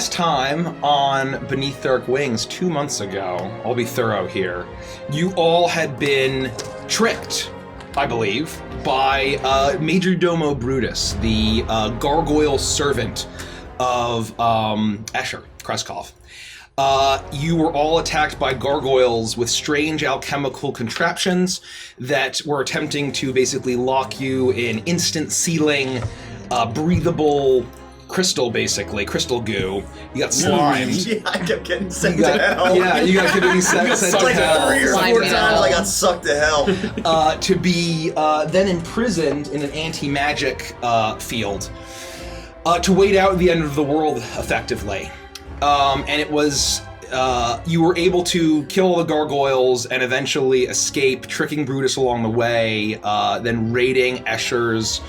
last time on Beneath Dark Wings, 2 months ago, I'll be thorough here, you all had been tricked, I believe, by Major Domo Brutus, the gargoyle servant of Escher Kreskov. You were all attacked by gargoyles with strange alchemical contraptions that were attempting to basically lock you in instant sealing, breathable crystal goo. You got slimed. Yeah, I kept getting sent to hell. Yeah, you got getting sent to hell. 3 or 4 times I got sucked to hell. To be then imprisoned in an anti-magic field. To wait out the end of the world, effectively. And it was, you were able to kill the gargoyles and eventually escape, tricking Brutus along the way, then raiding Escher's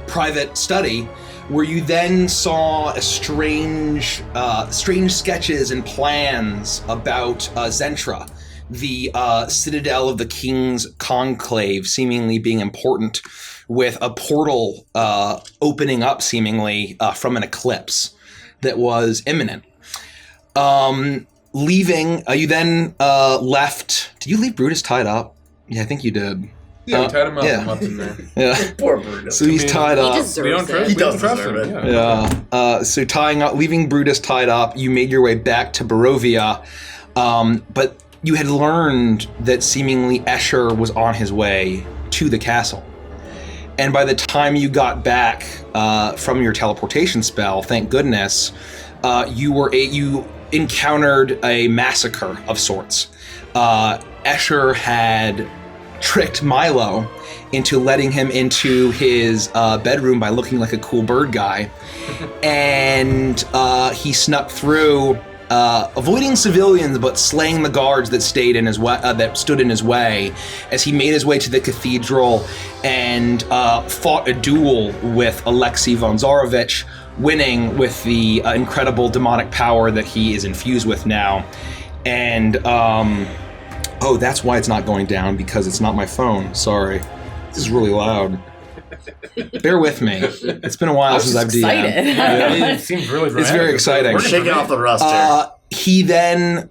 private study, where you then saw a strange sketches and plans about Zentra, the citadel of the King's Conclave, seemingly being important, with a portal opening up, seemingly, from an eclipse that was imminent. Leaving, you then left. Did you leave Brutus tied up? Yeah, I think you did. Yeah, we tied him up and left him there. Yeah. Poor Brutus. So he's tied up. He deserves it. He does deserve it. Yeah. So leaving Brutus tied up, you made your way back to Barovia, but you had learned that seemingly Escher was on his way to the castle. And by the time you got back from your teleportation spell, thank goodness, you encountered a massacre of sorts. Escher had tricked Milo into letting him into his bedroom by looking like a cool bird guy, and he snuck through, avoiding civilians but slaying the guards that stood in his way as he made his way to the cathedral and fought a duel with Alexei von Zarovich, winning with the incredible demonic power that he is infused with now. And oh, that's why it's not going down, because it's not my phone. Sorry. This is really loud. Bear with me. It's been a while since I've DM'd. Yeah, it seems really dramatic. It's very exciting. We're shaking off the rust here. He then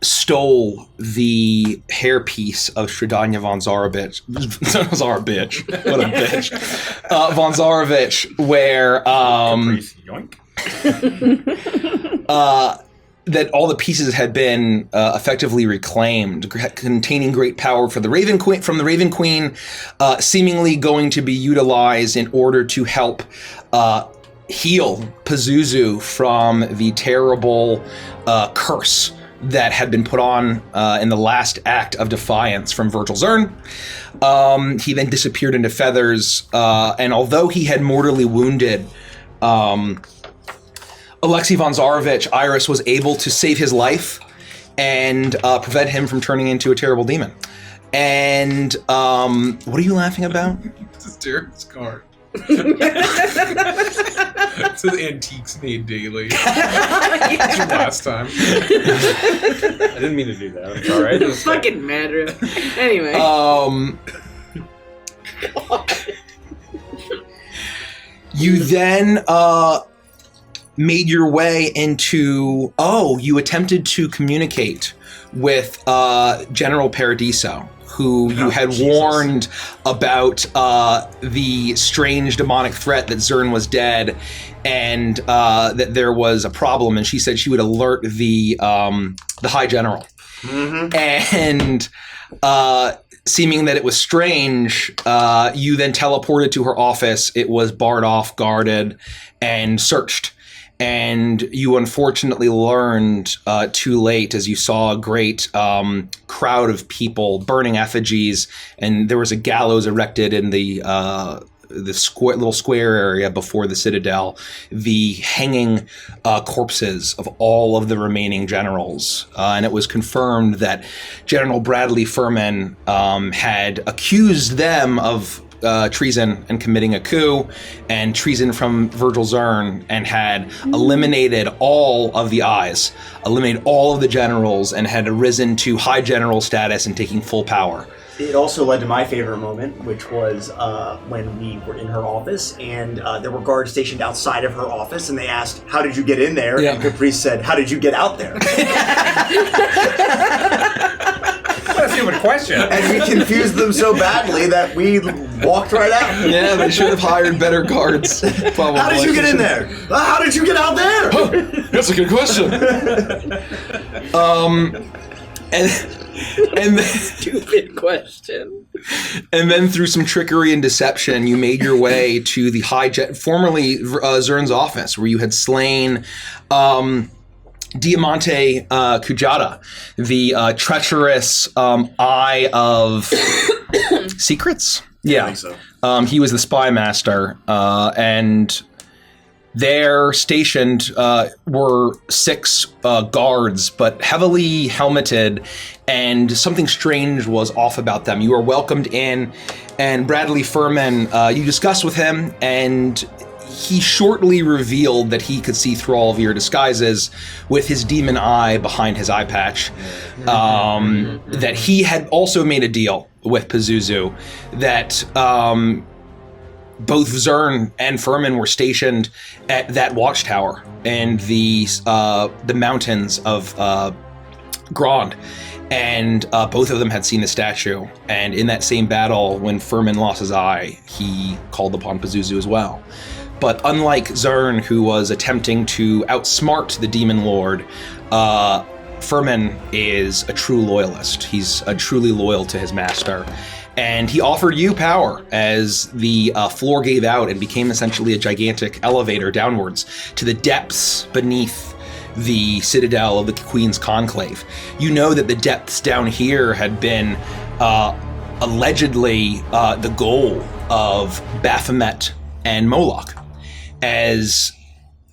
stole the hairpiece of Stradania von Zarovich. Zarovich. What a bitch. Von Zarovich, where that all the pieces had been effectively reclaimed, containing great power for the Raven Queen, from the Raven Queen, seemingly going to be utilized in order to help heal Pazuzu from the terrible curse that had been put on in the last act of defiance from Virgil Zern. He then disappeared into feathers, and although he had mortally wounded Alexei von Zarovich, Iris was able to save his life and prevent him from turning into a terrible demon. And what are you laughing about? This is Derek's card. It says antiques made daily. That's your last time. I didn't mean to do that. I'm sorry. It doesn't fucking matter. Anyway. You then made your way into... you attempted to communicate with General Paradiso, who you had warned about the strange demonic threat that Zern was dead and that there was a problem, and she said she would alert the High General. Mm-hmm. And seeming that it was strange, you then teleported to her office. It was barred off, guarded, and searched. And you unfortunately learned too late, as you saw a great crowd of people burning effigies, and there was a gallows erected in the little square area before the citadel, the hanging corpses of all of the remaining generals. And it was confirmed that General Bradley Furman had accused them of treason and committing a coup, and treason from Virgil Zern, and had eliminated all of the eyes, eliminated all of the generals, and had arisen to high general status and taking full power. It also led to my favorite moment, which was when we were in her office, and there were guards stationed outside of her office, and they asked, "How did you get in there?" Yeah. And Caprice said, "How did you get out there?" That's a stupid question. And we confused them so badly that we walked right out. Yeah, they should have hired better guards. Probably. How did you get in there? How did you get out there? That's a good question. And then, Stupid question. and then through some trickery and deception, you made your way to the formerly Zern's office, where you had slain Diamante Kujata, the treacherous eye of secrets. Yeah, I think so. He was the spy master, and there stationed were 6 guards, but heavily helmeted, and something strange was off about them. You were welcomed in, and Bradley Furman, you discussed with him, and he shortly revealed that he could see through all of your disguises with his demon eye behind his eye patch. That he had also made a deal with Pazuzu, that both Zern and Furman were stationed at that watchtower in the mountains of Grand, and both of them had seen the statue. And in that same battle, when Furman lost his eye, he called upon Pazuzu as well. But unlike Zern, who was attempting to outsmart the Demon Lord, Furman is a true loyalist. He's truly loyal to his master. And he offered you power as the floor gave out and became essentially a gigantic elevator downwards to the depths beneath the citadel of the Queen's Conclave. You know that the depths down here had been allegedly the goal of Baphomet and Moloch, as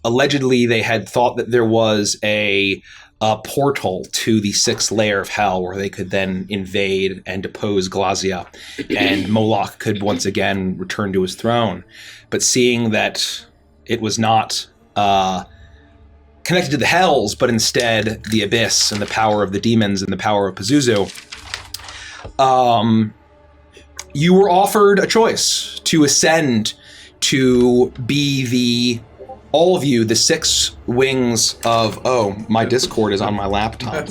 allegedly they had thought that there was a portal to the 6th layer of hell where they could then invade and depose Glazia, and Moloch could once again return to his throne. But seeing that it was not connected to the hells, but instead the abyss and the power of the demons and the power of Pazuzu, you were offered a choice to ascend to be all of you, the 6 wings of... Oh, my Discord is on my laptop. I'm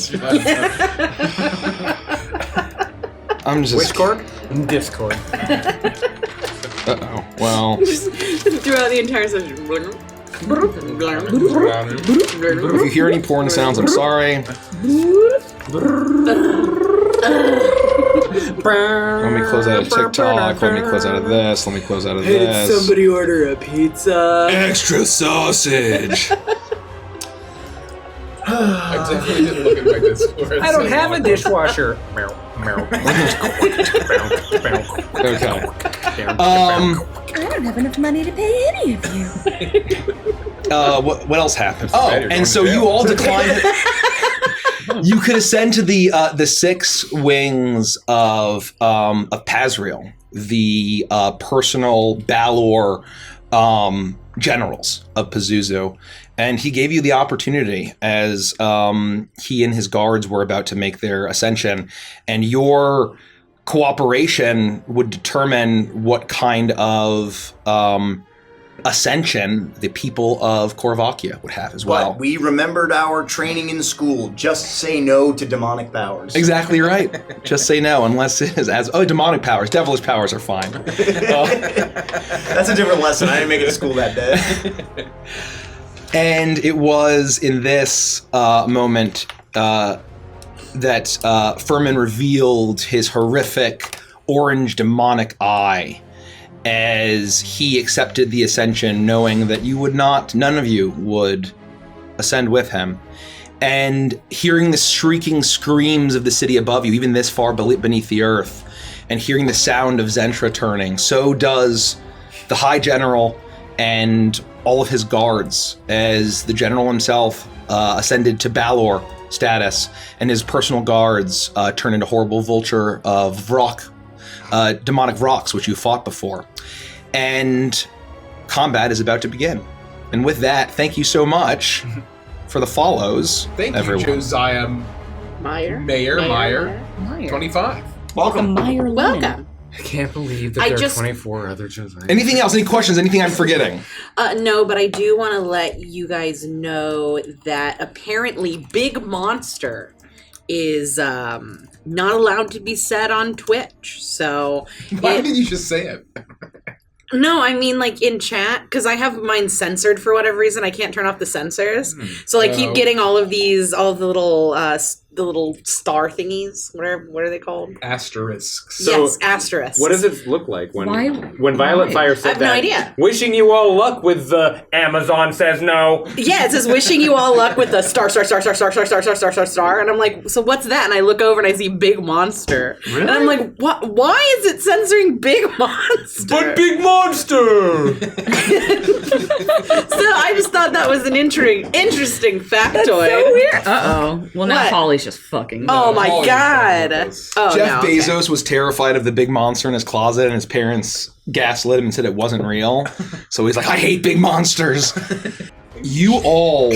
just... Discord? Discord. Uh-oh. Well... Just throughout the entire session. If you hear any porn sounds, I'm sorry. Let me close out of TikTok. Let me close out of this. Let me close out of this. Did somebody order a pizza? Extra sausage. I definitely didn't look at my Discord. I don't have a dishwasher. Okay. I don't have enough money to pay any of you. What else happened? Oh, bad you're going and to so jail. you all declined. You could ascend to the 6 wings of Pazriel, the personal Balor generals of Pazuzu, and he gave you the opportunity as he and his guards were about to make their ascension, and your cooperation would determine what kind of ascension the people of Korvakia would have as well. But we remembered our training in school. Just say no to demonic powers. Exactly right. Just say no, unless it is as demonic powers, devilish powers are fine. That's a different lesson. I didn't make it to school that day. And it was in this moment that Furman revealed his horrific orange demonic eye as he accepted the ascension, knowing that none of you would ascend with him. And hearing the shrieking screams of the city above you, even this far beneath the earth, and hearing the sound of Zentra turning, so does the High General and all of his guards, as the General himself ascended to Balor status, and his personal guards turned into horrible vulture of Vrock demonic rocks, which you fought before. And combat is about to begin. And with that, thank you so much for the follows, Thank everyone. you, Josiah Meyer. Meyer. 25. Welcome. Meyer Lemon. Welcome. I can't believe that I there just- are 24 other Josiah. Anything else? Any questions? Anything I'm forgetting? No, but I do want to let you guys know that apparently Big Monster is not allowed to be said on Twitch. So Why did you just say it? no, I mean like in chat because I have mine censored for whatever reason. I can't turn off the censors, so I keep getting all of the little star thingies. What are they called? Asterisks. So, yes, asterisks. What does it look like when Why- Violet why? Fire said I have no that? idea. Wishing you all luck with the Amazon says no. Yeah, it says wishing you all luck with the star, and I'm like, so what's that? And I look over and I see Big Monster, and I'm like, what? Why is it censoring Big Monster? But Big Monster! So I just thought that was an interesting factoid. Uh-oh. Well, now What? Holly's just fucking. Oh my Holly's god! fine with this. Oh, Jeff no, okay. Bezos was terrified of the big monster in his closet, and his parents gaslit him and said it wasn't real. So he's like, I hate big monsters. You all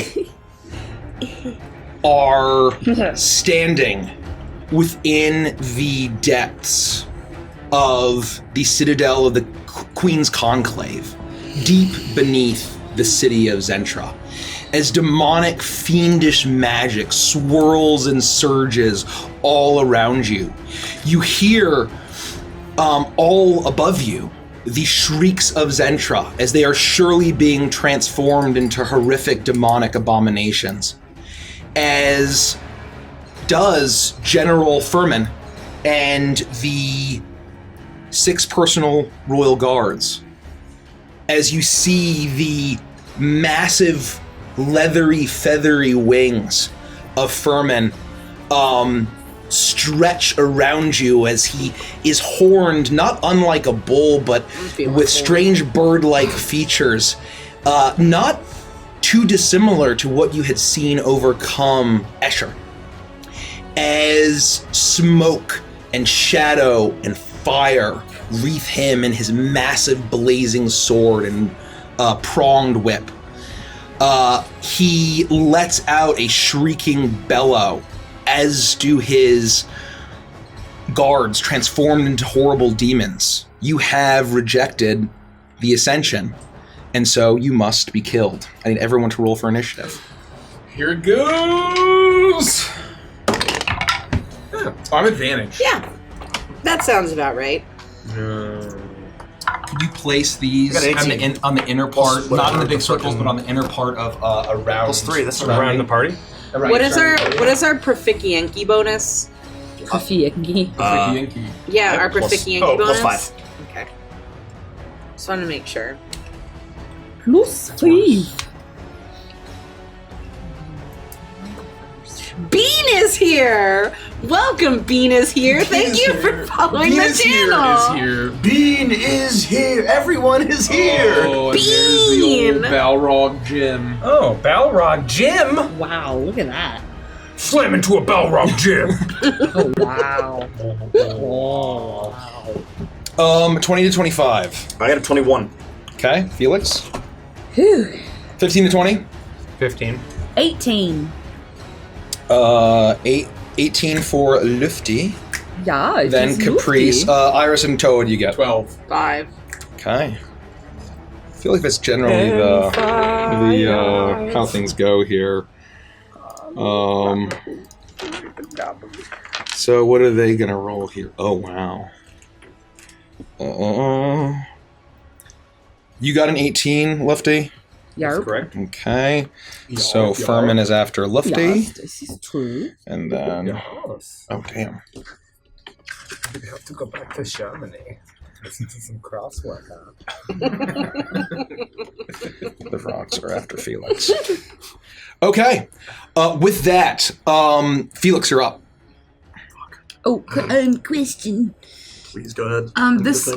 are standing within the depths of the citadel of the Queen's Conclave, deep beneath the city of Zentra. As demonic, fiendish magic swirls and surges all around you, you hear all above you the shrieks of Zentra as they are surely being transformed into horrific demonic abominations. As does General Furman and the 6 personal royal guards. As you see the massive leathery, feathery wings of Furman stretch around you as he is horned, not unlike a bull, but with strange bird-like features, not too dissimilar to what you had seen overcome Escher. As smoke and shadow and fire wreath him in his massive blazing sword and pronged whip, he lets out a shrieking bellow, as do his guards, transformed into horrible demons. You have rejected the ascension, and so you must be killed. I need everyone to roll for initiative. Here it goes. I'm advantage. Yeah, that sounds about right. Could you place these I got on 18. on the inner part, Plus not in the big whatever circles, fucking- but on the inner part of around? Plus 3, that's Around the party? What is our proficiency bonus? Proficiency. Yeah, our plus- proficiency oh, bonus. plus 5. Okay. Just want to make sure. Plus 3. Bean is here. Welcome, Bean is here. Thank you for following the channel. Here. Bean is here. Everyone is here. Oh, and there's the old Bean. Balrog Jim. Oh, Balrog Jim! Wow, look at that. Slam into a Balrog Jim! Oh, wow. Wow. 20 to 25. I got a 21. Okay, Felix. Whew. 15 to 20. 15. 18. 18 for Lufty. Yeah, it's Then just Caprice. Luffy. Iris and Toad, you get. 12. 5. Okay. I feel like that's generally the how things go here. So what are they gonna roll here? Oh wow. You got an 18, Lufty. Yarp. Correct. Okay. So Yarp, yarp. Furman is after Lufty, Yes, this is true. and then Yes. oh damn. We have to go back to Chamonix. Listen to some crossword. The rocks are after Felix. Okay. With that, Felix, you're up. Oh, question. Please go ahead. This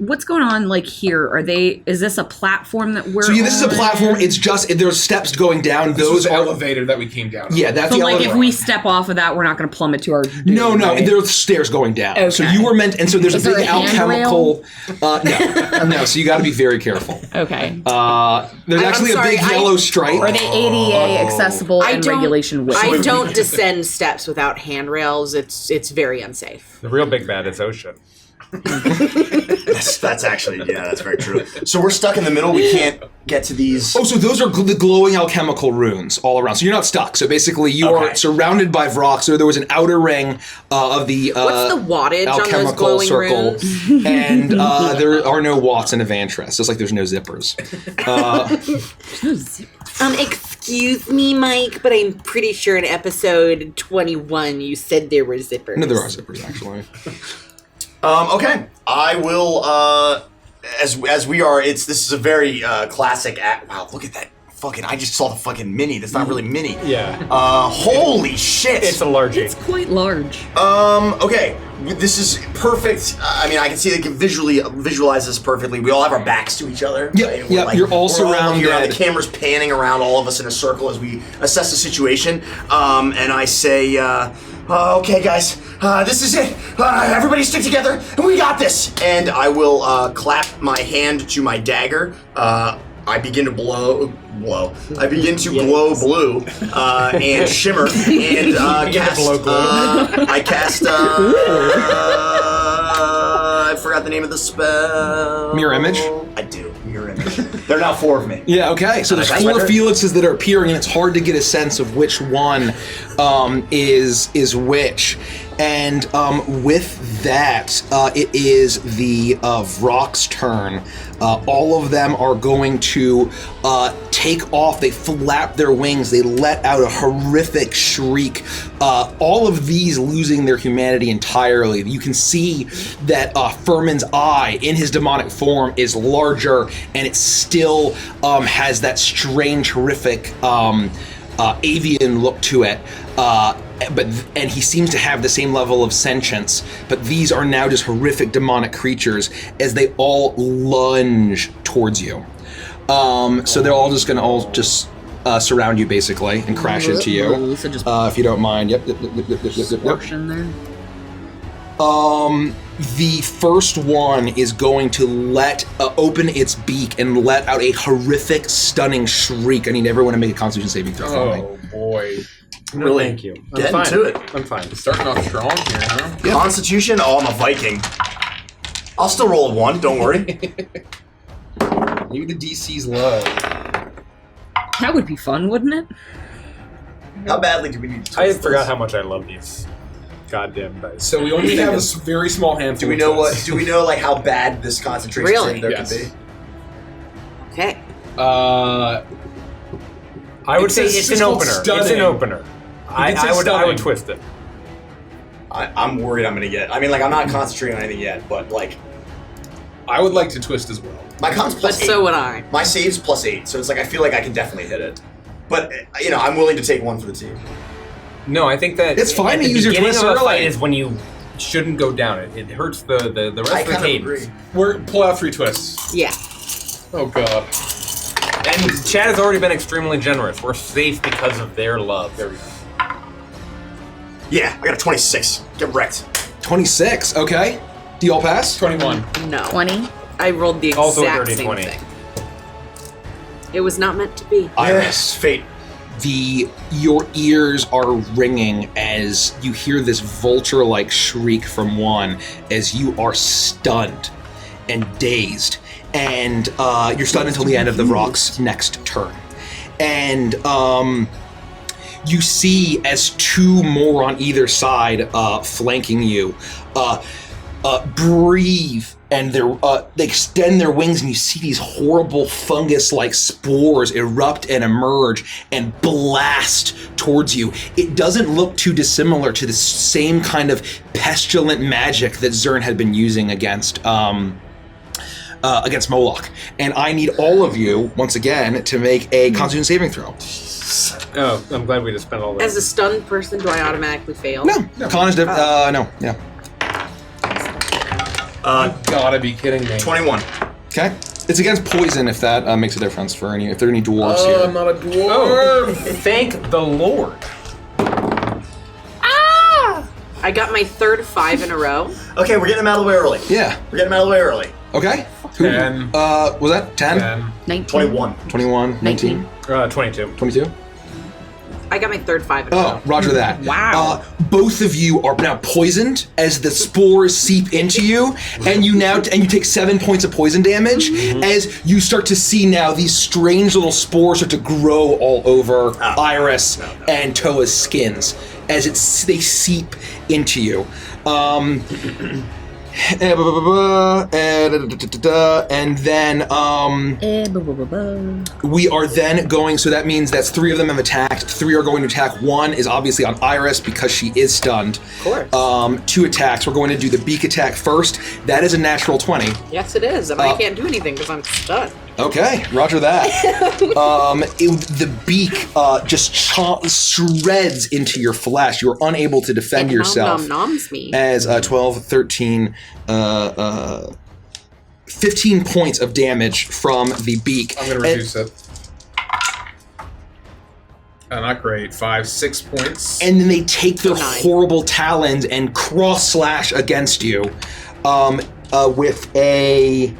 what's going on like here? Is this a platform that we're So this is a on? platform. It's just there's steps going down. This was Those the are elevator that we came down. Yeah, that's So the like elevator. if we step off of that, we're not going to plummet to our doom, No, right? there's stairs going down. Okay. So you were meant, and so there's Is a there big a handrail? alchemical. No. So you got to be very careful. Okay. There's actually sorry, a big yellow stripe. Are they ADA accessible and regulation width? I don't descend steps without handrails. It's very unsafe. The real big bad is Ocean. That's actually, that's very true. So we're stuck in the middle. We can't get to these. Oh, so those are the glowing alchemical runes all around. So you're not stuck. So basically, you are surrounded by Vrock. So there was an outer ring of the what's the wattage on those alchemical glowing circle, runes? and there are no watts in Evantris. Just like there's no zippers. Excuse me, Mike, but I'm pretty sure in episode 21 you said there were zippers. No, there are zippers actually. Okay, I will. As we are, this is a very classic act. Wow, look at that fucking! I just saw the fucking mini. That's not really mini. Yeah. Holy shit! It's a large. It's quite large. Okay, this is perfect. I mean, I can see they can visualize this perfectly. We all have our backs to each other. Yep, right? yep, you're all surrounded. Here, the camera's panning around all of us in a circle as we assess the situation. And I say, okay, guys, this is it. Everybody stick together, and we got this. And I will clap my hand to my dagger. I begin to blow. I begin to glow blue and shimmer and cast. I cast. I forgot the name of the spell. Mirror image? I do. Mirror image. There are now 4 of me. Yeah, okay. So there's That's 4 my turn. Felixes that are appearing, and it's hard to get a sense of which one is which. And with that, it is the Vrock's turn. All of them are going to take off. They flap their wings. They let out a horrific shriek. All of these losing their humanity entirely. You can see that Furman's eye in his demonic form is larger, and it still has that strange, horrific avian look to it. And he seems to have the same level of sentience, but these are now just horrific demonic creatures as they all lunge towards you. So they're all just gonna surround you basically and crash into you. So just If you don't mind. Yep. portion there. The first one is going to open its beak and let out a horrific, stunning shriek. I need everyone to make a Constitution saving throw for me. Oh boy. No, Really? thank you. I'm Get fine. into it. I'm fine. Starting off strong here, huh? Yep. Constitution? Oh, I'm a Viking. I'll still roll a 1, don't worry. Maybe the DC's low. That would be fun, wouldn't it? How badly do we need to twist I this? forgot how much I love these goddamn dice. So we only have a very small handful. Do we know like how bad this concentration Really? save there Yes. could be? Okay. I would say it's an called opener. stunning. It's an opener. I would stunning. twist it. I'm worried I'm gonna get. I mean, like, I'm not concentrating on anything yet, but like, I would like to twist as well. my con's But plus 8. so would I. My save's +8, so it's like I feel like I can definitely hit it. But I'm willing to take 1 for the team. No, I think that It's fine at to the use your beginning twist of a fight early. is when you shouldn't go down. It hurts the rest I of the kind of cadence. agree. Pull out 3 twists. Yeah. Oh god. And Chad has already been extremely generous. We're safe because of their love. There we go. Yeah, I got a 26. Get wrecked. 26, okay. Do you all pass? 21. No. 20. I rolled the Also a exact dirty same 20. thing. It was not meant to be. Iris, fate. Your ears are ringing as you hear this vulture-like shriek from one as you are stunned and dazed. And you're stunned until the end of the Vrock's next turn. And you see as 2 more on either side flanking you breathe, and they extend their wings, and you see these horrible fungus-like spores erupt and emerge and blast towards you. It doesn't look too dissimilar to the same kind of pestilent magic that Zern had been using against Moloch. And I need all of you, once again, to make a Constitution saving throw. Oh, I'm glad we just spent all that. As a stunned person, do I automatically fail? No. Con is no, yeah. Gotta be kidding me. 21. Okay. It's against poison if that makes a difference for if there are any dwarves Oh, here. I'm not a dwarf. Thank the Lord. I got my third 5 in a row. Okay, we're getting them out of the way early. Yeah. We're getting them out of the way early. Okay. 10. Was that 10? 19. 21. 21, 19, 22. 22? I got my third 5 in a row. Oh, roger that. Wow. Both of you are now poisoned as the spores seep into you, and you take 7 points of poison damage as you start to see now these strange little spores start to grow all over Iris and Toa's skins as they seep into you. And then we are then going, so that means that's 3 of them have attacked. 3 are going to attack. 1 is obviously on Iris because she is stunned. Of course. 2 attacks. We're going to do the beak attack first. That is a natural 20. Yes, it is, and I can't do anything because I'm stunned. Okay, roger that. The beak just shreds into your flesh. You're unable to defend yourself. Noms me. As 12, 13, 15 points of damage from the beak. I'm going to reduce it. Not great. 5, 6 points. And then they take their 9. horrible talons and cross slash against you with a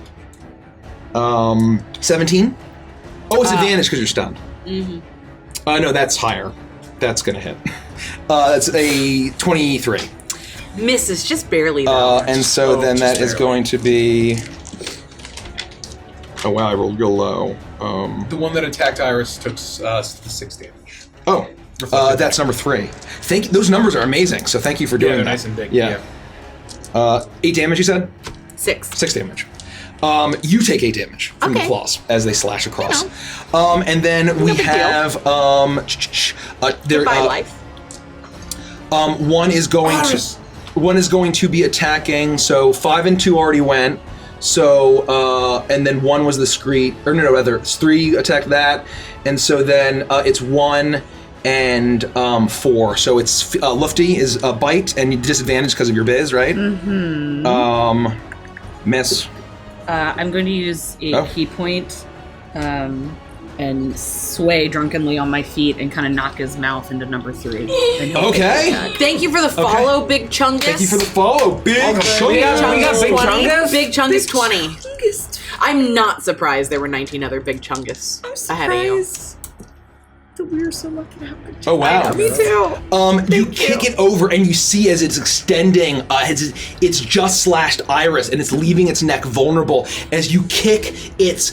17. Oh, it's advantage because you're stunned. No, that's higher. That's gonna hit. That's a 23. Misses just barely though. And so then that is going to be. Oh wow, I rolled real low. The one that attacked Iris took 6 damage. Oh, that's number 3. Those numbers are amazing. So thank you for doing they're that. nice and big. Yeah. 8 damage, you said? 6. 6 damage. You take 8 damage from the claws as they slash across. And then we have Goodbye, life. one is going to be attacking. So 5 and 2 already went. So and then 1 was the screed. Or no, rather it's 3 attack that, and so then it's 1 and 4. So it's Lufty is a bite and you disadvantage because of your biz, right? Miss. I'm going to use a key point and sway drunkenly on my feet and kind of knock his mouth into number 3. Okay. Thank you for the follow, Big Chungus. Thank you for the follow, Big Chungus. We got Big 20. Chungus? Big Chungus 20. I'm not surprised there were 19 other Big Chungus ahead of you. That we are so lucky to have good. Oh wow. Me too. You kick it over and you see as it's extending, it's just slashed Iris and it's leaving its neck vulnerable. As you kick its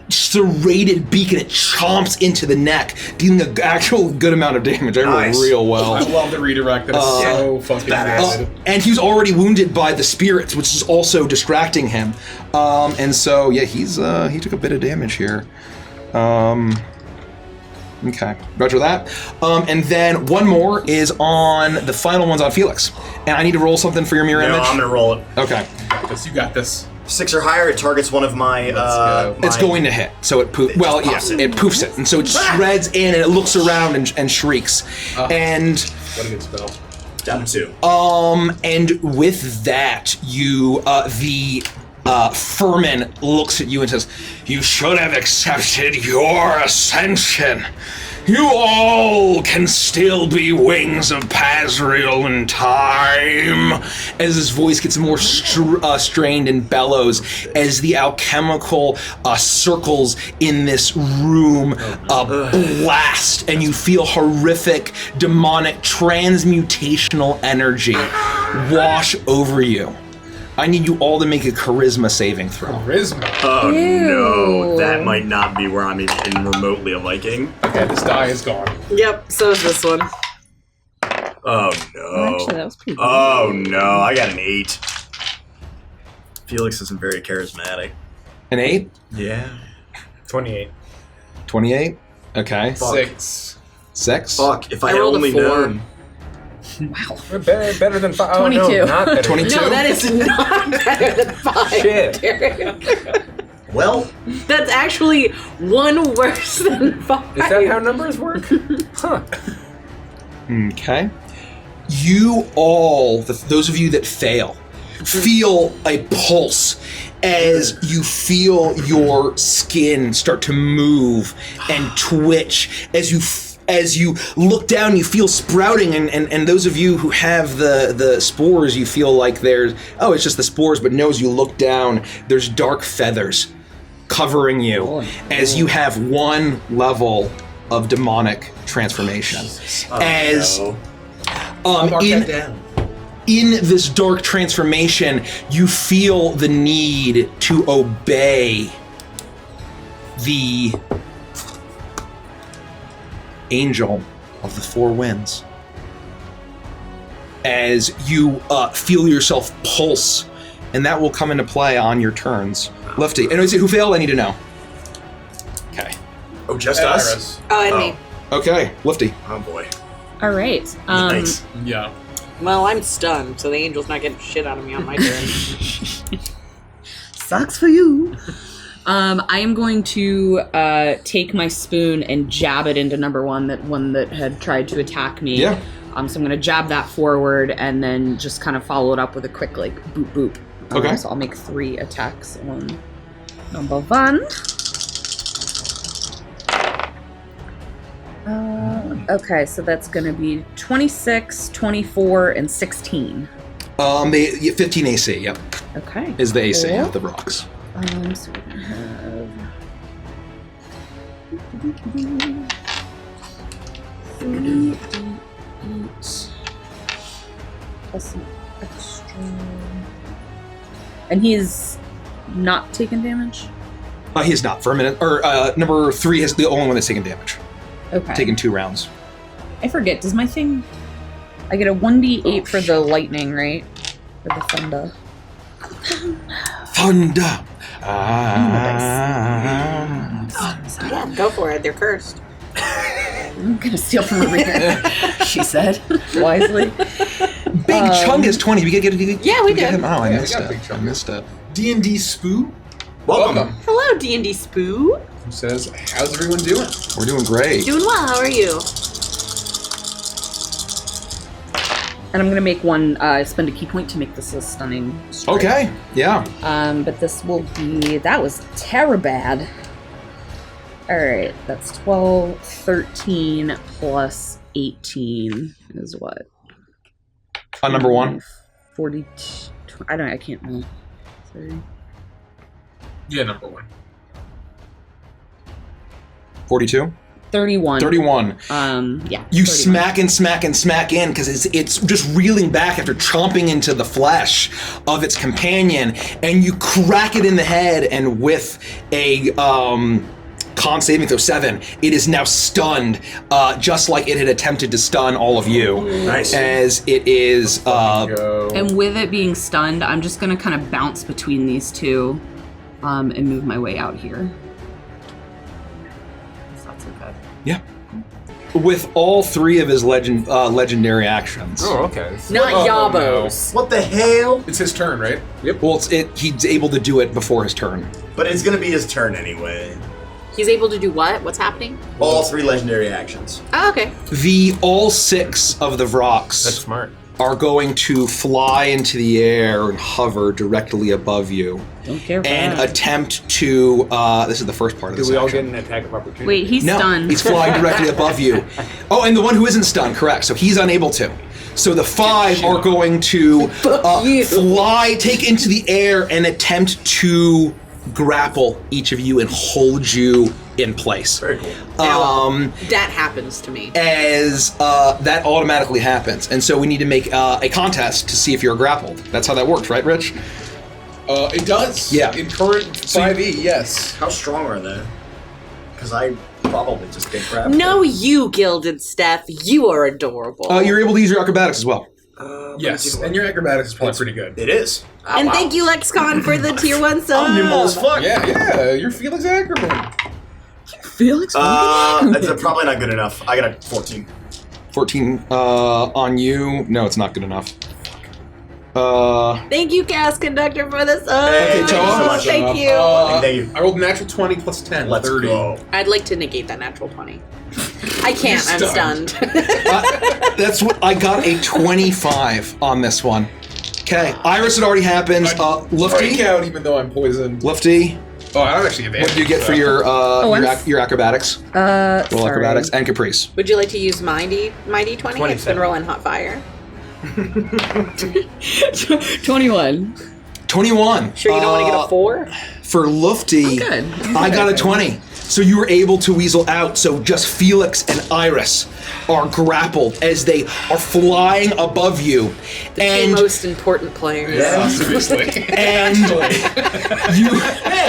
serrated beak and it chomps into the neck, dealing an actual good amount of damage. I rolled real well. I love the redirect. That is so fucking good. And he was already wounded by the spirits, which is also distracting him. And so yeah, he took a bit of damage here. Okay, roger that. And then one more is on, the final one's on Felix. And I need to roll something for your mirror image? No, I'm gonna roll it. Okay. You got this. 6 or higher, it targets one of my... It's going to hit, so it poofs. Well, yes, it poofs it. And so it shreds in and it looks around and shrieks. And... What a good spell. Down to 2. And with that, you, Furman looks at you and says, "You should have accepted your ascension. You all can still be wings of Pazriel in time." As his voice gets more strained and bellows, as the alchemical circles in this room blast, and you feel horrific, demonic, transmutational energy wash over you. I need you all to make a charisma saving throw. Charisma. Oh no, that might not be where I'm even remotely a Viking. Okay, this die is gone. Yep, so is this one. Oh no. Actually, that was pretty good. Oh no, I got an 8. Felix isn't very charismatic. An 8? Yeah. 28. 28? Okay. 6. 6? Fuck, if I rolled a only 4. known. We're better than 5. 22. Oh, no, not better. 22? No, that is not better than 5. Shit. Derek. Well, That's actually 1 worse than 5. Is that how numbers work? Huh. Okay. You all, those of you that fail, feel a pulse as you feel your skin start to move and twitch as you look down. You feel sprouting, and those of you who have the spores, you feel like there's it's just the spores, but no, as you look down, there's dark feathers covering you as you have one level of demonic transformation. In this dark transformation, you feel the need to obey the angel of the four winds. As you feel yourself pulse, and that will come into play on your turns. Lefty, and who failed? I need to know. Okay. Oh, just us? Oh, and me. Okay, Lefty. Oh boy. All right. Nice. Yeah. Well, I'm stunned, so the angel's not getting shit out of me on my turn. Sucks for you. I am going to take my spoon and jab it into number one that had tried to attack me. Yeah. So I'm going to jab that forward and then just kind of follow it up with a quick boop boop. Okay. So I'll make 3 attacks on number 1. Okay, so that's going to be 26, 24, and 16. 15 AC. Yep. Okay. Is the AC cool. of the rocks. So we're going to have 3d8 plus an extra. And he's not taking damage? He is not for a minute. Or number 3 is the only one that's taking damage. Okay. Taking 2 rounds. I forget. Does my thing? I get a 1d8 for the lightning, right? For the thunder. Thunder. Yeah, go for it. They're cursed. I'm gonna steal from Har'Akir, she said wisely. Big Chung is 20. We get Yeah, we get did. him. Oh, I Yeah, missed we got it. Big Chung. I missed it. D&D Spoo. Welcome. Hello, D&D Spoo. Who says, how's everyone doing? We're doing great. Doing well. How are you? And I'm gonna make one. Spend a key point to make this a stunning strike. Okay. Yeah. But this will be. That was terribad. All right, that's 12, 13 plus 18 is what? On number 1. 42. I can't know. 30. Yeah, number 1. 42. 31. 31. Yeah. You 31. smack and smack and smack in because it's just reeling back after chomping into the flesh of its companion, and you crack it in the head, and with a con saving throw 7, it is now stunned, just like it had attempted to stun all of you. Nice. As it is. And with it being stunned, I'm just gonna kind of bounce between these two, and move my way out here. That's okay. Yeah. With all 3 of his legendary actions. Oh, okay. Not Oh, Yabos. What the hell? It's his turn, right? Yep. Well, he's able to do it before his turn. But it's gonna be his turn anyway. He's able to do what? What's happening? All 3 legendary actions. Oh, okay. All 6 of the Vrox That's smart. are going to fly into the air and hover directly above you. Don't care. And attempt to, this is the first part of Do this we all get action. an attack of opportunity? Wait, he's No, stunned. he's flying directly above you. Oh, and the one who isn't stunned, correct. So he's unable to. So the 5 are going to fly, take into the air, and attempt to grapple each of you and hold you in place. Very cool. That happens to me. As that automatically happens. And so we need to make a contest to see if you're grappled. That's how that works, right, Rich? It does. Yeah. In current 5e, yes. How strong are they? Because I probably just get grabbed. No, you, Gilded Steph. You are adorable. You're able to use your acrobatics as well. Yes, and your acrobatics is probably pretty good. It is. Oh, and wow. thank you, LexCon, for the tier 1 sub. I'm nimble as fuck. Yeah, you're Felix Ackerman. Felix. That's probably not good enough. I got a 14. 14 on you. No, it's not good enough. Thank you, Cast Conductor, for the sub. Okay, Thank you so much. Thank you. Thank you. I rolled natural 20 plus 10. Let's 30. go. I'd like to negate that natural 20. I can't. I'm You're stunned. stunned. That's what I got, a 25 on this one. Okay, Iris had already happened. Lufty? Freak out even though I'm poisoned. Lufty, Oh, I don't actually get what do you get for your acrobatics? Roll sorry. acrobatics and Caprice. Would you like to use my D20? It's been rolling hot fire. 21. 21. Sure you don't want to get a 4? For Lufty, Good. I got a 20. So you were able to weasel out. So just Felix and Iris are grappled as they are flying above you. The and two most important players. Yeah, seriously. and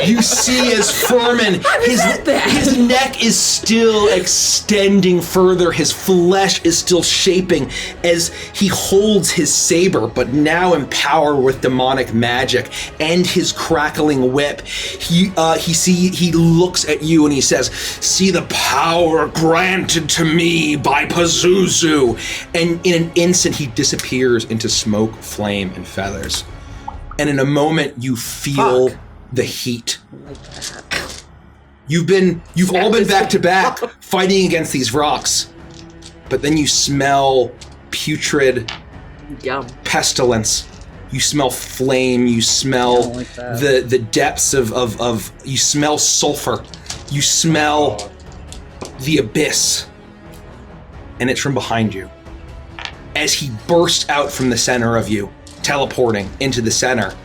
you see as Furman, his neck is still extending further, his flesh is still shaping as he holds his saber, but now empowered with demonic magic and his crackling whip. He looks at you and he says, "See the power granted to me by Pazuzu," and in an instant he disappears into smoke, flame, and feathers. And in a moment you feel the heat. You've all been back to back fighting against these rocks, but then you smell putrid pestilence. You smell flame. You smell the depths of you smell sulfur. You smell the abyss, and it's from behind you. As he bursts out from the center of you, teleporting into the center,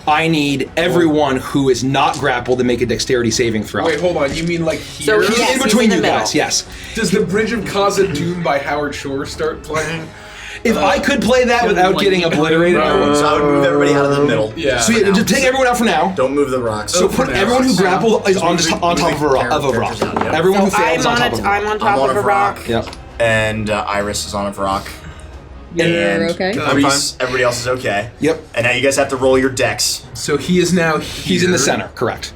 I need everyone who is not grappled to make a dexterity saving throw. Wait, hold on. You mean like here? He's Yes, in between he's in you the guys, middle. yes. Does the Bridge of Khazad-dûm by Howard Shore start playing? If I could play that without getting obliterated, I would. So I would move everybody out of the middle. Yeah. So yeah, just take everyone out for now. Don't move the rocks. So for put now. everyone who grappled is on top of a rock. characters out, yeah. Everyone who So fails on top of a rock. I'm on top I'm of a rock. Yep. And Iris is on a rock. You're And okay? I'm Reese, everybody else is okay. Yep. And now you guys have to roll your dex. So he is now here. He's in the center, correct.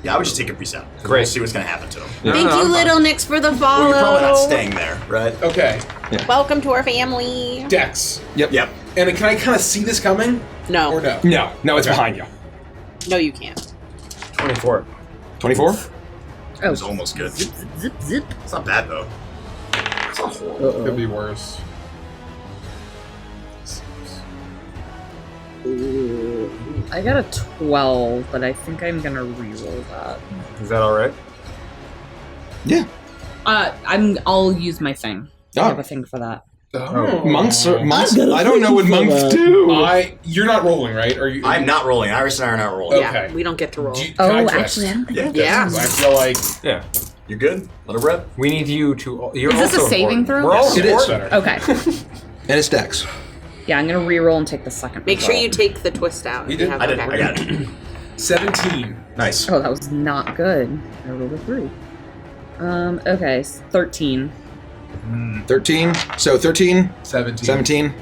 Yeah, I would just take a Reese out. Great. We'll see what's going to happen to him. Thank you, Little Nix, for the follow. Well, you're probably not staying there, right? Okay. Welcome to our family. Dex. Yep. Yep. And can I kind of see this coming? No. Or no? No, it's behind you. No, you can't. 24. 24? It was almost good. Zip, zip. It's not bad, though. It's not horrible. Could be worse. I got a 12, but I think I'm gonna reroll that. Is that alright? Yeah. I'll use my thing. I have Oh. a thing for that. Oh. Monks. I don't know what monks do. You're not rolling, right? Are you? I'm not rolling. Iris and I are not rolling. Okay. Yeah, we don't get to roll. Can I twist? Actually, I don't think Yeah. Yeah. I feel like Yeah. You good? Let it rip. We need you to. You're Is this a also saving important. throw? We're all It is. important. Okay. And it's Dex. Yeah, I'm gonna reroll and take the second. Make sure roll. you take the twist out. You if did? have- I did. okay. I got it. 17. Nice. Oh, that was not good. I rolled a 3. Okay, 13. 13. So 13, 17. 17.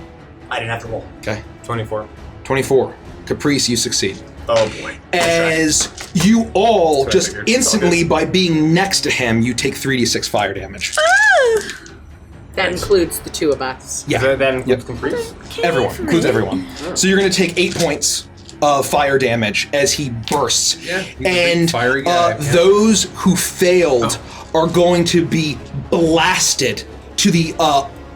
I didn't have to roll. Okay. 24. 24. Caprice, you succeed. Oh boy. As you all That's what I just figured. instantly, by being next to him, you take 3d6 fire damage. That includes the two of us. Yeah. That includes Yep. Caprice? Everyone, includes everyone. So you're going to take 8 points of fire damage as he bursts. Yeah, he's a big And fiery guy, yeah. those who failed are going to be blasted to the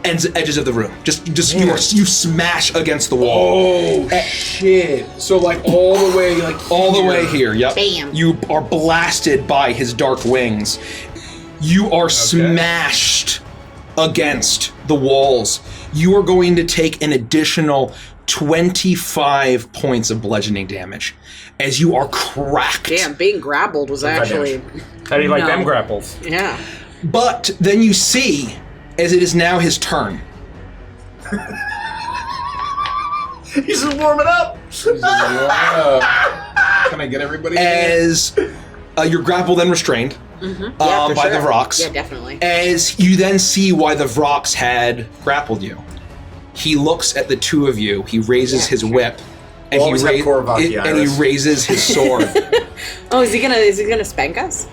edges of the room. Just you smash against the wall. Oh, shit. So, like, all the way, like, All the way here, yep. Bam. You are blasted by his dark wings. You are smashed against the walls. You are going to take an additional 25 points of bludgeoning damage as you are cracked. Damn, being grappled was actually. How do you like No. them grapples? Yeah. But then you see, as it is now his turn, He's just warming up. Can I get everybody? as you're grappled and restrained Yeah, for by sure. the rocks. Yeah, definitely. As you then see why the Vrox had grappled you. He looks at the two of you, he raises his whip, and, We'll always have Korvac, and he Iris. raises his sword. Oh, is he gonna spank us?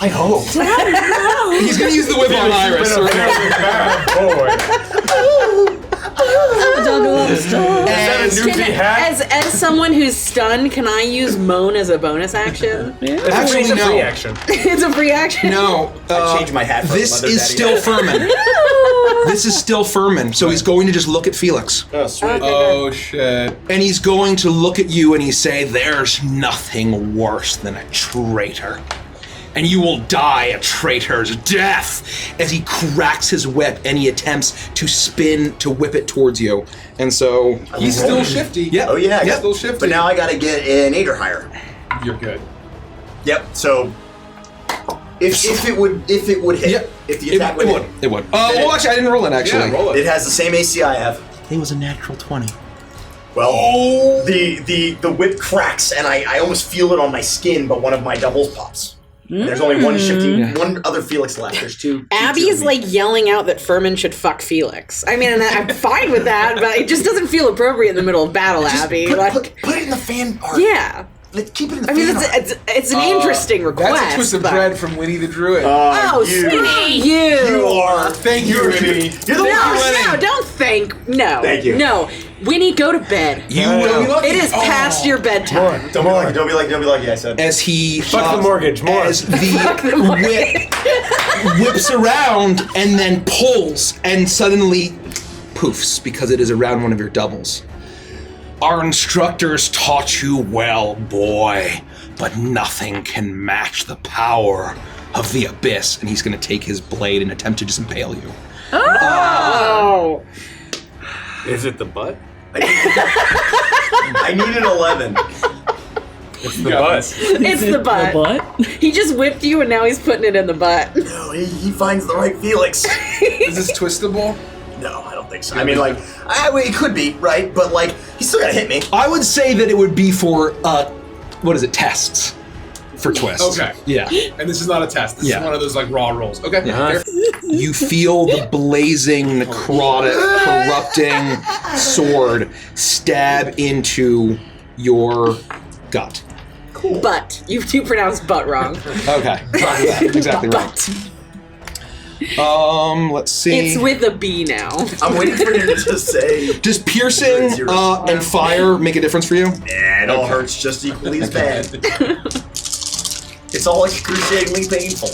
I hope. He's gonna use the whip on Iris. Bad boy. Dog love story. As someone who's stunned, can I use moan as a bonus action? Actually, It's a no. free action. It's a free action. No. I changed my hat for This Mother is Daddy. still Furman. This is still Furman. So he's going to just look at Felix. Oh, sweet. Oh shit. And he's going to look at you and he say, "There's nothing worse than a traitor. And you will die a traitor's death," as he cracks his whip and he attempts to spin to whip it towards you. And so He's still shifty. yeah. Oh yeah, I got, Still shifty. but now I gotta get an 8 or higher. You're good. Yep. So if it would hit, Yep. if the attack would hit, It would. Well, actually, I didn't roll it, actually. Yeah, roll it. it has the same AC I have. It was a natural 20. Well, the whip cracks and I almost feel it on my skin, but one of my doubles pops. And there's only one shifting, one other Felix left. There's two. Abby's like yelling out that Furman should fuck Felix. I mean, and I'm fine with that, but it just doesn't feel appropriate in the middle of battle, Abby. Put, Like, put it in the fan art. yeah. Let's keep it in the I mean, fan art. it's an interesting request. That's a twist of but- bread from Winnie the Druid. Oh, you. Winnie, you. You are. Thank you, Winnie. You're the one who went in. No, don't thank. No. Thank you. No. Winnie, go to bed. You will. It is past your bedtime. Don't be lucky. I said. As he Fuck the mortgage, more. as the whip whips around and then pulls and suddenly poofs because it is around one of your doubles. Our instructors taught you well, boy, but nothing can match the power of the abyss. And he's going to take his blade and attempt to just impale you. Oh. Is it the butt? I need an 11. It's the butt. It's the butt. What? He just whipped you and now he's putting it in the butt. No, he finds the right Felix. Is this twistable? No, I don't think so. I mean, like, it could be, right? But, like, he's still gotta hit me. I would say that it would be for, tests for twists. Okay. Yeah. And this is not a test. This Yeah. is one of those like raw rolls. Okay. Yeah. You feel the blazing, necrotic, corrupting sword stab into your gut. Cool. Butt. You do pronounce butt wrong. Okay, that's exactly right. Let's see. It's with a B now. I'm waiting for him to just say, Does piercing and fire make a difference for you? nah, it all hurts just equally as bad. It's all excruciatingly painful.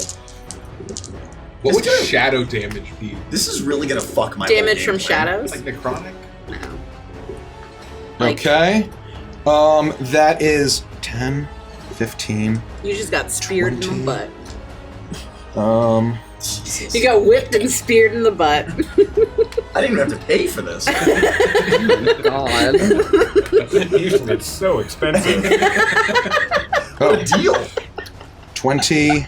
What would your shadow damage be? This is really gonna fuck my Damage whole from game plan. shadows? Like necrotic? Like- Okay. That is 10, 15. You just got speared in 20. the butt. Jesus. You got whipped and speared in the butt. I didn't even have to pay for this. God. Usually it's so expensive. What a deal. 20,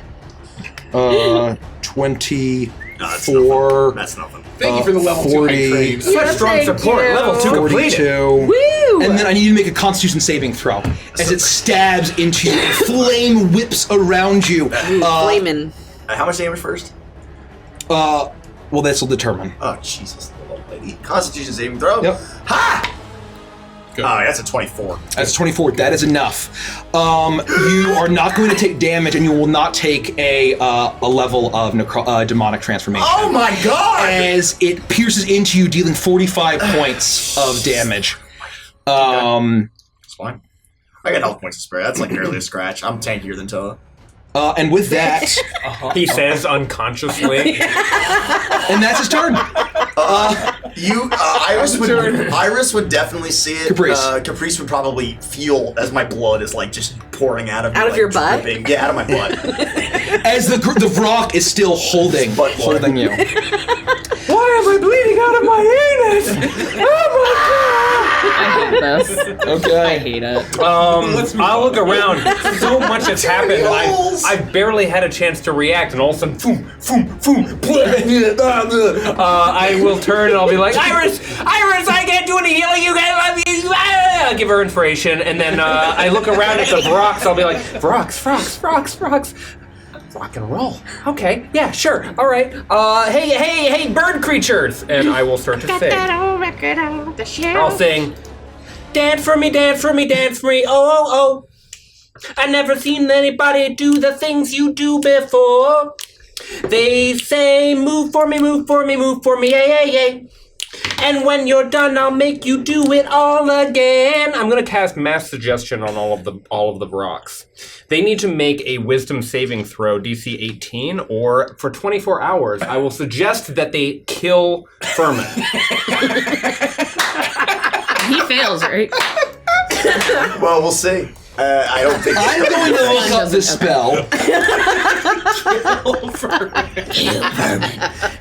24. No, that's nothing. Thank you for the level 2 40. height train. Such strong thank support. you. Level 2 completed. 42. Woo! And then I need you to make a Constitution saving throw as it stabs into you. Flame whips around you. Flamin'. How much damage first? Well, this will determine. Oh, Jesus, little lady. Constitution saving throw. Yep. Ha! Good. Oh, that's a 24. That's 24. That is enough. You are not going to take damage, and you will not take a level of demonic transformation. Oh my god! As it pierces into you, dealing 45 points of damage. It's fine. I got health points to spare. That's like barely a scratch. I'm tankier than Toa. And with that, He says unconsciously. and that's his turn. Iris would definitely see it. Caprice. Caprice would probably feel as my blood is like just pouring out of me, Out of like, your butt? dripping. Yeah, out of my butt. As the rock is still holding you. Why am I bleeding out of my anus? I hate this. Okay. I hate it. I'll look around. So much has happened. I've barely had a chance to react, and all of a sudden, I will turn and I'll be like, Iris, I can't do any healing. You guys love me. I'll give her inspiration, and then I look around at the Vrox. I'll be like, Vrox. Rock and roll. Okay, yeah, sure. All right. Hey, bird creatures, and I will start to sing. I'll sing, dance for me, dance for me, dance for me. Oh. I never seen anybody do the things you do before. They say, move for me, move for me, move for me, yay. And when you're done, I'll make you do it all again. I'm gonna cast mass suggestion on all of the rocks. They need to make a wisdom saving throw, DC 18, or for 24 hours, I will suggest that they kill Furman. He fails, right? Well, we'll see. I don't think. I'm going to look up this spell.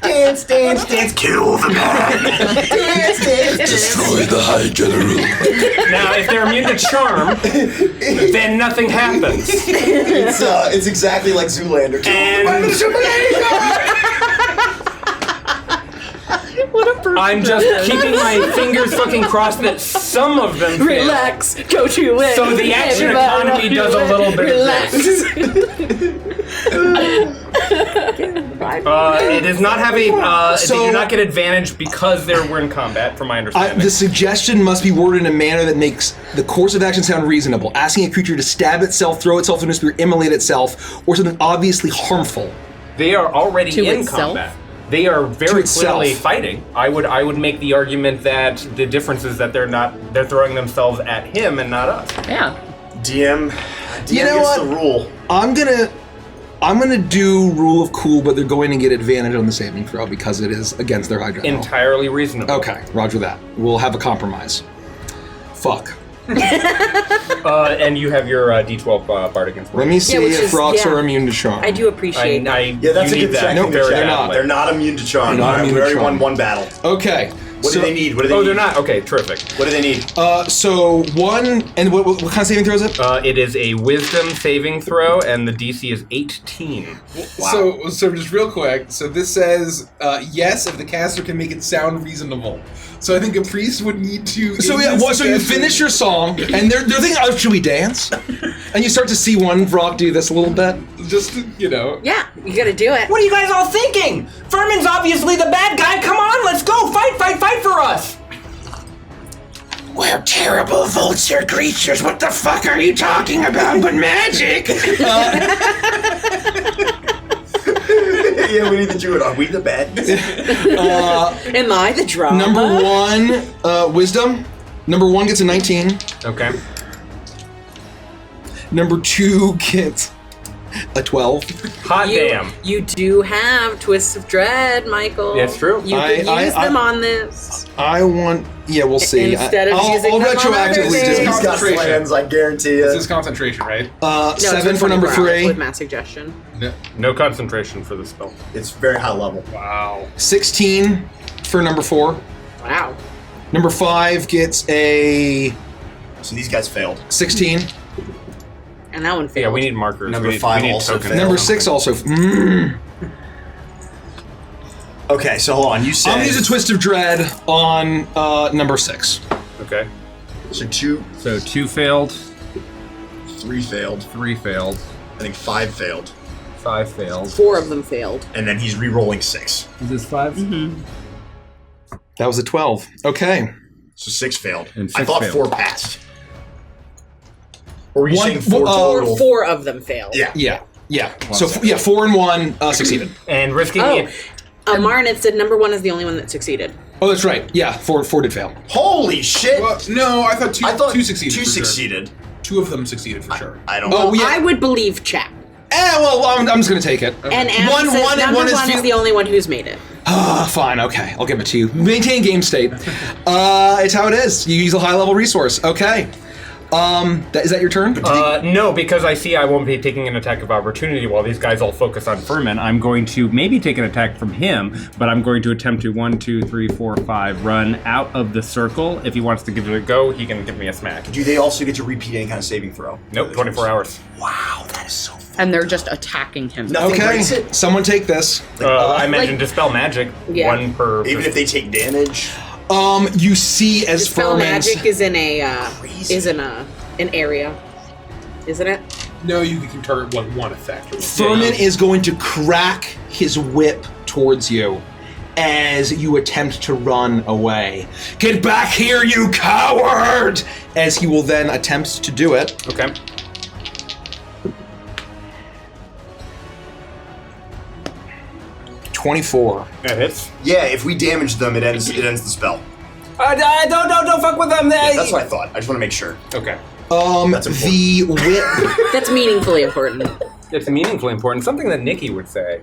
Dance, dance, dance, kill the man. Dance, dance, destroy the High General. Now, if they're immune to charm, then nothing happens. It's exactly like Zoolander. I'm just keeping my fingers fucking crossed that some of them fail. Relax, go to it. So the action economy does a little bit of this. It does not have a. They do not get advantage because we're in combat, from my understanding. The suggestion must be worded in a manner that makes the course of action sound reasonable. Asking a creature to stab itself, throw itself into a spear, immolate itself, or something obviously harmful. They are already To in itself? combat. They are very itself. clearly fighting. I would make the argument that the difference is that they're throwing themselves at him and not us. Yeah. DM You know gets what? the rule. I'm gonna do rule of cool, but they're going to get advantage on the saving throw because it is against their hydra. Entirely reasonable. Okay, roger that. We'll have a compromise. Fuck. And you have your D12 bardic inspiration. Let me see which if is- rocks yeah. are immune to charm. I do appreciate that. Yeah, that's you a need good that. check. Nope, very they're not. badly. They're not immune to charm. They're not immune we to already charm. won one battle. Okay. What do they need? What do they need? they're not. Okay, terrific. What do they need? So one, and what kind of saving throw is it? It is a wisdom saving throw, and the DC is 18. So just real quick. So this says yes if the caster can make it sound reasonable. So I think a priest would need to. So yeah, so you finish your song, and they're thinking, "Oh, should we dance?" And you start to see one rock do this a little bit. Just you know. Yeah, you gotta do it. What are you guys all thinking? Furman's obviously the bad guy. Come on, let's go. Fight for us. We're terrible vulture creatures. What the fuck are you talking about? But magic. Yeah, we need to do it. Are we the bad guys? Am I the drama? Number one, wisdom. Number one gets a 19. Okay. Number two gets a 12. Hot damn. You do have twists of dread, Michael. That's true. You can use them on this. I want. Yeah, we'll see. Instead of I'll using them on retroactively other do. things. He's got Concentration. plans, I guarantee This you. is concentration, right? No, 7 it's for number 24 hours 3. with mass suggestion. No concentration for the spell. It's very high level. Wow. 16 for number 4. Wow. Number 5 gets a So these guys failed. 16. And that one failed. Yeah, we need markers. Number we need, 5 we need also tokens. failed. Number 6 also. Okay, so hold on. You said I'm gonna use a twist of dread on number 6. Okay. so 2, So 2 failed, 3 failed. 3 failed, I think 5 failed, 5 failed. 4 of them failed. and then he's re-rolling 6. Is this 5? That was a 12. Okay. So 6 failed. And I 6 thought failed. 4 passed. Or were you One- saying 4 well, total? 4 of them failed. Yeah. Yeah. So 4 and 1 succeeded. And risking Oh, it. Marnit said number 1 is the only one that succeeded. Oh, that's right. Yeah, 4 did fail. Holy shit! Well, no, I thought two succeeded. 2 for sure. succeeded. 2 of them succeeded for sure. I don't Oh, know. yeah. I would believe chat. Well, I'm just gonna take it. And Adam One- says one and number one is 1 is fe- the only one who's made it. Fine, okay. I'll give it to you. Maintain game state. It's how it is. You use a high level resource. Okay. Is that your turn? No, because I see I won't be taking an attack of opportunity while these guys all focus on Furman. I'm going to maybe take an attack from him, but I'm going to attempt to 1, 2, 3, 4, 5 run out of the circle. If he wants to give it a go, he can give me a smack. Do they also get to repeat any kind of saving throw? Nope, 24 hours. Wow, that is so fun. And they're just attacking him. Nothing Okay. breaks it. Someone take this. I imagine Dispel Magic, Yeah. 1 per... Even if they take damage. You see as Dispel Furman's... magic is in a Crazy. an area, isn't it? No, you can target one effect. Furman is going to crack his whip towards you as you attempt to run away. Get back here, you coward! As he will then attempt to do it. Okay. 24. That hits. Yeah, if we damage them, it ends the spell. Don't fuck with them. Yeah, that's what I thought. I just want to make sure. Okay. That's The whip. That's meaningfully important. It's meaningfully important. Something that Nikki would say.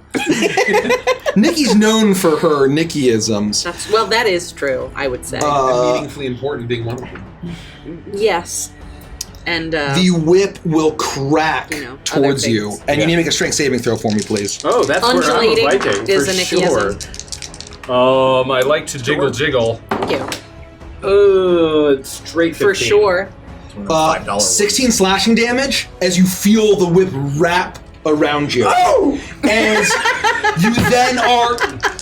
Nikki's known for her Nikkiisms. Well, that is true, I would say. Meaningfully important being one of them. Yes. And The whip will crack You know, other towards you, things. and you need to make a strength saving throw for me, please. Oh, that's where I'm Undulating liking, is for a sure. Nikkiism. I like to jiggle. Thank you. It's straight 15. For sure. $5 16 slashing damage as you feel the whip wrap around you. Oh! As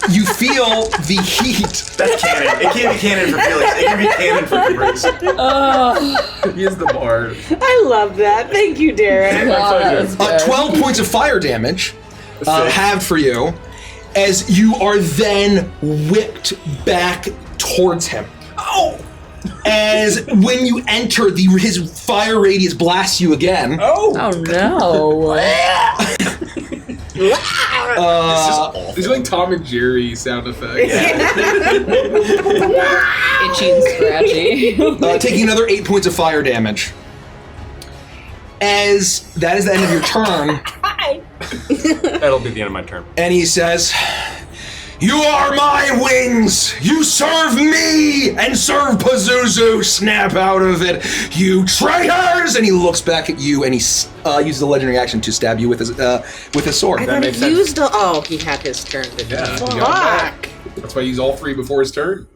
you feel the heat. That's canon. It can't be canon for Felix. It can be canon for Caprice. He is the bard. I love that. Thank you, Darren. That's good. 12 points of fire damage halved for you as you are then whipped back towards him. Oh! As when you enter, his fire radius blasts you again. Oh no. These are like Tom and Jerry sound effects. Itchy and scratchy. Taking another 8 points of fire damage. As that is the end of your turn, That'll be the end of my turn. and he says, "You are my wings! You serve me and serve Pazuzu! Snap out of it, you traitors!" And he looks back at you and he uses the legendary action to stab you with his sword. I That thought makes he sense. used a... Oh, he had his turn. Yeah, he got Fuck. That's why I use all three before his turn.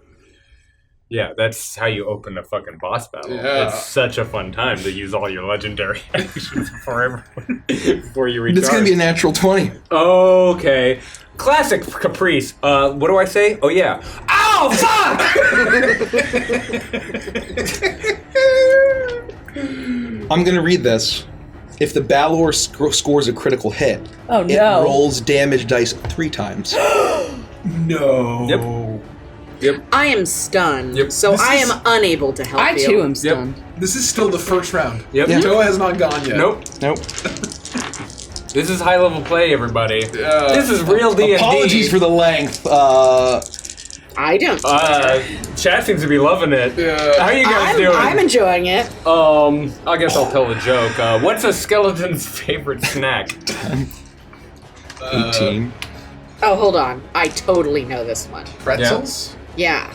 Yeah, that's how you open a fucking boss battle. Yeah. It's such a fun time to use all your legendary actions before you recharge. It's going to be a natural 20. Okay. Classic Caprice. What do I say? Oh, yeah. Ow, fuck! I'm going to read this. If the Balor scores a critical hit, Oh it no. rolls damage dice 3 times. No. Yep. I am stunned, Yep. so This I is- am unable to help I you. too am stunned. This is still the first round. Yep. Yeah. Toa has not gone yet. Nope. Nope. This is high level play, everybody. Yeah. This is real D&D. Apologies for the length. I don't. Chat seems to be loving it. Yeah. How are you guys doing? I'm enjoying it. I guess I'll tell the joke. What's a skeleton's favorite snack? 18. Oh, hold on. I totally know this one. Pretzels? Yeah.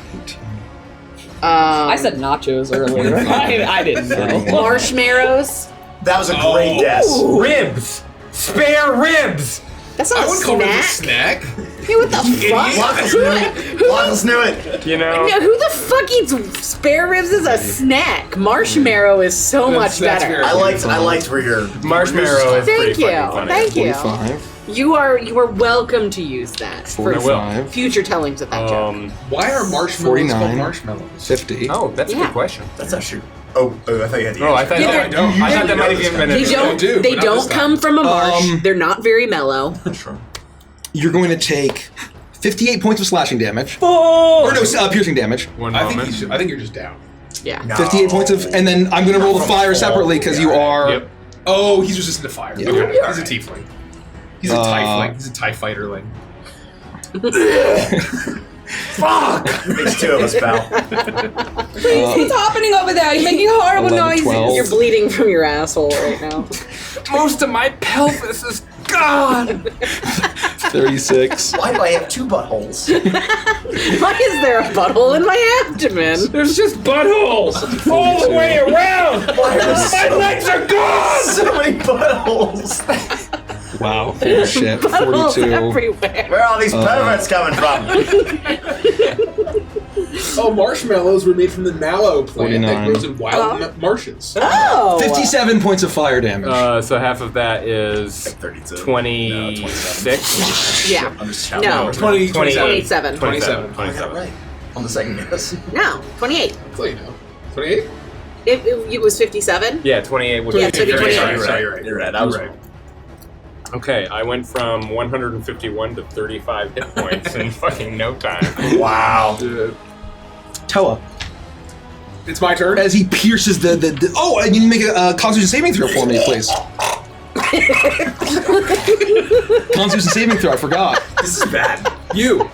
I said nachos earlier. I didn't know. Marshmallows. That was a great guess. Ribs! Spare ribs! That's not I a would call it a snack. snack. Hey, what the fuck? Lachlan knew it. You know? No, who the fuck eats spare ribs as a snack? Marshmallow is so much That's better. very- I liked where your Marshmallow is pretty Thank you. fucking funny. Thank you. 45. You are welcome to use that for 45. future tellings of that joke. Why are marshmallows 49. called marshmallows? 50. Oh, that's a Yeah. good question. That's actually. Oh, I thought you had the Oh, I answer. thought, Yeah, I don't. I thought that might have even been They a don't. do, They but not this don't time. come from a marsh. They're not very mellow. You're going to take 58 points of slashing damage. Or no, piercing damage. One I think moment. I think you're just down. Yeah. No. 58 points of, and then I'm going to roll the fire separately because you are. Yep. Oh, he's resistant to fire. Yeah. Okay, he's a tiefling. He's a tiefling. He's a TIE fighterling. Makes two of us, pal. What's happening over there? You're making horrible 11, noises. 12. You're bleeding from your asshole right now. Most of my pelvis is gone! 36. Why do I have two buttholes? Why is there a butthole in my abdomen? There's just buttholes all the way around! My legs are gone! So many buttholes. Wow. Holy shit. Buttholes 42. everywhere. Where are all these perverts coming from? Oh, marshmallows were made from the mallow plant that 49. grows in wild marshes. Oh. 57 points of fire damage. So half of that is 32. 26? Yeah. I'm just No. 20, 27. 27. I got it right. On the second guess. No. 28. So you know. 28? It was 57? Yeah, 28 would Yeah, be so it'd be 28. You're right. You're right. I was You're right. Okay, I went from 151 to 35 hit points in fucking no time. Wow. Toa. It's my turn. As he pierces the oh, and you can make a Constitution saving throw for me, please. Constitution saving throw, I forgot. This is bad. You.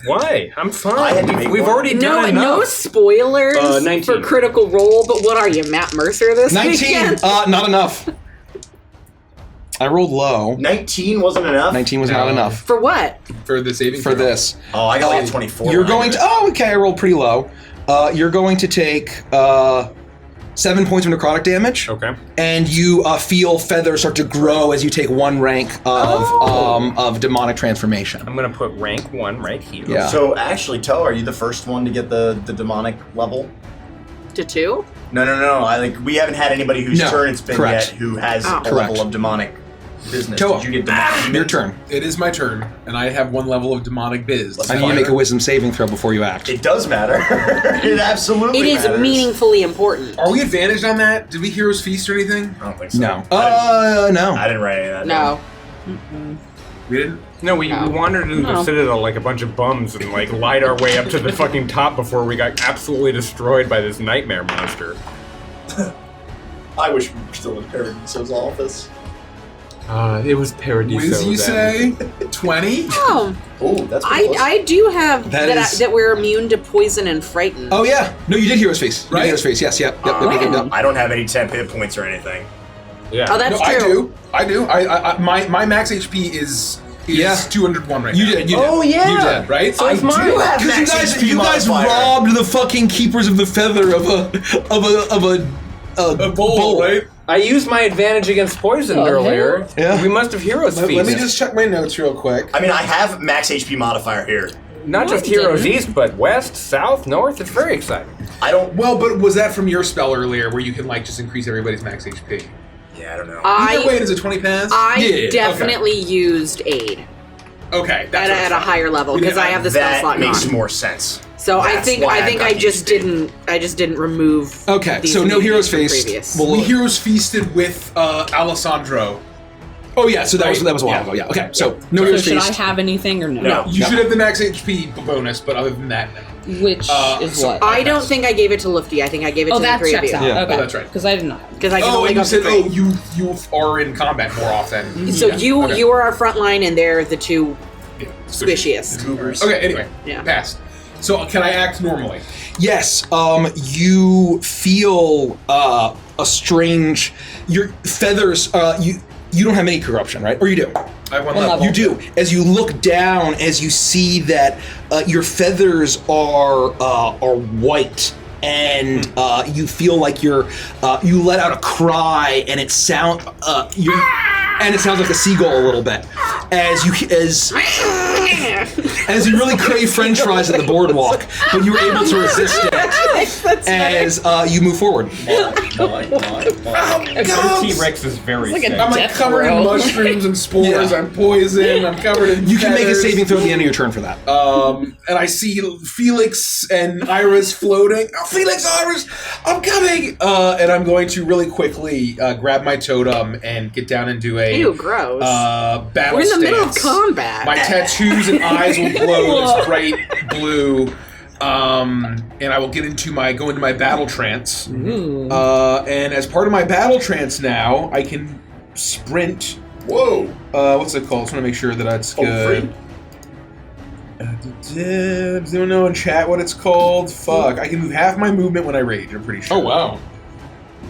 Why? I'm I had fine. to make We've one. already done No enough. spoilers 19. for Critical Role, but what are you, Matt Mercer this 19. weekend? Not enough. I rolled low. 19 wasn't enough? 19 was not enough For what? For the saving for throw. this. Oh, I got like a 24. You're going to. Oh, okay. I rolled pretty low. You're going to take 7 points of necrotic damage. Okay. And you feel feathers start to grow as you take 1 rank of demonic transformation. I'm gonna put rank 1 right here. Yeah. So actually, Toe, are you the first one to get the demonic level? To 2? No. We haven't had anybody whose No, turn it's been correct. yet who has a Correct. level of demonic business. Toe, Did you get demonic? your turn. It is my turn, and I have 1 level of demonic biz. Let's I need you to make a wisdom saving throw before you act. It does matter. It absolutely It is matters. meaningfully important. Are we advantaged on that? Did we Heroes Feast or anything? I don't think so. No. No. I didn't write any of that No. We didn't? No, we wandered into the No. citadel like a bunch of bums and like lied our way up to the fucking top before we got absolutely destroyed by this nightmare monster. I wish we were still in Paradiso's office. It was Paradiso. Wiz, you say? 20? Oh, Oh, that's pretty close. I do have That is- that we're immune to poison and frighten. Oh yeah. No, you did Hero's Face. You Right? did Hero's Face. Yes. Yep. I don't have any temp hit points or anything. Yeah. Oh, that's No, true. I do. My max HP is Yeah. 201 right You now. did. You did. Oh, yeah. You did, right? I do have Because max HP you guys modifier. robbed the fucking keepers of the feather of a bowl, right? I used my advantage against poison Oh, earlier. Yeah. We must have Heroes Feast. Let me just check my notes real quick. I mean, I have max HP modifier here. Not No, just I Heroes didn't. East, but West, South, North. It's very exciting. I don't. Well, but was that from your spell earlier where you can like just increase everybody's max HP? Yeah, I don't know. Either way, does a 20 pass? I Yeah, definitely used aid Okay, that's what at it's a higher level We because did- I have the spell that slot makes gone. more sense. So I That's think why I got just used to it. didn't remove. Okay, these so no immunities Hero's from Face. previous. Well, We Heroes Feasted with Alessandro. oh yeah, so that was Right? a while Yeah. ago. Yeah. Okay, so no So Hero's should I Face. have anything or no? No. You should have the max HP bonus, but other than that, no. Which is so what? I don't think I gave it to Lufty. I think I gave it Oh, to the that 3 of checks you. out. Yeah. Okay. Oh, that's right. Because I did not. Because I can Oh, only and go you said, to 3. you are in combat more often. So Yeah, you okay. you are our front line, and they're the 2 Yeah, squishiest. Okay, anyway, Yeah. passed. So can I act normally? Yes. You feel a strange. Your feathers. You don't have any corruption, right? Or you do? I have one One level. level. You do. As you look down, as you see that your feathers are white, and you feel like you let out a cry, and it sounds like a seagull a little bit, as you really crave French fries at the boardwalk, but you were able to resist it as you move forward. T-Rex is very It's like a sick. I'm like Death covered in row. mushrooms and spores. Yeah. I'm poisoned. I'm covered in. You can make a feathers. saving throw at the end of your turn for that. And I see Felix and Iris floating. Oh, Felix, Iris, I'm coming! And I'm going to really quickly grab my totem and get down into a Ew, gross. battle We're in the middle of stance. combat. My tattoos and eyes will glow this bright blue. And I will go into my battle trance. Ooh. And as part of my battle trance now, I can sprint. Whoa. What's it called? Just want to make sure that that's good. Does anyone know in chat what it's called? Fuck. I can move half my movement when I rage, I'm pretty sure. Oh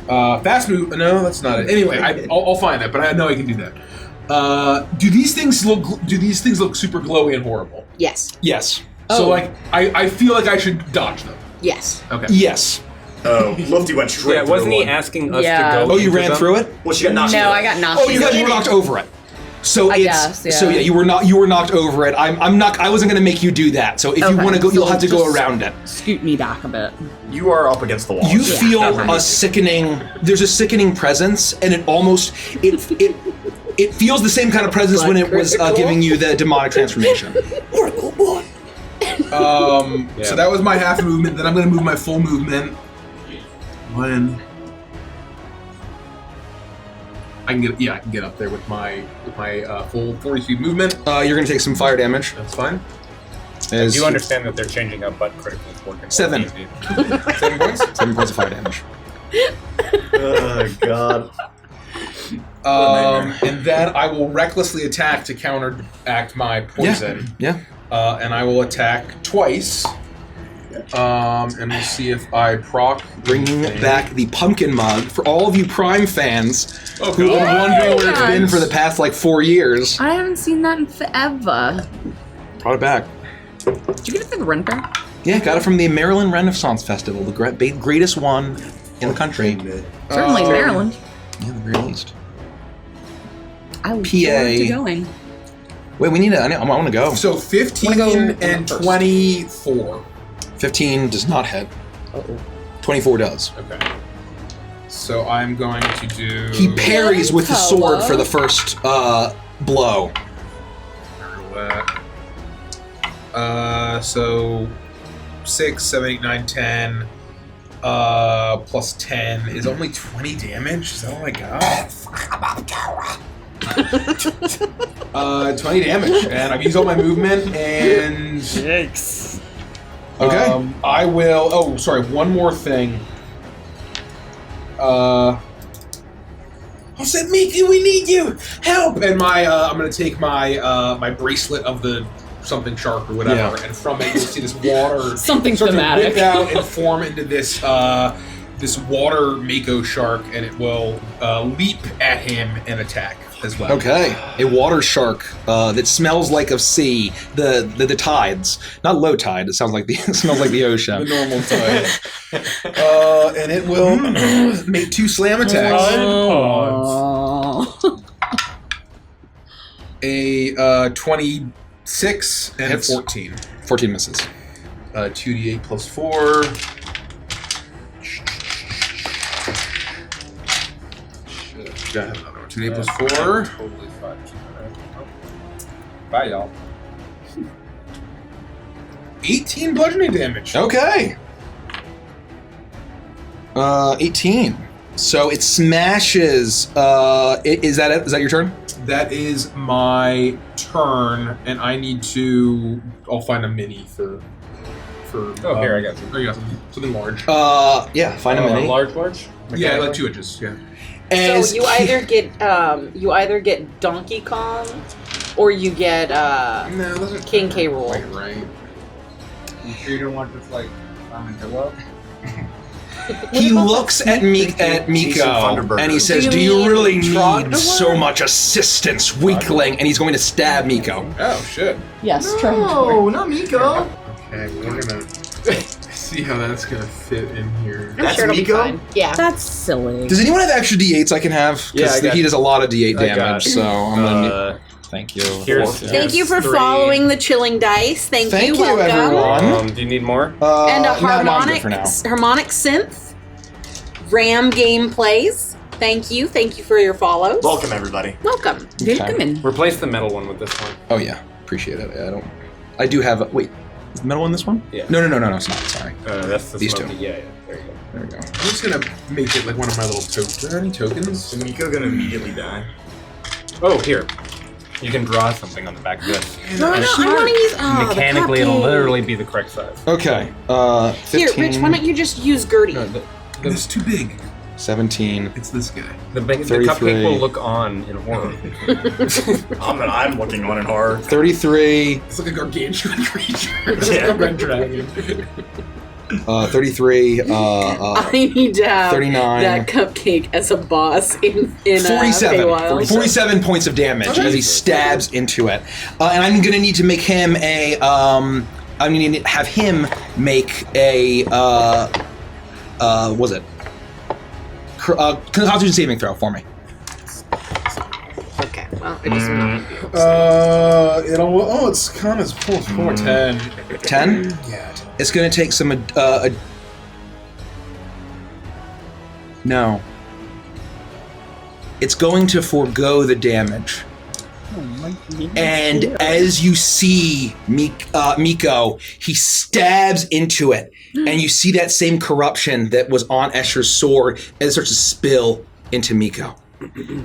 wow. Fast move. No, that's not it. Anyway, I'll find that, but I know I can do that. Do these things look super glowy and horrible? Yes. Yes. So Oh. like I feel like I should dodge them. Yes. Okay. Yes. Oh, Lufty went straight Yeah, through wasn't he one. asking us Yeah. to go? Oh, you into ran them? through it? Well, she got knocked No, through. I got knocked. Oh, you were knocked over it. So I it's guess, yeah. so yeah, you were knocked over it. I'm not. I wasn't going to make you do that. So if you Okay, want to go, so you'll have to go just- around it. Scoot me back a bit. You are up against the wall. You Yeah. feel a sickening. There's a sickening presence, and it almost it feels the same kind of presence when it was giving you the demonic transformation. So that was my half movement. Then I'm going to move my full movement. When I can get up there with my full 40 feet movement. You're going to take some fire damage. That's fine. As You understand that they're changing up butt critically working. 7. 7 points. 7 points of fire damage. Oh God. And then I will recklessly attack to counteract my poison. Yeah. And I will attack twice. And we'll see if I proc. Bringing back the pumpkin mug for all of you Prime fans who have God. been wondering where it's been for the past 4 years. I haven't seen that in forever. Brought it back. Did you get it for the Ren Fair? Yeah, got it from the Maryland Renaissance Festival, the greatest one in the country. Certainly Maryland. Yeah, the very least. I look PA. forward to going. Wait, we need to. I want to go. So 15 Wanna go and first? 24. 15 does not hit. 24 does. Okay. So I'm going to do. He parries with the sword for the first blow. So 6, 7, 8, 9, 10. Plus 10 is only 20 damage. Is that all I got? 20 damage, and I've used all my movement, and Yikes. Okay. I will. Oh, sorry. One more thing. I said, Miki, we need you. Help! And my, I'm gonna take my my bracelet of the something shark or whatever, and from it you'll see this water Something start to thematic. whip out and form into this this water mako shark, and it will leap at him and attack as well. Okay, a water shark that smells like a sea, the tides, not low tide. It sounds like it smells like the The ocean. normal tide. And it will make 2 slam attacks. Oh. A 26 and Hits. a 14. 14 misses. 2d8 plus 4. Gotta have another one. 2d8 plus 4. Totally fucked. Bye, y'all. 18 bludgeoning damage. Okay. 18. So it smashes. Is that it? Is that your turn? That is my turn, and I need to. I'll find a mini for. Oh, here, I got some. Oh, you got something large. Yeah. Find a mini. Large? Yeah, like 2 inches. Yeah. As So you either get Donkey Kong, or you get No, those are King K. Rool. quite right. You sure you don't want just like armadillo? He looks at Jason Miko Thunderbird. and he says, Do "Do you you really mean need Trogdor? so much assistance, weakling?" And he's going to stab Miko. Oh shit. Yes, try. No, not Miko. Okay, we're gonna see how that's gonna fit in here. I'm That's sure it'll be Miko? fine. Yeah. That's silly. Does anyone have extra D8s I can have? Yeah, I Because got- he does a lot of D8 I got- damage, so I'm gonna need... Thank you. Here's- Thank you for 3. following the chilling dice. Thank Thank you. you, Welcome. everyone. Do you need more? And a no, I'm good harmonic for now. synth. Ram gameplays. Thank you for your follows. Welcome, everybody. Welcome. Welcome. Replace the metal one with this one. Oh yeah, appreciate it. I do have. Wait, is the metal in this one? Yeah. No, it's not. Sorry. That's the These smoky. two. Yeah, there you go. There we go. I'm just gonna make it like one of my little tokens. Are there any tokens? Is Miko gonna immediately die? Oh, here. You can draw something on the back of this. No, I want to use. Oh, Mechanically, the it'll cupcake. literally be the correct size. Okay. 15, Here, Rich. Why don't you just use Gertie? No, It's too big. 17. It's this guy. the 33. cupcake will look on in horror. I'm looking on it hard. 33. It's like a gargantuan creature. It's Yeah. like a red dragon. 33. I need to have 39. that cupcake as a boss in 47. Feywild. 47 points of damage as he stabs into it. And I'm going to need to make him a. I'm going to have him make a. Was it? Constitution saving throw for me. Okay, well, I just It's kind of full 10. 10? Yeah. It's going to take some. No. It's going to forego the damage. And as you see Miko, he stabs into it, and you see that same corruption that was on Escher's sword as it starts to spill into Miko.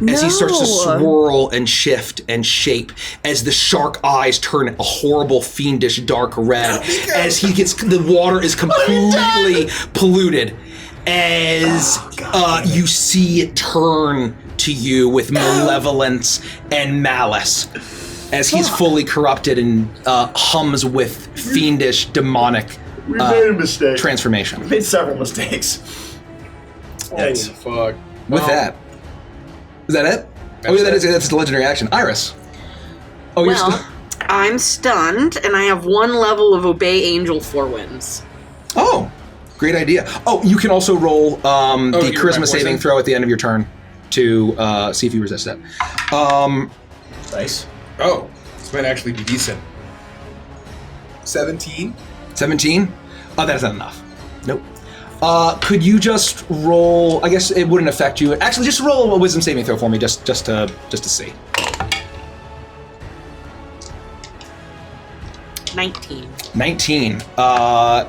As he starts to swirl and shift and shape, as the shark eyes turn a horrible, fiendish, dark red, as the water is completely polluted, as you see it turn to you with malevolence and malice as he's fully corrupted and hums with fiendish, demonic We made a mistake. transformation. We made several mistakes. Yikes. Fuck. With that, is that it? Oh, yeah, that's the legendary action. Iris. Oh, you're Well, still. I'm stunned, and I have 1 level of Obey Angel 4 wins. Oh, great idea. Oh, you can also roll the you're charisma right, saving poison. throw at the end of your turn to see if you resist it. Nice. Oh, this might actually be decent. 17? 17? Oh, that's not enough. Nope. Could you just roll? I guess it wouldn't affect you. Actually, just roll a wisdom saving throw for me, just to see. 19. 19.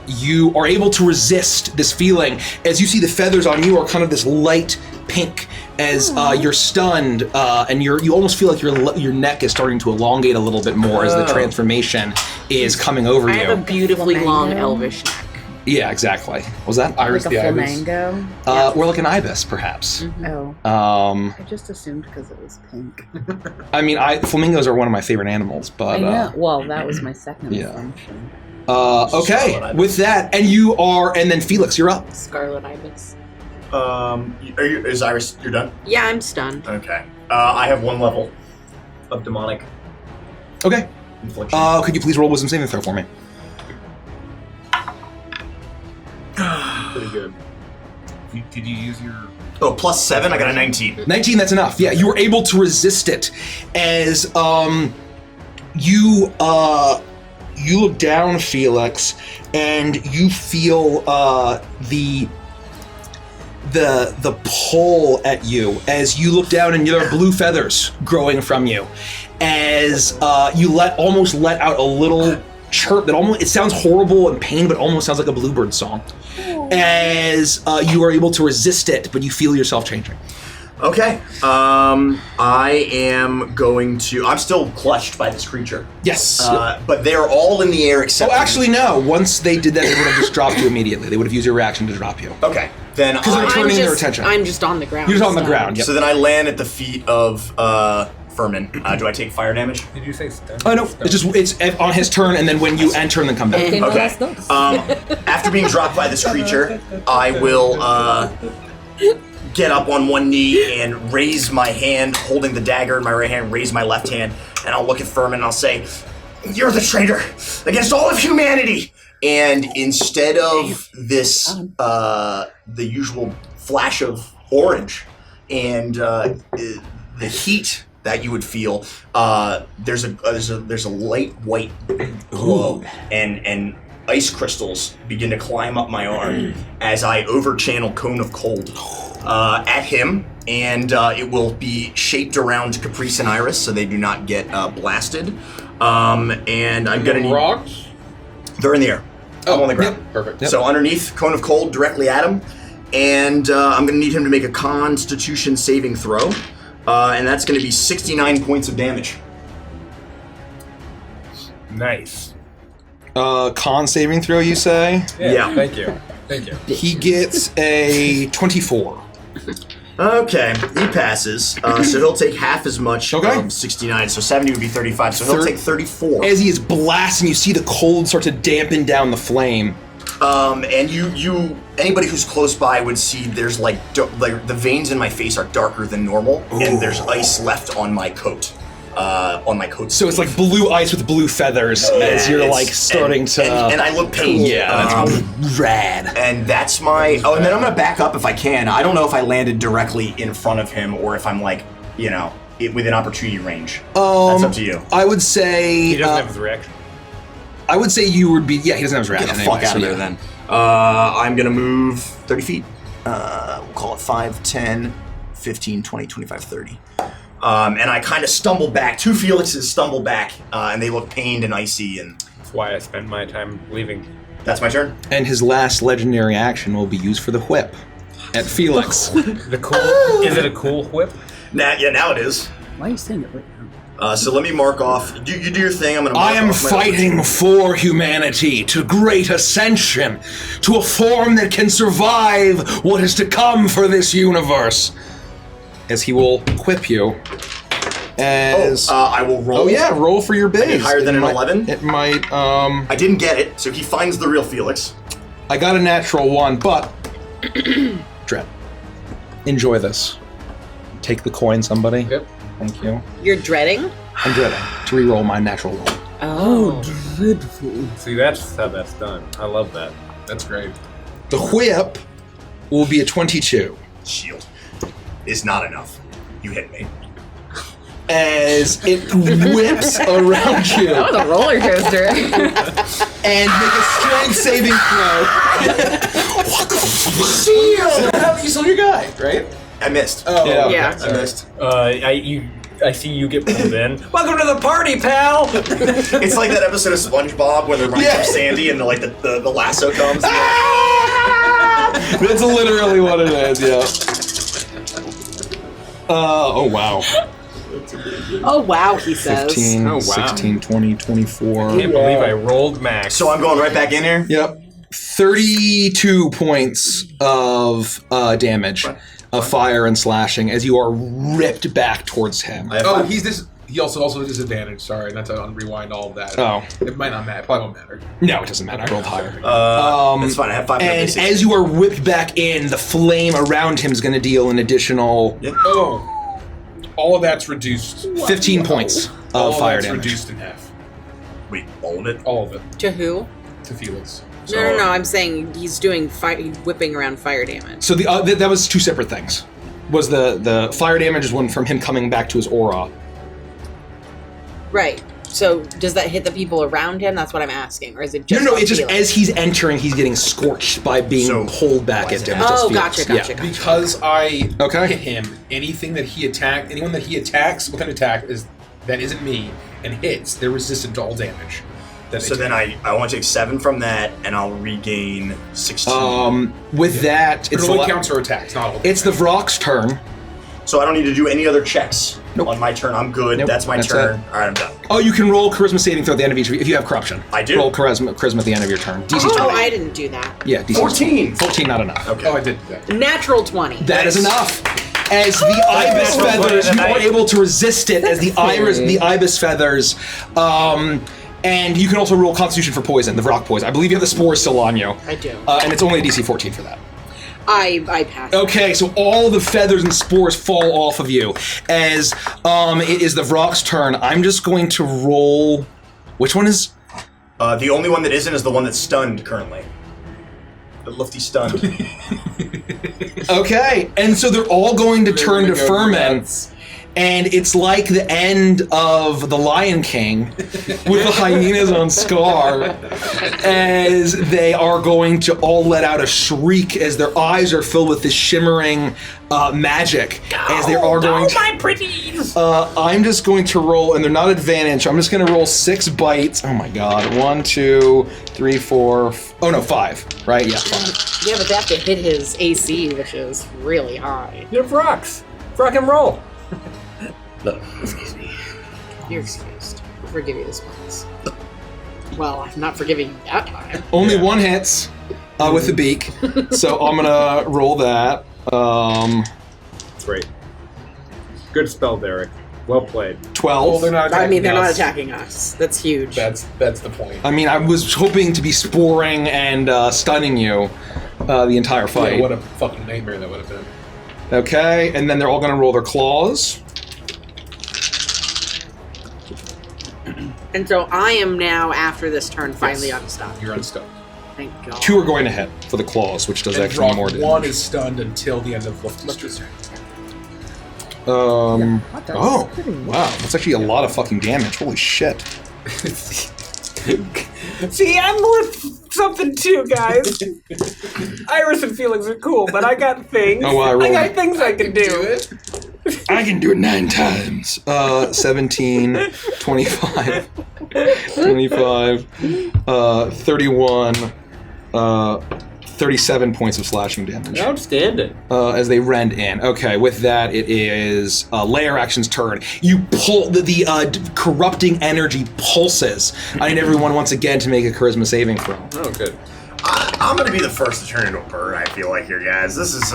You are able to resist this feeling as you see the feathers on you are kind of this light pink as you're stunned and you almost feel like your neck is starting to elongate a little bit more as the transformation is coming over I you. have a beautifully Flamingo. long elvish neck. Yeah, exactly. What was that? Iris Like the a ibis? flamingo. Or like an ibis, perhaps. Oh, I I just assumed because it was pink. mean, flamingos are one of my favorite animals, but I know. Well, that was my second yeah. assumption. Okay. Scarlet ibis. With that, and then Felix, you're up. Scarlet ibis. Is Iris, you're done? Yeah, I'm stunned. Okay. I have 1 level of demonic Okay. infliction. Could you please roll wisdom saving throw for me? Pretty good. Did you use your... Oh, plus 7, I got a 19. 19, that's enough. Yeah, you were able to resist it as you look down, Felix, and you feel the pull at you as you look down and there are blue feathers growing from you as you almost let out a little chirp that almost, it sounds horrible and pain, but almost sounds like a bluebird song as you are able to resist it, but you feel yourself changing. Okay. I am going to... I'm still clutched by this creature. Yes. But they're all in the air except... Oh, actually, no. Once they did that, they would have just dropped you immediately. They would have used your reaction to drop you. Okay. Then Because they're turning their attention. I'm just on the ground. You're just on the stunned. ground. Yep. So then I land at the feet of Furman. Do I take fire damage? Did you say stun? Oh no! It's on his turn, and then when you enter, and then come back. Okay, no, Okay. that's those. After being dropped by this creature, I will get up on one knee and raise my hand, holding the dagger in my right hand, raise my left hand, and I'll look at Furman and I'll say, "You're the traitor against all of humanity!" And instead of this, the usual flash of orange and the heat that you would feel, there's a light white glow, and ice crystals begin to climb up my arm as I overchannel Cone of Cold at him, and it will be shaped around Caprice and Iris so they do not get blasted. And I'm gonna need... Rocks? They're in the air. I'm on the ground. Yep, perfect. Yep. So underneath, Cone of Cold directly at him, and I'm gonna need him to make a Constitution saving throw, and that's gonna be 69 points of damage. Nice. Con saving throw, you say? Yeah. Thank you. Thank you. He gets a 24. Okay, he passes, so he'll take half as much Okay. of 69, so 70 would be 35, so he'll take 34. As he is blasting, you see the cold start to dampen down the flame. And you anybody who's close by would see there's like the veins in my face are darker than normal, and there's ice left on my coat. So it's like blue ice with blue feathers as you're it's- like starting to. and I look pained. Yeah, that's rad. And that's my... Oh, and then I'm going to back up if I can. I don't know if I landed directly in front of him or if I'm like, within opportunity range. That's up to you. I would say. He doesn't have his reaction. I would say you would be. Yeah, he doesn't have his Get reaction. the fuck anyway, out of so there yeah. then. I'm going to move 30 feet. We'll call it 5, 10, 15, 20, 25, 30. And I kind of stumble back. 2 Felixes stumble back, and they look pained and icy, and That's why I spend my time leaving. that's my turn. And his last legendary action will be used for the whip at Felix. The cool... Is it a cool whip? Now it is. Why are you saying it right now? So let me mark off. You do your thing. I'm going to mark I am off my- fighting for humanity to great ascension, to a form that can survive what is to come for this universe. as he will equip you. As I will roll. oh yeah, roll for your biz. I get higher than an 11? It might. I didn't get it, so he finds the real Felix. I got a natural 1, but Dread, enjoy this. Take the coin, somebody. Yep. Thank you. You're dreading? I'm dreading to re-roll my natural roll. Oh. Dreadful. See, that's how that's done. I love that. That's great. The whip will be a 22. Shield is not enough. You hit me. As it whips around you That was a roller coaster. and make a strength saving throw. Shield! You sold your guy, right? I missed. Oh, Yeah. Yeah. I missed. I see you get pulled in. Welcome to the party, pal! It's like that episode of SpongeBob when they're running Yeah. from Sandy and the lasso comes. That's literally what it is, yeah. Oh, wow. Oh, wow, he says. 15, Oh, wow. 16, 20, 24. Can't believe I rolled max. So I'm going right back in here. Yep. 32 points of damage of fire and slashing as you are ripped back towards him. I have Oh, five. he also disadvantage. Sorry, not to rewind all of that. Oh. It might not matter. Probably won't matter. No, it doesn't matter. I rolled higher. That's fine. I have 5. And as you are whipped back in, the flame around him is going to deal an additional Oh. All of that's reduced. 15 points All of fire that's damage. reduced in half. Wait, all of it? All of it. To who? To Felix. No, I'm saying he's doing whipping around fire damage. So that was 2 separate things. Was the fire damage is one from him coming back to his aura. Right. So does that hit the people around him? That's what I'm asking. Or is it just No, on it's just Felix? as he's entering, he's getting scorched by being So, pulled back at him. It's just Oh, Felix. gotcha. Yeah. Because I Okay. hit him, anyone that he attacks with an attack that isn't me and hits, they're resistant to all damage. So then I want to take 7 from that, and I'll regain 16. With that, It only counts for attacks, not all. it's the Vrock's turn. So I don't need to do any other checks Nope. on my turn. I'm good. Nope, That's my that's turn. it. All right, I'm done. Oh, you can roll charisma saving throw at the end of each. If you have corruption, I do. roll charisma at the end of your turn. DC 20. Oh, I didn't do that. Yeah, DC 14. 14, not enough. Okay. Oh, I did that. Natural 20. That is enough. As the ibis natural feathers, 20 you are tonight. able to resist it as the ibis feathers. And you can also roll Constitution for poison, the Vrock poison. I believe you have the spores still on you. I do. And it's only a DC 14 for that. I passed. Okay, so all the feathers and spores fall off of you. As it is the Vrock's turn, I'm just going to roll. Which one is? The only one that isn't is the one that's stunned currently. The Lufty stunned. Okay, and so they're all going to turn to Furman. And it's like the end of The Lion King with the hyenas on Scar as they are going to all let out a shriek as their eyes are filled with this shimmering magic as they are going to... my pretties! I'm just going to roll, and they're not advantage, I'm just going to roll 6 bites. Oh my god. 1, 2, 3, 4... Oh no, 5. Right? Yeah, 5. Yeah, but they have to hit his AC, which is really high. You have rocks. Rock and roll. Excuse me. You're excused. I'll forgive you this once. Well, I'm not forgiving you that time. Only one hits with the beak, so I'm gonna roll that. Great. Good spell, Derek. Well played. 12. Well, they're not I mean, they're not us. attacking us. That's huge. That's the point. I mean, I was hoping to be sporing and stunning you the entire fight. Yeah, what a fucking nightmare that would have been. Okay, and then they're all gonna roll their claws. And so I am now, after this turn, finally unstuck. You're unstuck. Thank God. 2 are going to hit for the claws, which does And actually Rock more damage. 1 is stunned until the end of Lufty's turn. Oh, wow, that's actually a lot of fucking damage. Holy shit. See, I'm worth something too, guys. Iris and Felix are cool, but I got things. Oh, well, I I got rolled. things I can do. I can do it 9 times. 17, 25, 25, 31, 37 points of slashing damage. Outstanding. As they rend in. Okay, with that, it is Lair Action's turn. You pull, the corrupting energy pulses. I need everyone once again to make a charisma saving throw. Oh, good. I'm gonna be the first to turn into a bird, I feel like, here, guys. This is,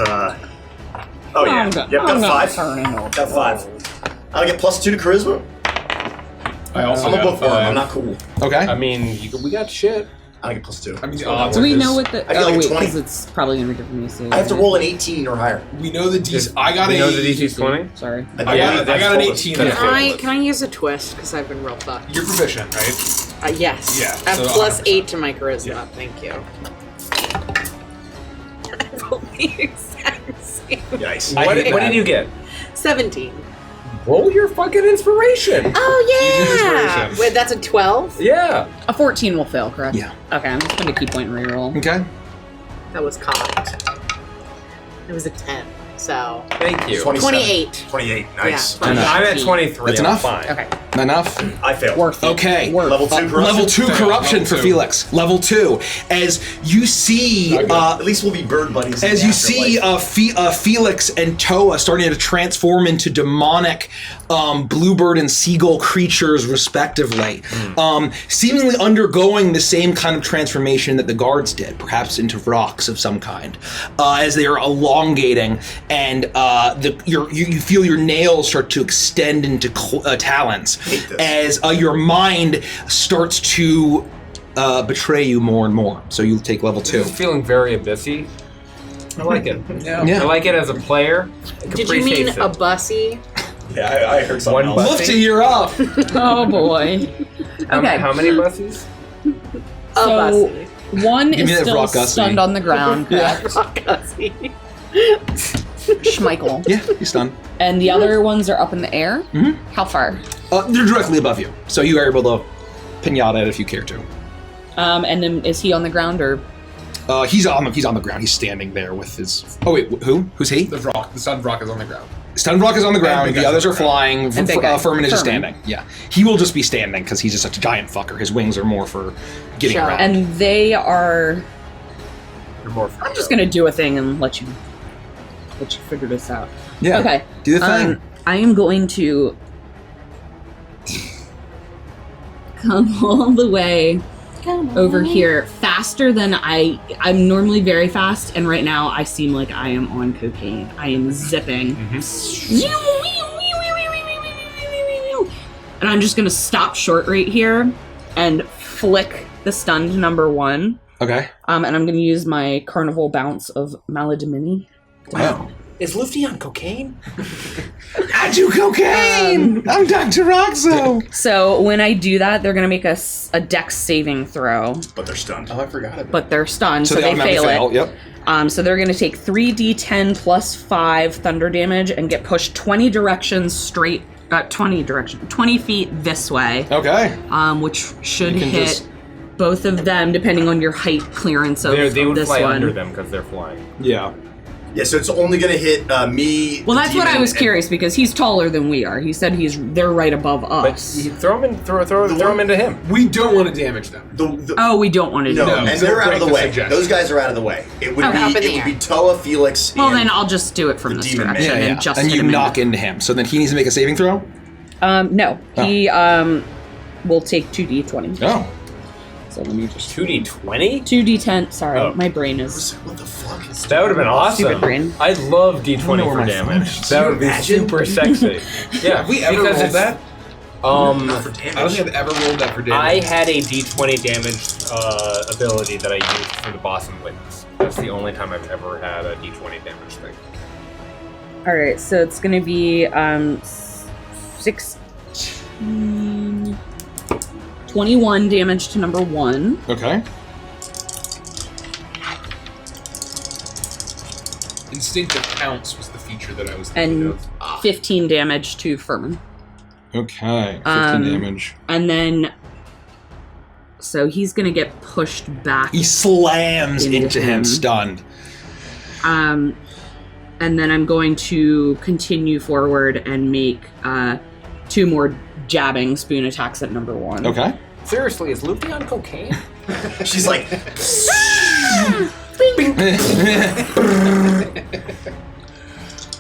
Oh yeah. Yep, got a 5. Got Got 5. I'll get +2 to charisma. I also I'm a got bookworm. 5. I'm not cool. Okay. I mean, we got shit. I get +2. I mean, the odds Do are we this- know what the? I get like a wait, 20. because it's probably gonna be different from you. So I have to roll an 18 or higher. We know the DC. I got You a. know the DC's 20? Sorry. I got an 18. That's Yeah. Can I use a twist? Because I've been real fucked. You're proficient, right? Yes. Yeah, I have so +8 to my charisma. Yeah. Thank you. I rolled the exact same. Nice. What hate did that. you get? 17. Roll your fucking inspiration. Oh Use yeah. inspiration. Wait, that's a 12. Yeah. A 14 will fail, correct? Yeah. Okay, I'm just gonna keep point and reroll. Okay. That was cocked. It was a 10. So Thank you. 27. 28. 28. Nice. Yeah. I'm at 23. That's I'm enough? Fine. Okay, Enough? I failed. worth it. Okay. Worth. Level 2 corruption. Level 2 Fail. corruption Level for 2. Felix. Level 2. As you see, At least we'll be bird buddies. in as the you see afterlife. Felix and Toa starting to transform into demonic bluebird and seagull creatures respectively, seemingly undergoing the same kind of transformation that the guards did, perhaps into rocks of some kind, as they are elongating, and you feel your nails start to extend into talons as your mind starts to betray you more and more. So you take level 2. This is feeling very abyssy. I like it. Yeah. I like it as a player. Did you mean a bussy? Yeah, I heard something One else. Lifty, you're up. Oh boy. Okay. How many buses? A So bussy. one Give me is that still rock gussy. stunned on the ground, correct? Bussy. Schmeichel. Yeah, he's stunned. And the other ones are up in the air. Mhm. How far? They're directly above you, so you are able to pinata it if you care to. And then is he on the ground or? He's on the ground. He's standing there with his. Oh wait, who? Who's he? The stunned rock is on the ground. Stunned Rock is on the ground. big The guy's others on are the ground. flying. And big guy. Furman is just Furman. standing. Yeah, he will just be standing because he's just such a giant fucker. His wings are more for getting Sure. around. And they are. You're more I'm just gonna do a thing and let you figure this out. yeah. Okay. Do the thing. I am going to come all the way over here faster than I'm normally very fast, and right now I seem like I am on cocaine. I am zipping. And I'm just gonna stop short right here and flick the stunned number 1. Okay. And I'm gonna use my carnival bounce of Maladimini. Wow. Is Lufty on cocaine? I do cocaine. I'm Dr. Roxo. So when I do that, they're gonna make a dex saving throw, But they're stunned. Oh, I forgot about but they're stunned, so they they automatically fail it. Yep. So they're gonna take 3d10 plus 5 thunder damage and get pushed 20 directions straight. 20 feet this way, Okay. which should You can hit just- both of them depending on your height clearance of They would this fly one. under them because they're flying. Yeah. Yeah, so it's only gonna hit me. Well, that's what I demon, was and- curious because he's taller than we are. He said they're right above But us. you throw them into him. We don't want to damage them. Oh, we don't want to do No, that. No. and so they're out of the break the way. suggestion. Those guys are out of the way. It would Okay. Up in the be air. Toa, Felix. Well, and then I'll just do it from the this demon direction man. and just and hit you him in knock the- into him. So then he needs to make a saving throw. No, Oh. he will take 2d20. Oh. So let me just 2d20? 2d10. Sorry, Oh. my brain is. What the fuck is That would have been awesome. Stupid brain. I'd love D20 I don't know where for my damage. phone is. That would be Imagine. super sexy. Yeah, Have we ever because rolled it's- that? not for I don't damage? think I've ever rolled that for damage. I had a D20 damage ability that I used for the boss and witness. That's the only time I've ever had a D20 damage thing. All right, so it's gonna be 16, 21 damage to number 1. Okay. Instinctive pounce was the feature that I was thinking And of. 15 damage to Furman. Okay. 15 damage. And then, so he's gonna get pushed back. He slams into him, stunned. And then I'm going to continue forward and make 2 more jabbing spoon attacks at number 1. Okay. Seriously, is Luffy on cocaine? She's like,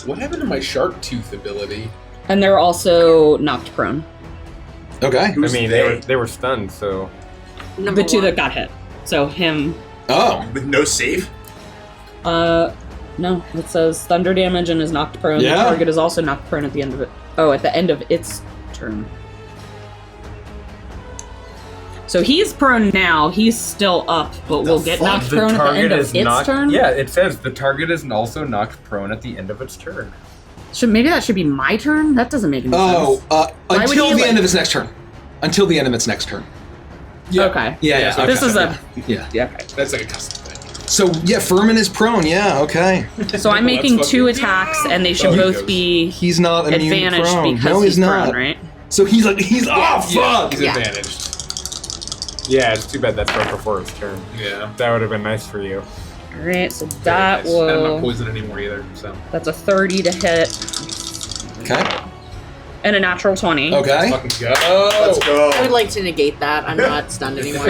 What happened to my shark tooth ability? And they're also knocked prone. Okay. who's I mean, they? they were stunned, so Number The 2 1. that got hit. So him, Oh. With no save? no, No, it says thunder damage and is knocked prone. Yeah. The target is also knocked prone at the end of it. Oh, at the end of its turn. So he's prone now. He's still up, but will get knocked prone at the end of its turn? Yeah, it says the target is also knocked prone at the end of its turn. Maybe that should be my turn? That doesn't make any sense. Until the end of its next turn. Until the end of its next turn. Yeah. Okay. Yeah. so This is Yeah. okay. That's like a custom thing. So, yeah, Furman is prone. Yeah, okay. So I'm making That's 2 fucking- attacks, and they should Oh, he both goes. be He's not immune advantaged prone. because No, he's he's not. prone, right? So he's like, he's Yeah, fuck! he's Yeah. advantaged. Yeah, it's too bad that's right before its turn. Yeah. That would have been nice for you. Alright, so that Nice. And I'm not will... poisoned anymore either, so. That's a 30 to hit, Okay. and a natural 20. Okay. Fucking go. Let's go. I would like to negate that. I'm not stunned anymore.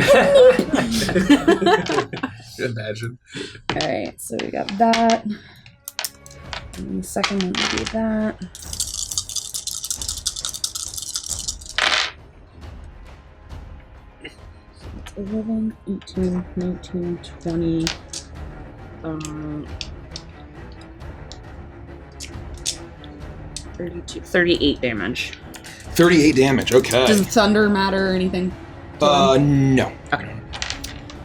Imagine. Alright, so we got that. And the second one would be that. So it's 11, 18, 19, 20. 32, 38 damage. 38 damage, okay. Does thunder matter or anything? No. Okay.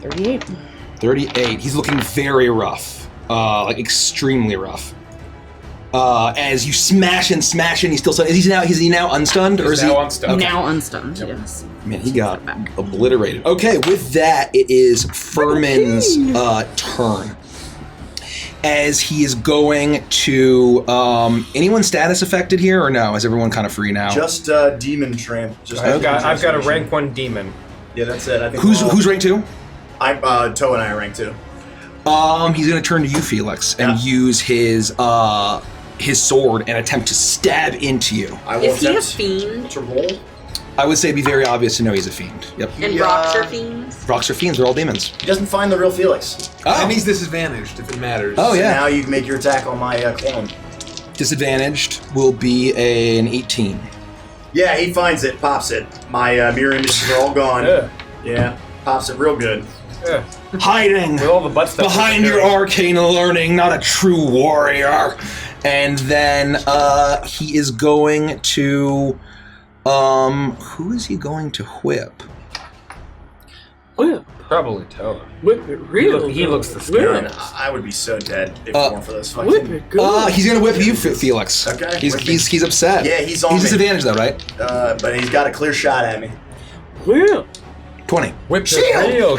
38. 38. He's looking very rough. Like extremely rough. As you smash and he's still stunned. Is he now unstunned? Or is He's now he unstunned. Okay. Now unstunned, yes. Man, he got obliterated. Okay, with that, it is Furman's turn. As he is going to anyone status affected here or no? Is everyone kind of free now? Just demon tramp. Just I've got a transformation. rank 1 demon. Yeah, that's it. I think Who's rank 2? I'm Toe and I are rank 2. He's gonna turn to you, Felix, and use his sword and attempt to stab into you. I will Is he a attempt fiend? to roll. I would say it'd be very obvious to know he's a fiend. Yep. And rocks are fiends? Rocks are fiends, they're all demons. He doesn't find the real Felix. And he's disadvantaged if it matters. Oh, So yeah. now you can make your attack on my clone. Disadvantaged will be an 18. Yeah, he finds it, pops it. My mirror images are all gone. Yeah, pops it real good. Yeah. Hiding With all the butt stuff. behind your arcane learning, not a true warrior. And then he is going to who is he going to whip? Probably Toe. Whip it real. He looks the scariest. I would be so dead if it weren't for those fucking... He's gonna whip you, Felix. Okay. He's upset. Yeah, he's on He's me. disadvantaged though, right? But he's got a clear shot at me. 20. Whip the real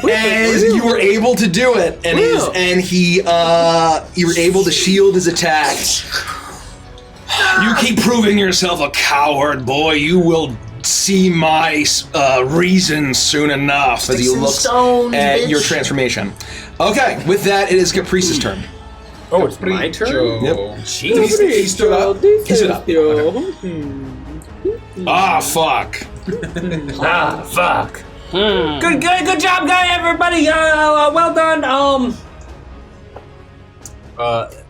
As you were able to do it, and you were able to shield his attack. You keep proving yourself a coward, boy. You will see my reason soon enough as you look at your transformation. Okay, with that, it is Caprice's turn. Oh, it's my turn? Yep. Jeez. He stood up. He stood up. Ah, fuck. Fuck. Good job, everybody. Well done.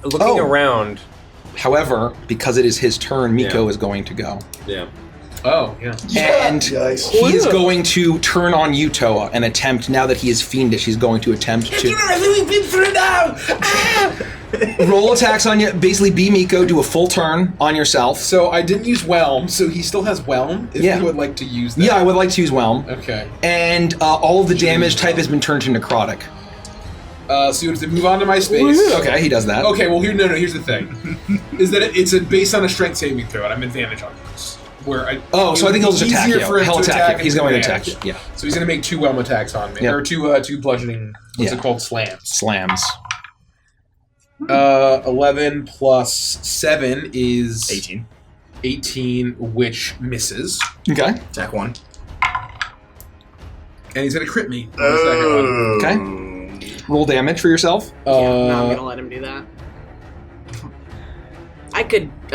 Looking around. However, because it is his turn, Miko is going to go. Yeah. Oh, yeah. And he is going to turn on you, Toa, and attempt, now that he is fiendish, he's going to attempt to... roll attacks on you, basically be Miko, do a full turn on yourself. So I didn't use Whelm, so he still has Whelm, if you would like to use that. Yeah, I would like to use Whelm. Okay. And all of the damage type has been turned to necrotic. So you have to move on to my space. Okay, he does that. Okay, well, here's the thing. Is that it's based on a strength saving throw, and I'm advantage on this. So I think he'll just attack you. He'll attack you. He's going to attack you. Yeah. So he's going to make 2 Whelm attacks on me. Yep. Or two bludgeoning, what's it called? Slams. Slams. 11 plus 7 is... 18. 18, which misses. Okay. Attack 1. And he's going to crit me on the second one. Okay. Roll damage for yourself. Yeah, I'm not gonna let him do that. I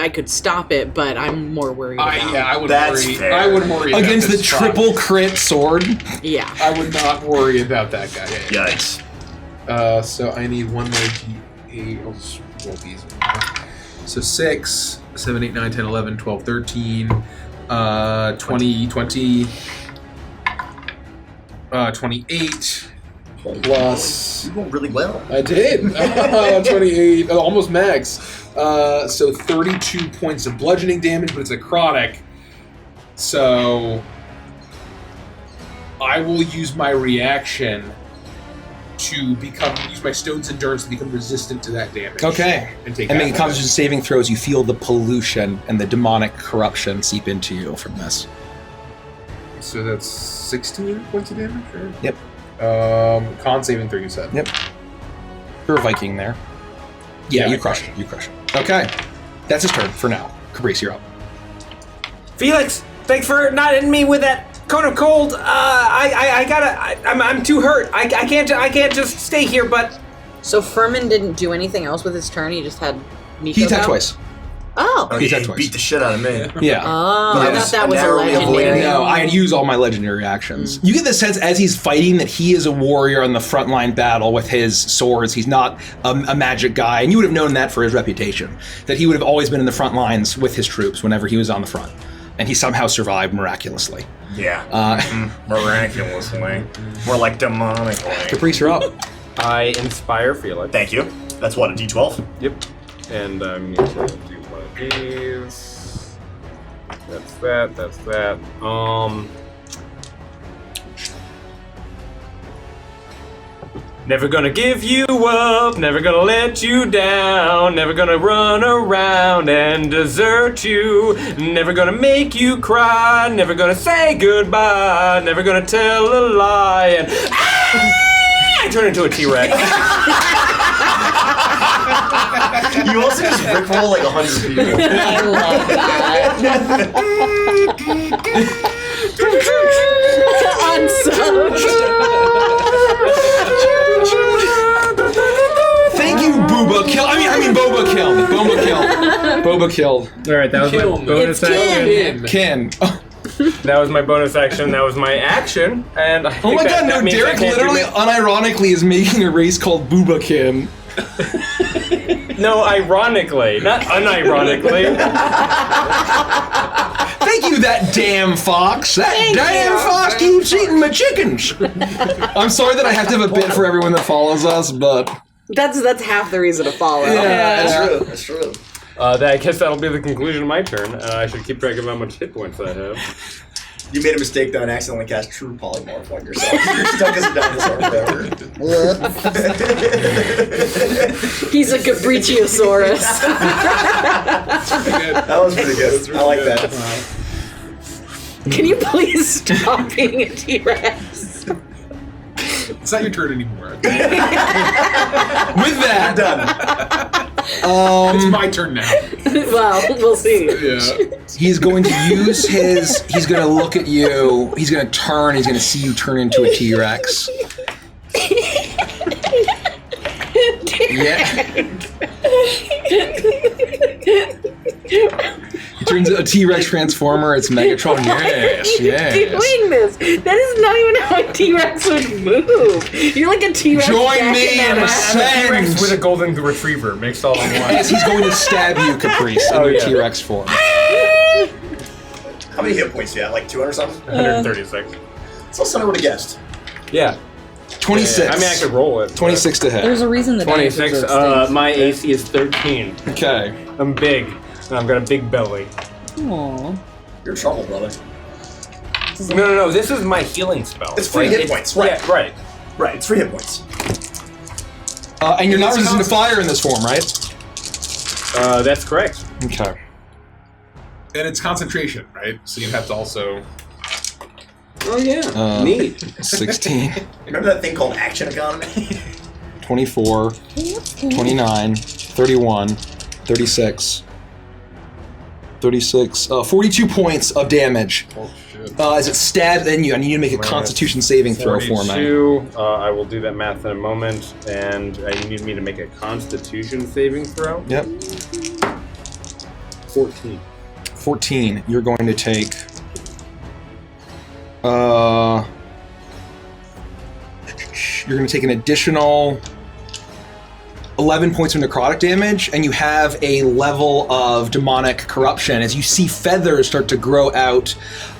could stop it, but I'm more worried about I would That's worry. fair. I would worry about Against the this triple crit sword. Yeah. I would not worry about that guy. Yikes. So I need one more D8. I'll just roll these. So 6, 7, 8, 9, 10, 11, 12, 13, 20, 28, plus... You rolled really well. I did. 28, almost max. So 32 points of bludgeoning damage, but it's a chronic. So I will use my reaction to use my stone's endurance to become resistant to that damage. Okay. And take making half of Constitution saving throws, you feel the pollution and the demonic corruption seep into you from this. it. So that's 16 points of damage, right? Yep. Con saving throw, you said. Yep. You're a Viking there. Yeah, you crush it. You crush it. Okay. That's his turn for now. Caprice, you're up. Felix, thanks for not hitting me with that cone of cold. I'm too hurt. I can't just stay here. But So Furman didn't do anything else with his turn. He just had Miko. He attacked go? twice. Oh. Oh, He's yeah, had he twice. beat the shit out of me. Yeah. Oh, I thought that was a narrowly avoided legendary. No, I had used all my legendary actions. You get the sense as he's fighting that he is a warrior on the frontline battle with his swords. He's not a magic guy, and you would have known that for his reputation. That he would have always been in the front lines with his troops whenever he was on the front, and he somehow survived miraculously. Yeah. Miraculously. More like demonically. Caprice, you're up. I inspire Felix. Thank you. That's what, a D12? Yep. And I'm going to do one of these. That's that. That's that. Never gonna give you up, never gonna let you down, never gonna run around and desert you, never gonna make you cry, never gonna say goodbye, never gonna tell a lie, and I turn into a T-Rex. You also just rickroll like 100 people. I love Thank you, Booba Kill. I mean, Boba killed. Boba killed. Boba killed. All right, that was Kill my me. bonus It's action. Ken. That was my bonus action. That was my action. And I Oh think my god, that no, means I Derek can't do literally, unironically, is making a race called Boobakin. No, ironically, not unironically. Thank you, that damn fox. That damn fox keeps eating my chickens. I'm sorry that I have to have a bit for everyone that follows us, but... That's half the reason to follow. That's true. That's true. I guess that'll be the conclusion of my turn. I should keep track of how much hit points I have. You made a mistake though and accidentally cast True Polymorph on yourself. You're stuck as a dinosaur forever. He's a Caprichiosaurus. That was pretty good. I like that. Can you please stop being a T-Rex? It's not your turn anymore. With that, Done. It's my turn now. Well, we'll see. Yeah. he's going to use his... He's going to look at you. He's going to turn. He's going to see you turn into a T-Rex. Yeah. He turns into a T-Rex transformer. It's Megatron. Yes, yes. Doing this. That is not even how a T-Rex would move. You're like a T-Rex. Join back me in that and ass. ascend. With a golden retriever, mixed all in one. As he's going to stab you, Caprice, in Oh, your yeah. T-Rex form. How many hit points do you have? Like 200 something? 136. That's less than I would have guessed. Yeah. 26. I mean, I could roll it. but- 26 to hit. There's a reason the 26. My AC is 13. Okay. I'm big, and I've got a big belly. Aww. You're in trouble, brother. No. This is my healing spell. It's free hit points, right. Yeah, right. Right, it's 3 hit points. And you're not resistant to fire in this form, right? That's correct. Okay. And it's concentration, right? So you have to also... Oh yeah. Neat. 16, Remember that thing called action economy? 24, 29, 31, 36, 42 points of damage. Oh, shit. As it stabs in you, and you need to make a Constitution saving throw for me. 42. I will do that math in a moment, and you need me to make a Constitution saving throw. Yep. 14. 14. You're going to take... You're going to take an additional 11 points of necrotic damage, and you have a level of demonic corruption as you see feathers start to grow out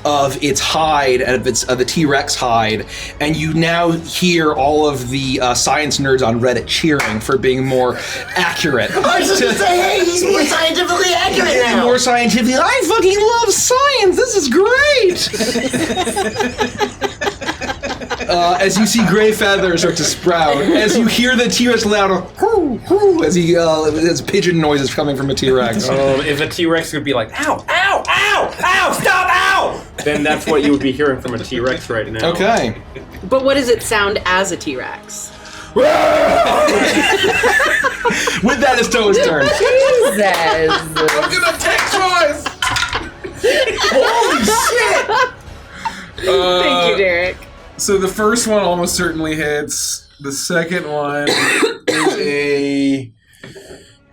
of its hide, of the T-Rex hide, and you now hear all of the science nerds on Reddit cheering for being more accurate. I was just gonna say, hey, he's more scientifically accurate now. More scientific. I fucking love science. This is great. As you see gray feathers start to sprout, as you hear the T-Rex louder, hoo, hoo, as pigeon noises coming from a T-Rex. If a T-Rex would be like, ow, ow, ow, ow, stop, ow! Then that's what you would be hearing from a T-Rex right now. Okay. But what does it sound as a T-Rex? With that, it's Toa's turn. Jesus. I'm gonna attack twice! Holy shit! Thank you, Derek. So the first one almost certainly hits. The second one is a...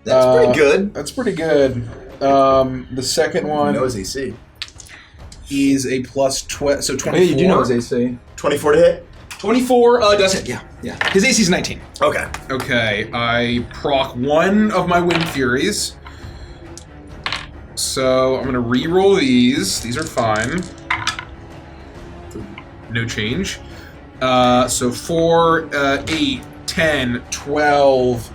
That's pretty good. That's pretty good. The second one knows AC. is a plus 12, so 24. Hey, you do know his AC. 24 to hit? 24 does hit, yeah. His AC is 19. Okay. Okay, I proc one of my Wind Furies. So I'm going to re-roll these. These are fine. No change. So 4, 8, 10, 12,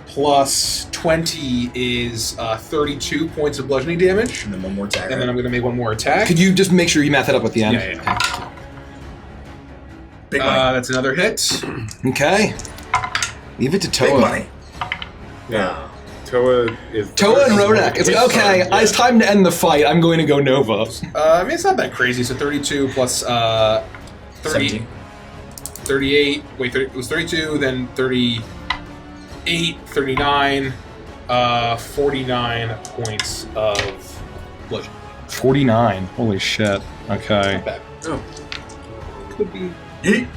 plus 20 is 32 points of bludgeoning damage. And then one more attack. And then I'm going to make one more attack. Could you just make sure you math that up at the end? Yeah. Big money. That's another hit. Okay. Leave it to Toa. Big money. Yeah. Toa is... Toa and Rodak. It's okay. It's time to end the fight. I'm going to go Nova. I mean, it's not that crazy. So 32 plus 30, 17. 38. Wait, it was 32, then 38, 39, 49 points of bludgeoning. 49. Holy shit. Okay. Not bad. Oh.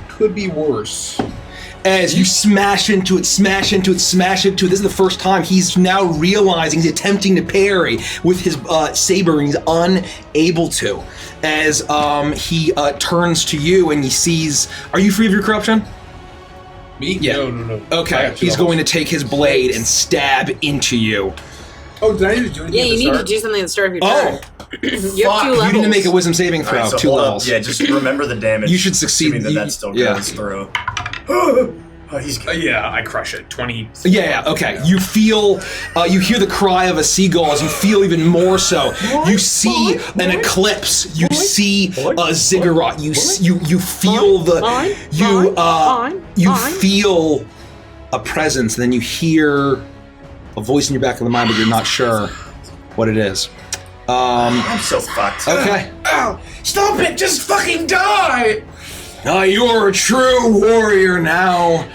Could be worse. As you smash into it, smash into it, smash into it. This is the first time he's now realizing he's attempting to parry with his saber, and he's unable to. As he turns to you and he sees... Are you free of your corruption? Me? Yeah. No. Okay, he's going to take his blade and stab into you. Oh, did I need to do anything Yeah, at the you need to start? do something at the start of your Oh! turn. You have 2 levels. You need to make a wisdom saving throw, Alright, so 2 hold levels. up. Yeah, just remember the damage. You should succeed. Assuming that still Yeah. goes through. Oh, he's good. Yeah, I crush it. 20. Yeah, okay. You feel, you hear the cry of a seagull as you feel even more so. You see an eclipse. You see a ziggurat. You feel you feel a presence. Then you hear a voice in your back of the mind, but you're not sure what it is. I'm so fucked. Okay. Ow! Stop it! Just fucking die! You're a true warrior now.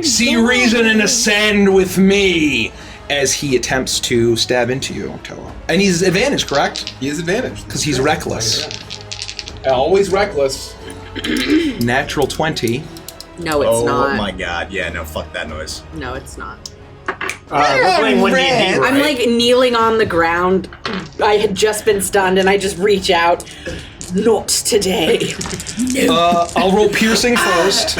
See reason and ascend with me. As he attempts to stab into you, Toa. And he's advantaged, correct? He is advantaged. Because he's reckless. Always reckless. Natural 20. No, it's not. Oh my god, yeah, no, fuck that noise. No, it's not. We're playing 1D&D, right? I'm like kneeling on the ground. I had just been stunned, and I just reach out. Not today. I'll roll piercing first.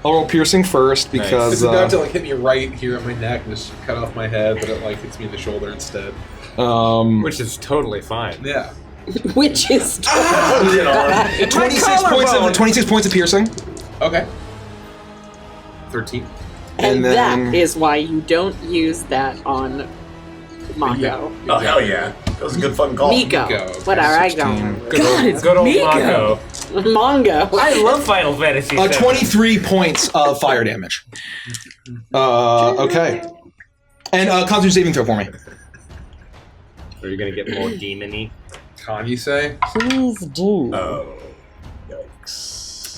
Because It's about to like hit me right here at my neck and just cut off my head, but it like hits me in the shoulder instead. Which is totally fine. Yeah. Which is 26 points of piercing. Okay. 13. and And then- that is why you don't use that on Mako. Oh, hell yeah. That was a good fucking call. Miko. Miko. Whatever, I 16. don't Good old Mako. Mongo. I love Final Fantasy VII. 23 points of fire damage. Okay. And Constitution saving throw for me. Are you gonna get more demon-y? Con, you say? Please do. Oh. Yikes.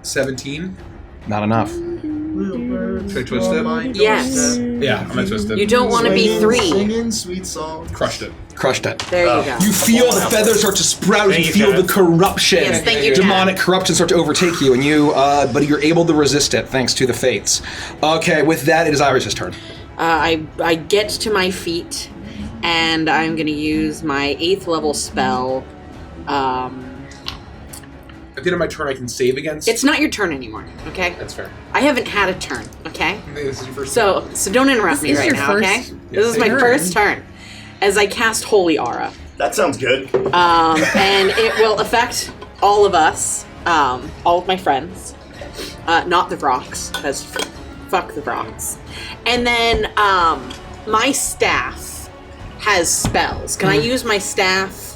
17. Not enough. Should I twist it? Yes. Yeah, I'm gonna twist it. You don't want to be 3. Singing sweet song. Crushed it. Crushed it. There you go. You feel the feathers start to sprout. Thank You you, feel Chad. the corruption, Yes, thank you, demonic Chad. corruption start to overtake you, and but you're able to resist it thanks to the fates. Okay, with that, it is Iris's turn. I get to my feet, and I'm going to use my 8th level spell. the end of my turn, I can save against. It's not your turn anymore, okay? That's fair. I haven't had a turn, okay? This is your first. So don't interrupt me is right your now, first okay? This is my turn. first turn. As I cast Holy Aura. That sounds good. And it will affect all of us, all of my friends. Not the Vrox, because fuck the Vrox. And then my staff has spells. Can I use my staff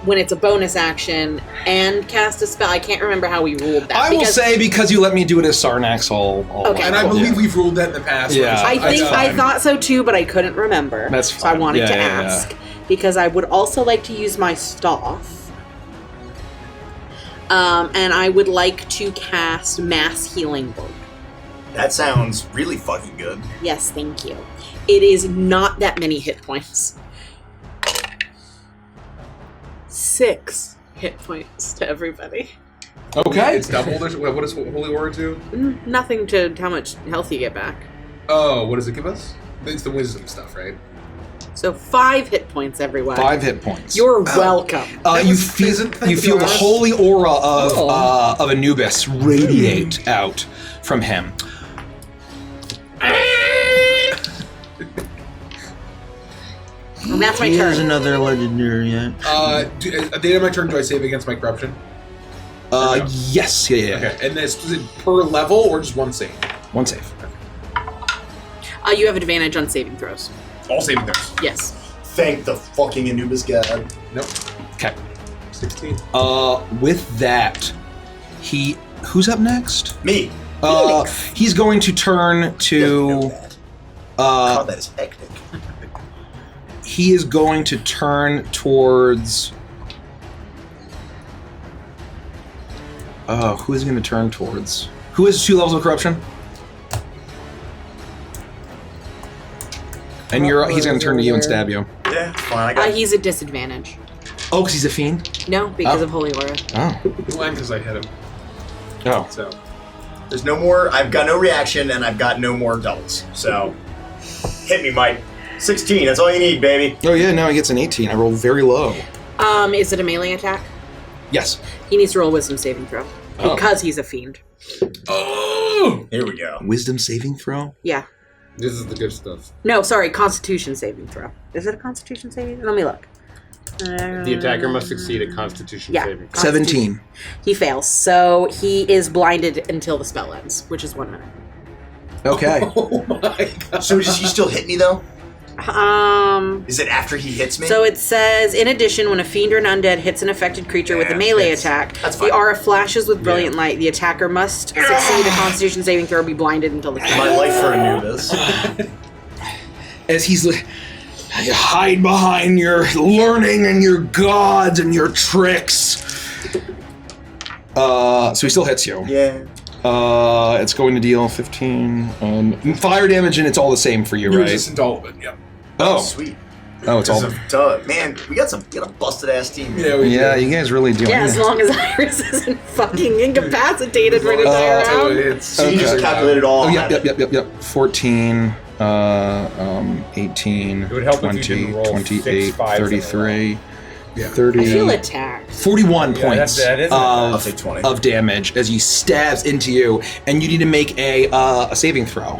when it's a bonus action and cast a spell? I can't remember how we ruled that. I will say because you let me do it as Sarnax all Okay. And I believe we've ruled that in the past. Yeah. I thought so too, but I couldn't remember. That's So I fine. wanted Yeah, to yeah, yeah. ask. Because I would also like to use my staff. And I would like to cast Mass Healing Word. That sounds really fucking good. Yes, thank you. It is not that many hit points. 6 hit points to everybody. Okay. It's doubled. What does Holy Aura do? Nothing to how much health you get back. Oh, what does it give us? It's the wisdom stuff, right? So 5 hit points everyone. 5 hit points. You're welcome. You feel the holy aura of Anubis radiate out from him. And that's my Here's turn. another legendary. At the end of my turn, do I save against my corruption? Yes. Yeah. Okay. And is it per level or just one save? One save. You have advantage on saving throws. All saving throws. Yes. Thank the fucking Anubis god. Nope. Okay. 16. With that, who's up next? Me. He's going to turn to. God, that is hectic. He is going to turn towards. Who is he going to turn towards? Who has 2 levels of corruption? And he's going to turn to you and stab you. Yeah, fine. I got He's at disadvantage. Oh, because he's a fiend? No, because of Holy Aura. Oh. Well, because I hit him. Oh. So. There's no more. I've got no reaction, and I've got no more doubles. So, hit me, Mike. 16. That's all you need, baby. Oh, yeah, now he gets an 18. I rolled very low. Is it a melee attack? Yes. He needs to roll a wisdom saving throw. Oh. Because he's a fiend. Oh! Here we go. Wisdom saving throw? Yeah. This is the good stuff. No, sorry, Constitution saving throw. Is it a Constitution saving? Let me look. The attacker must succeed a Constitution Yeah. saving. 17. He fails, so he is blinded until the spell ends, which is 1 minute. Okay. Oh my god. So does he still hit me though? Um. Is it after he hits me? So it says, in addition, when a fiend or an undead hits an affected creature with a melee attack, that's the fine. aura flashes with brilliant light. The attacker must succeed a Constitution saving throw or be blinded until the spell My ends. life for Anubis. As he's like, you hide behind your learning and your gods and your tricks. So he still hits you. Yeah. It's going to deal 15 fire damage, and it's all the same for you, You're right? resistant to all of it, yep. Oh, Sweet. oh, it's all. Man, we got a busted ass team. Yeah, we Yeah, do. you guys really do. Yeah, as long as Iris isn't fucking incapacitated for an entire So round. it's So you just Okay. calculated all. Oh, yep. 14, 18, It would help if you 20, didn't roll 28, 6 5s in a 33, Yeah. 30, I feel attacked. 41 Yeah, points that is I'll say 20. of damage as he stabs into you, and you need to make a saving throw.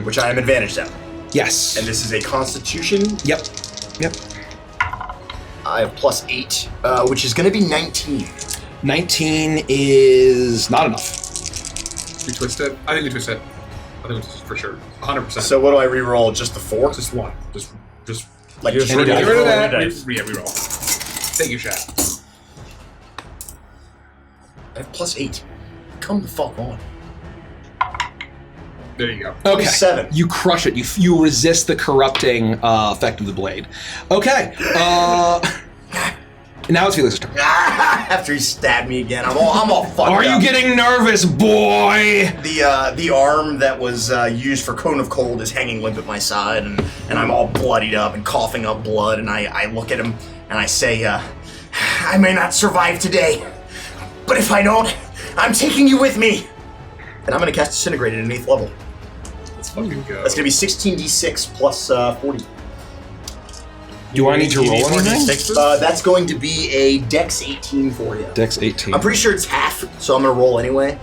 Which I am advantaged at. Yes. And this is a Constitution. Yep. I have +8, which is going to be 19. 19 is not enough. We twist it? I think we twist it. I think we twist it for sure. 100%. So what do I re-roll? Just the 4? just one. Just like Just two any dice. get rid of Roll that. your dice. Yeah, reroll. Take your shot. I have +8. Come the fuck on. There you go. Okay. 7. You crush it. You resist the corrupting effect of the blade. Okay. Now it's Felix's turn. After he stabbed me again, I'm all fucked Are up. you getting nervous, boy? The arm that was used for Cone of Cold is hanging limp at my side, and I'm all bloodied up and coughing up blood, and I look at him and I say, I may not survive today, but if I don't, I'm taking you with me. And I'm going to cast Disintegrate at an 8th level. Let's fucking go. That's going to be 16d6 plus 40. Do I need to roll anything? That's going to be a Dex 18 for you. Dex 18. I'm pretty sure it's half, so I'm gonna roll anyway.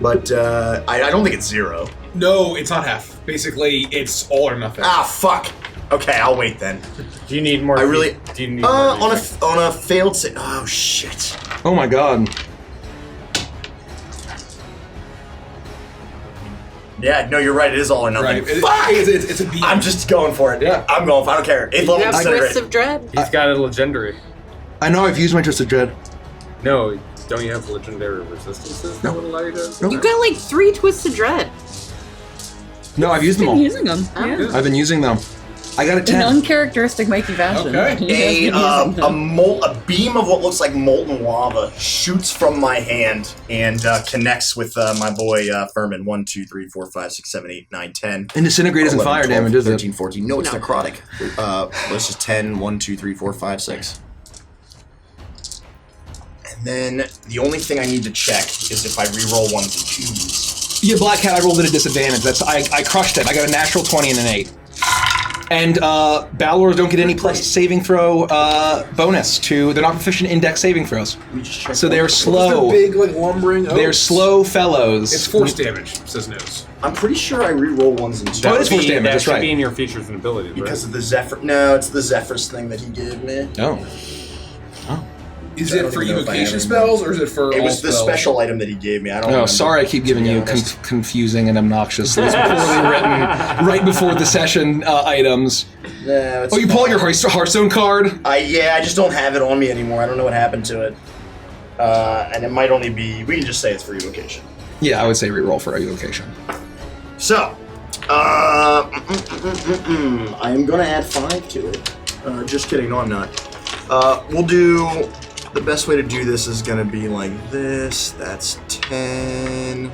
But I don't think it's 0. No, it's not half. Basically, it's all or nothing. Ah, fuck. Okay, I'll wait then. Do you need more? I really. Do you need more on a failed save. Oh shit. Oh my god. Yeah, no, you're right. It is all or nothing. Right. Fuck! It's a B. I'm just going for it. Yeah. I'm going for it. I don't care. 8th You level have disintegrate. Twists of Dread. He's got a legendary. I know I've used my Twisted Dread. No, don't you have legendary resistances that would allow you to? No. You got like 3 Twists of Dread. No, I've used them Been all. using them. Oh. Yeah. I've been using them. I got a In 10. uncharacteristic Mikey fashion. Okay. He has been using them. A beam of what looks like molten lava shoots from my hand and connects with my boy Furman. 1, 2, 3, 4, 5, 6, 7, 8, 9, 10. And Disintegrate isn't 11, fire 12, damage, is it? 13, 14. No, it's No. necrotic. This is 10, 1, 2, 3, 4, 5, 6. And then the only thing I need to check is if I reroll 1s and 2s. Yeah, Black Cat, I rolled at a disadvantage. I crushed it. I got a natural 20 and an 8. And Balors don't get any plus saving throw bonus to. They're not proficient in dex saving throws. We just check So they're one. slow. Big, like, lumbering oaks. They're slow fellows. It's force damage, says Nose. I'm pretty sure I reroll 1s and 2s. Oh, it is force damage, That that's should right. be in your features and abilities, Because right? of the Zephyr. No, it's the Zephyr's thing that he gave me. Oh. Is I it don't for even know if I evocation have spells, or is it for It all was the spells? special item that he gave me. I don't Oh, remember, sorry I keep giving to be you honest. confusing and obnoxious, those poorly written, right before the session items. No, it's Oh, you pull out your fine. Hearthstone card? Yeah, I just don't have it on me anymore. I don't know what happened to it. And it might only be, we can just say it's for evocation. Yeah, I would say reroll for evocation. So, I am gonna add 5 to it. Just kidding, no I'm not. We'll do, the best way to do this is gonna be like this. That's 10.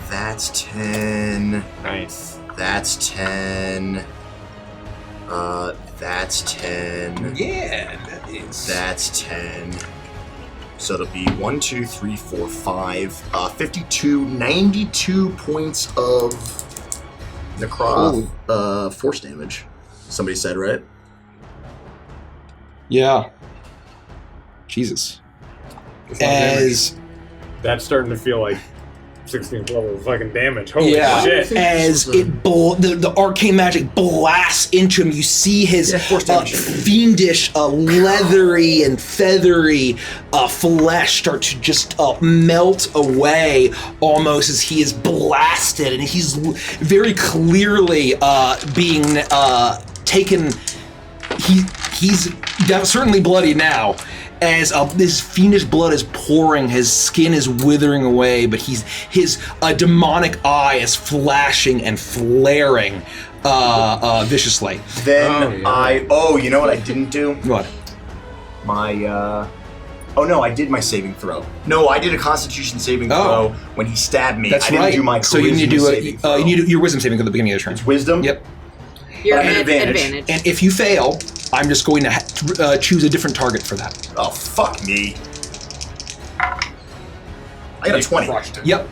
That's 10. Nice. That's 10. That's 10. Yeah, that is. That's 10. So it'll be 1, 2, 3, 4, 5, 52, 92 points of force damage. Somebody said, right? Yeah. Jesus. As That's starting to feel like 16th level fucking damage. Holy yeah, shit. as the arcane magic blasts into him, you see his force damage. fiendish, leathery and feathery flesh start to just melt away, almost as he is blasted, and he's very clearly being taken. He's certainly bloody now. As this fiendish blood is pouring, his skin is withering away, but his demonic eye is flashing and flaring viciously. Then you know what I didn't do? What? Oh no, I did my saving throw. No, I did a Constitution saving throw when he stabbed me. That's I didn't right. do my so you need to do saving throw. you need to do your wisdom saving at the beginning of the turn. It's wisdom? Yep. You're But I at have advantage. advantage. And if you fail, I'm just going to choose a different target for that. Oh, fuck me. I got a 20. Crushed it. Yep.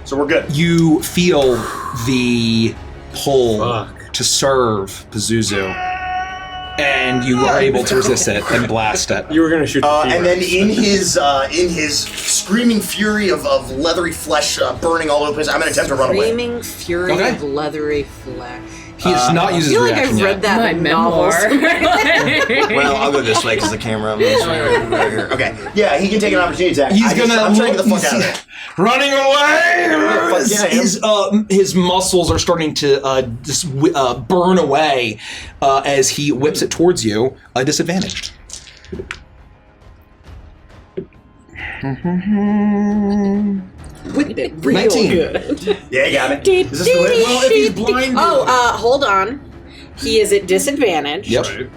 So we're good. You feel the pull Fuck. to serve Pazuzu, and you are able to resist it and blast it. You were gonna shoot the And then T-Rex. in his screaming fury of leathery flesh burning all over the place, I'm going to attempt to run away. Screaming fury Okay. of leathery flesh. He does not use I his feel like reaction I've yet. read that My in novels. memoir. Well, I'll go this way because the camera moves right here. Okay. Yeah, he can take an opportunity attack. He's I'm trying to get the fuck out of there. running away. Fuck yeah, I am. His muscles are starting to just burn away as he whips it towards you, disadvantaged. With it real 19. good. Yeah, you got it. Is this the way? Well, if he's blinded. Hold on. He is at disadvantage. Yep. Right.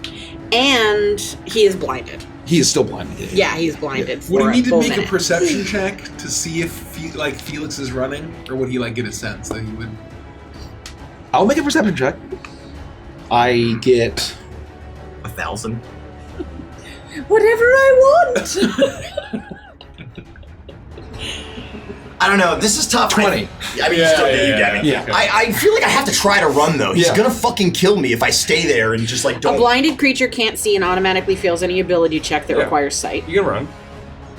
And he is blinded. He is still blinded. Yeah, he's blinded. Would he for need to full make a minute. perception check to see if Felix is running, or would he get a sense that he would? I'll make a perception check. I get 1,000. Whatever I want. I don't know. This is tough. 20. I mean, you get me. Yeah. I feel like I have to try to run though. He's gonna fucking kill me if I stay there and just like don't. A blinded creature can't see and automatically fails any ability check that requires sight. You can run.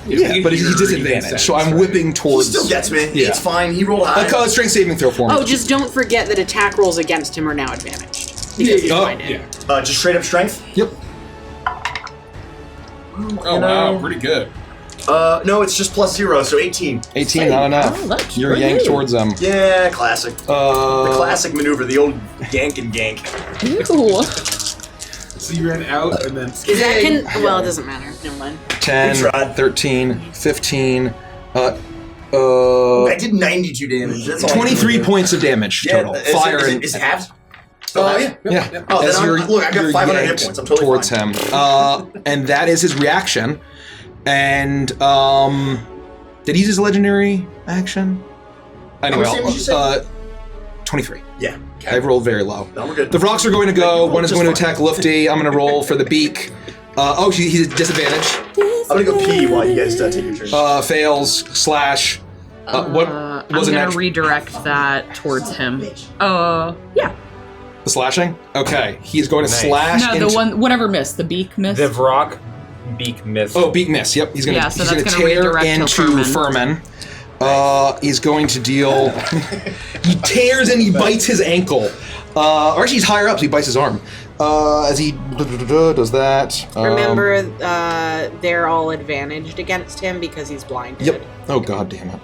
Yeah, but he's disadvantaged, so I'm whipping He towards. still gets me. Yeah. It's fine. He rolled high. Strength saving throw for me. Oh, just don't forget that attack rolls against him are now advantaged. Because he's blinded. Just straight up strength. Yep. Oh wow, pretty good. No, it's just +0, so 18. 18, not enough. Oh, that's You're pretty yanked good. towards them. Yeah, classic. The classic maneuver, the old gank and gank. Ew. So you ran out and then. Is that well, it doesn't matter. Never mind. 10, We tried. 13, 15, I did 92 damage. That's all. 23 points of damage total. Fire and is it halved? yeah. Oh, As then you're- look, I got you're 500 hit yanked points. I'm totally towards fine. him. And that is his reaction. And did he use his legendary action? Anyway, much damage did you say? 23. Yeah. I rolled very low. No, we're good. The rocks are going to go. One is Just going to fine. attack Lufty. I'm going to roll for the beak. He's at disadvantage. I'm gonna go pee while you guys take your turn. Fails slash. What I'm was it? gonna redirect that towards him. Yeah. The slashing? Okay. He's going to Nice. slash No, into... the one, whatever missed, the beak missed. The rock beak miss. Oh, beak miss. Yep. He's gonna, Yeah, so he's that's gonna gonna tear redirect to into Furman. He's going to deal... he tears and he bites his ankle. Or actually, he's higher up, so he bites his arm. As he does that... Remember, they're all advantaged against him because he's blinded. Yep. Oh, god damn it.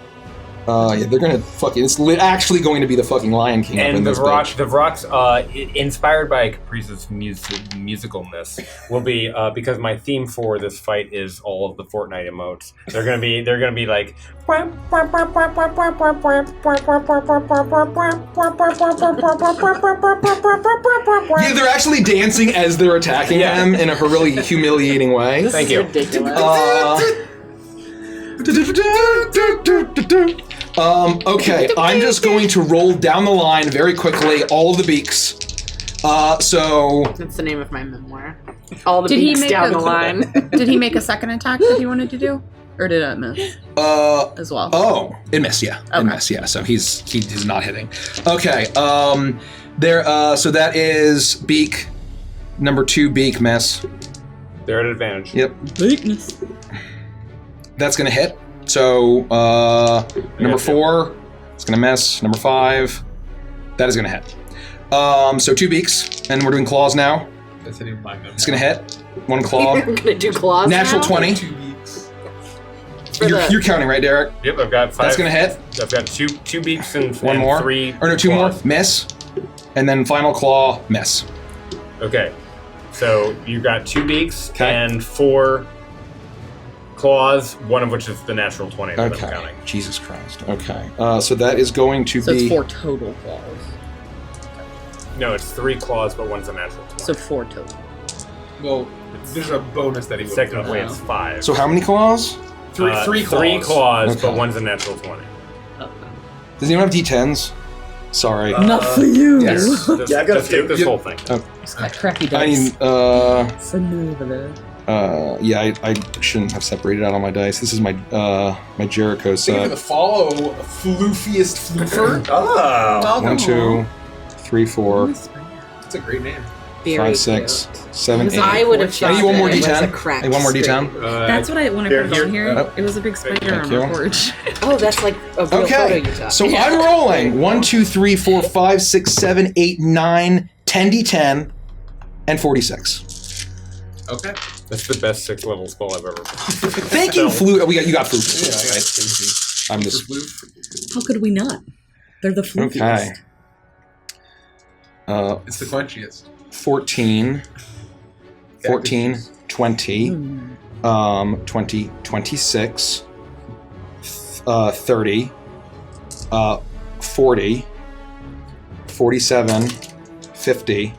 They're gonna fucking... It's actually going to be the fucking Lion King up in And the this rock, bitch. the rocks, inspired by Caprice's musicalness, will be because my theme for this fight is all of the Fortnite emotes. They're gonna be like. Yeah, they're actually dancing as they're attacking him in a really humiliating way. This Thank is you. ridiculous. Okay, I'm just going to roll down the line very quickly, all of the beaks. So... That's the name of my memoir. All the Did he beaks make down a- the line. Did he make a second attack that he wanted to do? Or did it miss as well? Oh, it missed, yeah. It Okay. missed, yeah. So he's not hitting. Okay, so that is beak, number 2 beak miss. They're at advantage. Yep. Weakness. That's gonna hit. So, number 4, it's gonna miss. Number 5, that is gonna hit. So 2 beaks, and we're doing claws now. That's hitting my memory. It's gonna hit. 1 claw. We're gonna do claws Natural now? 20. 2 weeks. You're counting, right, Derek? Yep, I've got 5. That's gonna hit. I've got two beaks and 1 and more. 3. Or no, 2 more. claws. Miss. And then final claw, miss. Okay, so you've got 2 beaks Okay. and 4 claws, one of which is the natural 20 that I'm Okay. counting. Jesus Christ. Okay. So that is going to So be... it's 4 total claws. No, it's 3 claws, but one's a natural 20. So 4 total. Well, there's a bonus that he would have Technically, done. it's 5. So how many claws? Three claws. 3 claws, Okay. but one's a natural 20. Does anyone have D10s? Sorry. Not for you. yes. Just, Yeah, I've got a just few. take this Yep. whole thing. It's got crappy I dice. mean, It's a new I shouldn't have separated out all my dice. This is my my Jericho Thank you for the set. follow, floofiest floofer. Oh. 1, 2, 3, 4, That's a great name. Very 5, 6, 7, 8. I would have I thought need one more that it was D10. a cracked I need one more string. D10. That's what when I Here, first here. got here, Oh. it was a big spider Thank on you. my porch. Oh, that's like a real photo Okay, you took. so I'm rolling 1, 2, 3, 4, 5, 6, 7, 8, 9, 10 D10, and 46. Okay. That's the best 6-level spell I've ever. Thank you, Flute. You got Flute. Yeah, I got Right? Stacy. I'm just Floof. How could we not? They're the floofiest. okay. It's the quenchiest. 14, 14, 20, 20, 26, 30, 40, 47, 50,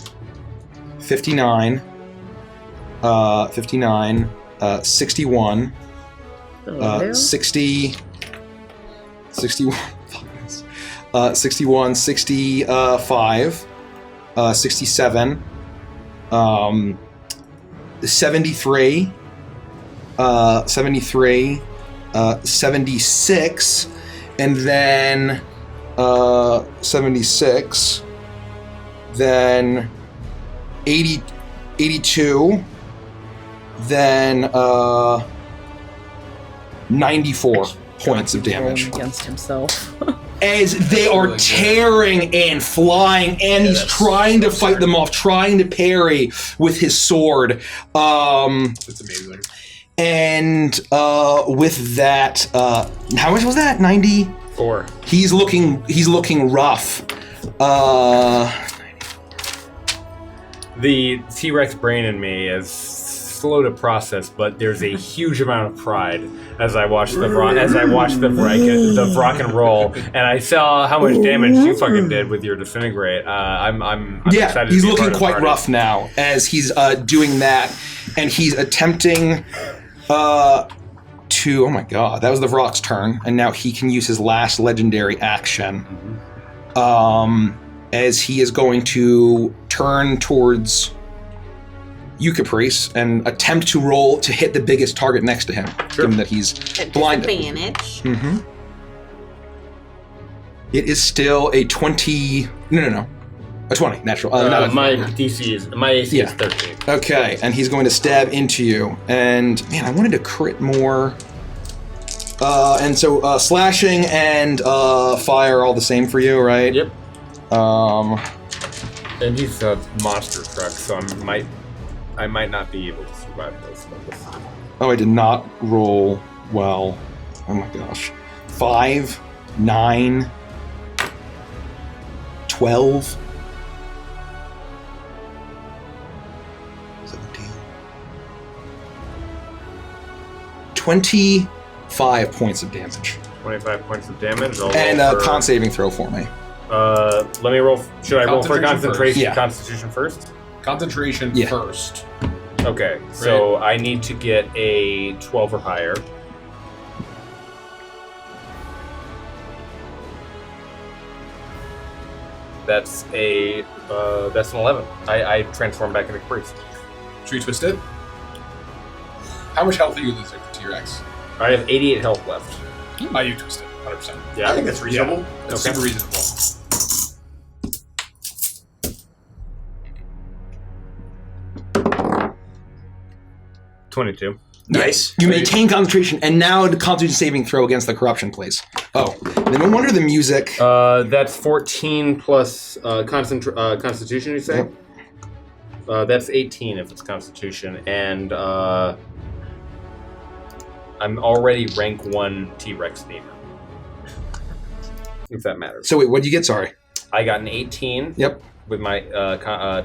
59, 59, 61, 60, 61, 61, 65, 67, 73, 73, 76, and then 76, then 80, 82, then 94 points of damage. Against himself. As they are tearing and flying, and he's trying to fight them off, trying to parry with his sword. That's amazing. And with that, how much was that? 94. He's looking rough. The T-Rex brain in me is slow to process, but there's a huge amount of pride as I watch the rock and roll, and I saw how much damage you fucking did with your disintegrate. I'm excited. He's to be looking part of the quite party. rough now as he's doing that, and he's attempting to. Oh my god, that was the Vrock's turn, and now he can use his last legendary action. As he is going to turn towards you, Caprice, and attempt to roll to hit the biggest target next to him, given that he's blinded. Advantage. Mm-hmm. It is still a 20. No. A 20, natural. My AC is 13. Okay, and he's going to stab into you. And man, I wanted to crit more. And so slashing and fire are all the same for you, right? Yep. And he's a monster truck, so I might not be able to survive those levels. Oh, I did not roll well. Oh my gosh. 5, 9, 12, 17, 25 points of damage. 25 points of damage. And con saving throw for me. Let me roll. Should I roll for concentration? Yeah. Constitution first? Concentration first. Okay, so I need to get a 12 or higher. That's an 11. I transform back into Caprice. Should we twist it? How much health are you losing for T-Rex? I have 88 health left. Oh, you twist it, 100%. Yeah, I think that's reasonable. That's super reasonable. $22. Nice. You maintain concentration, and now the Constitution saving throw against the corruption, please. Oh, then no wonder the music. That's 14 plus Constitution, you say? Yep. That's 18 if it's Constitution, and I'm already rank 1 T-Rex demon. If that matters. So wait, what did you get? Sorry. I got an 18. Yep. With my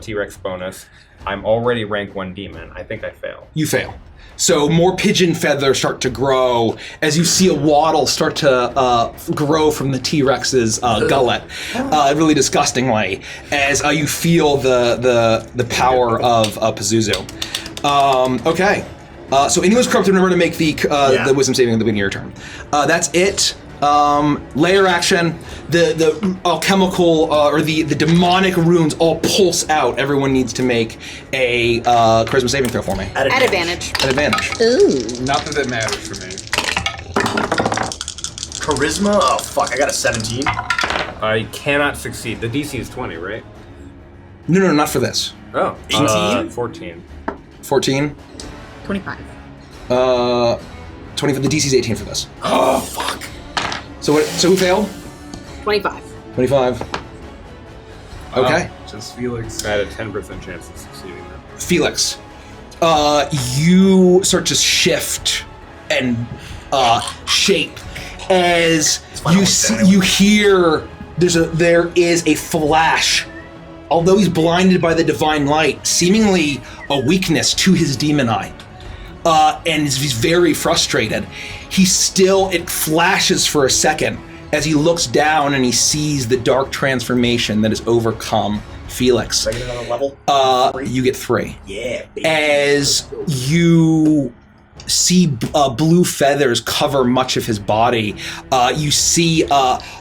T-Rex bonus. I'm already rank 1 demon. I think I fail. You fail. So more pigeon feathers start to grow as you see a waddle start to grow from the T-Rex's gullet, really disgustingly, as you feel the power of Pazuzu. Okay. So anyone's corrupted, remember to make the wisdom saving at the beginning of your turn. That's it. Layer action, the alchemical or the demonic runes all pulse out. Everyone needs to make a charisma saving throw for me. At advantage. At advantage. Ooh. Not that matters for me. Charisma? Oh, fuck, I got a 17. I cannot succeed. The DC is 20, right? No, not for this. Oh. 18? 14. 14. 25. 20 for the DC's 18 for this. Oh, fuck. So who failed? 25. 25. Okay. Just Felix. I had a 10% chance of succeeding then. Felix, you start to shift and shape as you hear there is a flash. Although he's blinded by the divine light, seemingly a weakness to his demon eye. And he's very frustrated. It flashes for a second as he looks down and he sees the dark transformation that has overcome Felix. Did I get another level? You get 3. Yeah, baby. As you see blue feathers cover much of his body, you see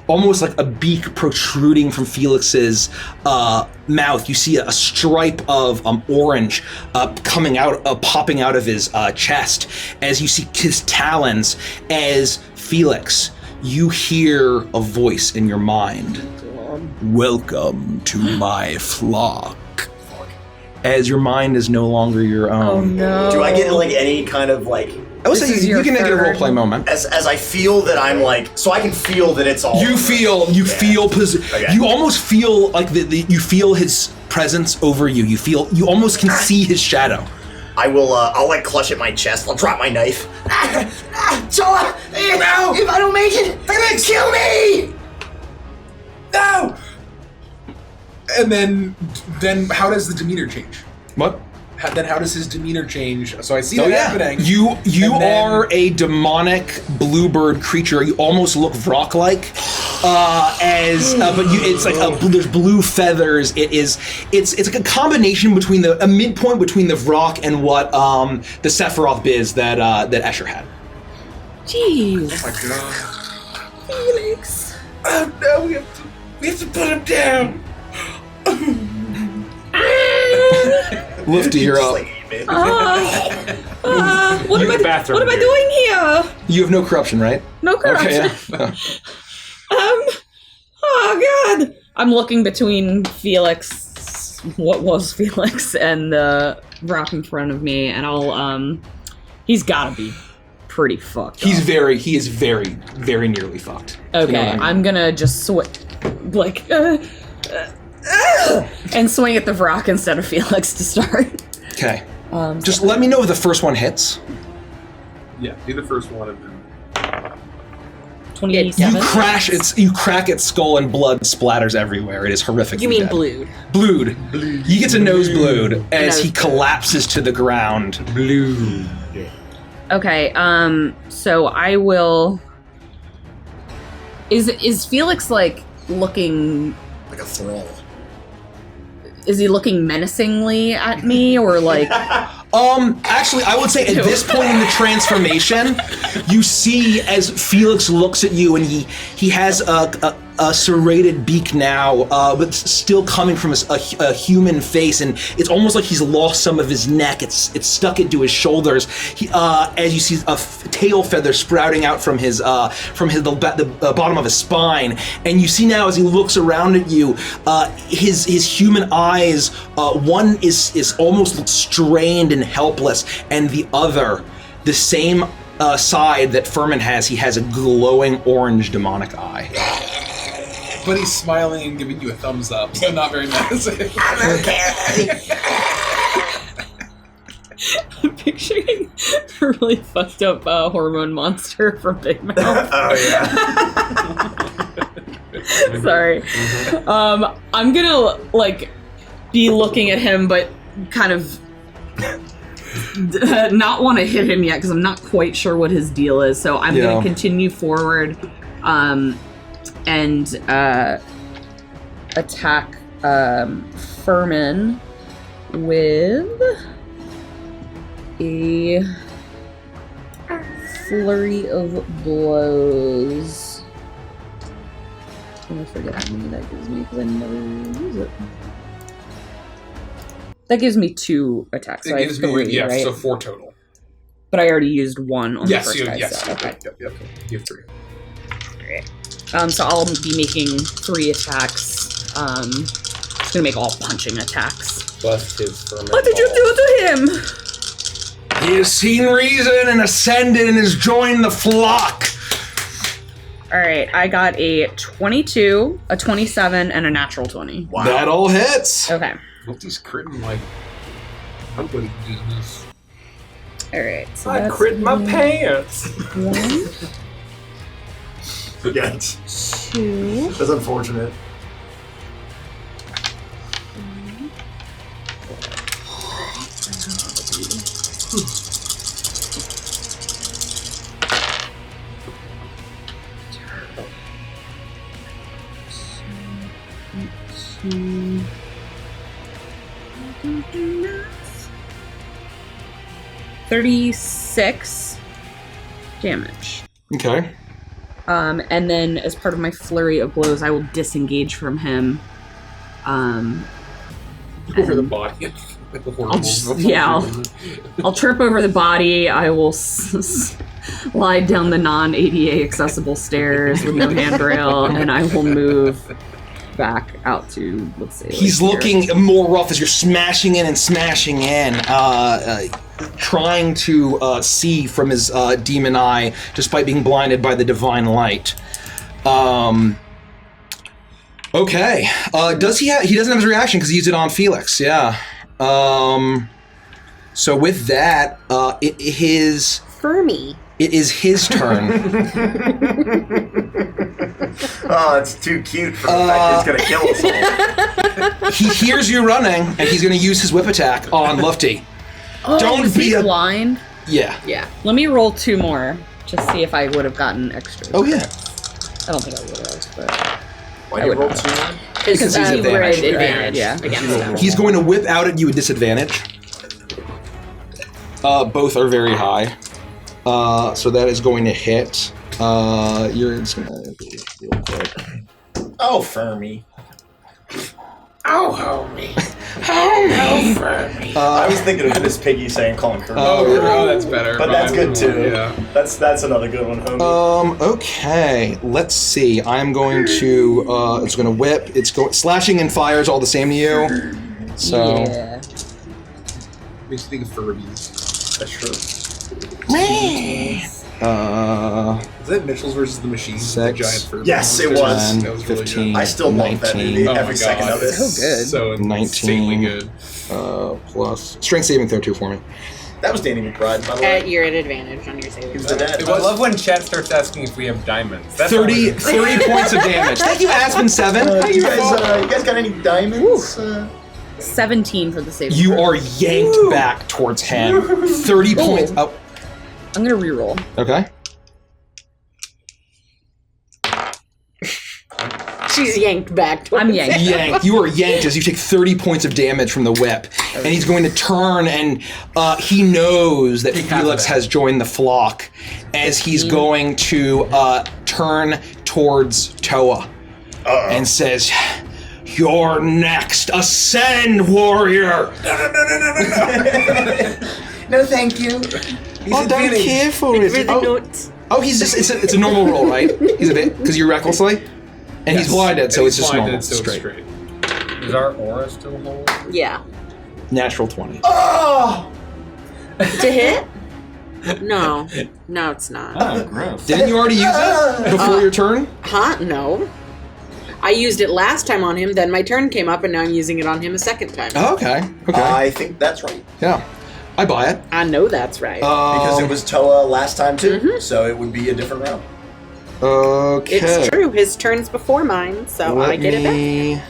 almost like a beak protruding from Felix's mouth. You see a stripe of orange popping out of his chest as you see his talons as Felix, you hear a voice in your mind. Welcome to my flock. As your mind is no longer your own. Oh no. Do I get like any kind of like? I would say you can make it a role play moment. As I feel that I'm like, so I can feel that it's all. You feel. Okay. You almost feel like you feel his presence over you. You almost can see his shadow. I will. I'll like clutch at my chest. I'll drop my knife. So if I don't make it, kill me. No. And then how does the demeanor change? What? Then how does his demeanor change? So I see that happening. You are a demonic bluebird creature. You almost look Vrock-like, but it's like there's blue feathers. It's like a combination between a midpoint between the Vrock and what the Sephiroth biz that Escher had. Jeez. Oh my god. Felix. Oh no, we have to put him down. Lifty, you're up. What am I doing here? You have no corruption, right? No corruption. Okay, yeah. Oh god. I'm looking between Felix, what was Felix, and the rock in front of me, and I'll he's gotta be pretty fucked. He is very, very nearly fucked. Okay, You know what I mean? I'm gonna just and swing at the Vrock instead of Felix to start. Okay. Just let me know if the first one hits. Yeah, be the first one and then. 27. You crack its skull and blood splatters everywhere. It is horrific. You mean blued? Blued. You get to noseblued as he collapses to the ground. Blue. Okay, so I will. Is Felix like looking Like a thrall. Is he looking menacingly at me or like Actually, I would say at this point in the transformation, you see as Felix looks at you and he has a serrated beak now, but still coming from a human face, and it's almost like he's lost some of his neck. It's stuck into his shoulders. As you see a tail feather sprouting out from the bottom of his spine, and you see now as he looks around at you, his human eyes, one is almost strained and helpless, and the other, the same side that Furman has, he has a glowing orange demonic eye. But he's smiling and giving you a thumbs up, so not very menacing. I'm picturing a really fucked up hormone monster from Big Mouth. Oh yeah. Sorry. I'm gonna like be looking at him, but kind of not want to hit him yet because I'm not quite sure what his deal is. So I'm gonna continue forward and attack Furman with a flurry of blows. I'm gonna forget how many that gives me because I never use it. That gives me 2 attacks. So It gives me 3, right? so 4 total. But I already used 1 on the first guy. Yes. So, okay. Yep. You have 3. So I'll be making 3 attacks. Just gonna make all punching attacks. Bust his Furman What did you do to him? He has seen reason and ascended and has joined the flock. Alright, I got a 22, a 27, and a natural 20. Wow. That all hits. Okay. What these critting like? Nobody did this. Alright, so I that's crit my pants. 1, Yeah. 2, That's unfortunate. 36 damage. Okay. And then as part of my flurry of blows, I will disengage from him. Over the body. I'll trip over the body. I will slide down the non-ADA accessible stairs with no handrail, and I will move back out to, let's say, He's here. looking more rough as you're smashing in, trying to see from his demon eye, despite being blinded by the divine light. Okay. Does he doesn't have his reaction because he used it on Felix. Yeah. So with that, it is Furmy. his turn. Oh, it's too cute for the fact that he's gonna kill us all. He hears you running, and he's going to use his whip attack on Lufty. Oh, Don't is be he a- blind? Yeah. Yeah. Let me roll 2 more, just see if I would have gotten extra. Oh yeah. I don't think I would have, but Why do you roll 2? Because he's we're at advantaged, advantage. yeah. Against them. He's going to whip out at you at disadvantage. Both are very high. So that is going to hit. You're just going to real quick. Oh, Fermi. Oh, homie. I was thinking of Miss Piggy saying calling Fermi. Oh, that's better. But that's good too. Yeah. That's another good one, homie. Okay. Let's see. I'm going to. It's going to whip. It's slashing and fire is all the same to you. So. yeah. Makes me think of Furbies. That's true. Is that Mitchell's versus the Machines? 6. The giant Furby? Yes, it was. 10, That was really 15, good. I still love that 19, movie. Oh Every my second God. of it. So good. So 19. insanely good. Plus strength saving throw 2 for me. That was Danny McBride, by the way. You're at advantage on your saving He was the throw. dad. I love when chat starts asking if we have diamonds. That's 30 points of damage. Thank you, Aspen7. You guys got any diamonds? 17 for the save. You are yanked back towards him. 30 points. Oh, I'm gonna reroll. okay. She's yanked back. I'm towards yanked. it. Yanked. You are yanked as you take 30 points of damage from the whip. And he's going to turn, and he knows that Take half of Felix it. has joined the flock as he's going to turn towards Toa and says, "You're next. Ascend, warrior." No, thank you. I don't care for it. For the notes. Oh, he's just, it's a normal roll, right? He's a bit, because you're recklessly? And he's blinded, so it's just normal. So it's straight. Is our aura still whole? Yeah. Natural 20. Oh! To hit? No. No, it's not. Oh, gross. Didn't you already use it before your turn? Huh? No. I used it last time on him, then my turn came up, and now I'm using it on him a second time. Oh, okay. Okay. I think that's right. Yeah. I buy it. I know that's right. Because it was Toa last time too, so it would be a different round. Okay. It's true. His turn's before mine, so I get it back.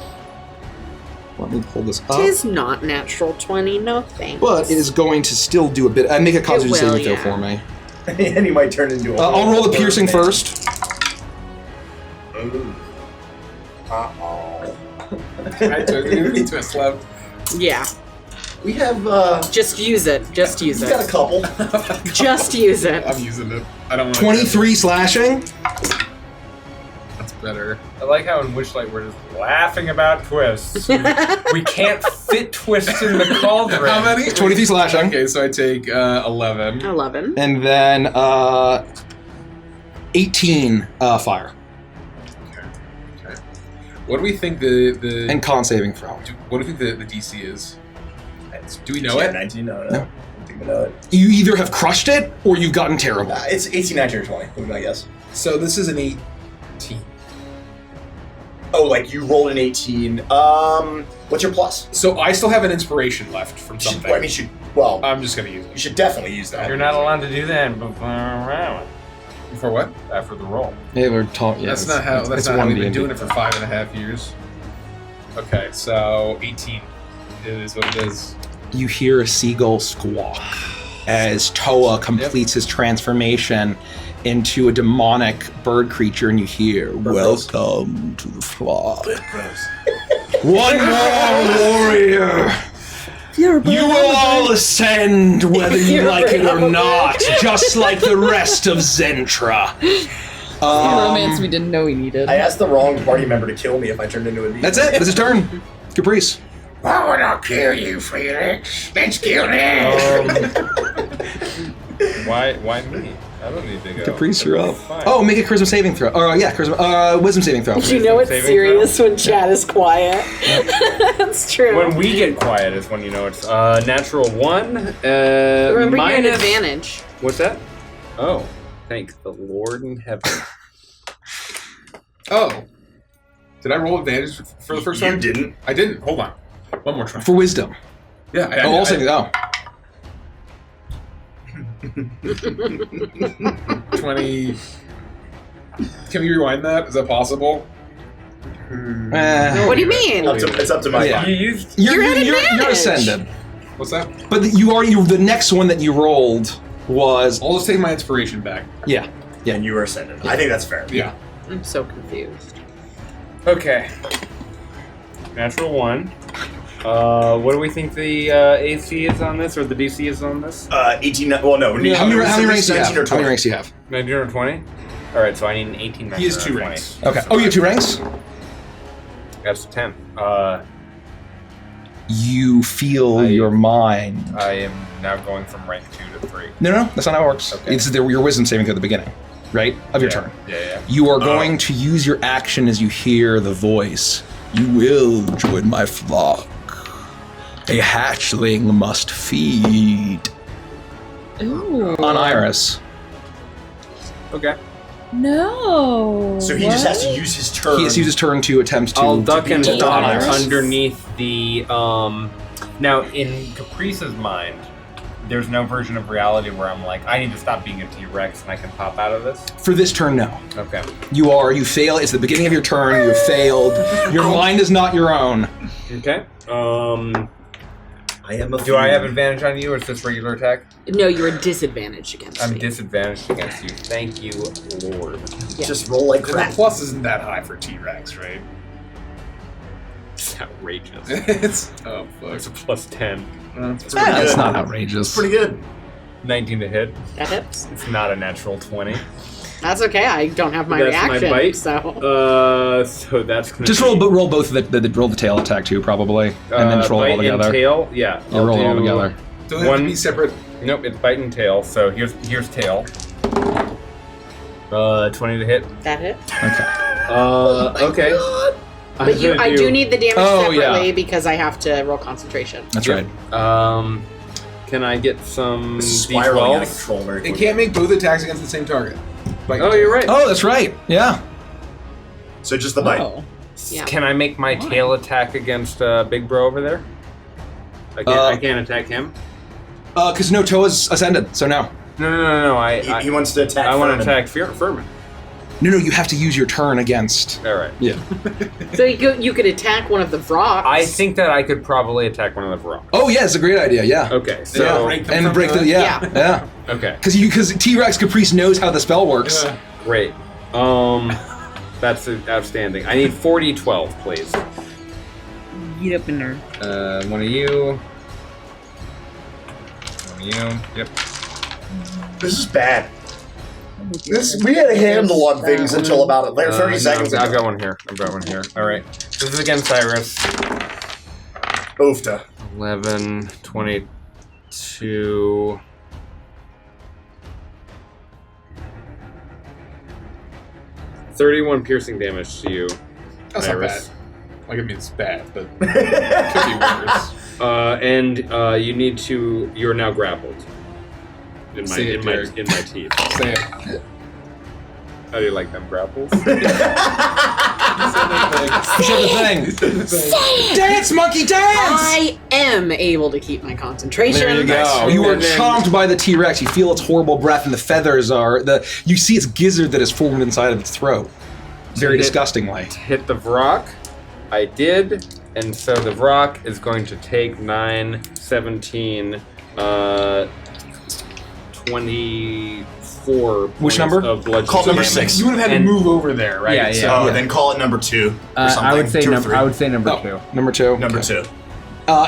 Let me pull this up. Tis not natural 20, no thanks. But it is going to still do a bit. Make a constitution will, saving throw yeah. for me. And he might turn into a. I'll roll the piercing first. I took it twist left. Yeah. We have. Just use it. Just use He's got a it. couple. Just use it. I'm using it. I don't want 23 slashing. That's better. I like how in Witchlight we're just laughing about twists. We can't fit twists in the cauldron. How many? 23 slashing. Okay, so I take 11. 11. And then 18 fire. Okay. What do we think the And con saving throw. what do we think the DC is? Do we know Yeah, it? 19. No. No. I don't think we know it. You either have crushed it or you've gotten terrible. It's 18, 19, or 20. Would be my guess. So this is an 18. Oh, like you rolled an 18. What's your plus? So I still have an inspiration left from You should, something. well, I mean, you should. Well, I'm just gonna use you it. should definitely use that. You're not allowed to do that before round For what? after the roll. Yeah, we're talking. That's not how. That's not how we've been doing it for 5.5 years. Okay, so 18 is what it is. You hear a seagull squawk as Toa completes his transformation into a demonic bird creature, and you hear, "Welcome to the flock. One more warrior. You will all ascend whether you like it or not, just like the rest of Zentra." Romance we didn't know we needed. I asked the wrong party member to kill me if I turned into a demon. That's it. That's his turn. Caprice. Why would I kill you, Felix? Let's kill him. Why me? I don't need to go. Caprice, you're up. Fine. Oh, make a charisma saving throw. Oh, yeah, charisma. Wisdom saving throw. You know it's Saving serious when chat is quiet. That's true. When we get quiet is when you know it's natural 1. Remember, you're an minus- advantage. What's that? Oh, thank the Lord in heaven. Oh. Did I roll advantage for the first time? You didn't. I didn't. Hold on. One more try. For wisdom. Yeah. Oh, all saving. Oh. 20. Can we rewind that? Is that possible? What do you mean? It's up to my Yeah. mind. You used. You're advantage. ascended. What's that? But the next one that you rolled was. I'll just take my inspiration back. Yeah. And you were ascended. I think that's fair. Yeah. I'm so confused. Okay. Natural 1. What do we think the AC is on this, or the DC is on this? 18. Well, no. How many ranks do you have? 19 or How many 20. ranks do you have? 19 or 20? Alright, so I need an 18. He has 2 20. ranks. Okay. Oh, you have 2 ranks? That's 10. You feel your mind. I am now going from rank 2 to 3. No, that's not how it works. Okay. It's your wisdom saving throw at the beginning, right? Of your turn. Yeah. You are going to use your action as you hear the voice. You will join my flock. A hatchling must feed. Ooh. On Iris. Okay. No. So he just has to use his turn. He has to use his turn to attempt to. I'll duck and to dodge Iris. underneath the. Now, in Caprice's mind, there's no version of reality where I'm like, I need to stop being a T-Rex and I can pop out of this. For this turn, no. Okay. You fail. It's the beginning of your turn. You have failed. Your mind is not your own. Okay. I am a Do I have advantage on you, or is this regular attack? No, you're a disadvantage against I'm me. disadvantaged against you. Thank you, Lord. Yeah. Just roll like That crap. plus isn't that high for T-Rex, right? It's outrageous. It's oh fuck. It's a plus 10. That's pretty That's good. not outrageous. Pretty good. 19 to hit. That hits. It's not a natural 20. That's okay. I don't have my That's my reaction. bite. So That's gonna Just be, roll both of roll the tail attack too, probably, and then just roll it all bite and together. tail. Yeah. You roll it all together. Don't they have to be separate? Nope, it's bite and tail. So here's tail. 20 to hit. that hits. Okay. Okay. But I do need the damage Oh, separately yeah. because I have to roll concentration. That's right. Can I get some This is spiraling out of D12s? control very It quickly. can't make both attacks against the same target. Like, Oh, you're right. Oh, that's right. Yeah. So just the bite. Oh. Yeah. Can I make my tail attack against Big Bro over there? I can't attack him. Because no, Toa's ascended, so no. No. He wants to attack. I want to Furman. attack Furman. No, you have to use your turn against. All right. Yeah. So you could attack one of the rocks. I think that I could probably attack one of the rocks. Oh yeah, it's a great idea. Yeah. Okay. Yeah. So break them And from break the the- yeah. okay. Because T-Rex Caprice knows how the spell works. Yeah. Great. That's outstanding. I need 40-12, please. Get up in there. One of you. One of you. Yep. This is bad. We had a handle on things until about 30 seconds I've ago. got one here. All right. This is against Cyrus. Oofta. 11, 22. $31 piercing damage to you, That's not Iris. bad. Like, I mean, it's bad, but it could be worse. And you need to. You're now grappled. In my Say it, Derek. teeth. Say it. How do you like them grapples? You said the thing. Dance, monkey, dance! I am able to keep my concentration. There you go. You are chomped by the T-Rex. You feel its horrible breath, and the feathers are You see its gizzard that is formed inside of its throat. Very disgustingly. Hit the Vrock. I did, and so the Vrock is going to take 9, 17, 24 Which points number? of bludgeoning Call number damage. 6. You would have had And- to move over there, right? Yeah, yeah. So, Oh, then call it number 2 or something. I would say 2 or number. 3. I would say number Oh, 2. number 2. Number Okay. 2.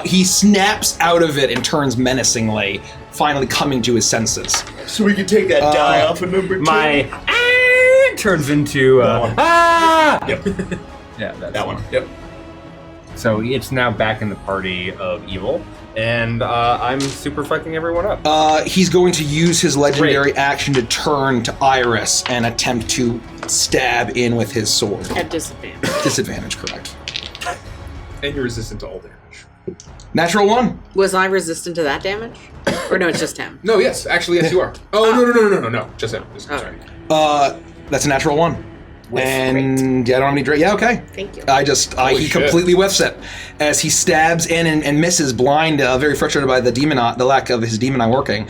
He snaps out of it and turns menacingly, finally coming to his senses. So we can take that die off of number 2. My turns into That one. ah. Yep. Yeah, that's That one. Yep. So it's now back in the party of evil, and I'm super fucking everyone up. He's going to use his legendary action to turn to Iris and attempt to stab in with his sword. At disadvantage. Disadvantage, correct. And you're resistant to all damage. Natural 1. Was I resistant to that damage? Or no, it's just him. No, yes, actually, yes, you are. Oh, no, just him. Sorry. That's a natural 1. And yeah, I don't have any. Yeah, okay. Thank you. He completely whiffs it as he stabs in and misses, blind, very frustrated by the lack of his demon eye working.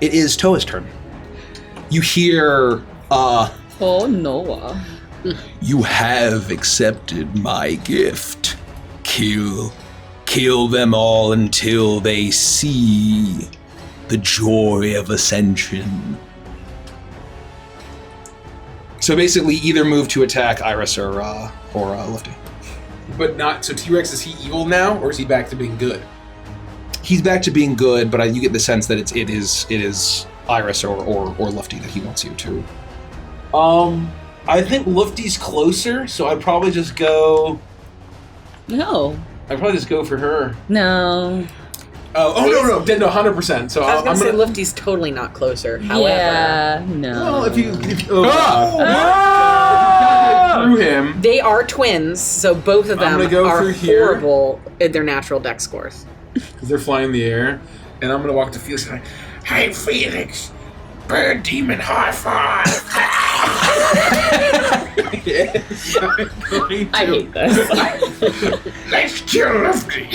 It is Toa's turn. You hear, Oh, Noah. you have accepted my gift. Kill them all until they see the joy of ascension. So basically, either move to attack Iris or Lifty. But not, so T-Rex, is he evil now, or is he back to being good? He's back to being good, but you get the sense that it is Iris or Lifty that he wants you to. I think Lufty's closer, so I'd probably just go... No. I'd probably just go for her. No. No, 100%. So I was I'm say gonna... Lufty's totally not closer. However, Yeah, no. Well, if you through him, they are twins, so both of them I'm gonna go are through here. horrible at their natural dex scores. because they're flying in the air, and I'm gonna walk to Felix and hey Felix, bird demon high five. Yes, I'm going to. I hate this. Let's kill Lufty.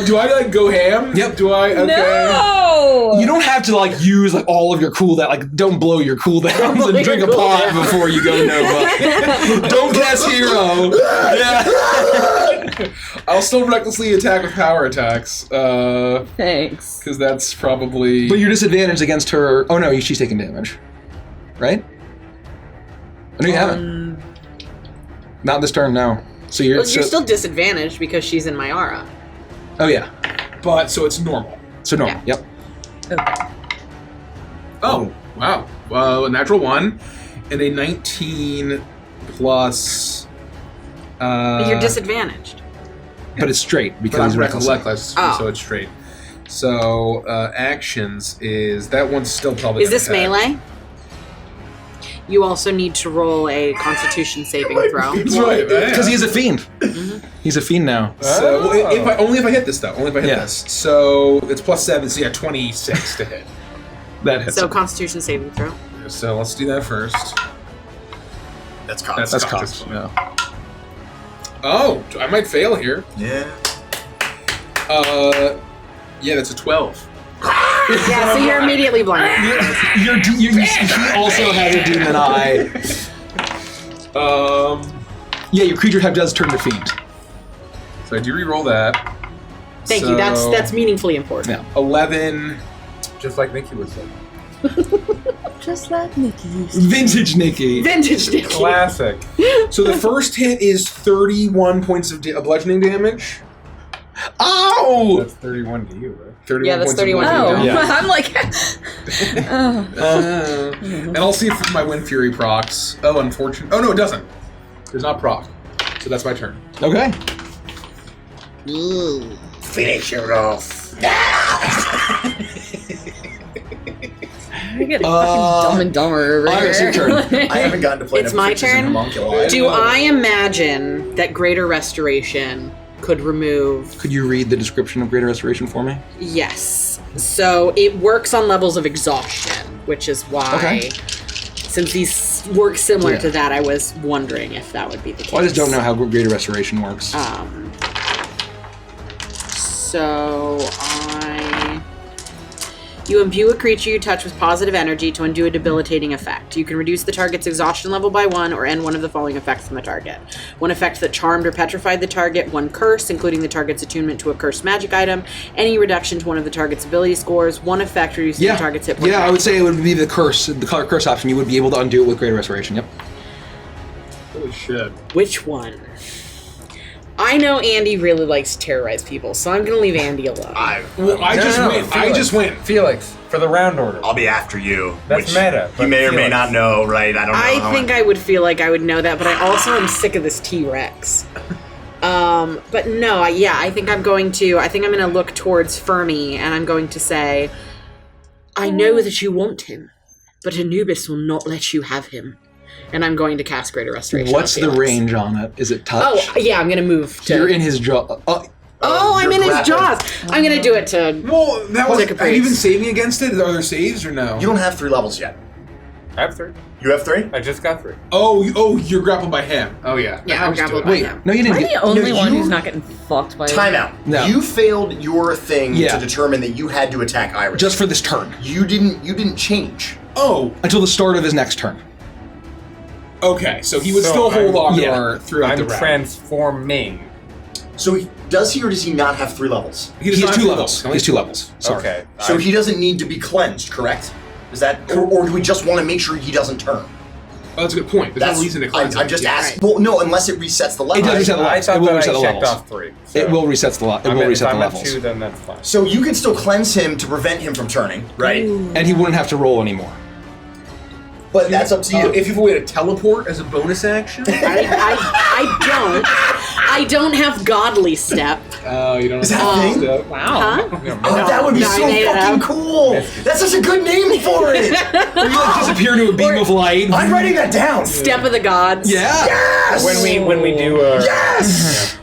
Do I go ham? Yep. Do I? Okay. No! You don't have to use all of your cooldown. Don't blow your cooldowns and drink a pot before you go Nova. Don't cast hero. Yeah. I'll still recklessly attack with power attacks. Thanks. Because that's probably. But you're disadvantaged against her. Oh no, she's taking damage, right? Oh, no, you haven't. Not this turn, no. So you're still disadvantaged because she's in my aura. Oh yeah. But so it's normal. So normal. Yeah. Yep. Oh wow. A natural 1 and a 19 plus. But you're disadvantaged. But it's straight But because I'm he's reckless. reckless, Oh. so it's straight. So actions is that one's still probably. Is this gonna attack. melee? You also need to roll a Constitution saving throw. That's right. Because he's a fiend. He's a fiend now. So only if I hit this though. Only if I hit Yeah. this. So it's +7. So yeah, 26 to hit. That hits. So Constitution saving throw. So let's do that first. That's cocked. That's That's cocked. cocked. Yeah. Oh, I might fail here. Yeah. Yeah, that's a 12. Yeah, so you're immediately blind. He also has a demon eye. Yeah, your creature type does turn to fiend. So I do re-roll that. Thank you. That's meaningfully important. Yeah. 11, just like Nikki would say. Just like Nikki's. Vintage Nikki. Vintage Nicky. Classic. So the first hit is 31 points of bludgeoning damage. Ow! That's 31 to you, right? 31 Yeah, that's points of 31 bludgeoning Oh, damage. Yeah. I'm like, And I'll see if my Wind Fury procs. Oh, unfortunate. Oh, no, it doesn't. There's not proc. So that's my turn. Okay. Finish it off. I get fucking Dumb and Dumber over Iris, here. your turn. I haven't gotten to play It's enough my Fixes and turn? Homunculi. Do I imagine that Greater Restoration could remove... Could you read the description of Greater Restoration for me? Yes. So it works on levels of exhaustion, which is why... Okay. Since these work similar Yeah. to that, I was wondering if that would be the case. Well, I just don't know how Greater Restoration works. So you imbue a creature you touch with positive energy to undo a debilitating effect. You can reduce the target's exhaustion level by 1 or end one of the following effects from the target. One effect that charmed or petrified the target, 1 curse, including the target's attunement to a cursed magic item, any reduction to one of the target's ability scores, 1 effect reducing the target's hit point. Yeah, I would say it would be the curse option. You would be able to undo it with Greater Restoration. Yep. Holy shit. Which one? I know Andy really likes to terrorize people, so I'm going to leave Andy alone. I just went. Felix. For the round order. I'll be after you. That's which meta, You but may or may Felix. not know, right? I don't know. I think I would feel like I would know that, but I also am sick of this T-Rex. But no, I think I'm going to look towards Fermi, and I'm going to say, I know that you want him, but Anubis will not let you have him. And I'm going to cast Greater Restoration. What's on the Felix. range on it? Is it touch? Oh, yeah, I'm going to move to... You're in his jaw. Oh, I'm you're in his grappling. jaws. I'm going to do it to... Well, that was. Take a Are you even break. saving against it? Are there saves or no? You don't have 3 levels yet. I have 3. You have 3? I just got 3. Oh, you're grappled by him. Oh yeah. Yeah, I I'm was grappled doing by it. him. No, you didn't I'm get... the only No, one you- who's not getting fucked by Timeout. No. You failed your thing Yeah. to determine that you had to attack Iris. Just for this turn. You didn't change. Oh, Until the start of his next turn. okay. So he would So still hold I'm- Agar throughout the I'm round. transforming. So does he or does he not have 3 levels? He does He has not 2 have levels. He has 2 levels. Sorry. Okay. So he doesn't need to be cleansed, correct? Is that, or do we just want to make sure he doesn't turn? Oh, that's a good point. There's no reason to cleanse I'm it. just Yeah. asking. Well, no, unless it resets the level. It does reset the I levels. thought It will that reset I the checked levels. off 3. So It will reset the if levels. I'm at 2, then that's fine. So you can still cleanse him to prevent him from turning, right? And he wouldn't have to roll anymore. But that's up to you. If you have a way to teleport as a bonus action. I don't have Godly Step. Oh, you don't. Is that have a thing? stuff. Wow. Huh? Oh, that would be No, I so made it fucking up. cool. That's such a good name for it. Or you like disappear into a beam of light. I'm writing that down. Step of the Gods. Yeah. Yes. When we do Yes.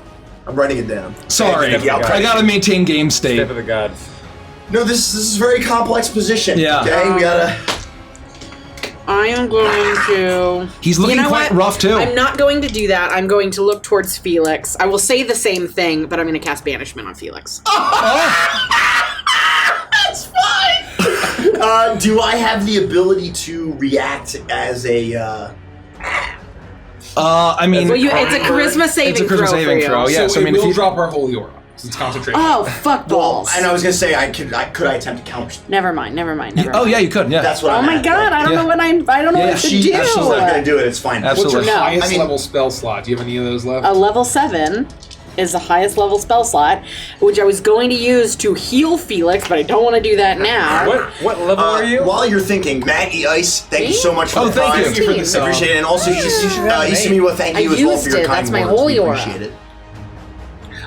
I'm writing it down. Sorry. Step of the I gods. gotta maintain game state. Step of the Gods. No, this is a very complex position. Yeah. Okay, we gotta. I am going to... He's looking You know quite what? rough too. I'm not going to do that. I'm going to look towards Felix. I will say the same thing, but I'm going to cast Banishment on Felix. That's fine. Do I have the ability to react as a? I mean, Well, it's a charisma saving it's a charisma throw saving for throw. you. Yeah. So So I it mean, if will you drop our holy aura. It's concentration. Oh, fuck Well, balls. and I was gonna say could I attempt to counter? Never mind. Oh yeah, you could. Yeah. That's what Oh I'm my at, god, like, I don't yeah. know what I don't know Yeah, what to She's do. not gonna do it. It's fine. Absolutely. What's your No. highest I mean- level spell slot? Do you have any of those left? A level 7 is the highest level spell slot, which I was going to use to heal Felix, but I don't want to do that now. What level are you? While you're thinking, Maggie Ice, thank you so much for Oh, the thank prime. you. Thank you for the I song. appreciate it, and also Isamiwa, thank I you as well used for your it. kind That's my words. holy We aura. appreciate it.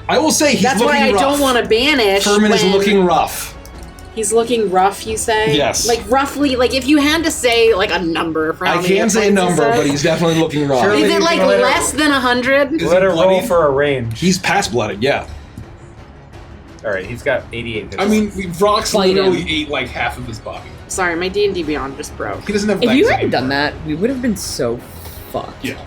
I will say he's That's looking why I rough. don't want to banish. Furman is when looking rough. He's looking rough, you say? Yes. Like roughly, like if you had to say like a number for how I many can't say a hit points number, is but he's definitely looking rough. Surely Is you it like can let her- less than 100? Is Let he her roll bloodied? for a range. He's past blooded. Yeah. All right, he's got 88. I mean, Rox Fight literally him. ate like half of his body. Sorry, my D&D Beyond just broke. He doesn't have If legs you hadn't anymore. done that, we would have been so fucked. Yeah.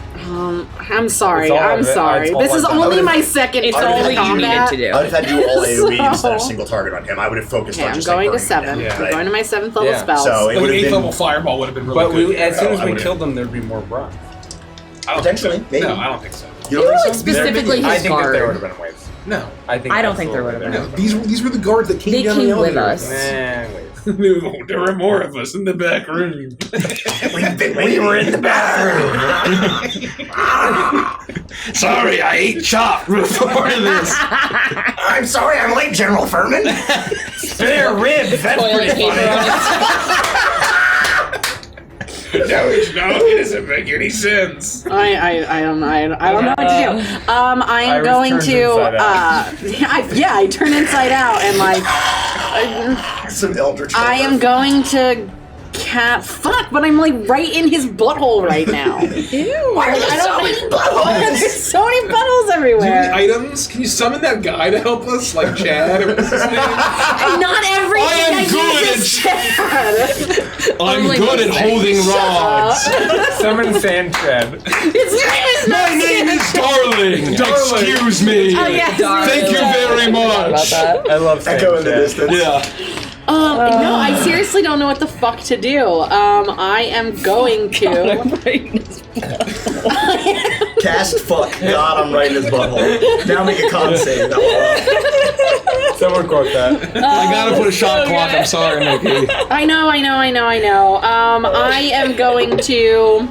I'm sorry. It's all I'm of it. sorry. It's all This is like that. only I my would've- second It's I turn would've all of you needed combat. to do. I would have had to do all AoE So- instead of single target on him. I would have focused Okay, on I'm just going to like, burning 7. him. Yeah. I'm Right. going to my 7th level Yeah. spell. So it Like an would have 8th level been fireball would have been really But good. as soon as I we would've- killed them, there'd be more Brock. I don't Potentially, think so. maybe. No, I don't think so. You They don't were think like so? specifically I his think that there would guard. have been waves. No. I don't think there would have been. No, these were the guards that came They down came the with elevator. us. Waves. There were more of us in the back room. We were in the bathroom. Sorry, I ate chop before this. I'm sorry, I'm late, General Furman. Spare ribs. That's Toilet pretty paper funny. on it. No, it doesn't make any sense. I don't know. I don't know what to do. I'm Iris going turns to. inside I turn inside out and like. Some eldritch. I am going to. Fuck, but I'm like right in his butthole right now. Ew. Why are there so many buttholes? There's so many buttholes Do you have everywhere. any items? Can you summon that guy to help us? Like Chad? Or what's his name? And not everything I am I good use is Chad. I'm Only good at those holding rods. Summon Sandtread. His name is My not name is Darling. Darling. Excuse me. Oh, yes. Thank you very About much. that. I love Sandtread. Echo in the distance. Yeah. No, I seriously don't know what the fuck to do. I am going to. Cast fuck. God, I'm right in his butthole. Now make a con save. Someone quote that. I gotta put a shot clock. I'm sorry, Nikki. I know. I am going to.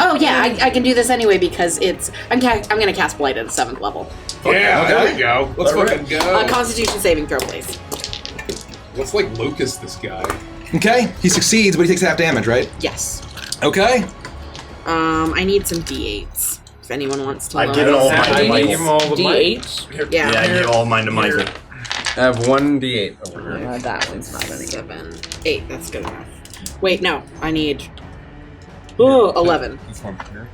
Oh yeah, I can do this anyway because it's. I'm gonna cast Blight at the 7th level. Yeah, there we go. Let's All right. fucking go. Constitution saving throw, please. Let's like locust this guy. Okay, he succeeds, but he takes half damage, right? Yes. Okay. I need some D8s. If anyone wants to. I've loan. given all of mine I to give Michael. him all the money. D8. Yeah. Yeah, I gave all of mine to Michael. I have 1 D8 over here. That one's not any. 7, 8. That's good enough. Wait, no. I need. Ooh, 11. This one here.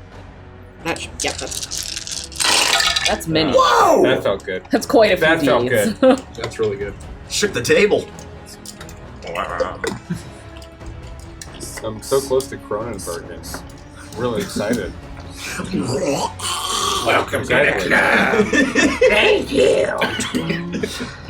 Yep, that's. That's many. Whoa! That felt good. That's quite a few That felt Ds. good. That's really good. Shook the table. I'm so close to Cronenberg. It's really excited. Welcome to the club. Thank you.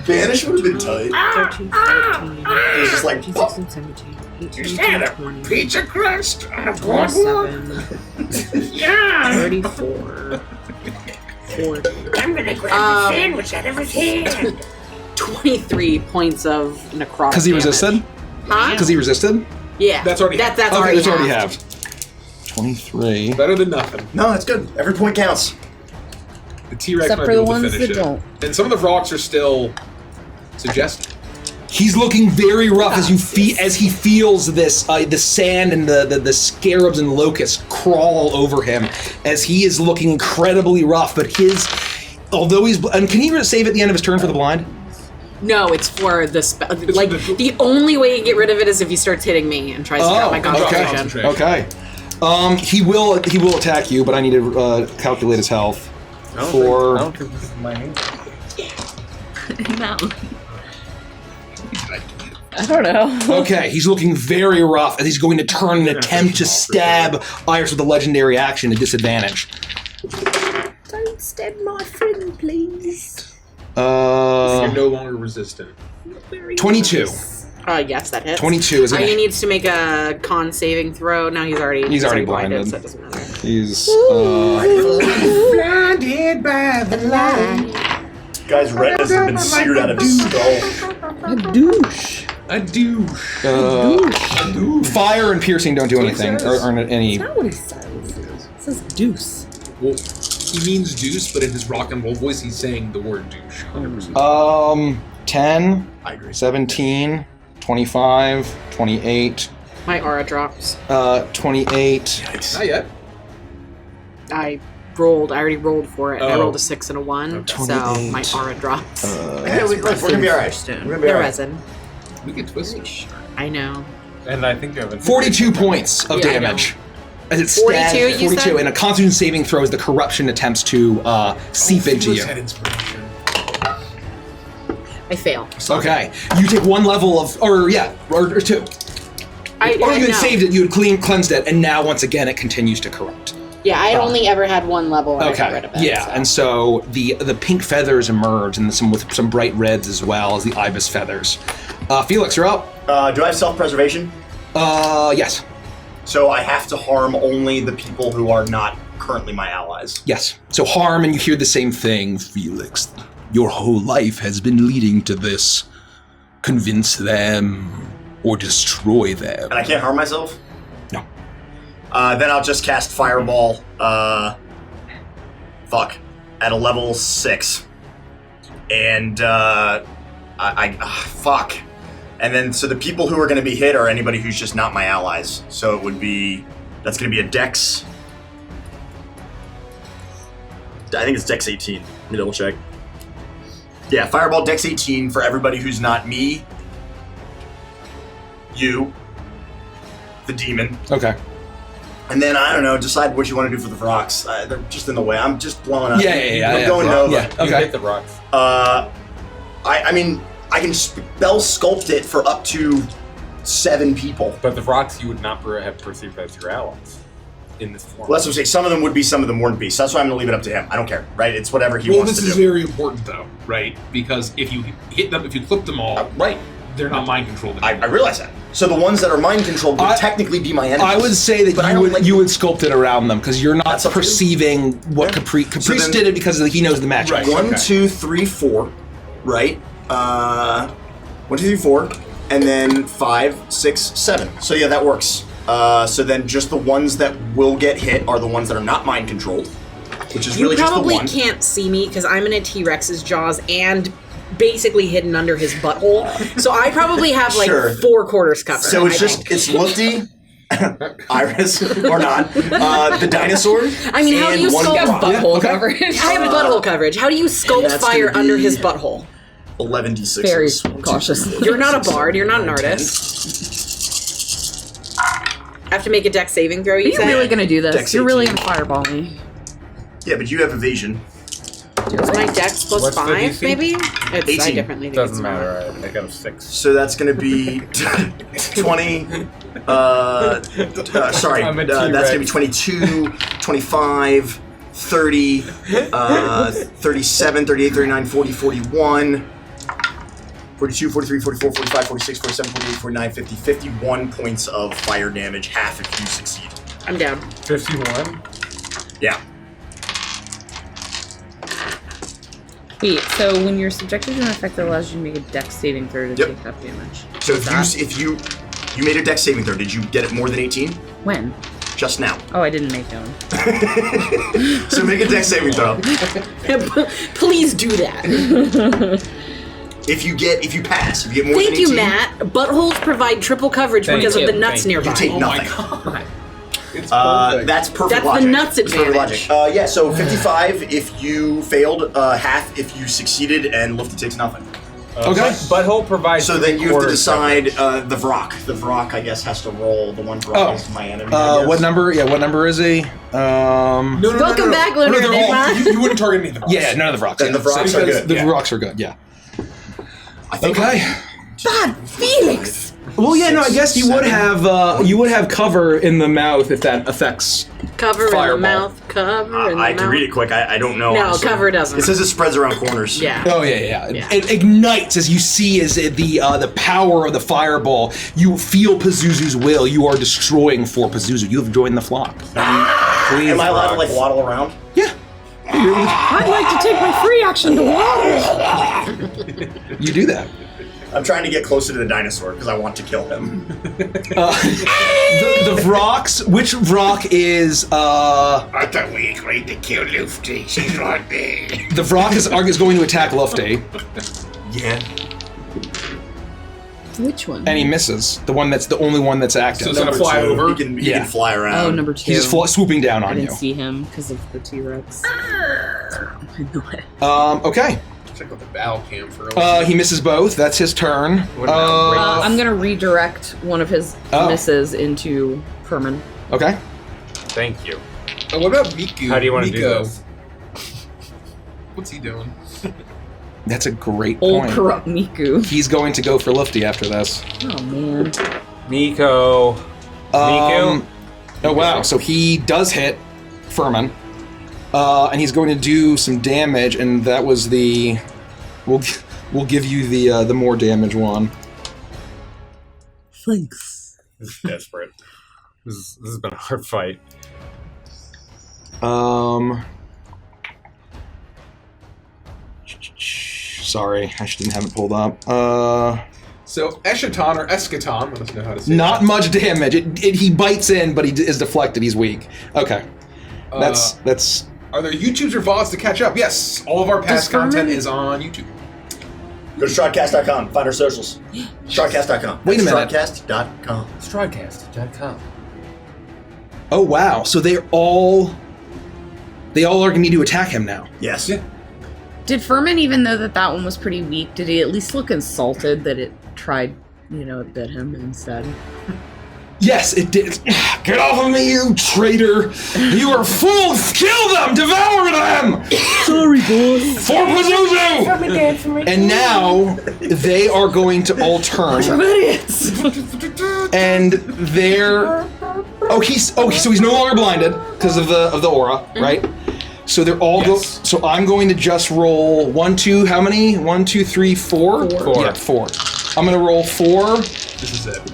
Banish would have been tight. 13, 14, It was just like, 15, 16, 17, 18, Is that 19, a 20, pizza crust on a boardwalk? 27, Yeah. 34, 40, I'm gonna grab the sandwich out of his hand. 23 points of necrotic. Because he damage. resisted? Huh? Because he resisted? Yeah. That's already That's Okay, already it's already halved. halved. 23. Better than nothing. No, that's good. Every point counts. The T-Rex Except might for be the able to ones finish that it. don't. And some of the rocks are still suggestive. He's looking very rough as as he feels this the sand and the scarabs and locusts crawl over him as he is looking incredibly rough. But although he's and can he save at the end of his turn for the blind? No, it's for the spell. Like, for the- the only way you get rid of it is if he starts hitting me and tries to drop my concentration. Okay. He will attack you, but I need to calculate his health. I For don't think this is my hand. No. I don't know. okay, he's looking very rough as he's going to turn and attempt to stab Iris with a legendary action at disadvantage. Don't stab my friend, please. You're no longer resistant. 22. Yes, that hits. 22 is He needs to make a con saving throw. Now he's already blinded. so it doesn't matter. He's Blinded by the light. Guy's retinas have been seared out of his skull. A douche. A douche. fire and piercing don't do anything That's what it or aren't any. That's not what he says. It says deuce. Well, he means deuce, but in his rock and roll voice, he's saying the word douche. 100%. 10, I agree. 17, 25, 28, My aura drops. 28. Not yet. I already rolled for it. I Oh. rolled a 6 and a 1, so 28. my aura drops. Yeah, we're gonna be alright. We're gonna be They're alright. resin. We get twisted. I know. And I think you have 42 points of Yeah, I damage. As it 42, stabs, you 42, said? and a Constitution saving throw as the corruption attempts to seep into you. Had inspiration. I fail. Okay, you take one level of, or two. I Or you had know. saved it, you had cleansed it, and now once again it continues to corrupt. Yeah, I had only ever had one level and I got rid of it. Yeah, so. and so the pink feathers emerge, and with some bright reds as well as the ibis feathers. Felix, you're up. Do I have self-preservation? Yes. So I have to harm only the people who are not currently my allies. Yes. So harm, and you hear the same thing, Felix. Your whole life has been leading to this. Convince them or destroy them. And I can't harm myself? No. Then I'll just cast Fireball, at a level 6. And, fuck. And then, so the people who are going to be hit are anybody who's just not my allies. So it would be, that's going to be a Dex. I think it's Dex 18. Let me double check. Yeah, Fireball Dex 18 for everybody who's not me, you, the demon. Okay. And then, I don't know, decide what you want to do for the rocks. They're just in the way. I'm just blowing up. Yeah. I'm going Nova. Yeah, You okay. hit the rocks. I mean, I can spell sculpt it for up to 7 people. But the rocks you would not have perceived as your allies in this form. Well, that's what I'm saying. Some of them would be, some of them wouldn't be. So that's why I'm going to leave it up to him. I don't care, right? It's whatever he Well, wants this to is do. very important, though, right? Because if you hit them, if you clip them all, Right. they're not mind controlled I anymore. realize that. So the ones that are mind controlled would technically be my enemies. I would say But I that don't you would like- you would sculpt it around them because you're not That's up to you. perceiving what Caprice then- did it because he knows the magic. Right. 1, Okay. 2, 3, 4, right? 1, 2, 3, 4, and then 5, 6, 7. So yeah, that works. So then just the ones that will get hit are the ones that are not mind controlled, which is You really just the probably one. can't see me because I'm in a T-Rex's jaws and basically hidden under his butthole. So I probably have like Sure. 4/4 covered. So it's I just think. it's Lufty, Iris or not, the dinosaur. I mean, how do and you one sculpt rock. Butthole coverage. I have butthole coverage. How do you sculpt That's fire gonna under be- his butthole? 11d6. Very cautious. You're not a bard. You're not an artist. I have to make a dex saving throw. Are You you said? really gonna do this? Dex You're really 18. gonna fireball me. Yeah, but you have evasion. Is my dex plus What's the 5, DC? maybe? It's, I 18. differently think Doesn't it's matter. I got a 6. So that's going to be 20. Sorry, I'm a that's going to be T-Rex. 22, 25, 30, 37, 38, 39, 40, 41, 42, 43, 44, 45, 46, 47, 48, 49, 50, 51 points of fire damage, half if you succeed. I'm down. 51. Yeah. Wait, so when you're subjected to an effect that allows you to make a dex saving throw to Yep. take that damage. So if you made a dex saving throw, did you get it more than 18? When? Just now. Oh, I didn't make one. So make a dex saving throw. Please do that. If you pass, if you get more Thank than 18, you, Matt. Buttholes provide triple coverage Thank because you. of the nuts Thank you. nearby. you take Oh my nothing. god. It's perfect. That's perfect That's the logic. nuts That's perfect advantage. logic. Yeah, so 55 if you failed, half if you succeeded, and Lufty takes nothing. Okay. Butthole provides. So then you have to 3/4 decide coverage. the Vrock. The Vrock, I guess, has to roll. The one Vrock Oh. is my enemy. I guess. What number? Yeah, what number is he? Welcome back, Oh, no, Lunar they're all- Enigma. you wouldn't target any of them. Yeah, none of the rocks. Then the Vrocks are Because good. The Yeah. rocks are good. Yeah. I think Okay. God, Felix! Well, yeah, no, I guess you would have cover in the mouth if that affects. Cover in Fireball. the mouth. Cover in the I mouth. can read it quick. I don't know. No, honestly. cover doesn't. It says it spreads around corners. Yeah. Oh yeah. Yeah. It ignites as you see as the power of the fireball. You feel Pazuzu's will. You are destroying for Pazuzu. You have joined the flock. Please, Am I allowed to Vrock. waddle around? Yeah. I'd like to take my free action to waddle. You do that. I'm trying to get closer to the dinosaur because I want to kill him. The Vrocks. Which Vrock is? I thought we agreed to kill Lufty. She's right there. The Vrock is going to attack Lufty, Yeah. Which one? and he misses. The one that's the only one that's active. So it's gonna fly over? He can Yeah. fly around. Oh, number 2. He's just swooping down I on didn't you. see him because of the T-Rex. I know it. Okay. Check out the battle cam for He misses both. That's his turn. What about I'm gonna redirect one of his Oh. misses into Furman. Okay. Thank you. Oh, what about Miku? How do you want to do Miko? this? What's he doing? That's a great Old point. corrupt Miku. He's going to go for Lufty after this. Oh man. Miko. Miku? Oh wow! So he does hit Furman, and he's going to do some damage, and that was the. We'll give you the more damage one. Thanks. This is desperate. This has been a hard fight. Sorry, I didn't have it pulled up. So Eschaton or Eschaton, I don't know how to say Not that. much damage. He bites in, but he is deflected. He's weak. Okay, that's. Are there YouTubes or VODs to catch up? Yes, all of our past Furman- content is on YouTube. Go to Strodcast.com. Find our socials. Strodcast.com. Wait a minute. Strodcast.com. Strodcast.com. Oh wow! So they all are going to need to attack him now. Yes. Yeah. Did Furman, even though that one was pretty weak, did he at least look insulted that it tried, it bit him instead? Yes, it did. Get off of me, you traitor! You are fools! Kill them! Devour them! Sorry, boss. For Pazuzu! And now they are going to all turn, Idiots. and they're. So he's no longer blinded because of the aura, right? So they're all Yes. So I'm going to just roll 1, 2. How many? 1, 2, 3, 4. 4. Yeah, 4. I'm gonna roll 4. This is it.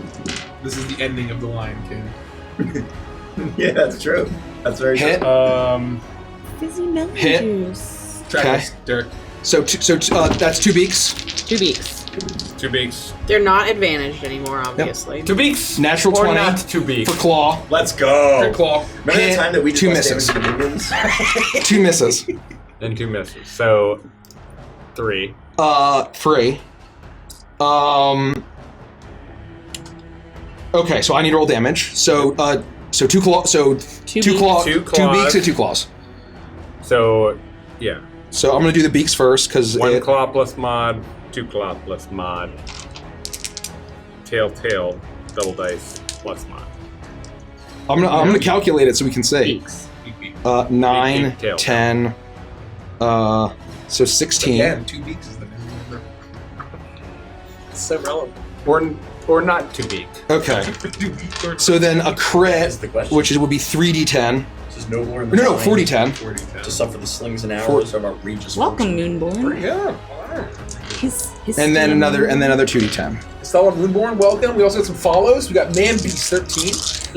This is the ending of The Lion King. Yeah, that's true. That's very Hit. Fizzy melon Hit. juice. Track Okay. this, Derek. So that's 2 beaks. 2 beaks. 2 beaks. They're not advantaged anymore, obviously. 2 beaks. Natural or 20 not 2 beaks. for claw. Let's go. Good claw. Remember Hit. the time that we 2 did less misses. damage to minions? 2 misses. And 2 misses. So 3. Free. Okay, so I need to roll damage. So, two claws. So two claws. 2 beaks and 2 claws. So, yeah. So I'm gonna do the beaks first because 1 claw plus mod, 2 claw plus mod. Tail, double dice plus mod. I'm gonna calculate it so we can see. Beaks. 9, Beak, tail. 10. So 16. Again, 2 beaks is the number. It's so relevant. Or not too big. Okay. So then a crit, the question. which would be 3d10. This is nobler in the No, mind 40d10. to suffer the slings and arrows of outrageous Welcome, fortune. Moonborn. Yeah. His And then another 2d10. Stella Moonborn, welcome. We also got some follows. We got Man Beast 13.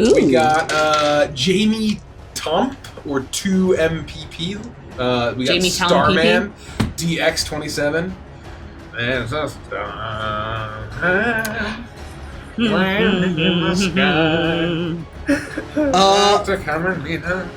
Ooh. We got Jamie Tump or 2MPP. We got Jamie Tump Starman DX27. And it's us. Land in the sky. To come and be done.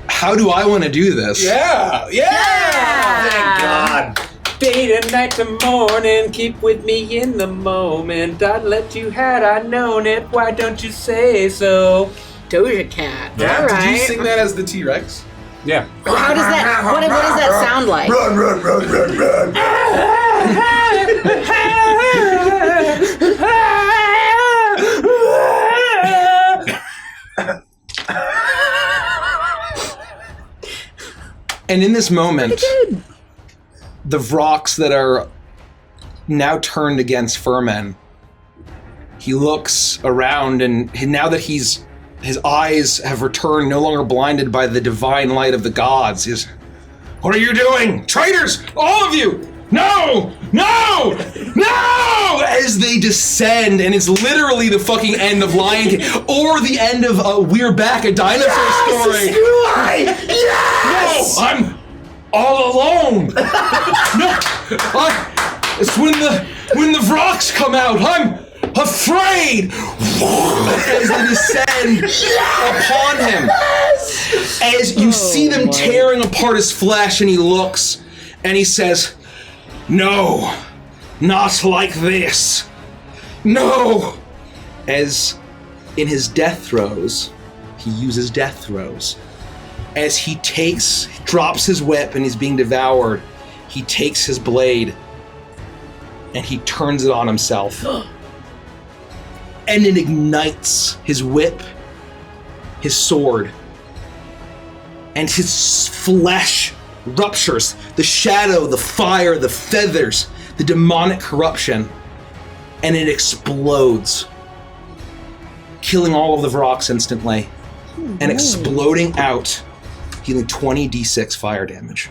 How do I want to do this? Yeah! Thank God. Day to night to morning, keep with me in the moment. I'd let you had I known it, why don't you say so? Doja Cat. Yeah, All did you right. sing that as the T-Rex? Yeah. How does that? What does that sound like? Run, run, run, run, run. And in this moment, the Vrox that are now turned against Furman, he looks around, and now that his eyes have returned, no longer blinded by the divine light of the gods, what are you doing? Traitors! All of you! No! No! No! As they descend, and it's literally the fucking end of Lion King, or the end of We're Back, a dinosaur story. Yes! No! I'm all alone! No! It's when the Vrox come out! I'm afraid! As they descend upon him. As you see them tearing apart his flesh, and he looks, and he says, "No, not like this. No!" As in his death throes, he uses death throes. As he drops his whip and he's being devoured, he takes his blade and he turns it on himself. And it ignites his whip, his sword, and his flesh ruptures. The shadow, the fire, the feathers, the demonic corruption, and it explodes, killing all of the Vrox instantly, and exploding out, healing 20d6 fire damage.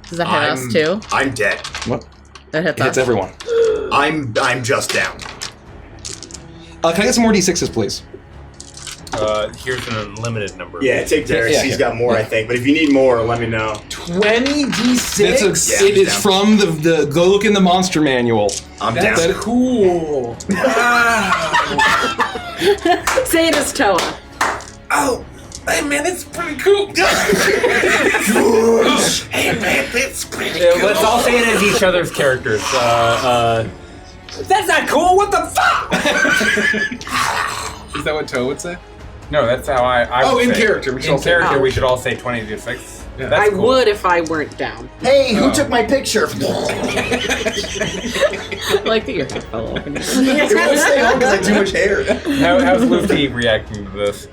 Does that hit us too? I'm dead. What? That hits It hits us. everyone. I'm just down. Can I get some more d6s, please? Here's an unlimited number. Yeah, take Darius. Yeah, He's yeah. got more, I think. But if you need more, let me know. 20d6? It is from the go look in the monster manual. I'm That's down. cool. Wow. Say it as Toa. Oh, hey man, it's pretty cool. Hey man, that's pretty Yeah, cool. let's all say it as each other's characters. That's not cool. What the fuck? Is that what Toa would say? No, that's how I Oh, would in say. character, we should all In say- character, Oh. we should all say 20d6. Yeah. That's I cool. would if I weren't down. Hey, who took my picture? I like that your head fell off. It won't stay on because I have too much hair. How's Luffy reacting to this?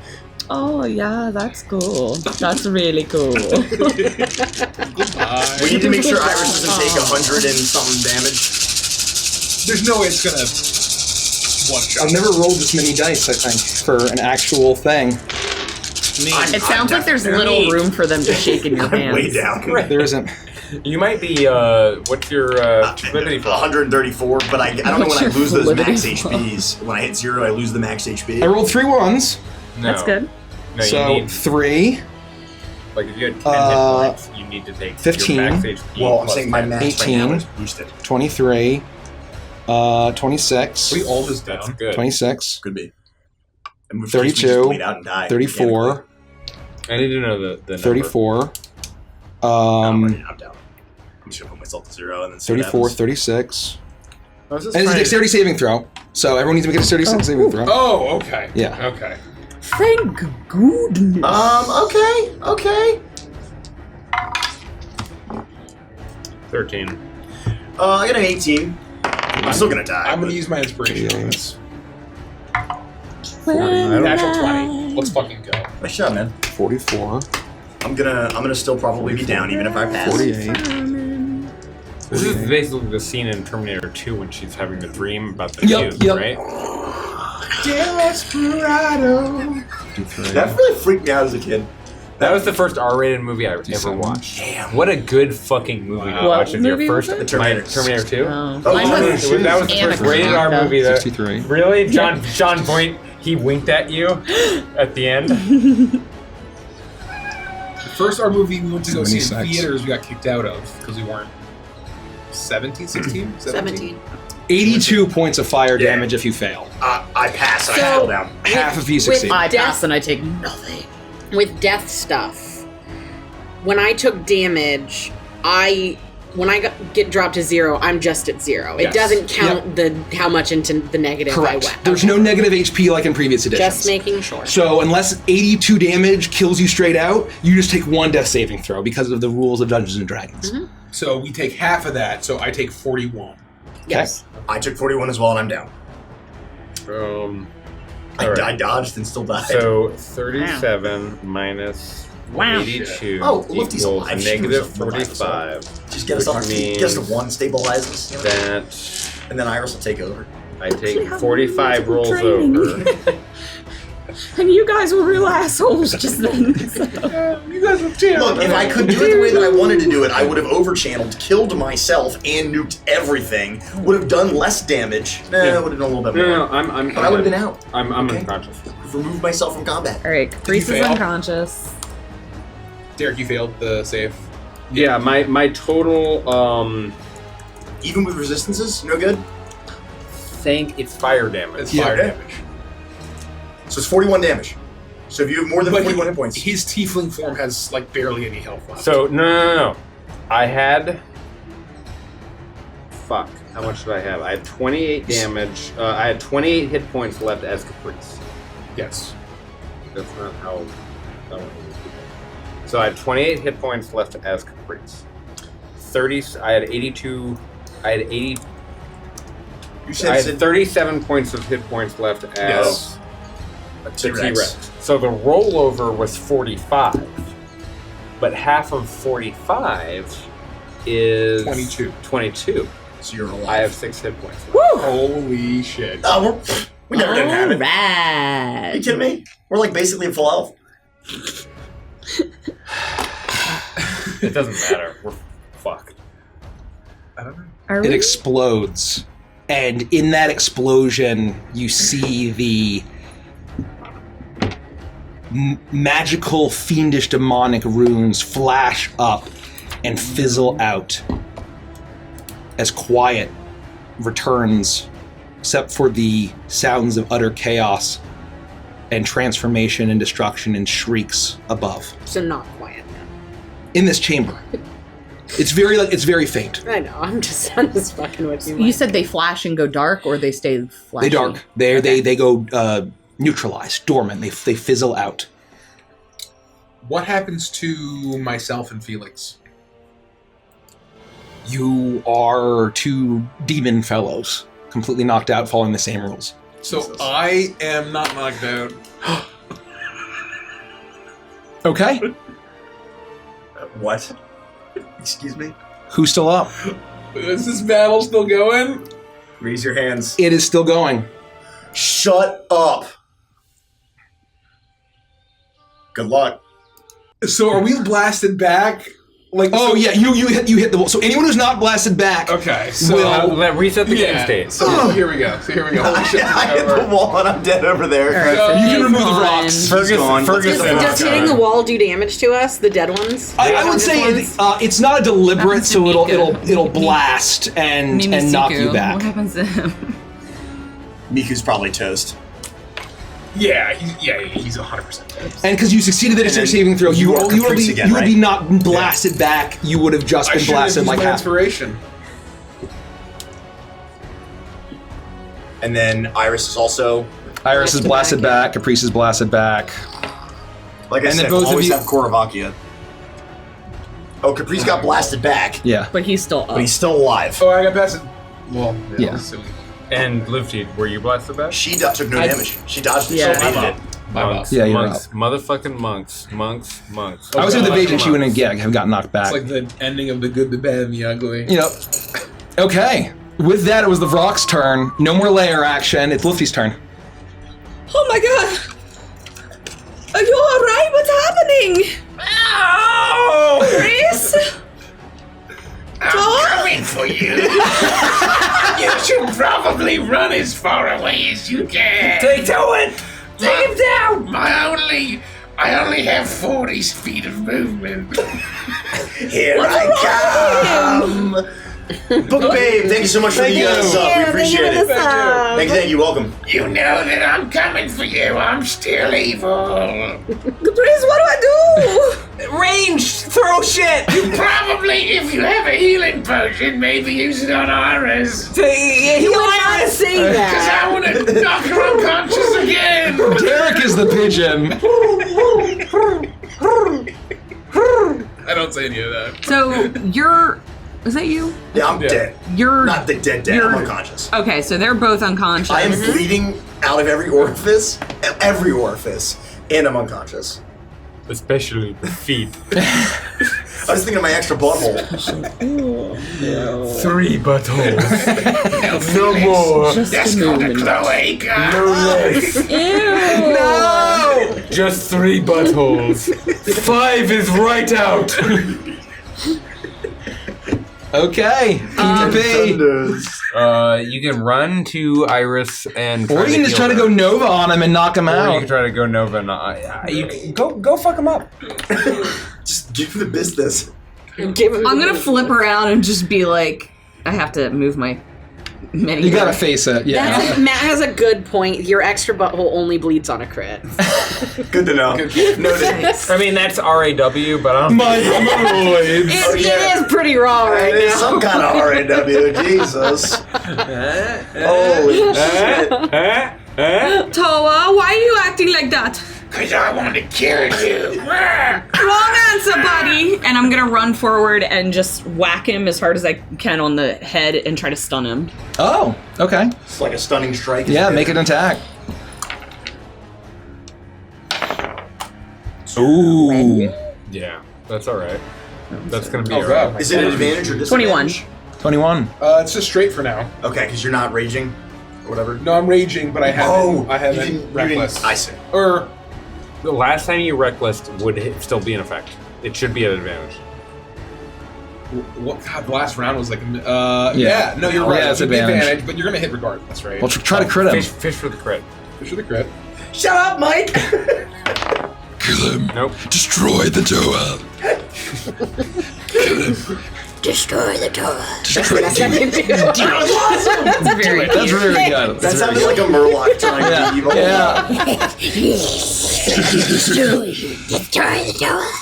Oh yeah, that's cool. That's really cool. We need to make sure Iris doesn't take 100 and something damage. There's no way it's gonna one shot. I've never rolled this many dice, I think, for an actual thing. It sounds like there's little room for them to shake in your I'm way hands. down. There isn't. You might be, what's your, fluidity for? 134, but I don't know when I What's lose your those max fluidity HPs. When I hit 0, I lose the max HP. I rolled 3 1s, No. That's good. No, so you need, 3. like, if you had 10 hit points, you need to take 15. your max HP. Well, I'm plus saying my 10. max right 18. now is boosted. 23, 26, We almost That's down. good. 26, Could be. And we 32, just bleed out and die 34, I need to know the number. 34, I'm down. I'm just gonna put myself to 0 and then see what 34, happens. 36. I was just And it's a trying- dexterity saving throw. So everyone needs to make a dexterity saving throw. Oh, okay. Yeah. Okay. Thank goodness. Okay. 13. I got an 18. I'm still gonna die. I'm gonna but- use my inspiration on this. When Natural I- 20. Let's fucking go. Nice shot, man. 44, I'm gonna still probably be down even if I pass. 48. This is basically the scene in Terminator 2 when she's having the dream about the Yep, cube, yep. right? Desperado. 53. That really freaked me out as a kid. That was the first R-rated movie I ever watched. Damn. What a good fucking movie to What watch as your movie first was it? Terminator. Terminator 2. Oh. Oh, Mine oh, was shit. That was the first rated R Anaconda. movie that 63. really John Voight he winked at you at the end. The first our movie we went to go see in 76. theaters we got kicked out of because we weren't 17, 16? 17. 82 points of fire Yeah. damage if you fail. I pass. I So- fell down. Half if you with- succeed. I Death- pass and I take nothing. With death stuff, when I took damage, when I get dropped to 0, I'm just at 0. It Yes. doesn't count how much into the negative Correct. I went. There's no negative HP like in previous editions. Just making sure. So unless 82 damage kills you straight out, you just take one death saving throw because of the rules of Dungeons and Dragons. So we take half of that, so I take 41. Yes. I took 41 as well, and I'm down. All right. I dodged and still died. So 37 minus Wow. 82 Oh, Lufty's equals alive. She negative was alive, so- 45. just get us up. means Get us to 1, stabilize us, That and then Iris will take over. I take 45 rolls training. over. And you guys were real assholes just then. You guys are terrible. Look, if I could do it the way that I wanted to do it, I would have overchanneled, killed myself, and nuked everything. Would have done less damage. It would have done a little bit more. No, I'm But I would have been out. I'm Okay. unconscious. I've removed myself from combat. Alright, Caprice is fail? unconscious. Derek, you failed the save. Yeah, my total Even with resistances, no good. it's fire damage. It's fire okay. damage. So it's 41 damage. So if you have more than 41 hit points, His tiefling form has like barely any health left. So no. I had fuck. How much did I have? I had 28 damage. I had 28 hit points left as Caprice. yes. That's not how. That one is. So I had 28 hit points left as Caprice. 30. I had 82. I had 80. you I said had 37 points of hit points left as Yes. the T-Rex. So the rollover was 45, but half of 45 is 22. So you're alive. I have 6 hit points left. Holy shit. Oh, we never didn't have it. Are Alright. you kidding me? We're like basically at full health. It doesn't matter. We're fucked. I don't know. Are It we? explodes, and in that explosion, you see the magical, fiendish, demonic runes flash up and fizzle out as quiet returns, except for the sounds of utter chaos and transformation and destruction and shrieks above. So not quiet now. In this chamber, it's very faint. I know. I'm just fucking with you. You said they flash and go dark, or they stay flashy? They dark. They go neutralized, dormant. They fizzle out. What happens to myself and Felix? You are two demon fellows, completely knocked out, following the same rules. So I am not knocked out. Okay. What? Excuse me? Who's still up? Is this battle still going? Raise your hands. It is still going. Shut up. Good luck. So are we blasted back? Like Oh so- yeah, you hit the wall. So anyone who's not blasted back, Okay, so Will- Let reset the game yeah. state. So here we go. Holy shit, I this hit is the over. wall and I'm dead over there. Alright, So- so you can he's remove the gone. rocks. Gone. Ferguson. Does hitting the wall do damage to us? The dead ones? I would say it's not a deliberate, Happens to so Mika. it'll blast and knock you Mimisiku. back. What happens to him? Miku's probably toast. Yeah, he's 100% dead. And because you succeeded the dexterity saving throw, you would right? be not blasted back. You would have just I been should have blasted used like my half. inspiration. And then Iris is also... Iris is blasted back. Caprice is blasted back. Like I And then said, both we'll of always you- have Korovakia. Oh, Caprice got blasted back, Yeah. But he's still up. but he's still alive. Oh, I got past it. Well, Yeah. So And Lufty, were you blasted back? She took no damage. She dodged it. Yeah. She evaded it. Monks, Yeah, you're monks, motherfucking monks. I was with God. evasion. She wouldn't have gotten knocked back. it's like the ending of The Good, the Bad, and the Ugly. Yep. Okay. With that, it was the Vrock's turn. No more layer action. It's Lufty's turn. Oh my god! Are you alright? What's happening? Oh! Chris? I'm coming for you. You should probably run as far away as you can. Take to it! Take him down! I only have 40 feet of movement. Here I come! Book Babe, thank you so much for the sub. We appreciate it. Thank you. Welcome. You know that I'm coming for you. I'm still evil. Chris, what do I do? Range! Throw shit! You probably, if you have a healing potion, maybe use it on Iris. Heal Iris! Say Because that. I want to knock her unconscious again. Derek is the pigeon. I don't say any of that. So you're. Is that you? Yeah, I'm dead. You're Not the dead, I'm you're- unconscious. Okay, so they're both unconscious. I am bleeding out of every orifice, and I'm unconscious. Especially the feet. I was thinking of my extra butthole. 3 buttholes. No more. That's called a cloaca. No less. No! Just 3 buttholes. 5 is right out. Okay. PvP. You can run to Iris and. Or you can just try to go Nova on him and knock him Or you out. can try to go Nova. You can go fuck him up. Just give me the business. I'm gonna flip around and just be like, I have to move my mini. You gotta face it. Yeah. Matt has a good point. Your extra butthole only bleeds on a crit. Good to know. Noted. I mean, that's RAW, but I don't. My hemorrhoids. It is pretty raw right It is now. some kind of RAW. Jesus. Holy shit. Toa, why are you acting like that? Because I want to kill you. Wrong answer, buddy! And I'm gonna run forward and just whack him as hard as I can on the head and try to stun him. Oh, okay. It's like a stunning strike. Yeah, make an attack. Ooh. Yeah, that's all right. That's gonna be Oh, all God. right. Is it an advantage or 21. disadvantage? 21. It's just straight for now. Okay, because you're not raging or whatever. No, I'm raging, but I haven't. I you haven't didn't- reckless. I see. Or The last time you reckless would still be in effect. It should be at advantage. what? God, the last round was like. Yeah. No, you're right. Yeah, it's It would be advantage. but you're gonna hit regardless, right? Well, try to crit him. Fish for the crit. Fish with a crit. Shut up, Mike! Kill him. Nope. Destroy the Toa. Destroy the Toa. Destroy the Toa. It's very That's cute. really good. That sounded like a Murloc trying to Yeah. be evil. Yeah. Destroy the Toa.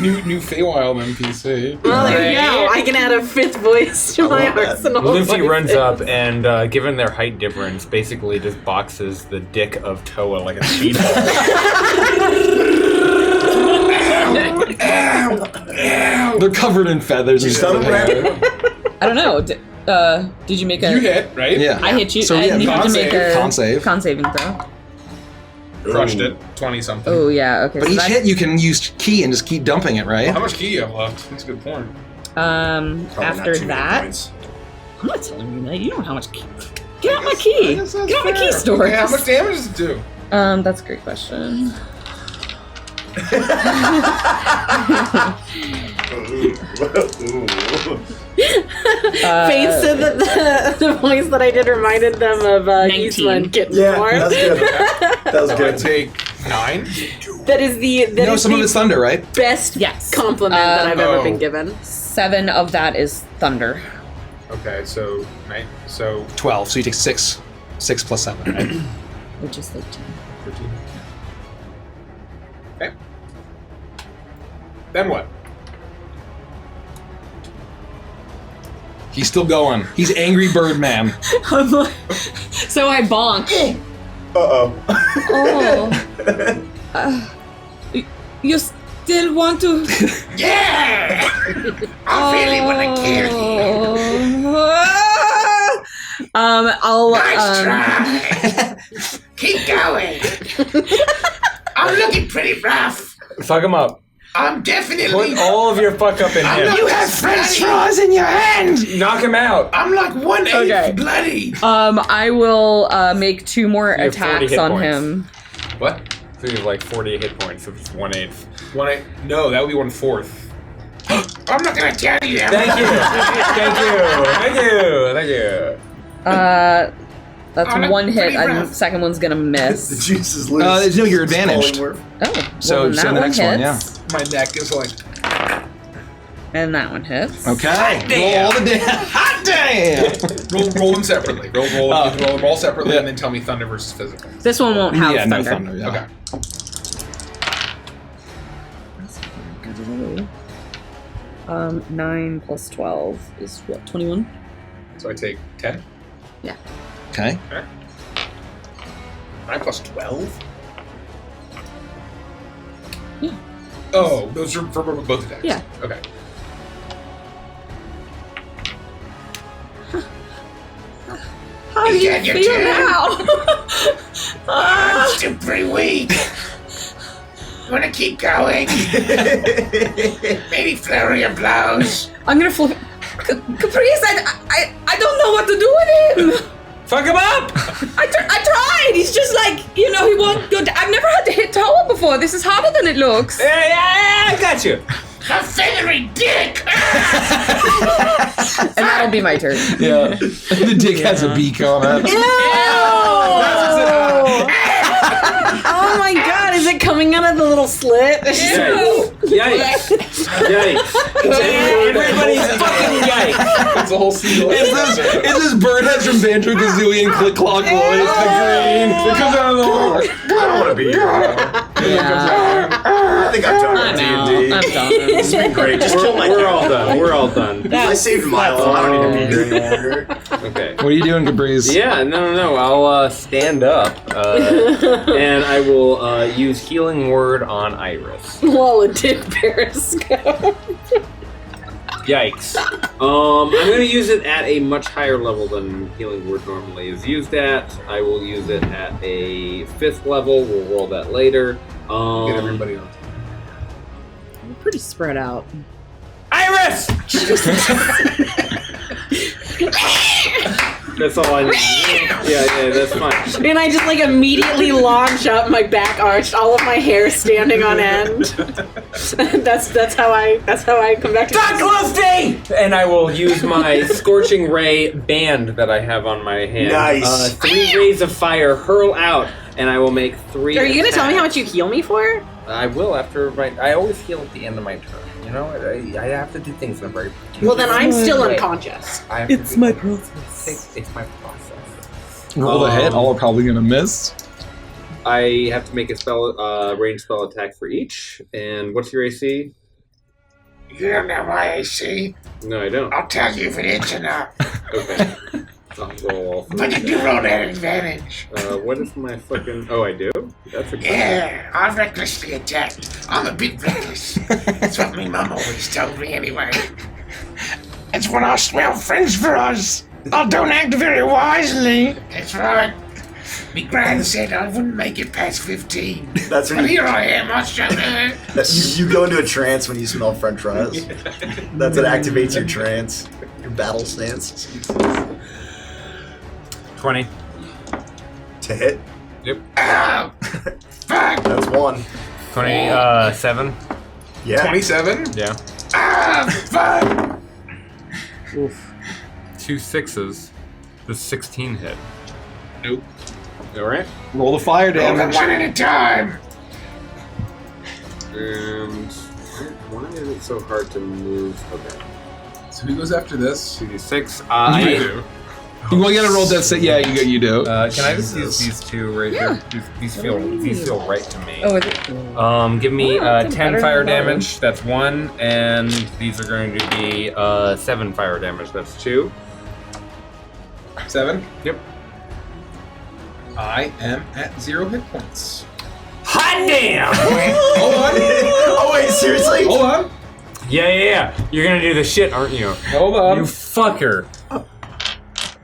New Feywild NPC. Well, there you go. I can add a 5th voice to my love that. arsenal. Luffy runs up and, given their height difference, basically just boxes the dick of Toa like a speedball. They're covered in feathers. and stun him, stuff. I don't know. Did you make a? You hit, right? Yeah. I hit you, So, and yeah, you have to con make save. a Con save. con saving throw. Crushed it. 20 something. Oh yeah, okay. But so each that- hit you can use key and just keep dumping it, right? How much key you have left? That's a good point. Probably not after too many that, points. I'm not telling you that. You don't know how much key. Get out my key. Get out my key storage. Okay, how much damage does it do? That's a great question. Faith said that the voice that I did reminded them of 19. Eastman Kitten Yeah, Farm. that was good. That was I good. take 9. That is the No, some of it's thunder, right? best Yes. compliment that I've ever Oh. been given. 7 of that is thunder. Okay, so 12, so you take 6. 6 plus 7, right? Which is 13. 13. Okay. Then what? He's still going. He's Angry Bird Man. So I bonk. Uh-oh. Oh. You still want to? Yeah! I really want to kill you. I'll Nice try. Keep going. I'm looking pretty rough. Fuck him up. I'm definitely. Put all of your fuck up in him. You have French fries in your hand. Knock him out. I'm like 1/8 Okay. bloody. I will make 2 more You have 40 attacks hit on points. him. What? So you have like 40 hit points, so it's 1/8. No, that would be 1/4. I'm not gonna tell you that. Thank you. Thank you. That's Oh, 1 hit, pretty and rough. second one's gonna The miss. juice is loose. No, you're advantaged. Oh, So- well, then so that the next one, hits, My neck is like. and that one hits. Okay. Roll all the hot damn. Roll them separately. Roll them all separately, and then tell me thunder versus physical. This one won't have Yeah, no thunder. thunder. Yeah. Okay. Okay. 9 plus 12 is what? 21. So I take 10. Yeah. Okay. 9 plus 12. Yeah. Oh, those are for both attacks. Yeah. Okay. How do you got your feel turn. now? I'm still pretty weak. Wanna keep going? Maybe flurry of blows. I'm gonna flip. Caprice, I don't know what to do with him. Fuck him up! I tried. He's just like, he won't go. I've never had to hit tower before. This is harder than it looks. Yeah, I got you. A feathery dick. And that'll be my turn. Yeah. The dick has a beak on it. Oh my god, is it coming out of the little slit? Yikes. Yikes. Yikes. Everybody's fucking yikes. That's the whole scene. It's this bird heads from Banjo Kazooie and Click Clock Boys. The green. It comes out of the water. I don't want to be here. Yeah. I think I'm done I'm with out. D&D. I'm done. It's been great. Just kill my We're all done. We're all done. I saved Milo. I don't need to be here anymore. Okay. What are you doing, Caprice? Yeah, no. I'll stand up, and I will use Healing Word on Iris. Lol, it did periscope. Yikes. I'm going to use it at a much higher level than Healing Word normally is used at. I will use it at a 5th level. We'll roll that later. Get everybody on. We're pretty spread out. Iris! That's all I need. Yeah, that's fine. And I just immediately launch up, my back arched, all of my hair standing on end. that's how I come back to Doc Lufty! And I will use my Scorching Ray band that I have on my hand. Nice. 3 rays of fire hurl out, and I will make 3 Are you gonna tell me how attacks. much you heal me for? I will after I always heal at the end of my turn. You know, I have to do things in a very... Well, then I'm still unconscious. I have to do my things. process. It's my process. Roll the hit. All are probably gonna miss. I have to make a spell, range spell attack for each. And what's your AC? You don't know my AC. No, I don't. I'll tell you if it is or not. Okay. I'll roll all 3. But you do roll at advantage. What is my fucking... Oh, I do? That's a... Yeah, I recklessly attacked. I'm a bit reckless. That's what my mum always told me anyway. It's when I smell French fries. I don't act very wisely. That's right. Me gran said I wouldn't make it past 15. That's when But you, here I am, I showed her. you go into a trance when you smell French fries. That's what activates your trance, your battle stance. 20. To hit, Ow! Fuck! that's 1. 27. Yeah. 27? Yeah. Ah, fuck! 2 6s. The 16 hit. Nope. Alright. Roll the fire Roll them damage. one at a time. And why is it so hard to move? Okay. So who goes after this? 2d6. I do. Well, you gotta roll death save. Yeah, you do. Can I just use these two right here? These feel right to me. Oh, is it? Give me that's 10 better fire than mine. damage. That's 1, and these are going to be 7 fire damage. That's 2. 7. Yep. I am at 0 hit points. Hot damn! Hold on. Oh wait, seriously? Hold on. Yeah. You're gonna do the shit, aren't you? Hold on. You fucker.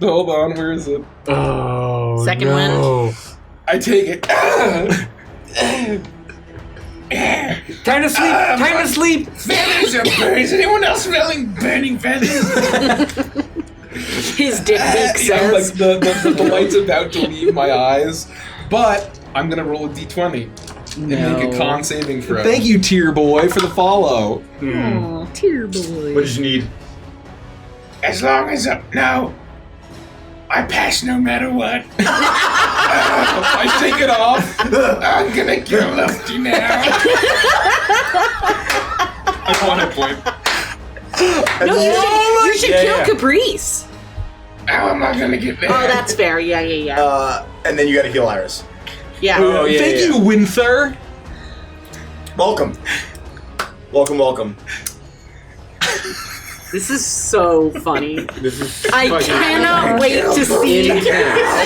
Hold on. Where is it? Oh. Second no. I take it. Time to sleep. Time to sleep. Feathers are burning. Is anyone else smelling burning feathers? His dick beak Yeah, like says. the light's about to leave my eyes, but I'm gonna roll a d20 and make a con saving throw. Thank you, Tier Boy, for the follow. Oh, tear boy. What did you need? As long as no, I pass no matter what. I take it off. I'm gonna kill Lofty now. I want a point. No, you should kill Caprice. How am I gonna get there? Oh, that's fair. Yeah. And then you gotta heal Iris. Yeah. Oh, yeah, Thank yeah. you, Winther. Welcome. Welcome. This is so funny. This is I cannot wait to see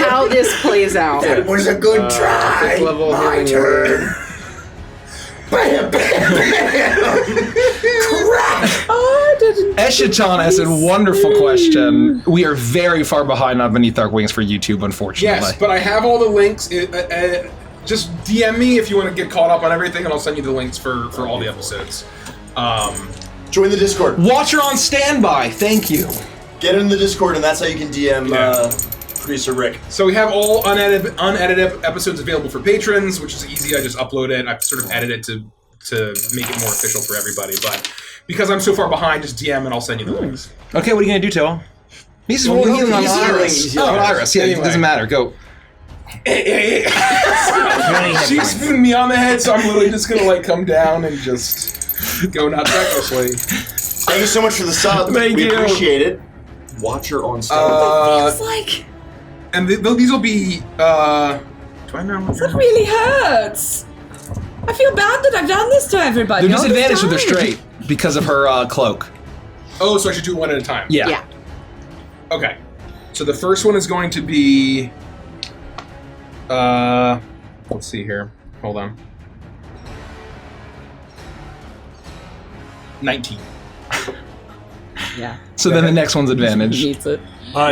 how this plays out. That was a good try. level My healing turn. Bam, bam, bam. Crack. Oh, I didn't. Eshichan asked a wonderful question. We are very far behind on Beneath Our Wings for YouTube, unfortunately. Yes, but I have all the links. Just DM me if you want to get caught up on everything, and I'll send you the links for all the episodes. Join the Discord. Watcher on standby. Thank you. Get in the Discord, and that's how you can DM Producer Rick. So we have all unedited episodes available for patrons, which is easy. I just upload it. I sort of edit it to make it more official for everybody. But because I'm so far behind, just DM and I'll send you the links. Okay, what are you going to do, Till? He's Well, rolling healing on he's healing. Iris. He's Oh, healing. Iris. Yeah, Anyway. it doesn't matter. Go. She spooned me on the head, so I'm literally just going to come down and just go not recklessly. Thank you so much for the sub. Thank we you. appreciate it. Watcher on stage. It's like, And these will be. Do I know? that really hurts. I feel bad that I've done this to everybody. They're all this disadvantaged with their time. straight because of her cloak. Oh, so I should do one at a time. Yeah. Yeah. Okay. So the first one is going to be. Let's see here. Hold on. 19. Yeah. So then the next one's advantage. Needs it.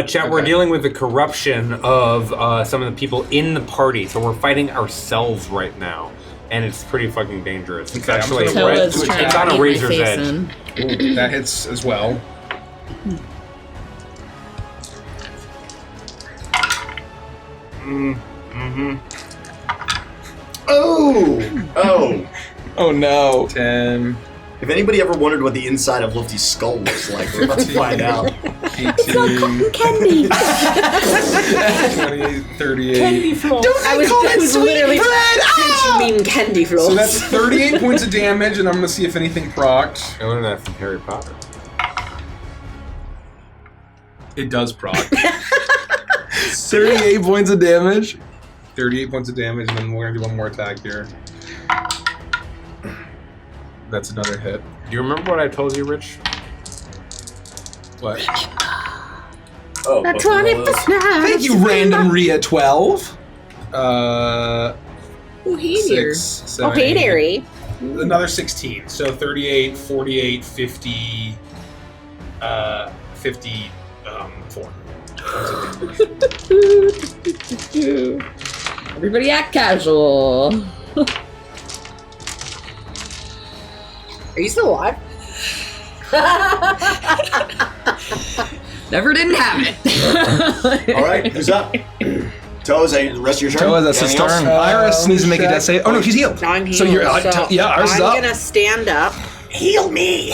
Chat, we're dealing with the corruption of some of the people in the party, so we're fighting ourselves right now, and it's pretty fucking dangerous. It's Okay, I'm actually gonna roll Toa's to trying it's to on a beat my razor's face edge. in. Ooh, that hits as well. Oh. Oh no. 10, If anybody ever wondered what the inside of Lufty's skull looks like, we're about to find out. 18, Candy. 28, 38. I was literally mentioning candy floss. So that's 38 points of damage, and I'm going to see if anything procced. I learned that from Harry Potter. It does proc. 38 points of damage. 38 points of damage, and then we're going to do one more attack here. That's another hit. Do you remember what I told you, Rich? What? Oh, 20%. Thank you, Random Rhea 12. Oh, hey dear. 6, 7, Okay, 8. dearie. Another 16. So 38, 48, 50, 54. Everybody act casual. Are you still alive? Never didn't have it. All right, who's up? Toes, the rest of your turn? Toa, that's his Anything else? turn. Iris needs to make a death save. Oh no, she's healed. No, I'm healed. So you're so yeah, Iris is up. I'm gonna stand up. Heal me!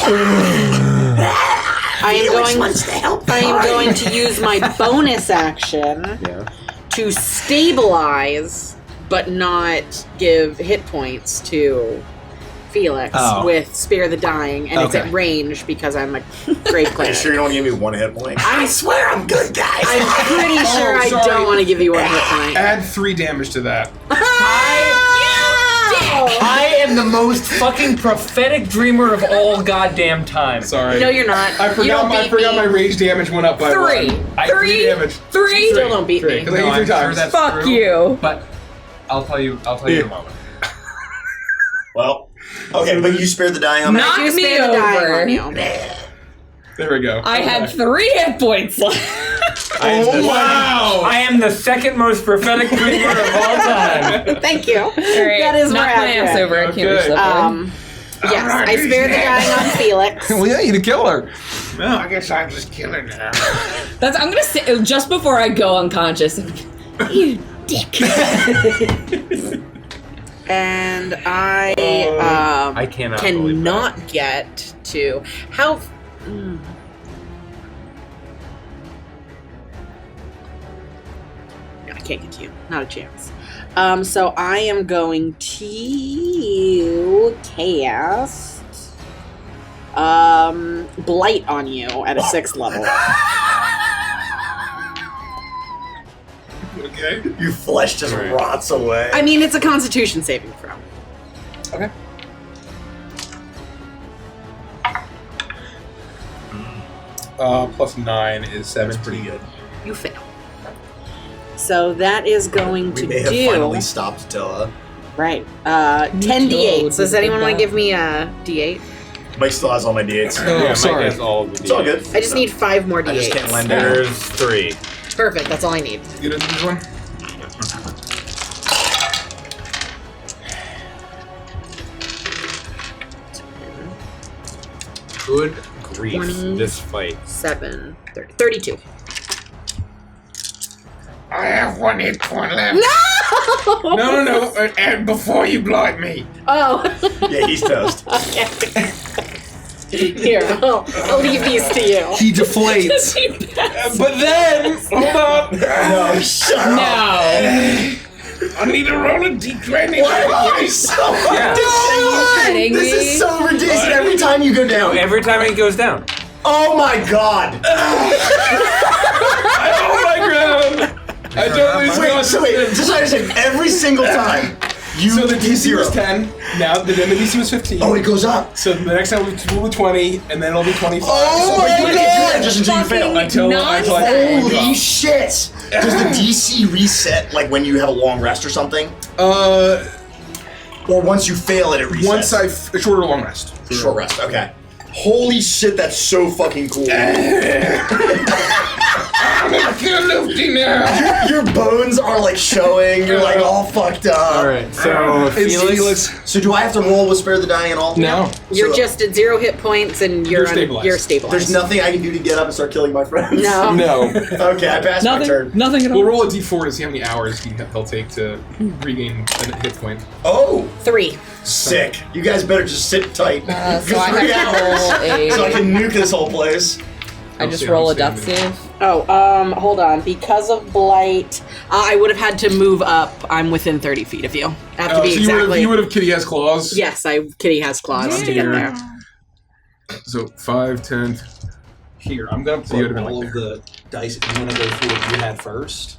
I am going to use my bonus action to stabilize, but not give hit points to Felix with Spare the Dying, and it's at range because I'm a grave Are cleric. you sure you don't give me 1 hit point? I swear I'm good, guys. I'm pretty sure I sorry. don't want to give you 1 hit point. Add 3 damage to that. I am the most fucking prophetic dreamer of all goddamn time. Sorry. No, you're not. I forgot my rage damage went up by 3. 1. 3 damage. 3. Still don't beat me. Because I hit you 3 times. that's Fuck true, you. But I'll tell you in a moment. Well, okay, but you spared the dying on me. Knock You me spare the dying over. on you. There we go. I had 3 hit points left. Oh, wow! I am the second most prophetic dreamer of all time. Thank you. All right, That is more knock my ass accurate. over. I can't Okay. reach that way. Yes, Alright, I spared the who's dying on Felix. Well, yeah, you'd kill her. No, I guess I'm just killing her. I'm gonna say just before I go unconscious. You dick. And I I cannot believe cannot get to how. I can't get to you. Not a chance. So I am going to cast Blight on you at a 6th level. Okay. Your flesh just rots away. I mean, it's a Constitution saving throw. Okay. Plus 9 is 17. That's pretty good. You fail. So that is going We to may have do finally stopped Toa. right. 10 d8s. Does anyone want to give me a d8? Mike still has all my d8s. Oh, Mike sorry. has all of the It's all good. I just need 5 more d8s. I just can't lend it. There's 3. Perfect. That's all I need. Get into this one? Good grief, 20. this fight. 7, 30, 32. I have 1 hit point left. No! No. And before you blight me. Oh. Yeah, he's toast. Okay. Here, I'll leave these to you. He deflates. But then, hold on. No, shut up. No. I need to roll a d20. Why are you so Kidding This me? is so ridiculous every time you go down. Every time it goes down. Oh my god. Oh my god. I totally Wait, so wait, just so I understand, every single time you So the do DC was 0. 10. Now the DC was 15. Oh, it goes up. So the next time we'll be 20, and then it'll be 25. Oh So my you can do god. that Just until you fail. until I Holy shit. Does the DC reset like when you have a long rest or something? Or Or once you fail it resets? once a short or long rest. Short rest, okay. Holy shit, that's so fucking cool. I'm gonna kill Luffy now. Your bones are like showing, you're like all fucked up. Alright, so It's Felix. So do I have to roll with Spare the Dying and all? No. You're So just at 0 hit points and You're you're stabilized. You're stabilized. There's nothing I can do to get up and start killing my friends? No. No. Okay, I passed my turn. Nothing at all. We'll roll a d4 to see how many hours he'll take to regain a hit point. Oh, 3. sick. You guys better just sit tight. So I 3 have to hours. roll So I a. can nuke this whole place. I just roll a death save. Oh, hold on. Because of Blight, I would have had to move up. I'm within 30 feet of you. I have to be So exactly. you would have Kitty has claws. Yes, Kitty has claws to get there. So 5, 10. Here, I'm gonna So you put would've been all like of the dice if you want to go through what you had first.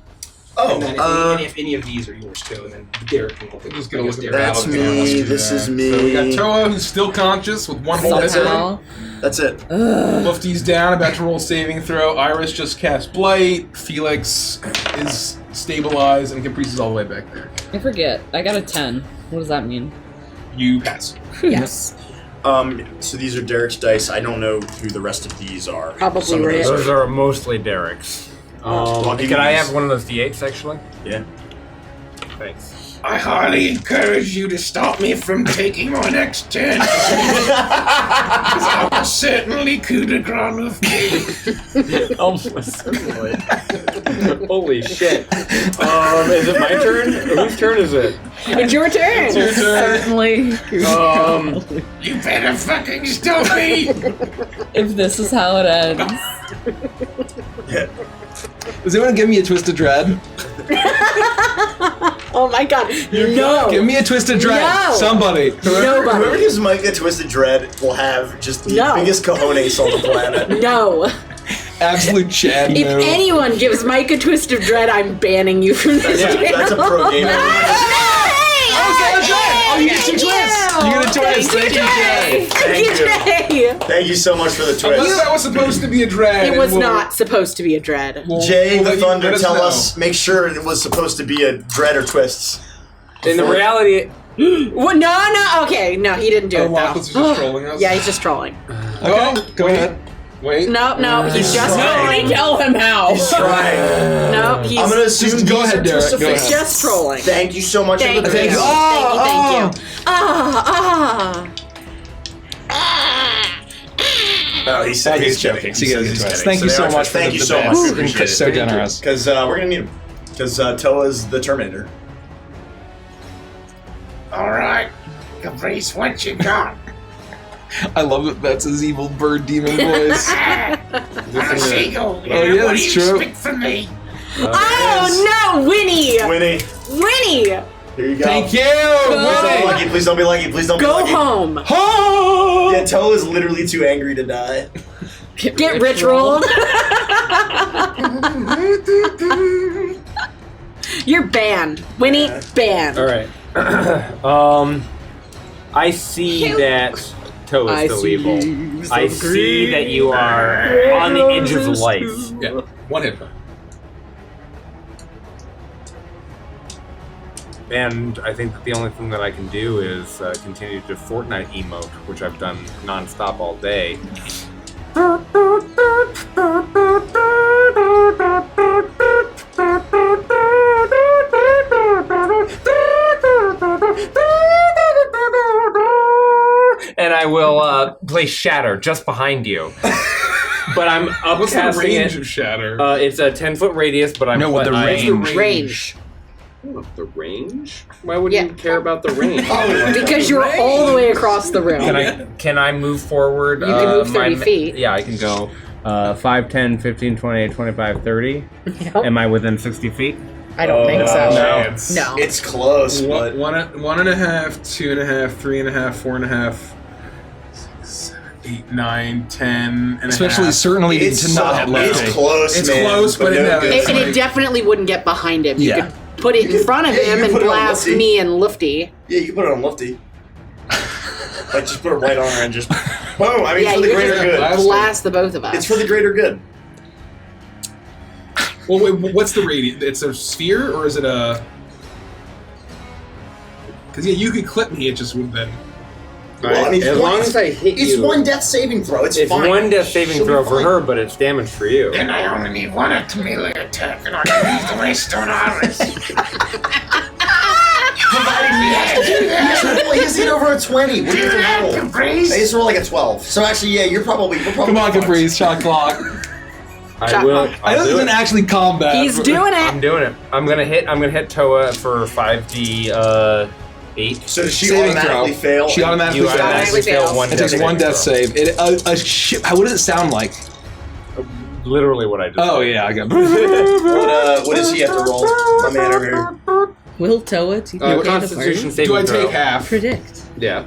Oh, And then if any of these are yours too, and then Derek can look at Just gonna look at That's that. me. This is me. So we got Toa, who's still conscious with 1 whole hit point. Somehow. That's it. Lufty's down, about to roll saving throw. Iris just cast Blight. Felix is stabilized, and Caprice is all the way back there. I forget. I got a 10. What does that mean? You pass. Yes. So these are Derek's dice. I don't know who the rest of these are. Probably Some of Rick. these Those are mostly Derek's. I'll give Can you I these. have one of those D8s actually? Yeah. Thanks. I highly encourage you to stop me from taking my next turn. Because I will certainly coup de grace Luffy. Almost. Holy shit. Is it my turn? Whose turn is it? It's your turn. Certainly. You better fucking stop me. If this is how it ends. Does anyone give me a twist of dread? Oh my god. No. Give me a twisted dread. No. Somebody. Nobody. Whoever gives Mike a twisted dread will have just the biggest cojones on the planet. No. Absolute Chad. If anyone gives Mike a twist of dread, I'm banning you from this channel. That's a pro gamer. You get 2 twists. You get a twist. Thank you, Jay. Thank you, Jay. Thank you so much for the Unless twist. that was supposed to be a dread. It was not supposed to be a dread. Jay the Thunder, let tell know. us, make sure it was supposed to be a dread or twists. In the reality, Well, no. Okay, no, he didn't do it Lachlan's though. just trolling us. Yeah, he's just trolling. Okay, go ahead. Wait. No, he's just Nobody trolling. tell him how. Right. No, he's I'm gonna assume Just go these ahead, are Derek, twists of go fate. ahead. just trolling. Thank you so much Thank for the you. twist. Thank you. Oh, he's joking. So you Thank you so much. Thank you for so the much. We best. appreciate it. So generous. Because we're gonna need him. Because Toa's the Terminator. Alright. Caprice, what you got? I love that that's his evil bird demon voice. A seagull. Oh, yeah, what that's do you true. expect from me? Oh no, Winnie! Winnie, Winnie! here you go. Thank you. Please don't be lucky. Please don't be lucky. Please don't be Go lucky. home. Oh! Yeah, Toa is literally too angry to die. Get rich rolled. You're banned. Winnie, banned. all right. I see that Toe is still evil. I see that you are on the edge of life. Yeah. 1 hit point. And I think that the only thing that I can do is continue to Fortnite emote, which I've done nonstop all day. And I will play Shatter just behind you. But I'm What's the upcasting range it. of shatter? It's a 10-foot radius, but I'm No, what the Range. The range? Why would you care about the range? Because you're all the way across the room. Can I move forward? You can move 30 feet. Yeah, I can go 5, 10, 15, 20, 25, 30. Yep. Am I within 60 feet? I don't think so. No. No. It's close, but One and a half, 2.5, 3.5, 4.5, 6, 7, 8, 9, 10, and Especially a half. certainly it's to not hit left. It's close, It's man. close, but no it- good. And it definitely wouldn't get behind him. You Yeah. could put it in front of Yeah, you him can and put it on blast Lufty. me and Lufty. Yeah, you can put it on Lufty. Like, just put it right on her and just boom. I mean, Yeah, it's for the you greater just good. blast the both of us. It's for the greater good. Well, wait, what's the radius? It's a sphere, or is it a? Because yeah, you could clip me. It just would have been. Well, I mean, As long as I hit it's you, one death saving throw. It's fine. one death saving She'll be throw for fine. her, but it's damage for you. Then I only need 1 at melee attack, and I can use the rest on Iris. Provided he has to do that. Well, he's hit over a 20. What do you Do that, have to roll? Caprice. He has to roll like a 12. So actually, yeah, we're probably Come on, fucked. Caprice, shot clock. I will. I know I'll this do isn't it. actually combat. He's doing I'm it. doing it. I'm gonna hit Toa for 5d 8. So does she Saving automatically throw. fail? She automatically You fails. automatically fail one It takes one death throw. save. What does it sound like? Literally what I just Oh said. yeah, I got. What does he have to roll? My man over here. Will Toa to Constitution saving Do I throw. take half? predict? Yeah.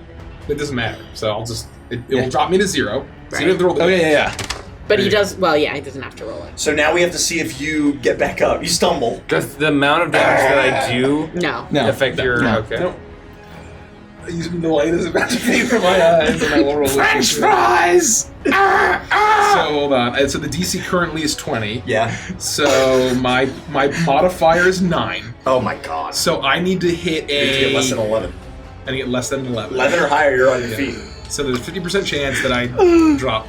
It doesn't matter. So I'll just. It will drop me to 0. So you have to roll the Oh yeah. But he does, well, yeah, he doesn't have to roll it. So now we have to see if you get back up. You stumble. Does the amount of damage that I do No. No. affect your... No. Okay. No. The light is about to fade from my eyes, and I will roll French fries. So hold on. So the DC currently is 20. Yeah. So my modifier is 9. Oh my god. So I need to hit You have to get less than a. 11. I need to get less than 11. 11 or higher, you're on your feet. So there's a 50% chance that I drop.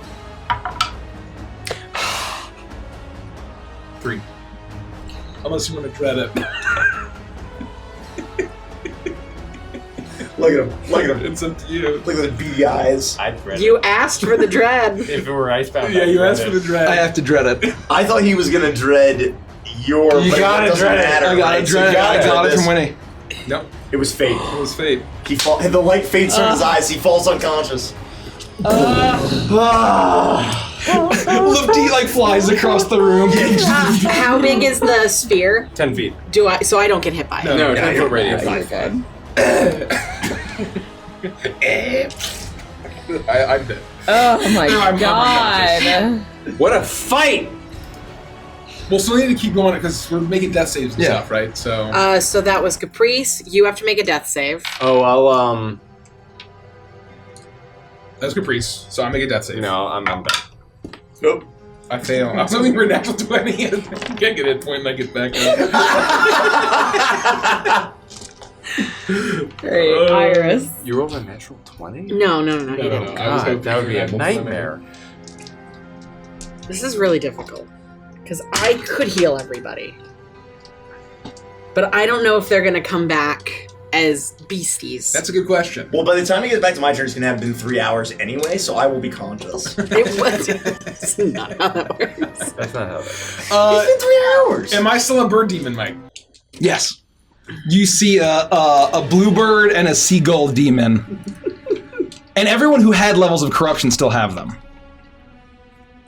3. Unless you want to dread it. Look at him. Look at him. It's up to you. Look at the beady eyes. I'd dread You asked for the dread. it. If it were icebound, Yeah, I'd you dread asked it. for the dread. I have to dread it. I thought he was gonna dread your. You but gotta it doesn't dread it. matter, I got right? it. So you Dread it. I gotta got it dread from this. Winnie. Nope. It was fate. It was fate. The light fades from his eyes. He falls unconscious. Lufty like flies across the room. How big is the sphere? 10 feet. So I don't get hit by it? No, 10 foot radius. You're good. I'm dead. Oh my I'm god. What a fight! We'll still need to keep going because we're making death saves and stuff, right? So. So that was Caprice. You have to make a death save. Oh, I'll, That's Caprice, so I make a death save. No, I'm done. Nope. I fail. I was hoping for a natural 20. I can't get a point and I get back up. Great, Iris. You rolled a natural 20? No, you didn't. God, that would be a nightmare. This is really difficult. Because I could heal everybody. But I don't know if they're going to come back as beasties. That's a good question. Well, by the time it gets back to my turn, it's going to have been 3 hours anyway, so I will be conscious. That's not how that works. That's not how that works. It's been 3 hours. Am I still a bird demon, Mike? Yes. You see a bluebird and a seagull demon. And everyone who had levels of corruption still have them.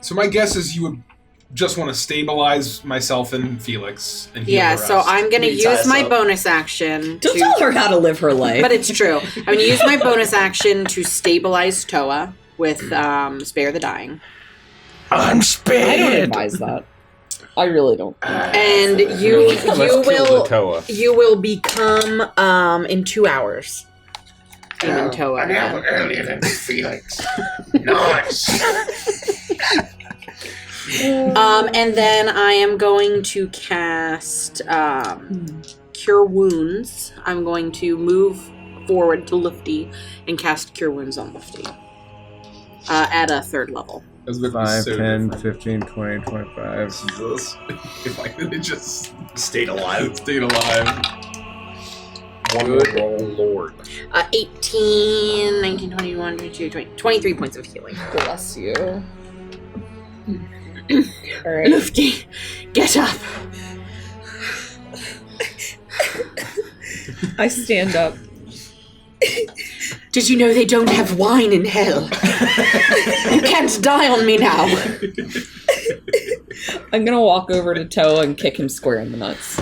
So my guess is you would just want to stabilize myself and Felix and heal the so rest. I'm going to You tie use us my up. bonus action. Don't tell her how to live her life. But it's true. I'm going to use my bonus action to stabilize Toa with Spare the Dying. I'm I spared. don't advise that. I really don't. And Let's kill the Toa. you will become in 2 hours. Demon Toa. An hour earlier than Felix. Nice. And then I am going to cast Cure Wounds. I'm going to move forward to Lufty and cast Cure Wounds on Lufty at a 3rd level. That was 5, so 10, different. 15, 20, 25. Jesus. If I could have just Stayed alive. stayed alive. Good lord. 18, 19, 21, 22, 23 points of healing. Bless you. Alright. Lufty, get up. I stand up. Did you know they don't have wine in hell? You can't die on me now. I'm gonna walk over to Toa and kick him square in the nuts.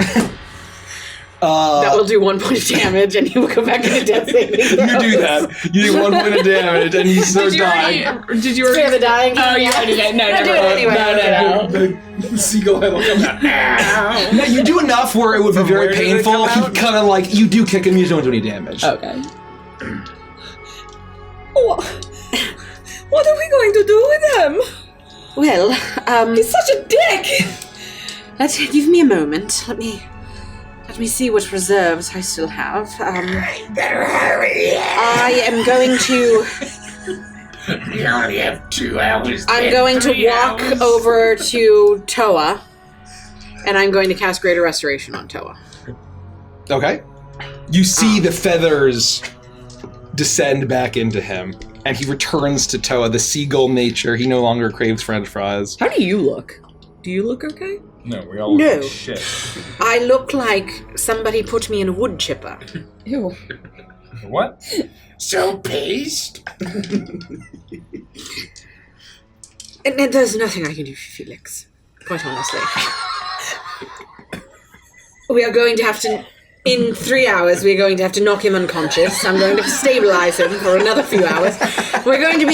That will do 1 point of damage, and he will go back to the death saving throw. You do that. You do 1 point of damage, and you still die. Did you already? Spare the Dying. Oh, you already did. No, I'll never do it mind. anyway. The seagull head will come out. No, you do enough where it would be From very where did it painful. come He out? kind of like, you do kick him, you don't do any damage. Okay. What are we going to do with him? Well, He's such a dick. give me a moment. Let me see what reserves I still have. Better hurry. I am going to. You only have 2 hours. I'm then going to 3 walk hours. over to Toa, and I'm going to cast Greater Restoration on Toa. Okay. You see the feathers descend back into him, and he returns to Toa, the seagull nature. He no longer craves french fries. How do you look? Do you look okay? No, we all No. look like shit. I look like somebody put me in a wood chipper. Ew. What? So pissed. And there's nothing I can do for Felix, quite honestly. We are going to have to, in 3 hours, we're going to have to knock him unconscious. I'm going to have to stabilize him for another few hours. We're going to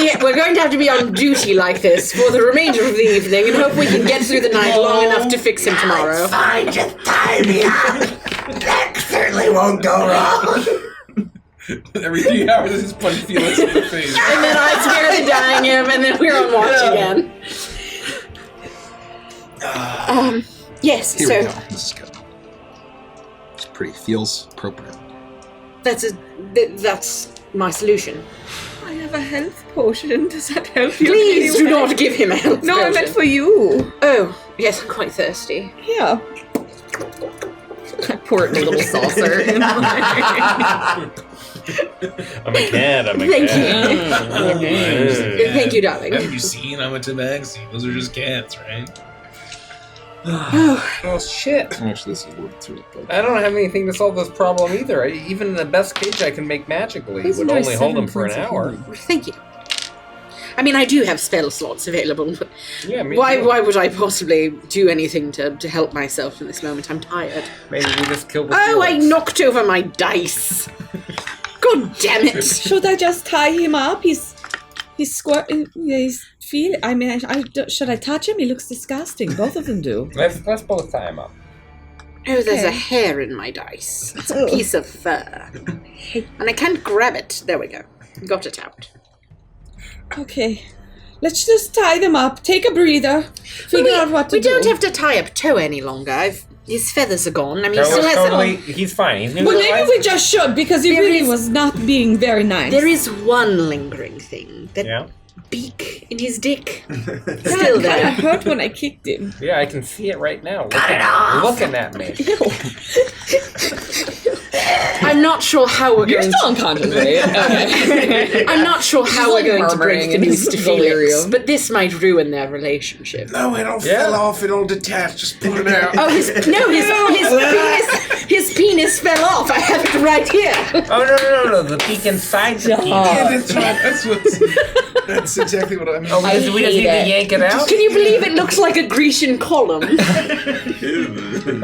have to be on duty like this for the remainder of the evening and hope we can get through the night long enough to fix him tomorrow. Fine, just tie me up. That certainly won't go wrong. Every 3 hours, this is punch Felix in the face. And then I spare the dying him, and then we're on watch again. Yes, Here we so go. This is good. It's pretty. Feels appropriate. that's my solution. I have a health potion. Does that help you? Please do anyway? not give him a health No, I potion. meant for you. Oh, yes, I'm quite thirsty. Yeah. I pour it in a little saucer. I'm a cat. Thank you. Thank you, darling. Have you seen how much magazine? Those are just cats, right? Oh shit! How much this is worth to it? I don't have anything to solve this problem either. Even in the best cage I can make magically Please would enjoy only hold 7 him for an points of hour. healing. Thank you. I mean, I do have spell slots available, but Yeah, me why too. would I possibly do anything to help myself in this moment? I'm tired. Maybe we just kill the Oh, I Felix. knocked over my dice. God damn it. Should I just tie him up? He's I mean, should I touch him? He looks disgusting. Both of them do. Let's both tie him up. Oh, there's a Okay. hair in my dice. It's a piece of fur. And I can't grab it. There we go. Got it out. Okay. Let's just tie them up. Take a breather. Figure out what to we do. don't have to tie up Toe any longer. His feathers are gone. I mean, he Totally, still has totally, he's fine. He's Well, maybe we just should, because he There really is- was not being very nice. There is one lingering thing. That Yeah. beak in his dick. Still Still kind of there. hurt when I kicked him. Yeah, I can see it right now. Looking at me. I'm not sure how we're You're going still unconscious, right? Okay. I'm not sure how we're going to break the murmuring news to in Felix, delirium. but this might ruin their relationship. No, it all Yeah. fell off. It all detached. Just pull it out. Oh, his penis fell off. I have it right here. Oh, no. The peak inside the peak. Yeah, that's right. That's exactly what I mean. Oh, we just need to yank it out? Can you believe it looks like a Grecian column? Is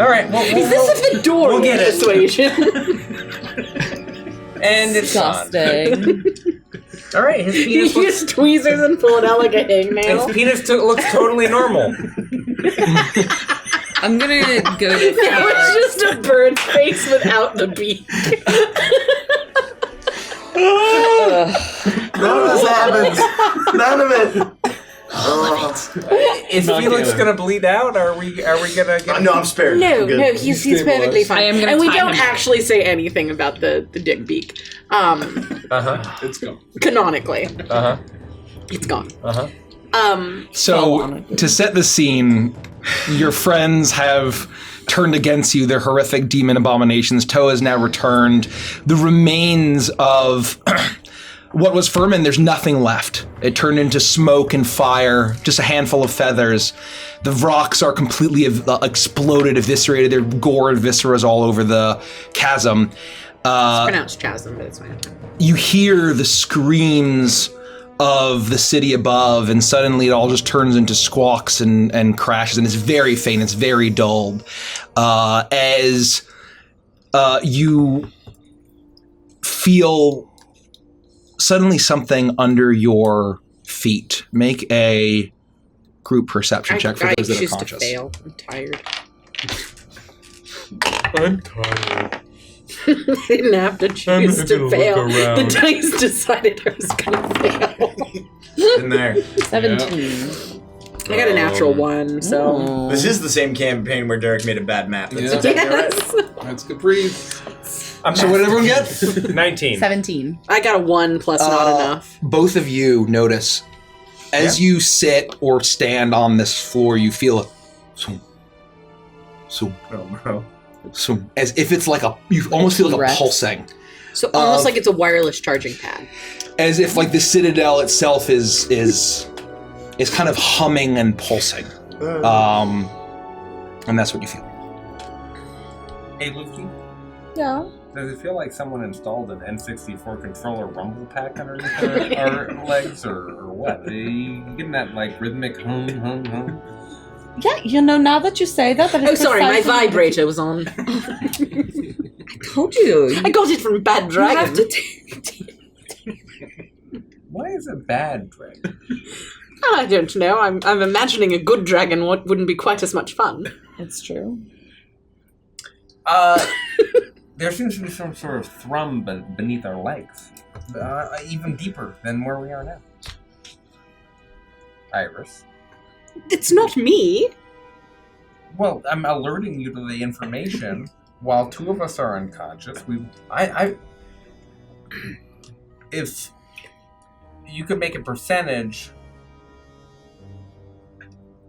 All right, this a fedora we'll get it. persuasion? And it's gone. Disgusting. All right, his You penis looks, use tweezers and pull it out like a hangnail. his penis looks totally normal. I'm gonna go to Now it's just a bird face without the beak. None of this happens. None of it. Is Felix gonna bleed out? Are we gonna get? No, I'm spared. No, I'm good. no, he's perfectly fine. I am gonna and we tie don't him up. actually say anything about the dick beak. It's gone. Canonically, it's gone. So, to set the scene, your friends have turned against you. They're horrific demon abominations. Toe has now returned. The remains of what was Furman, there's nothing left. It turned into smoke and fire, just a handful of feathers. The rocks are completely exploded, eviscerated. There are gore and visceras all over the chasm. It's pronounced chasm, but it's fine. You hear the screams of the city above, and suddenly it all just turns into squawks and crashes, and it's very faint, it's very dulled. As you feel suddenly something under your feet. Make a group perception check for those that are choose conscious. to fail. I'm tired. I'm tired. I didn't have to choose just to gonna fail. look around. The dice decided I was gonna fail. In there. 17. I got a natural 1, so. This is the same campaign where Derek made a bad map. That's Yeah. exactly right. Yes. That's good breathe. So what did everyone get? 19. 17. I got a 1 plus not enough. Both of you notice as you sit or stand on this floor, you feel a so as if it's like you almost feel like a T-Rex. pulsing. So almost like it's a wireless charging pad. As if like the citadel itself is kind of humming and pulsing. And that's what you feel. Hey, Luffy. Yeah. Does it feel like someone installed an N64 controller rumble pack underneath our legs, or what? Are you getting that like rhythmic hum, hum, hum? Yeah, you know, now that you say that, Oh, sorry, my vibrator was on. I told you. I got it from Bad You have Dragon. to Why is it bad, Drake? I don't know. I'm imagining a good dragon wouldn't be quite as much fun. It's true. There seems to be some sort of thrum beneath our legs, even deeper than where we are now. Iris. It's not me. Well, I'm alerting you to the information. While two of us are unconscious, if you could make a percentage,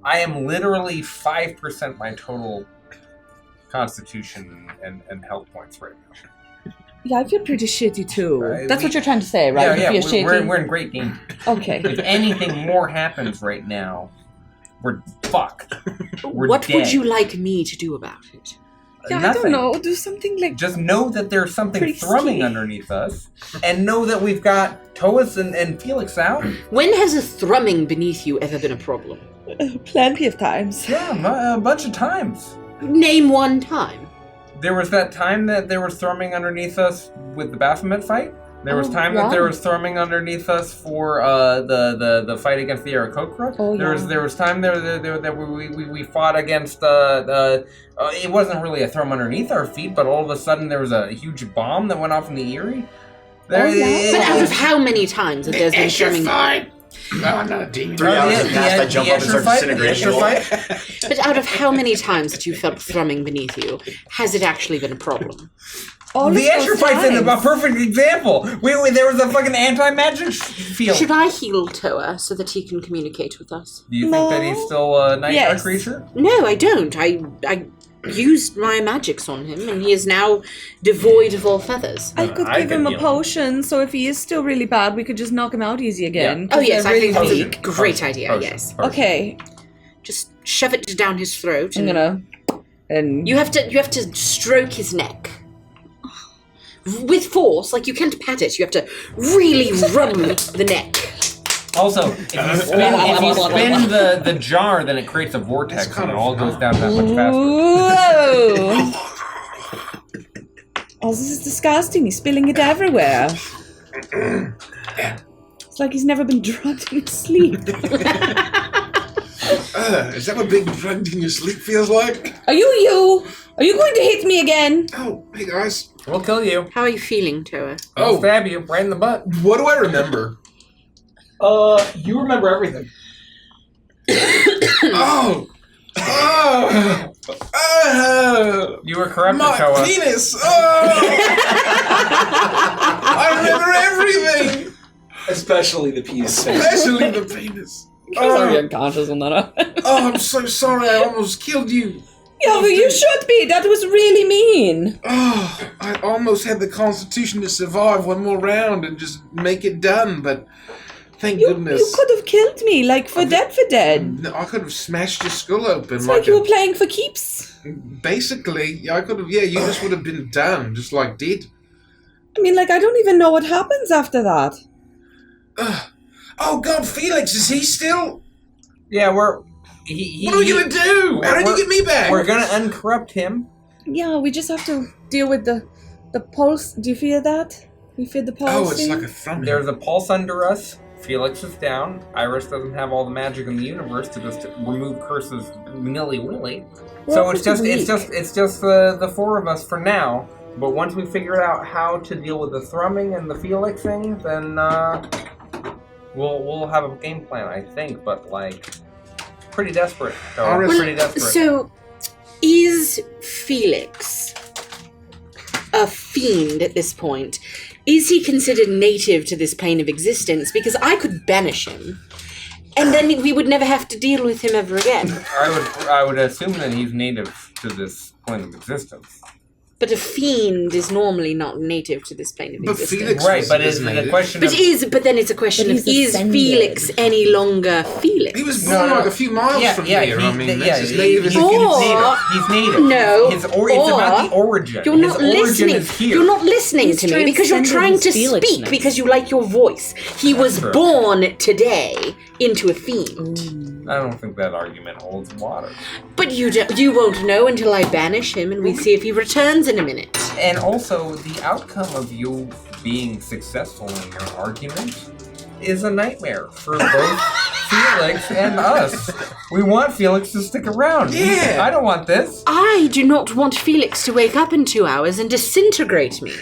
I am literally 5% my total constitution and health points right now. Yeah, I feel pretty shitty too. That's we- what you're trying to say, right? Yeah, You feel we're shitty? in great danger. Okay. If anything more happens right now, we're fucked. We're What would dead. you like me to do about it? Yeah, nothing. I don't know. Do something like... Just know that there's something Pretty thrumming ski. underneath us, and know that we've got Toas and Felix out. When has a thrumming beneath you ever been a problem? Plenty of times. Yeah, a bunch of times. Name one time. There was that time that there was thrumming underneath us with the Baphomet fight. There was time that there was thrumming underneath us for the fight against the Har'Akir. Oh, There was time there that we fought against it wasn't really a thrum underneath our feet, but all of a sudden there was a huge bomb that went off in the Eyrie. But out of how many times that there's been Escher thrumming? fight. No, I'm not a demon. 3 hours have passed, I jump up and start disintegration. But out of how many times that you felt thrumming beneath you, has it actually been a problem? All The of those Escher fight's a times. perfect example. There was a fucking anti-magic field. Should I heal Toa so that he can communicate with us? Do you think that he's still a nightmare Yes. creature? No, I don't. I used my magics on him, and he is now devoid of all feathers. I could I give could him a heal him. potion, so if he is still really bad, we could just knock him out easy again. Oh yes, they're I think that's really a weak. great idea. Yes, Okay, just shove it down his throat. I'm And gonna... And You have to stroke his neck with force. Like you can't pat it. You have to really rub the neck. Also, if you spin the jar, then it creates a vortex, and it all goes down that much faster. Whoa! Oh, this is disgusting. He's spilling it everywhere. It's like he's never been drugged in his sleep. Is that what being drugged in your sleep feels like? Are you? Are you going to hit me again? Oh, hey guys. We'll kill you. How are you feeling, Toa? I'll stab you right in the butt. What do I remember? You remember everything. Oh! You were correct, My Toa. penis! Oh! I remember everything! Especially the penis. Especially the penis. I was already unconscious when that happened. Oh, I'm so sorry. I almost killed you. Yeah, but you should be. That was really mean. Oh, I almost had the constitution to survive one more round and just make it done, but thank You goodness. could have killed me, like for dead. No, I could have smashed your skull open. It's like you were playing for keeps. Basically, I could have. Yeah, you just would have been done, just like dead. I mean, like, I don't even know what happens after that. Oh God, Felix, is he still? Yeah, What are we gonna do? How did you get me back? We're gonna uncorrupt him. Yeah, we just have to deal with the pulse. Do you feel that? You feel the pulse? Oh, it's thing? like a thumb. There's a pulse under us. Felix is down. Iris doesn't have all the magic in the universe to just remove curses nilly-willy. So it's just the four of us for now. But once we figure out how to deal with the thrumming and the Felixing, then we'll have a game plan, I think. But like, pretty desperate. Pretty desperate. So, is Felix a fiend at this point? Is he considered native to this plane of existence? Because I could banish him, and then we would never have to deal with him ever again. I would assume that he's native to this plane of existence. But a fiend is normally not native to this plane of existence. Felix Right, was but is the native. question But of... then it's a question But of, he's is ascended. Felix any longer Felix? He was born like a few miles from here. I mean, that's as native as he's he native. can He's native. No, it's about the origin. You're His not origin listening. is here. You're not listening He's to me because you're trying to transcended his speak Felixness. because you like your voice. He was True. born today into a fiend. I don't think that argument holds water. But you won't know until I banish him and we see if he returns in a minute. And also, the outcome of you being successful in your argument is a nightmare for both Felix and us. We want Felix to stick around. Yeah. I don't want this. I do not want Felix to wake up in 2 hours and disintegrate me.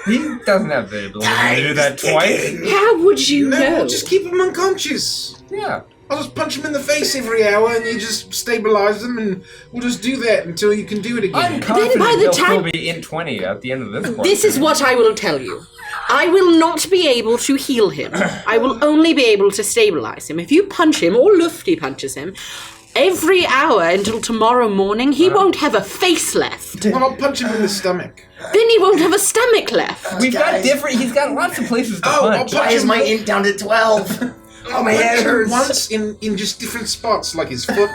He doesn't have the ability to do that twice. How would you No, know? we'll just keep him unconscious. Yeah. I'll just punch him in the face every hour and you just stabilize him and we'll just do that until you can do it I'm again. confident by the he'll time- still be in 20 at the end of this one. This is what I will tell you. I will not be able to heal him. I will only be able to stabilize him. If you punch him, or Lufty punches him, every hour until tomorrow morning, he won't have a face left. Well, I'll punch him in the stomach. Then he won't have a stomach left. We've got Guys. different... He's got lots of places to Oh, I'll punch. punch Why is him my int down to 12? Oh, my head hurts. once in just different spots, like his foot,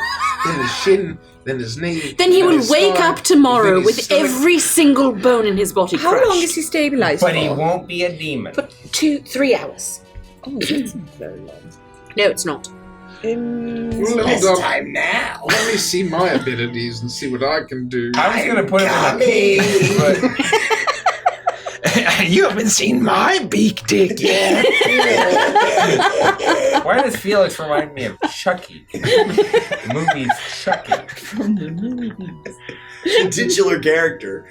in the shin, then his knee. Then he then will his wake spine, up tomorrow then his with stomach. every single bone in his body How crushed. long is he stabilized But for? he won't be a demon. But 3 hours. Oh, that's not very long. No, it's not. Well, hold on. Time now. Let me see my abilities and see what I can do. I was gonna put him in a cage, but You haven't seen my beak dick yet. why does Felix remind me of Chucky? The movie's Chucky. Titular character.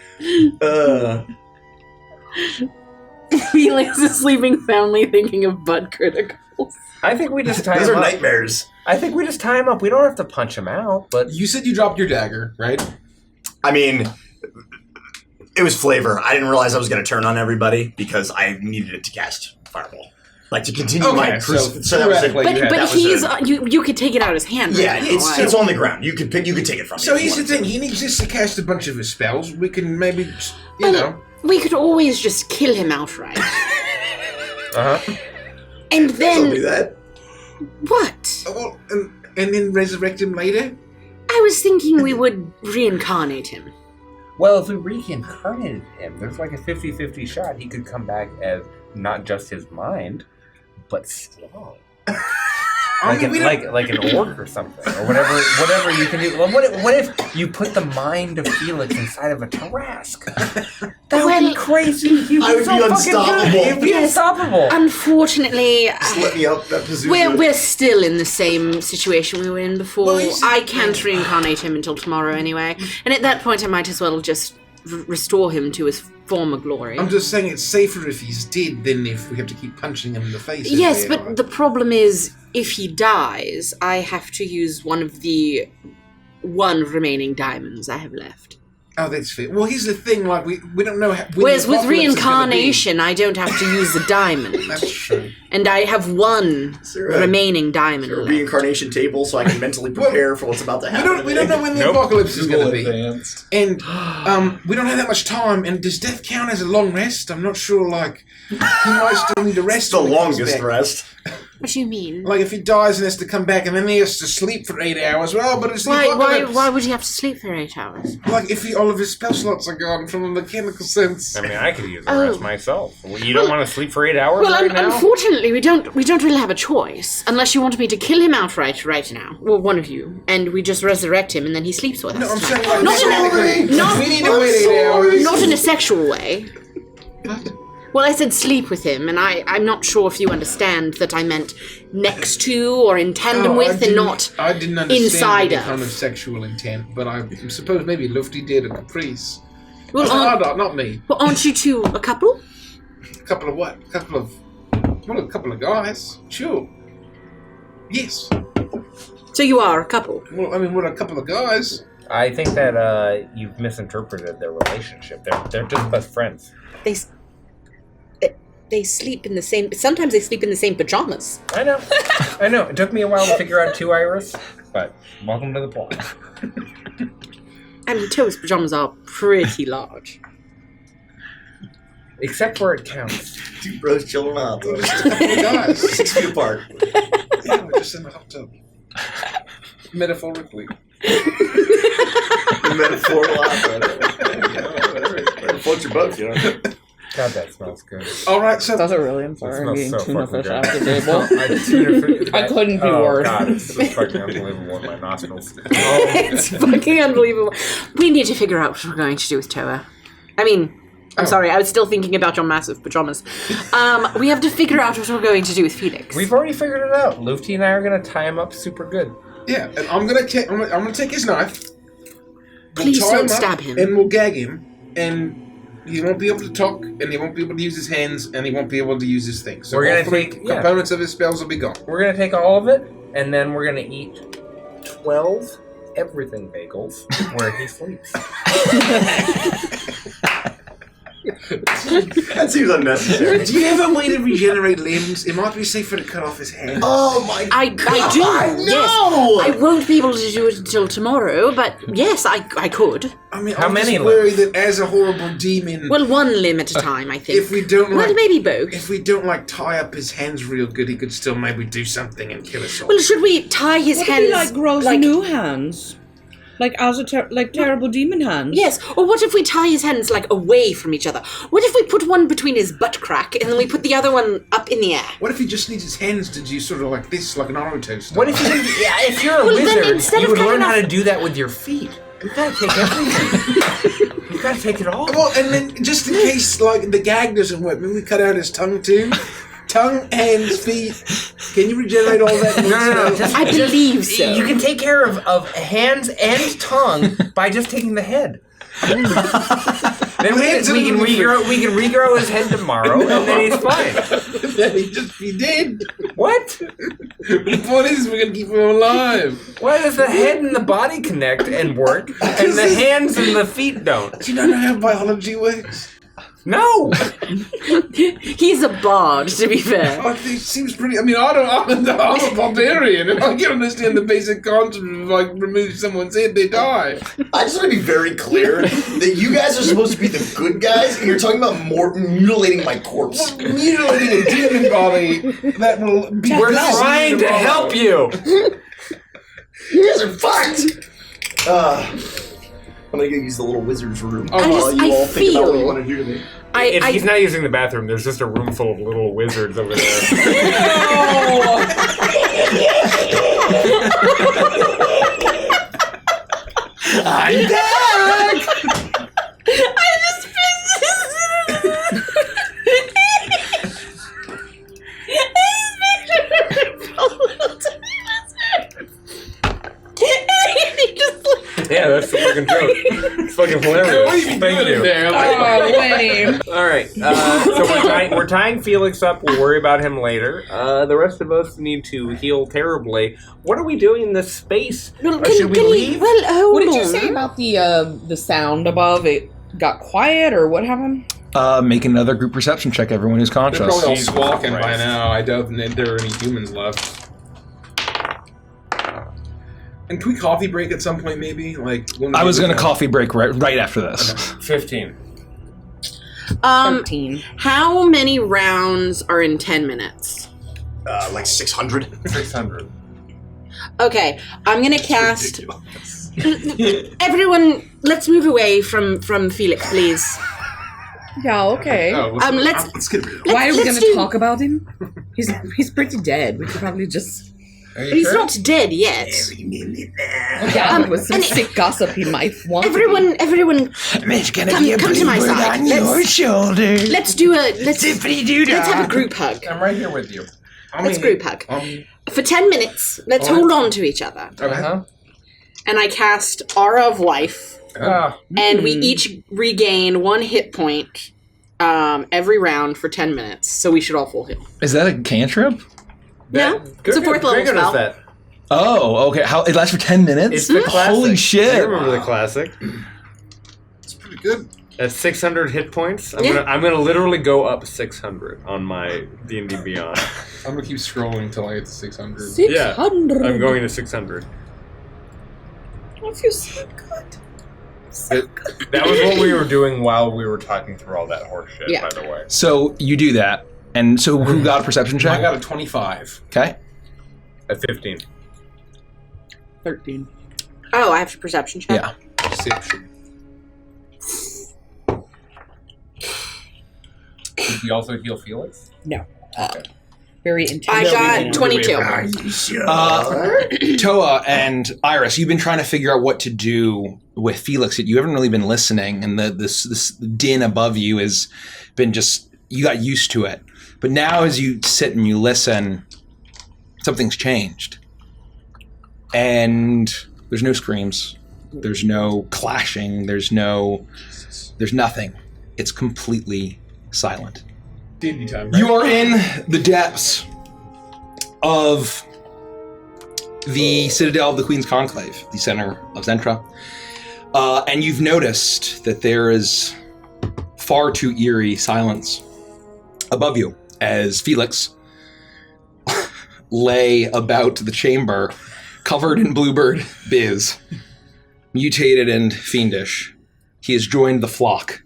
Felix is sleeping soundly thinking of butt criticals. I think we just tie Those him are up. nightmares. I think we just tie him up. We don't have to punch him out, but You said you dropped your dagger, right? I mean, it was flavor. I didn't realize I was going to turn on everybody because I needed it to cast Fireball. Like, to continue my Okay, cruise. so that was it. theoretically- But that was he's a- you could take it out of his hand. Yeah, right? it's on the ground. You could take it from me. So if you here's the wanted thing: he needs us to cast a bunch of his spells. We can maybe, you Well, know. we could always just kill him outright, and to. Don't do then that. what? Well, and then resurrect him later. I was thinking we would reincarnate him. well, if we reincarnated him, there's like a 50-50 shot he could come back as not just his mind, but strong. Like, like an orc or something, or whatever you can do. Well, what if you put the mind of Felix inside of a Tarrasque? That would be crazy. He I would so be fucking unstoppable. good. He'd be unstoppable. Unfortunately, Just let me up that position. we're still in the same situation we were in before. Well, he's- I can't reincarnate him until tomorrow anyway, and at that point I might as well just restore him to his former glory. I'm just saying it's safer if he's dead than if we have to keep punching him in the face. Yes, every but hour. the problem is, if he dies, I have to use one of the remaining diamonds I have left. Oh, that's fair. Well, here's the thing: like we don't know. When Whereas the with apocalypse is gonna be. reincarnation, I don't have to use the diamond, That's true. and I have one there a- remaining diamond Or a left. reincarnation table so I can mentally prepare for what's about to We happen. don't know when the Nope. apocalypse is going to be, advanced. and we don't have that much time. And does death count as a long rest? I'm not sure. Like he might still need a It's rest. the when he comes longest back. rest. What do you mean? Like if he dies and has to come back and then he has to sleep for 8 hours. Well, but it's the Why apocalypse. would he have to sleep for 8 hours? Like if all of his spell slots are gone from a mechanical sense. I mean, I could use the Oh. rest myself. Well, you don't want to sleep for 8 hours Well, right now? unfortunately, we don't really have a choice unless you want me to kill him outright right now. Well, one of you, and we just resurrect him, and then he sleeps with us. No, I'm saying like Not in a- mechanically, not- we need to wait 8 hours. Not in a sexual way. Well, I said sleep with him, and I'm not sure if you understand that I meant next to or in tandem with, and not I didn't understand inside any of. kind of sexual intent, but I suppose maybe Lufty did a caprice. Well, Not me. well, aren't you two a couple? A couple of what? A couple of guys. Sure. Yes. So you are a couple. Well, I mean, we're a couple of guys. I think that you've misinterpreted their relationship. They're just best friends. They sleep in the same. Sometimes they sleep in the same pajamas. I know. I know. It took me a while to figure out two Iris, but welcome to the plot. I mean, Toe's pajamas are pretty large. Except where it counts. Two bros chilling out, though. Just a couple of guys. 6 feet apart. Yeah, we're just in a hot tub. Metaphorically. The metaphorical whatever. Float your boat, you know. God, that smells good. All right, so That's a really That inspiring smells so tuna fucking fish good. after table. I couldn't be oh, worse. God, it's fucking unbelievable in my nostrils. It's fucking unbelievable. We need to figure out what we're going to do with Toa. I mean, I'm sorry, I was still thinking about your massive pajamas. We have to figure out what we're going to do with Felix. We've already figured it out. Lufty and I are gonna tie him up super good. yeah, and I'm gonna take his knife. We'll Please tie don't him up, stab him. and we'll gag him, and he won't be able to talk, and he won't be able to use his hands, and he won't be able to use his things. So We're all gonna three take- components of his spells will be gone. We're gonna take all of it, and then we're gonna eat 12 everything bagels where he sleeps. That seems unnecessary. Do you have a way to regenerate limbs? It might be safer to cut off his hand. Oh my I do. Yes. I won't be able to do it until tomorrow, but yes, I could. I mean, How I'm many just worried that as a horrible demon, Well, one limb at a time, I think. if we don't Well, like, maybe both. if we don't like tie up his hands real good, he could still maybe do something and kill us all. Well, should we tie his What if hands he like grows new hands? Like terrible demon hands. Yes, or what if we tie his hands, like, away from each other? What if we put one between his butt crack, and then we put the other one up in the air? What if he just needs his hands to do sort of like this, like an Naruto style? What if if you're a Well, then wizard, instead you of would learn cutting how off- to do that with your feet. You gotta take everything. You gotta take it all. Well, and then just in case, like, the gag doesn't work, maybe we cut out his tongue too. Tongue, hands, feet. Can you regenerate all that? No. I believe so. You can take care of hands and tongue by just taking the head. Then we can regrow his head tomorrow, and then he's fine. Then he'd just be dead. What? The point is, we're gonna keep him alive. Why does the head and the body connect and work, and the hands and the feet don't? Do you not know how biology works? No. He's a bard, to be fair. Like, it seems pretty. I mean, I'm a barbarian, and I can understand the basic concept of, like, remove someone's head, they die. I just want to be very clear that you guys are supposed to be the good guys, and you're talking about mutilating my corpse. Mutilating a demon body that will be. We're trying to help you. You guys are fucked. I'm gonna go use the little wizard's room. I While you all think about what you feel- want to do to me. If he's not using the bathroom, there's just a room full of little wizards over there. I'm back! I just Yeah, that's the fucking joke. It's fucking hilarious. Thank you. Lame. All right, so we're tying Felix up. We'll worry about him later. The rest of us need to heal terribly. What are we doing in this space? Well, Should we leave? Well, hold What did you on. say about the sound above? It got quiet, or what happened? Make another group perception check, everyone who's They're conscious. probably all Jesus squawking by Christ. now. I doubt that there are any humans left. And can we coffee break at some point, maybe? Like, when we I was get going to to coffee break right after this. 15. 13. How many rounds are in 10 minutes? Like 600. 600. Okay, I'm gonna cast. Everyone, let's move away from Felix, please. Yeah, okay. Let's get rid of Why are we let's going do- to talk about him? He's pretty dead. We could probably just... He's not dead yet. Yeah, with some sick gossip he might want. Everyone, There's gonna Come- be a come to my bluebird side. on your Let's- shoulder. let's do a let's Zippity-doo-dah. have a group hug. I'm right here with you. Let's group hug for 10 minutes. Let's hold on to each other. Uh-huh. And I cast Aura of Life, and we each regain 1 hit point every round for 10 minutes. So we should all full heal. Is that a cantrip? No, it's a 4th level spell. That. Oh, okay. How it lasts for 10 minutes? It's the classic. Holy shit. You remember the classic? It's pretty good. At 600 hit points, Yeah. I'm gonna literally go up 600 on my D&D Beyond. I'm gonna keep scrolling until I get to 600. 600. I'm going to 600. I feel so good. That was what we were doing while we were talking through all that horse shit, Yeah. by the way. So you do that. And so who got a perception I check? got a 25. Okay. At 15. 13. Oh, I have a perception check. Yeah. Perception. Did you also heal Felix? No. Very intense. I got 22. Toa and Iris, you've been trying to figure out what to do with Felix. You haven't really been listening, and this din above you has been just, you got used to it. But now as you sit and you listen, something's changed. And there's no screams. There's no clashing. There's nothing. It's completely silent. D&D time, right? You are in the depths of the Citadel of the Queen's Conclave, the center of Zentra. And you've noticed that there is far too eerie silence above you as Felix lay about the chamber, covered in bluebird biz, mutated and fiendish. He has joined the flock.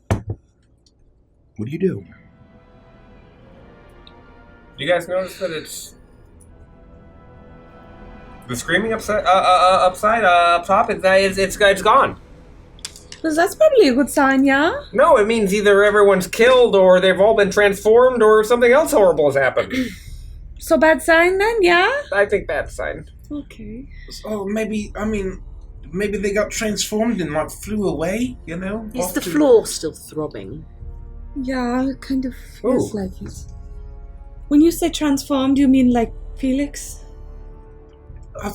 What do you do? Do you guys notice that it's The screaming up top, it's gone. Well, that's probably a good sign, yeah? No, it means either everyone's killed or they've all been transformed or something else horrible has happened. So bad sign then, yeah? I think bad sign. Okay. Oh, maybe they got transformed and like flew away, you know? Is the floor still throbbing? Yeah, it kind of feels like it. When you say transformed, do you mean like Felix? I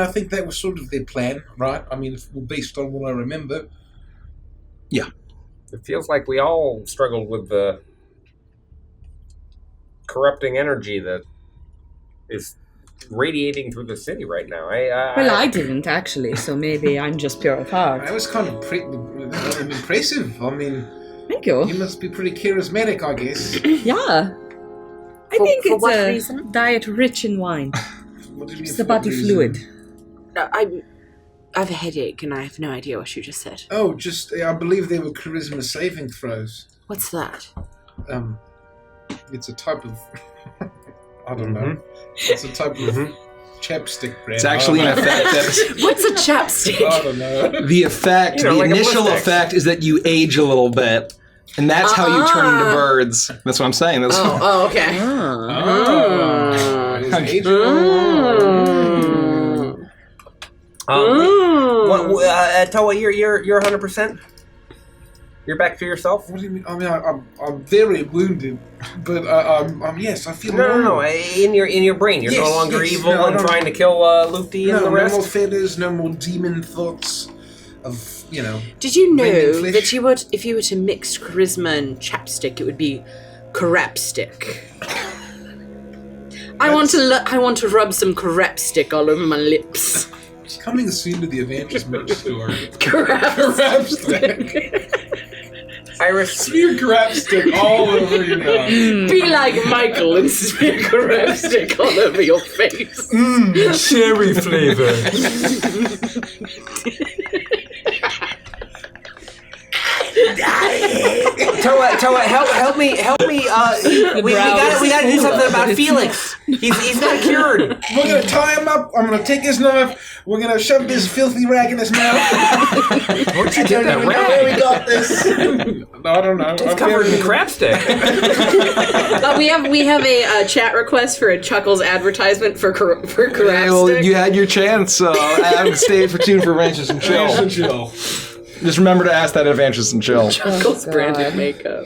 think that was sort of their plan, right? I mean, based on what I remember. Yeah. It feels like we all struggled with the corrupting energy that is radiating through the city right now. I didn't actually, so maybe I'm just pure of heart. That was kind of impressive. I mean, thank you. You must be pretty charismatic, I guess. Yeah. I think for it's what a reason? diet rich in wine. What do you mean? It's the body fluid. I have a headache and I have no idea what you just said. Oh, I believe they were charisma saving throws. What's that? It's a type of... I don't know. It's a type of chapstick brand. It's actually an effect that... What's a chapstick? I don't know. The effect, the like initial effect is that you age a little bit. And that's how you turn into birds. That's what I'm saying. That's okay. Toa, you're 100%? You're back to yourself? What do you mean? I mean, I'm very wounded, but yes, I feel No. In your brain, you're no longer evil and trying to kill Lufty and the rest. No more feathers, no more demon thoughts of Did you know that if you were to mix charisma and chapstick, it would be crapstick? I want to rub some crapstick all over my lips. Coming soon to the Adventures merch store. Crapstick. Iris, smear crapstick all over your mouth. Be like Michael and smear crapstick all over your face. Cherry flavor. Toa, help me. We gotta do something about Felix. He's not cured. We're gonna tie him up. I'm gonna take his knife. We're gonna shove this filthy rag in his mouth. Where'd you get that rag? Where we got this? I don't know. It's covered in crapstick. We have a chat request for a Chuckles advertisement for crapstick. Well, you had your chance. Stay for tuned for Ranches and Chill. Just remember to ask that at Adventures and Chill. Chuckles branded makeup.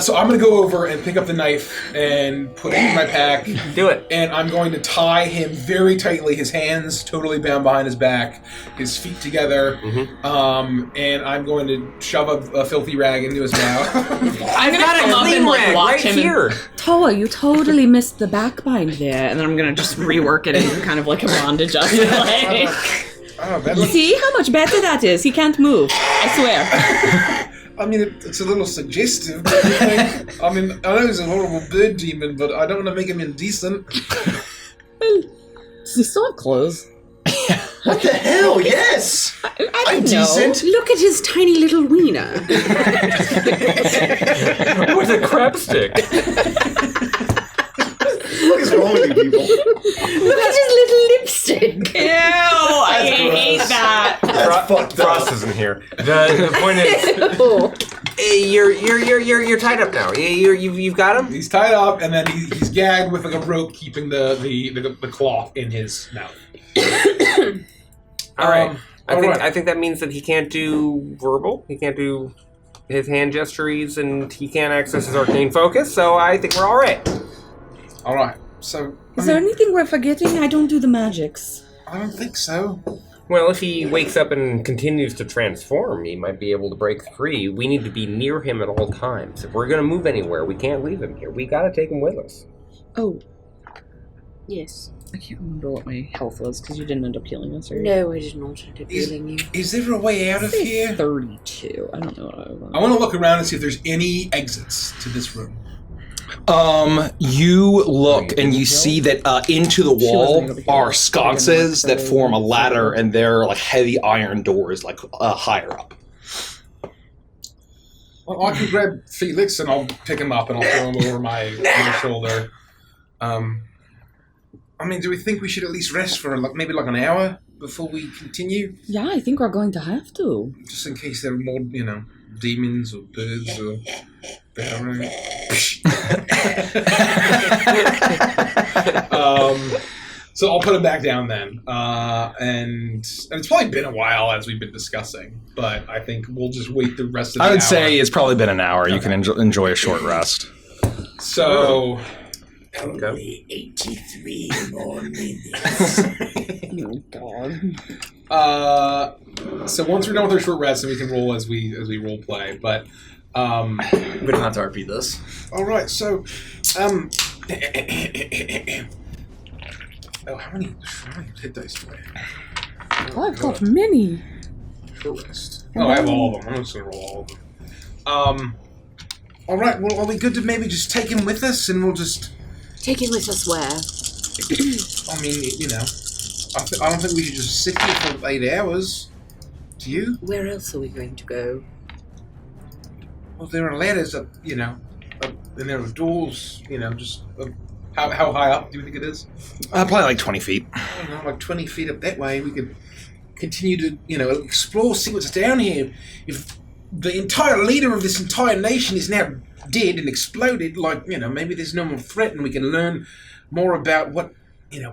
So I'm going to go over and pick up the knife and put it in my pack. Do it. And I'm going to tie him very tightly, his hands totally bound behind his back, his feet together, and I'm going to shove a filthy rag into his mouth. I'm going to come up and watch him here. Toa, you totally missed the back bind there. And then I'm going to just rework it into kind of like a bondage up his leg. See how much better that is? He can't move. I swear. I mean, it's a little suggestive. But I know he's a horrible bird demon, but I don't want to make him indecent. Well, does he still have clothes? What the hell? Yes! I'm decent. Look at his tiny little wiener. With a crapstick. What is wrong with you people? Look at his little lipstick. Ew, I hate that. That's fucked up. Frost isn't here. The point is, you're tied up now. You've got him. He's tied up, and then he's gagged with like a rope, keeping the cloth in his mouth. All right. I think that means that he can't do verbal. He can't do his hand gestures, and he can't access his arcane focus. So I think we're all right. All right. So is there anything we're forgetting? I don't do the magics. I don't think so. Well, if he wakes up and continues to transform, he might be able to break free. We need to be near him at all times. If we're going to move anywhere, we can't leave him here. We got to take him with us. Oh. Yes. I can't remember what my health was because you didn't end up healing us, right? No, I did not end up healing you. Is there a way out of here? 32. I don't know what I want. I want to look around and see if there's any exits to this room. You look and you see that into the wall are sconces that form a ladder, and they're like heavy iron doors, like higher up. Well, I can grab Felix and I'll pick him up and I'll throw him over my shoulder. I mean, do we think we should at least rest for maybe an hour before we continue? Yeah, I think we're going to have to. Just in case there are more, demons or birds or... So I'll put it back down then. And it's probably been a while as we've been discussing, but I think we'll just wait the rest of the hour. I would say it's probably been an hour. Okay. You can enjoy a short rest. So... Only 83 more minutes. Oh, God. So once we're done with our short rest, then we can roll as we role play. But we're gonna have to repeat this. All right. So, oh, how many hit dice do I have? I've got many. Short rest. Oh, I have all of them. I'm just gonna roll all of them. All right. Well, are we good to maybe just take him with us, and we'll just take him with us where? I mean, I don't think we should just sit here for 8 hours. Do you? Where else are we going to go? Well, there are ladders up, and there are doors, just how high up do you think it is? Probably like 20 feet. I don't know, like 20 feet up that way. We could continue to, explore, see what's down here. If the entire leader of this entire nation is now dead and exploded, maybe there's no more threat, and we can learn more about what,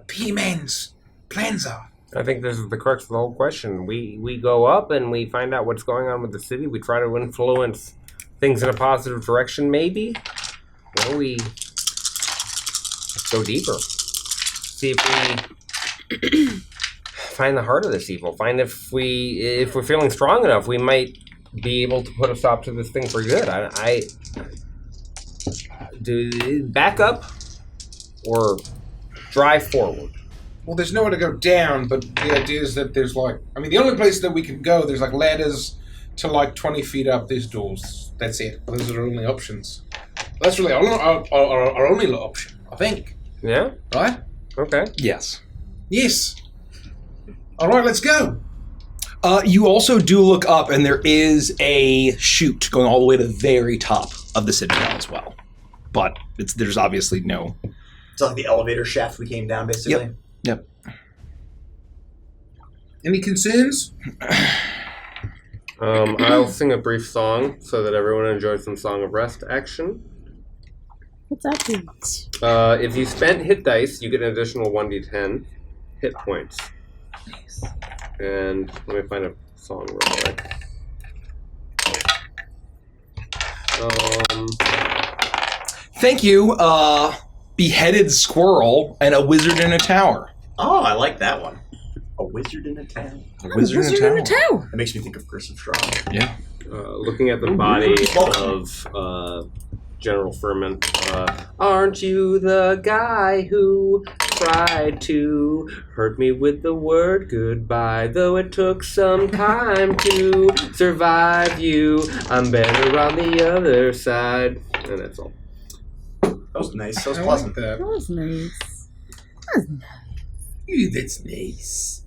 P-Man's plans are. I think this is the crux of the whole question. We go up and we find out what's going on with the city. We try to influence things in a positive direction, maybe. Or we go deeper. See if we find the heart of this evil. Find if we're feeling strong enough, we might be able to put a stop to this thing for good. I do back up or drive forward. Well, there's nowhere to go down, but the idea is that there's the only place that we can go, there's ladders to 20 feet up, there's doors. That's it. Those are our only options. That's really our only option, I think. Yeah? Right? Okay. Yes. Yes. All right, let's go. You also do look up, and there is a chute going all the way to the very top of the citadel as well. But there's obviously no... It's like the elevator shaft we came down, basically. Yep. Any concerns? I'll sing a brief song so that everyone enjoys some Song of Rest action. What's that do? If you spent hit dice, you get an additional 1d10 hit points. Nice. And let me find a song real quick. Thank you, Beheaded Squirrel and a Wizard in a Tower. Oh, I like that one. A wizard in a town. A wizard in a tower. That makes me think of Chris of Strahd. Yeah. Looking at the body of General Furman, aren't you the guy who tried to hurt me with the word goodbye? Though it took some time to survive you, I'm better on the other side. And that's all. That was nice. That was pleasant. Like That was nice. Ooh, that's nice.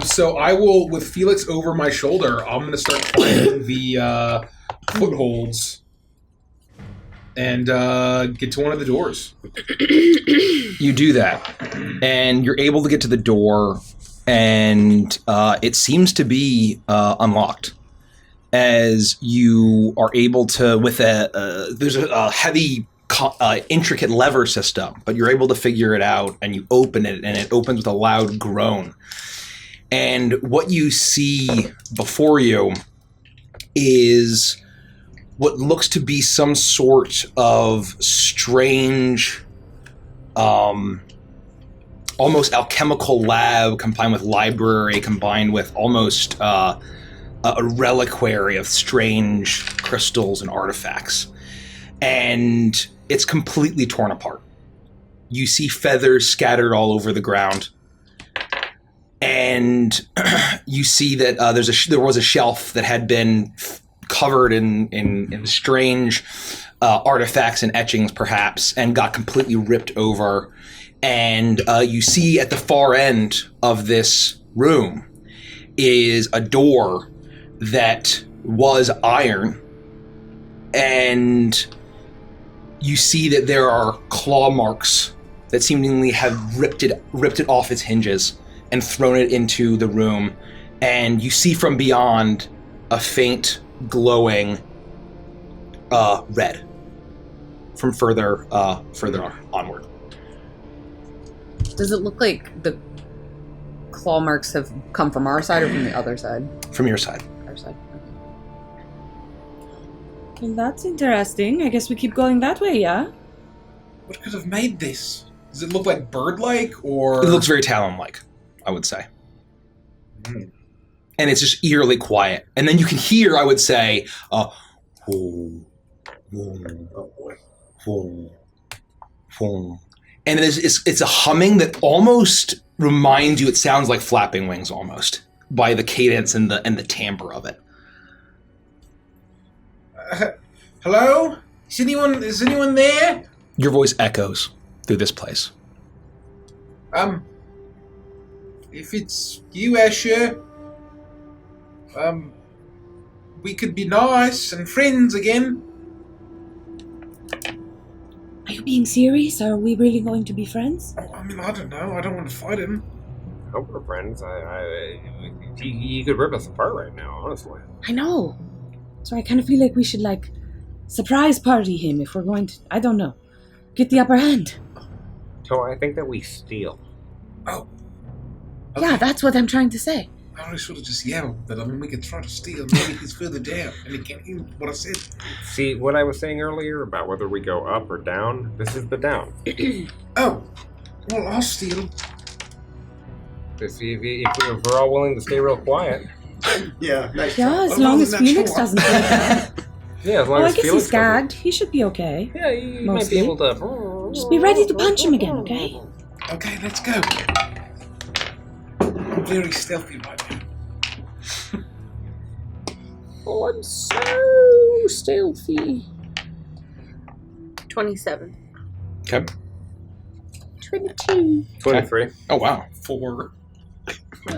So I will, with Felix over my shoulder, I'm going to start climbing the footholds and get to one of the doors. You do that, and you're able to get to the door, and it seems to be unlocked. As you are able to, with there's a heavy, intricate lever system, but you're able to figure it out, and you open it, and it opens with a loud groan. And what you see before you is what looks to be some sort of strange, almost alchemical lab combined with library, combined with almost a reliquary of strange crystals and artifacts. And it's completely torn apart. You see feathers scattered all over the ground. And you see that there was a shelf that had been covered in strange artifacts and etchings, perhaps, and got completely ripped over. And you see at the far end of this room is a door that was iron, and you see that there are claw marks that seemingly have ripped it off its hinges and thrown it into the room. And you see from beyond a faint glowing red from further onward. Does it look like the claw marks have come from our side or from the other side? From your side. Our side. Well, that's interesting. I guess we keep going that way, yeah? What could have made this? Does it look like bird-like, or...? It looks very Talon-like, I would say. And it's just eerily quiet. And then you can hear, I would say, and it's a humming that almost reminds you, it sounds like flapping wings almost, by the cadence and the timbre of it. Hello? Is anyone there? Your voice echoes through this place. If it's you, Asher, we could be nice and friends again. Are you being serious? Are we really going to be friends? Oh, I mean, I don't know. I don't want to fight him. I hope we're friends. He could rip us apart right now, honestly. I know. So I kind of feel like we should, surprise party him if we're going to, I don't know, get the upper hand. So I think that we steal. Oh. Okay. Yeah, that's what I'm trying to say. I always sort of just yelled, but I mean, we could try to steal. Maybe he's further down, and he can't hear what I said. See, what I was saying earlier about whether we go up or down, this is the down. Oh, well, I'll steal. If we're all willing to stay real quiet. Yeah, nice. Yeah, as Oh, long no, as not Felix sure. doesn't do that. Yeah, as long Well, I as guess Felix he's gagged. He should be okay. Yeah, he might Mostly. be able to... Just be ready to punch him again, okay? Okay, let's go. I'm very stealthy right now. Oh, I'm so stealthy. 27. Okay. 22. 23. Oh, wow. 4.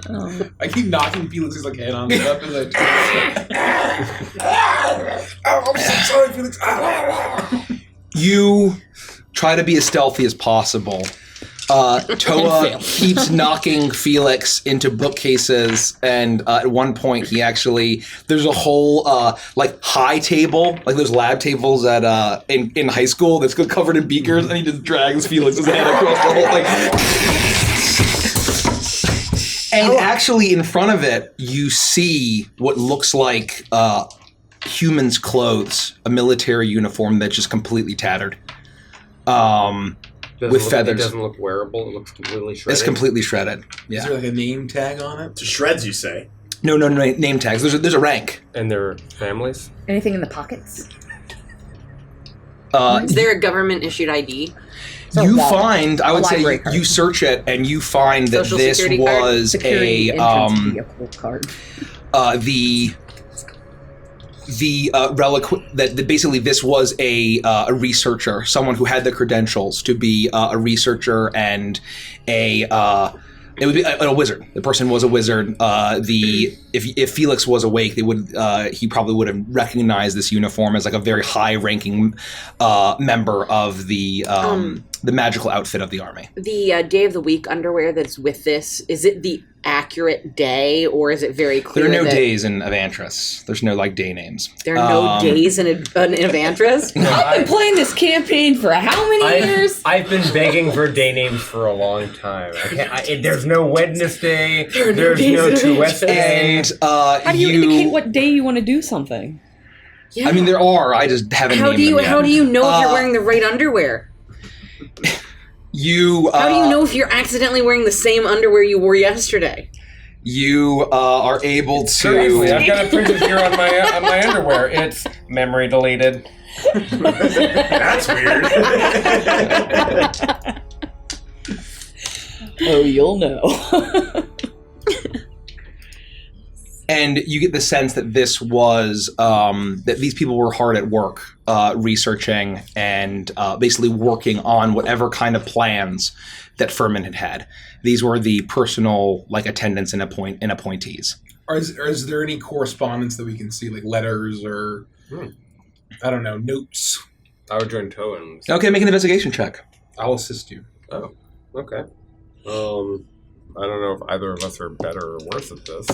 Oh. I keep knocking Felix's head on stuff and like. Oh, I'm so sorry, Felix. You try to be as stealthy as possible. Toa keeps knocking Felix into bookcases, and at one point there's a whole high table, like those lab tables at in high school that's covered in beakers, and he just drags Felix's head across the whole thing. And actually, in front of it, you see what looks like human's clothes, a military uniform that's just completely tattered. With feathers. It doesn't look wearable. It looks completely shredded. It's completely shredded. Yeah. Is there like a name tag on it? To shreds, you say? No name tags. There's a rank. And their families? Anything in the pockets? Is there a government issued ID? You wallet. find, I would say, library card. you search it and you find that Social this security card? was Security entrance vehicle card. the relic that basically this was a researcher, someone who had the credentials to be a researcher and it would be a wizard. The person was a wizard. If Felix was awake, he probably would have recognized this uniform as like a very high-ranking member of the magical outfit of the army. The day of the week underwear that's with this, is it the accurate day, or is it very clear There are no that days in Avantris. There's no day names. there are no days in Avantris? I've been playing this campaign for how many years? I've been begging for day names for a long time. There's no Wednesday. There's no Tuesday. And How do you indicate what day you want to do something? Yeah. I mean, there are. I just haven't named them yet. How do you know if you're wearing the right underwear? How do you know if you're accidentally wearing the same underwear you wore yesterday? You are able to. Seriously, I've got a printed here on my underwear. It's memory deleted. That's weird. Oh, you'll know. And you get the sense that this was that these people were hard at work researching and basically working on whatever kind of plans that Furman had had. These were the personal attendants and appointees. Is there any correspondence that we can see, like letters or I don't know, notes? I would join Toan. Okay, make an investigation check. I'll assist you. Oh, okay. I don't know if either of us are better or worse at this.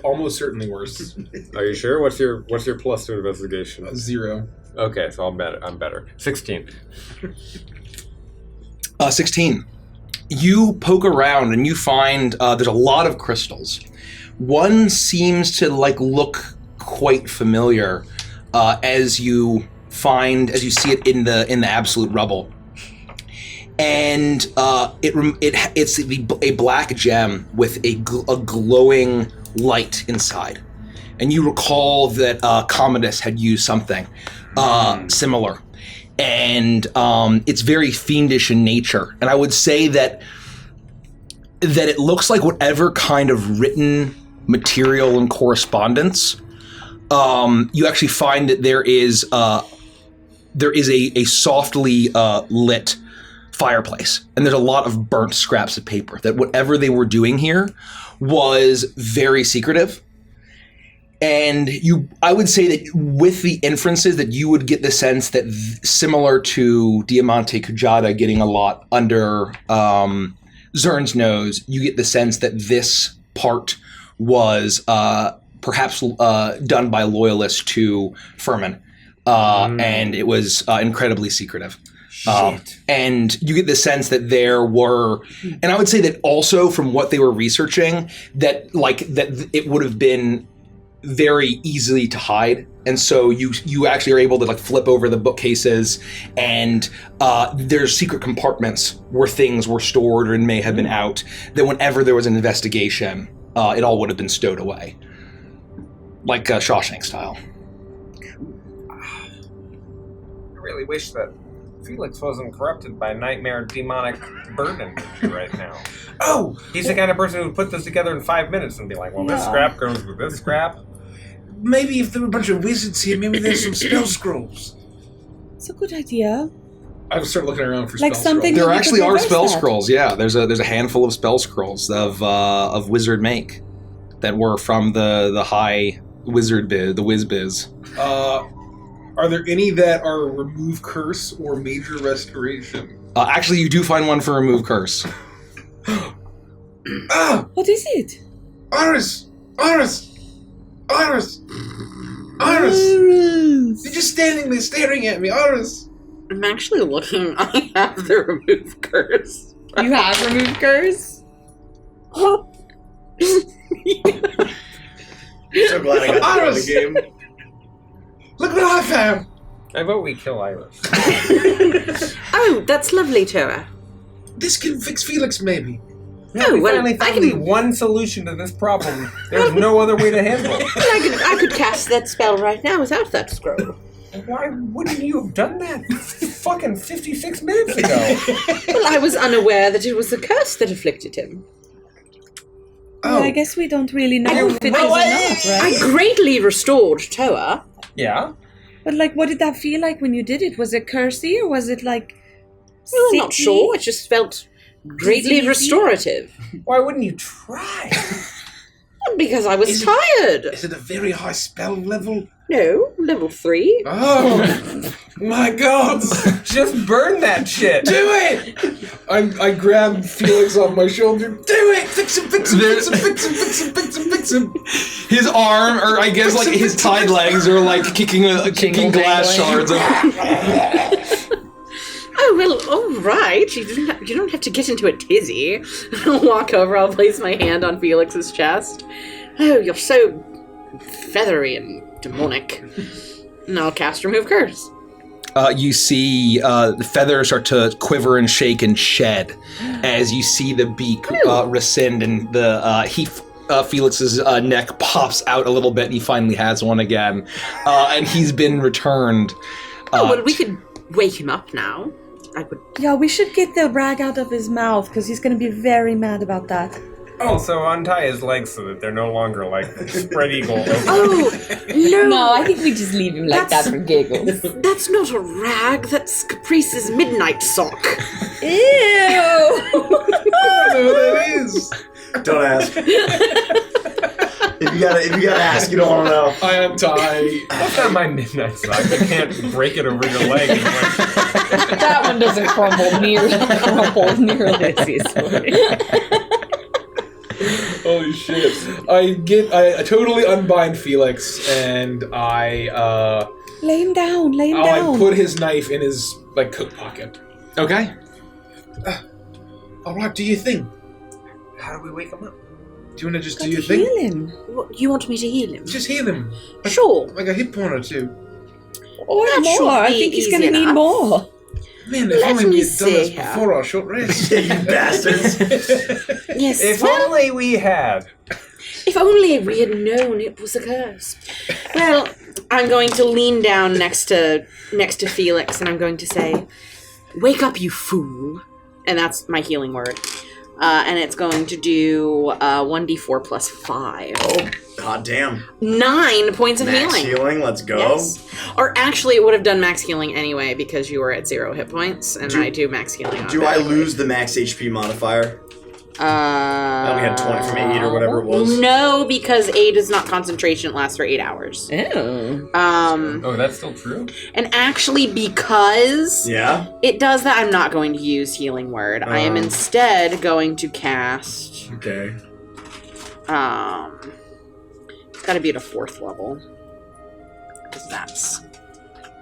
Almost certainly worse. Are you sure? What's your plus to investigation? 0. Okay, so I'm better. 16. 16. You poke around and you find there's a lot of crystals. One seems to look quite familiar as you see it in the absolute rubble. And it's a black gem with a glowing light inside. And you recall that Commodus had used something similar. And it's very fiendish in nature. And I would say that it looks like whatever kind of written material and correspondence, you actually find that there is a softly lit fireplace, and there's a lot of burnt scraps of paper. That whatever they were doing here was very secretive. And I would say that with the inferences that you would get the sense that similar to Diamante Kujata getting a lot under Zern's nose, you get the sense that this part was perhaps done by loyalists to Furman, and it was incredibly secretive. And you get the sense that there were, and I would say that also from what they were researching, that it would have been very easily to hide. And so you actually are able to flip over the bookcases, and there's secret compartments where things were stored or may have been out, that whenever there was an investigation, it all would have been stowed away. Like Shawshank style. I really wish that Felix wasn't corrupted by nightmare demonic burden right now. Oh! He's the kind of person who would put this together in 5 minutes and be like, well, this scrap goes with this scrap. Maybe if there were a bunch of wizards here, maybe there's some spell scrolls. It's a good idea. I would start looking around for Like spell something scrolls. There actually are spell reverse that. scrolls. Yeah, there's a handful of spell scrolls of wizard make that were from the high wizard biz, the whiz biz. Are there any that are remove curse or major restoration? Actually, you do find one for remove curse. Ah! What is it? Iris! Iris! Iris! Iris! You're just standing there staring at me, Iris! I'm actually looking. I have the remove curse. You have removed curse? So glad I got to Iris! the game. Look what I found! I vote we kill Iris. Oh, that's lovely, Toa. This can fix Felix, maybe. Oh, we well, finally I found the can. one solution to this problem. There's no other way to handle it. I could cast that spell right now without that scroll. Why wouldn't you have done that fucking 56 minutes ago? Well, I was unaware that it was the curse that afflicted him. Well, I guess we don't really know if it is or not, I right? greatly restored Toa. Yeah? But what did that feel like when you did it? Was it cursey or was it Well, I'm not sickly? sure. It just felt greatly Diseasey? restorative. Why wouldn't you try? Because I was Is it- tired. Is it a very high spell level? No, level 3. Oh, my God! Just burn that shit. Do it! I grab Felix off my shoulder. Do it! Fix him, fix him, fix him, fix him, fix him, fix him, fix him. His arm, or I guess his tied legs, are kicking glass shards. Oh, well, all right. You don't have to get into a tizzy. I'll walk over. I'll place my hand on Felix's chest. Oh, you're so feathery and demonic. And I'll cast Remove Curse. You see the feathers start to quiver and shake and shed as you see the beak rescind, and Felix's neck pops out a little bit, and he finally has one again. And he's been returned. Well, we could wake him up now. I would. Yeah, we should get the rag out of his mouth because he's going to be very mad about that. Also, untie his legs so that they're no longer like spread eagle. Oh, no. No, I think we just leave him like that for giggles. That's not a rag. That's Caprice's midnight sock. Ew! I don't know what that is. Don't ask. If you gotta ask, you don't want to know. I untie. That's not my midnight sock. You can't break it over your leg. That one doesn't crumble nearly as easily. Holy shit! I totally unbind Felix and I Lay him down. Lay him I down. put his knife in his coat pocket. Okay. All right. Do your thing. How do we wake him up? Do you want to just Got do your to thing? heal him. What, you want me to heal him? Just heal him. Sure. Like a hit point or two. Or That more. should I be think he's easy going to need enough. more. Man, if Let only me we had done this see here. before our short rest. You bastards. Yes. If well, only we had. if only we had known it was a curse. Well, I'm going to lean down next to Felix, and I'm going to say, "Wake up, you fool!" And that's my healing word. And it's going to do 1d4 plus 5. Oh, goddamn. 9 points of Max healing. healing, let's go. Yes. Or actually, it would have done max healing anyway because you were at 0 hit points, and I do max healing on Do I that. lose the max HP modifier? I only had 20 from 8 or whatever it was. No, because 8 is not concentration. It lasts for 8 hours. Ew. Oh, that's still true? And actually, because Yeah? it does that, I'm not going to use healing word. I am instead going to cast. Okay. It's got to be at a 4th level. Because that's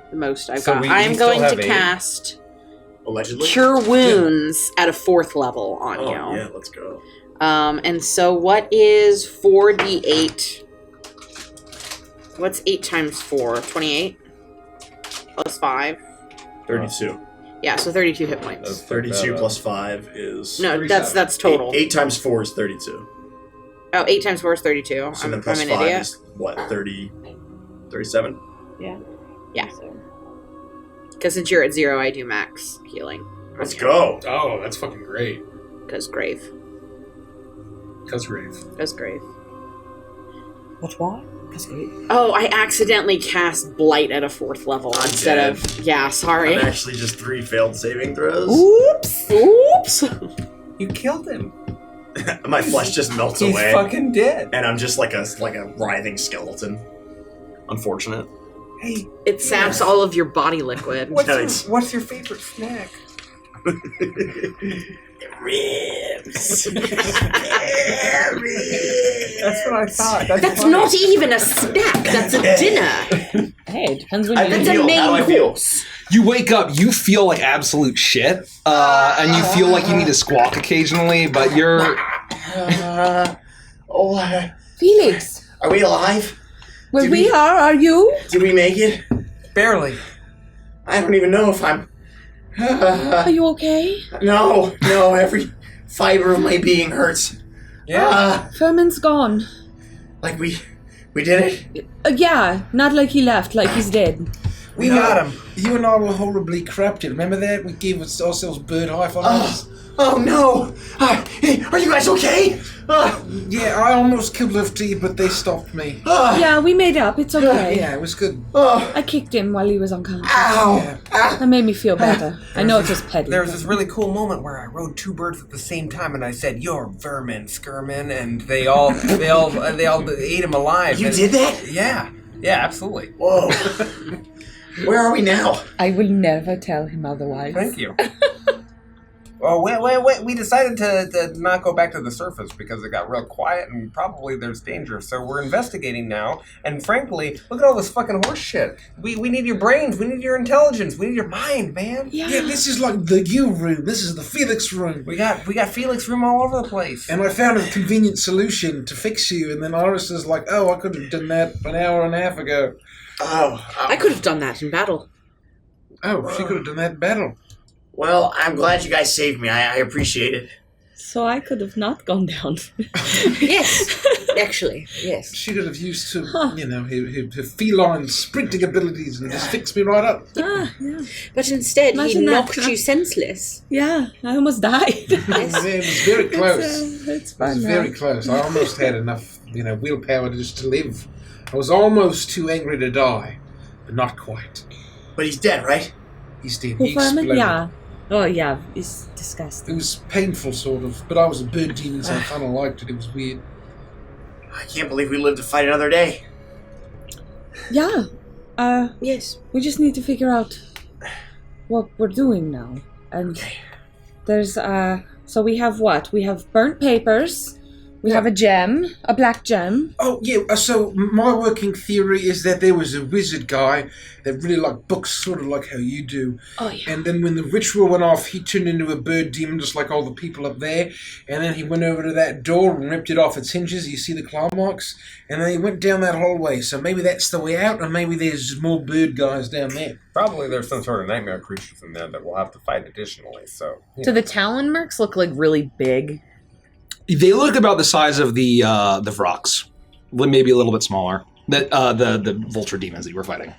the most I've So got. we I'm still going have to 8? cast Allegedly? Cure Wounds at a 4th level on Oh, you. yeah, let's go. And so what is 4d8? What's 8 times 4? 28? Plus 5? 32. Yeah, so 32 hit points. That's 32 plus 5 is... No, that's total. 8 times 4 is 32. Oh, 8 times 4 is 32. So I'm then plus an 5 idiot. is, what, 30... 37? Yeah. Because since you're at 0, I do max healing. Let's go. Oh, that's fucking great. Because grave. Cuz Rave. Because grave. What? Oh, I accidentally cast Blight at a 4th level I'm instead dead. of... Yeah, sorry. I'm actually just 3 failed saving throws. Oops! Oops! You killed him. My flesh just melts He's away. fucking dead. And I'm just like a writhing skeleton. Unfortunate. Hey, It saps all of your body liquid. what's your favorite snack? Ribs. That's what I thought. That's funny. not even a snack. That's a dinner. Hey, it depends when I you think That's a How do I main feel? course. You wake up, you feel like absolute shit, and you feel like you need to squawk occasionally, but you're... Felix, Are we alive? where Did we we- are you? Did we make it? Barely. I don't even know if I'm... Are you okay? No, every fiber of my being hurts. Yeah. Furman's gone. Like we did it? Yeah, not like he left, like he's dead. We got him. You and I were horribly corrupted. Remember that? We gave ourselves bird high fives. Oh no! Hey, are you guys okay? Yeah, I almost killed FT, but they stopped me. Yeah, we made up. It's okay. Yeah, it was good. I kicked him while he was unconscious. Ow! That made me feel better. I know it's just petty. There was this really cool moment where I rode 2 birds at the same time, and I said, "You're vermin, skirmin," and they all ate him alive. You and- did that? Yeah, absolutely. Whoa. Where are we now? I will never tell him otherwise. Thank you. Well, wait. We decided to not go back to the surface because it got real quiet and probably there's danger. So we're investigating now. And frankly, look at all this fucking horse shit. We need your brains. We need your intelligence. We need your mind, man. Yeah, this is like the you room. This is the Felix room. We got Felix room all over the place. And I found a convenient solution to fix you, and then Iris is like, oh, I could have done that an hour and a half ago. I could have done that in battle. Oh, she could have done that in battle. Well, I'm glad you guys saved me. I appreciate it. So I could have not gone down. Yes, actually, yes. She could have used her, her feline sprinting abilities and just fixed me right up. Yeah. But instead, Imagine he that, knocked huh? you senseless. Yeah, I almost died. It was very close. It's It fun was now. very close. I almost had enough, willpower to live. I was almost too angry to die, but not quite. But he's dead, right? He's dead. Who, He Furman? exploded. Yeah. Oh, yeah. It's It disgusting. was painful, sort of, but I was a bird demon, so I kind of liked it. It was weird. I can't believe we lived to fight another day. Yeah. Yes. We just need to figure out what we're doing now. And there's, so we have what? We have burnt papers. We have a gem, a black gem. Oh, yeah, so my working theory is that there was a wizard guy that really liked books, sort of like how you do. Oh, yeah. And then when the ritual went off, he turned into a bird demon just like all the people up there. And then he went over to that door and ripped it off its hinges. You see the claw marks? And then he went down that hallway. So maybe that's the way out, or maybe there's more bird guys down there. Probably there's some sort of nightmare creatures in there that we'll have to fight additionally, so... Do the Talon mercs look like really big? They look about the size of the Vrox, maybe a little bit smaller. The vulture demons that you were fighting.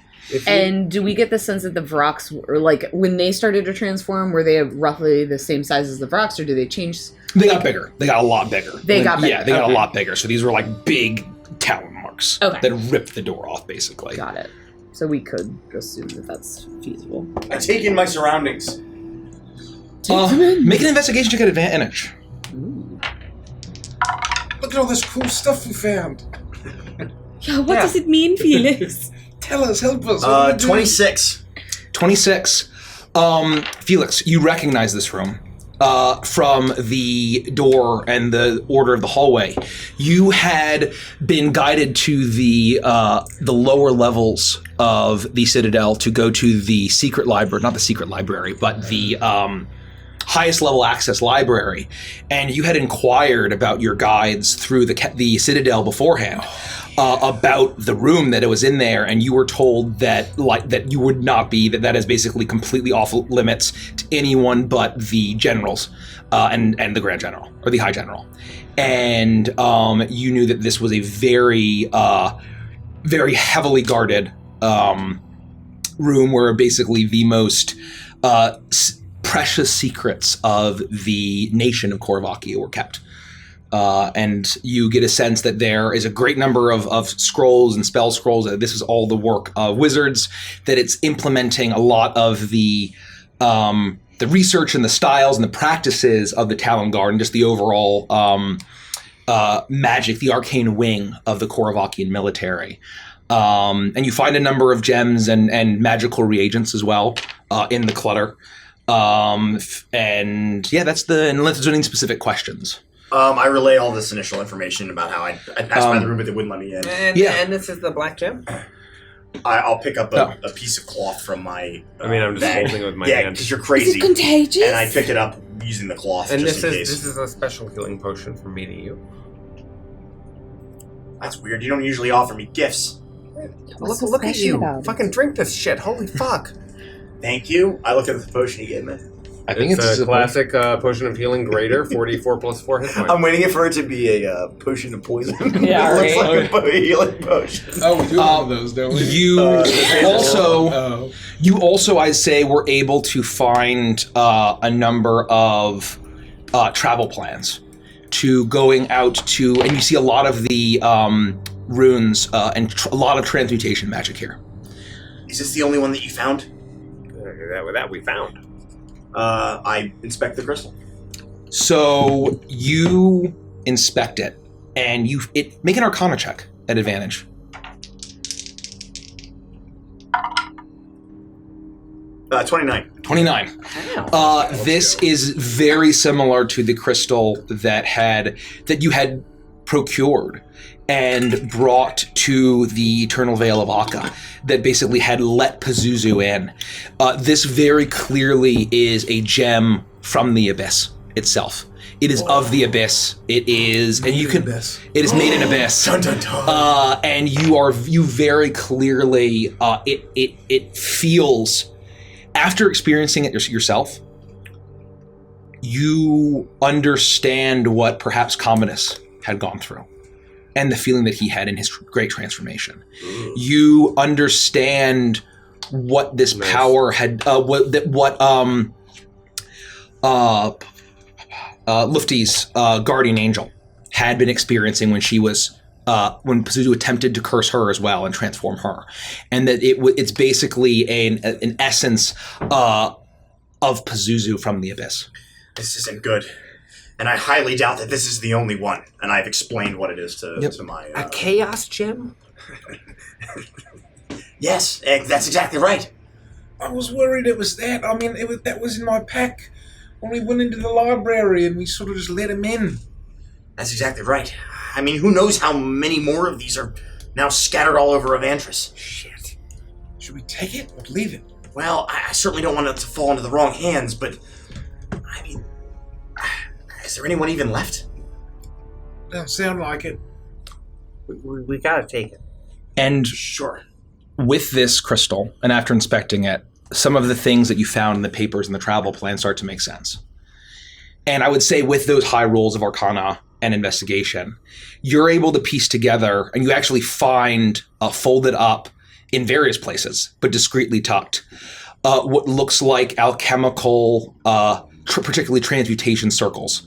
And do we get the sense that the Vrox, or like when they started to transform, were they roughly the same size as the Vrox, or do they change? They got bigger. They got a lot bigger. They got bigger. Yeah, they got a lot bigger. So these were like big talon marks Okay. that ripped the door off, basically. Got it. So we could assume that that's feasible. I take in my surroundings. Make an investigation check at advantage. Look at all this cool stuff we found. Yeah, what does it mean, Felix? Tell us, help us. 26. 26. Felix, you recognize this room from the door and the order of the hallway. You had been guided to the lower levels of the Citadel to go to the secret library, not the secret library, but the highest level access library, and you had inquired about your guides through the Citadel beforehand about the room that it was in there, and you were told that that you would not be, that is basically completely off limits to anyone but the generals and the Grand General or the High General, and you knew that this was a very very heavily guarded room where basically the most precious secrets of the nation of Har'Akir were kept. And you get a sense that there is a great number of scrolls and spell scrolls. This is all the work of wizards, that it's implementing a lot of the research and the styles and the practices of the Talon Guard and just the overall magic, the arcane wing of the Har'Akir military. And you find a number of gems and magical reagents as well in the clutter. And yeah, that's unless there's any specific questions. I relay all this initial information about how I passed by the room, but they wouldn't let me in. And this is the black gem? I'll pick up a piece of cloth from my I'm just bag. holding it with my Yeah, hand. because you're crazy. Is it contagious? And I pick it up using the cloth And just in case. this is a special healing potion from me to you. That's weird. You don't usually offer me gifts. What's so Look at special you. about it? Fucking drink this shit. Holy fuck. Thank you. I look at the potion you gave me. I think it's a classic potion of healing greater, 44 plus 4 hit points. I'm waiting for it to be a potion of poison. Yeah, It looks right. like a healing potion. Oh, we do have those, don't we? You also, I'd say, were able to find a number of travel plans to going out to, and you see a lot of the runes and a lot of transmutation magic here. Is this the only one that you found? That we found. I inspect the crystal. So you inspect it, and make an Arcana check at advantage. Uh, 29. 29. This is very similar to the crystal that you had procured and brought to the Eternal Veil of Akka, that basically had let Pazuzu in. This very clearly is a gem from the Abyss itself. It is of the Abyss. It is, and you can. Abyss. It is made in Abyss. Dun, dun, dun. And you very clearly. It feels, after experiencing it yourself, you understand what perhaps Commodus had gone through, and the feeling that he had in his great transformation. You understand what this power had, Lufty's guardian angel had been experiencing when she was, when Pazuzu attempted to curse her as well and transform her, and that it's basically an essence of Pazuzu from the Abyss. This isn't good. And I highly doubt that this is the only one. And I've explained what it is to my... A chaos gem? Yes, that's exactly right. I was worried it was that. I mean, that was in my pack when we went into the library and we sort of just let him in. That's exactly right. I mean, who knows how many more of these are now scattered all over Evantris. Shit. Should we take it or leave it? Well, I certainly don't want it to fall into the wrong hands, but... I mean... Is there anyone even left? Don't sound like it. We gotta take it. And Sure. with this crystal, and after inspecting it, some of the things that you found in the papers and the travel plan start to make sense. And I would say with those high rolls of Arcana and investigation, you're able to piece together, and you actually find folded up in various places, but discreetly tucked, what looks like alchemical, particularly transmutation circles,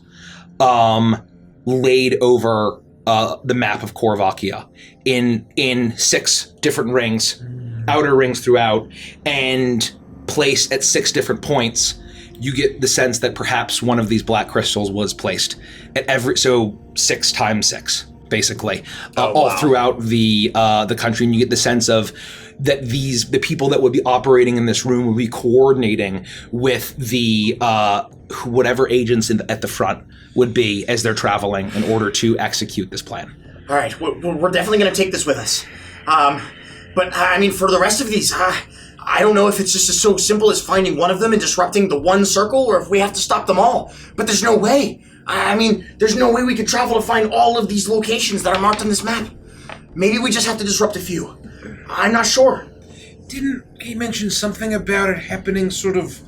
laid over the map of Korvakia in 6 different rings, outer rings throughout, and placed at 6 different points. You get the sense that perhaps one of these black crystals was placed at 6 times 6, basically, all throughout the country. And you get the sense of that the people that would be operating in this room would be coordinating with the whatever agents at the front would be as they're traveling in order to execute this plan. All right, we're definitely going to take this with us. But, I mean, for the rest of these, I don't know if it's just so simple as finding one of them and disrupting the one circle, or if we have to stop them all. But there's no way. I mean, there's no way we could travel to find all of these locations that are marked on this map. Maybe we just have to disrupt a few. I'm not sure. Didn't he mention something about it happening sort of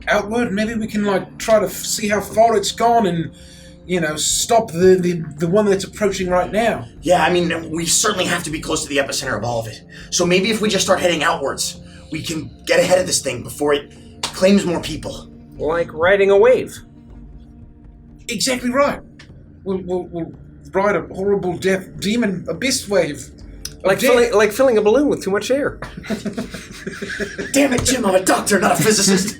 outward? Maybe we can, try to see how far it's gone and, stop the one that's approaching right now. Yeah, I mean, we certainly have to be close to the epicenter of all of it. So maybe if we just start heading outwards, we can get ahead of this thing before it claims more people. Like riding a wave. Exactly right. We'll ride a horrible death demon abyss wave. Like filling a balloon with too much air. Damn it, Jim, I'm a doctor, not a physicist.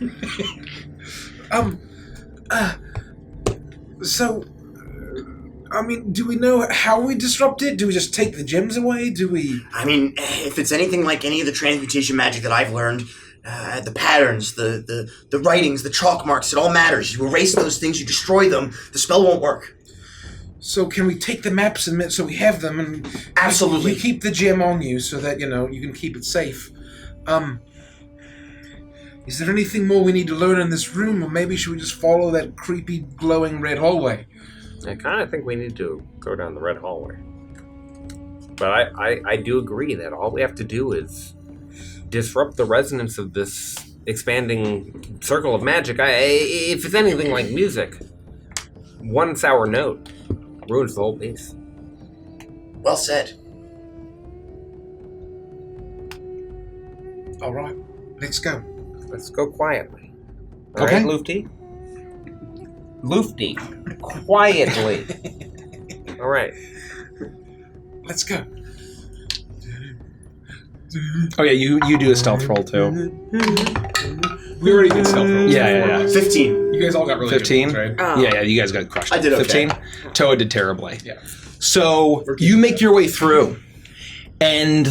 Do we know how we disrupt it? Do we just take the gems away? Do we... I mean, if it's anything like any of the transmutation magic that I've learned, the patterns, the writings, the chalk marks, it all matters. You erase those things, you destroy them, the spell won't work. So can we take the maps and so we have them and... Absolutely. You keep the gem on you so that, you can keep it safe. Is there anything more we need to learn in this room, or maybe should we just follow that creepy glowing red hallway? I kind of think we need to go down the red hallway. But I do agree that all we have to do is disrupt the resonance of this expanding circle of magic. If it's anything like music, one sour note ruins the whole piece. Well said. All right, let's go. Let's go quietly. Okay. All right, Lufty? Lufty. Quietly. All right. Let's go. Oh yeah, you do a stealth roll too. We already did stealth rolls. Yeah. 15. You guys all got really 15? good ones, right? Oh. Yeah, you guys got crushed. I did okay. 15? Toa did terribly. Yeah. So you make your way through, and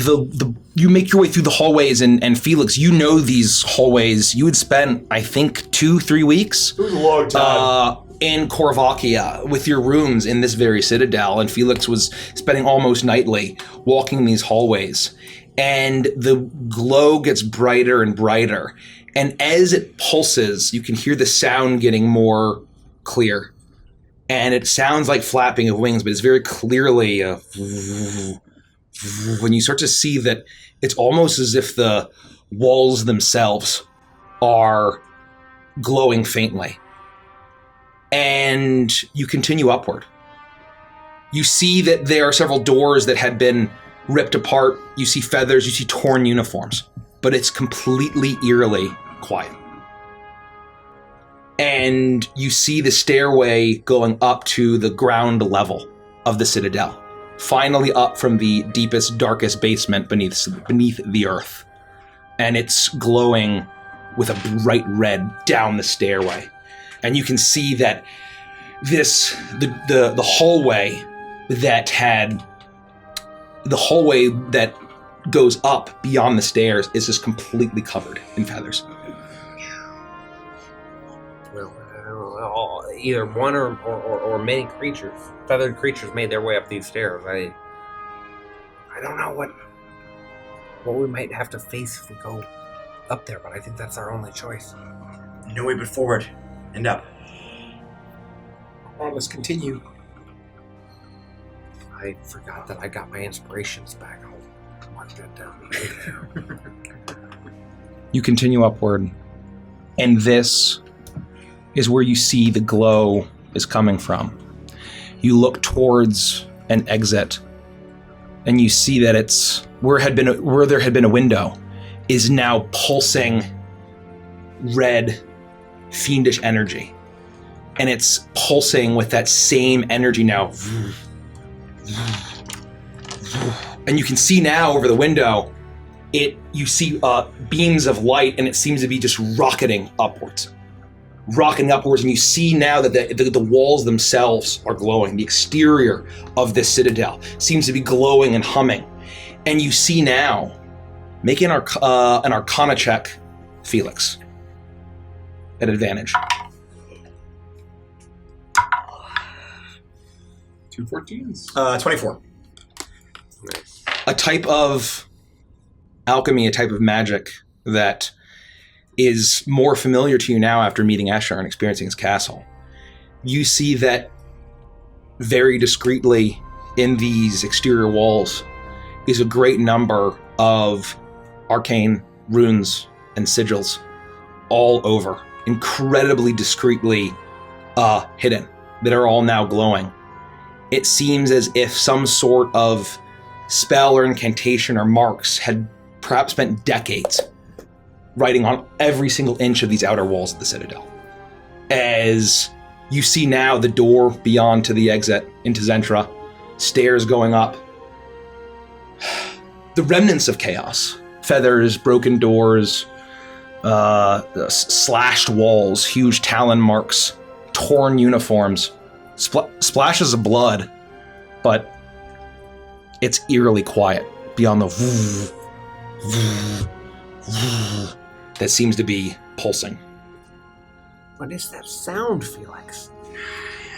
you make your way through the hallways, and Felix, you know these hallways. You had spent, I think, 2-3 weeks. It was a long time. In Korvakia with your rooms in this very citadel, and Felix was spending almost nightly walking these hallways. And the glow gets brighter and brighter. And as it pulses, you can hear the sound getting more clear. And it sounds like flapping of wings, but it's very clearly when you start to see that it's almost as if the walls themselves are glowing faintly. And you continue upward. You see that there are several doors that had been ripped apart. You see feathers, you see torn uniforms, but it's completely eerily quiet. And you see the stairway going up to the ground level of the citadel, finally up from the deepest, darkest basement beneath the earth. And it's glowing with a bright red down the stairway. And you can see that the hallway that goes up beyond the stairs is just completely covered in feathers. Well, either one or many creatures, feathered creatures, made their way up these stairs. I don't know what we might have to face if we go up there, but I think that's our only choice. No way but forward and up. All right, let's continue. I forgot that I got my inspirations back. I'll mark that down. You continue upward, and this is where you see the glow is coming from. You look towards an exit, and you see that it's where there had been a window is now pulsing red, fiendish energy. And it's pulsing with that same energy now. And you can see now over the window, you see beams of light, and it seems to be just rocketing upwards. And you see now that the walls themselves are glowing. The exterior of this citadel seems to be glowing and humming. And you see now, make an Arcana check, Felix, at advantage. 2 14s. 24. Nice. A type of alchemy, a type of magic that is more familiar to you now after meeting Escher and experiencing his castle. You see that very discreetly in these exterior walls is a great number of arcane runes and sigils all over, incredibly discreetly hidden, that are all now glowing. It seems as if some sort of spell or incantation or marks had perhaps spent decades writing on every single inch of these outer walls of the citadel. As you see now the door beyond to the exit into Zentra, stairs going up, the remnants of chaos, feathers, broken doors, slashed walls, huge talon marks, torn uniforms, splashes of blood, but it's eerily quiet beyond the that seems to be pulsing. What is that sound, Felix?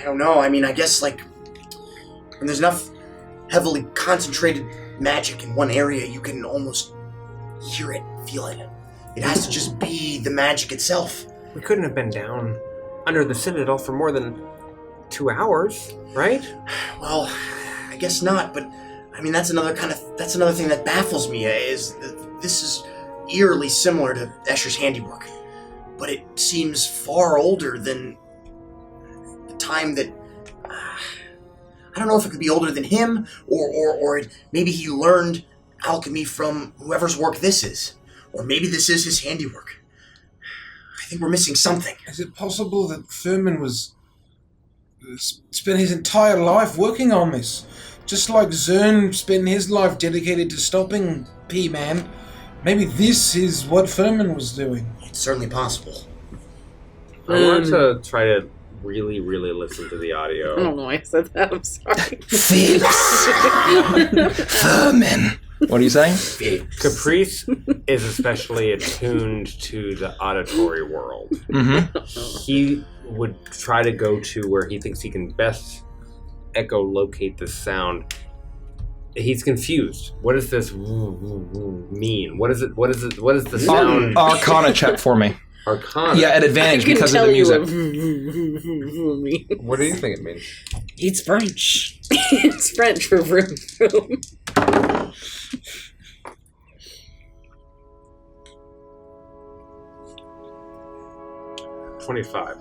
I don't know. I mean, I guess, like, when there's enough heavily concentrated magic in one area, you can almost hear it, feel it. It has to just be the magic itself. We couldn't have been down under the citadel for more than 2 hours, right? Well, I guess not, but I mean, that's another thing that baffles me, is that this is eerily similar to Escher's handiwork, but it seems far older than the time that I don't know if it could be older than him, or maybe he learned alchemy from whoever's work this is, or maybe this is his handiwork. I think we're missing something. Is it possible that Furman spent his entire life working on this? Just like Zern spent his life dedicated to stopping P-Man. Maybe this is what Furman was doing. It's certainly possible. I want to try to really, really listen to the audio. I don't know why I said that. I'm sorry. Felix! Furman! What are you saying? Caprice is especially attuned to the auditory world. Mm-hmm. He would try to go to where he thinks he can best echolocate the sound. He's confused. What does this mean? What is it? What is the sound? Arcana check for me. Arcana? Yeah, at advantage because of the music. What do you think it means? It's French. It's French for vroom vroom. 25.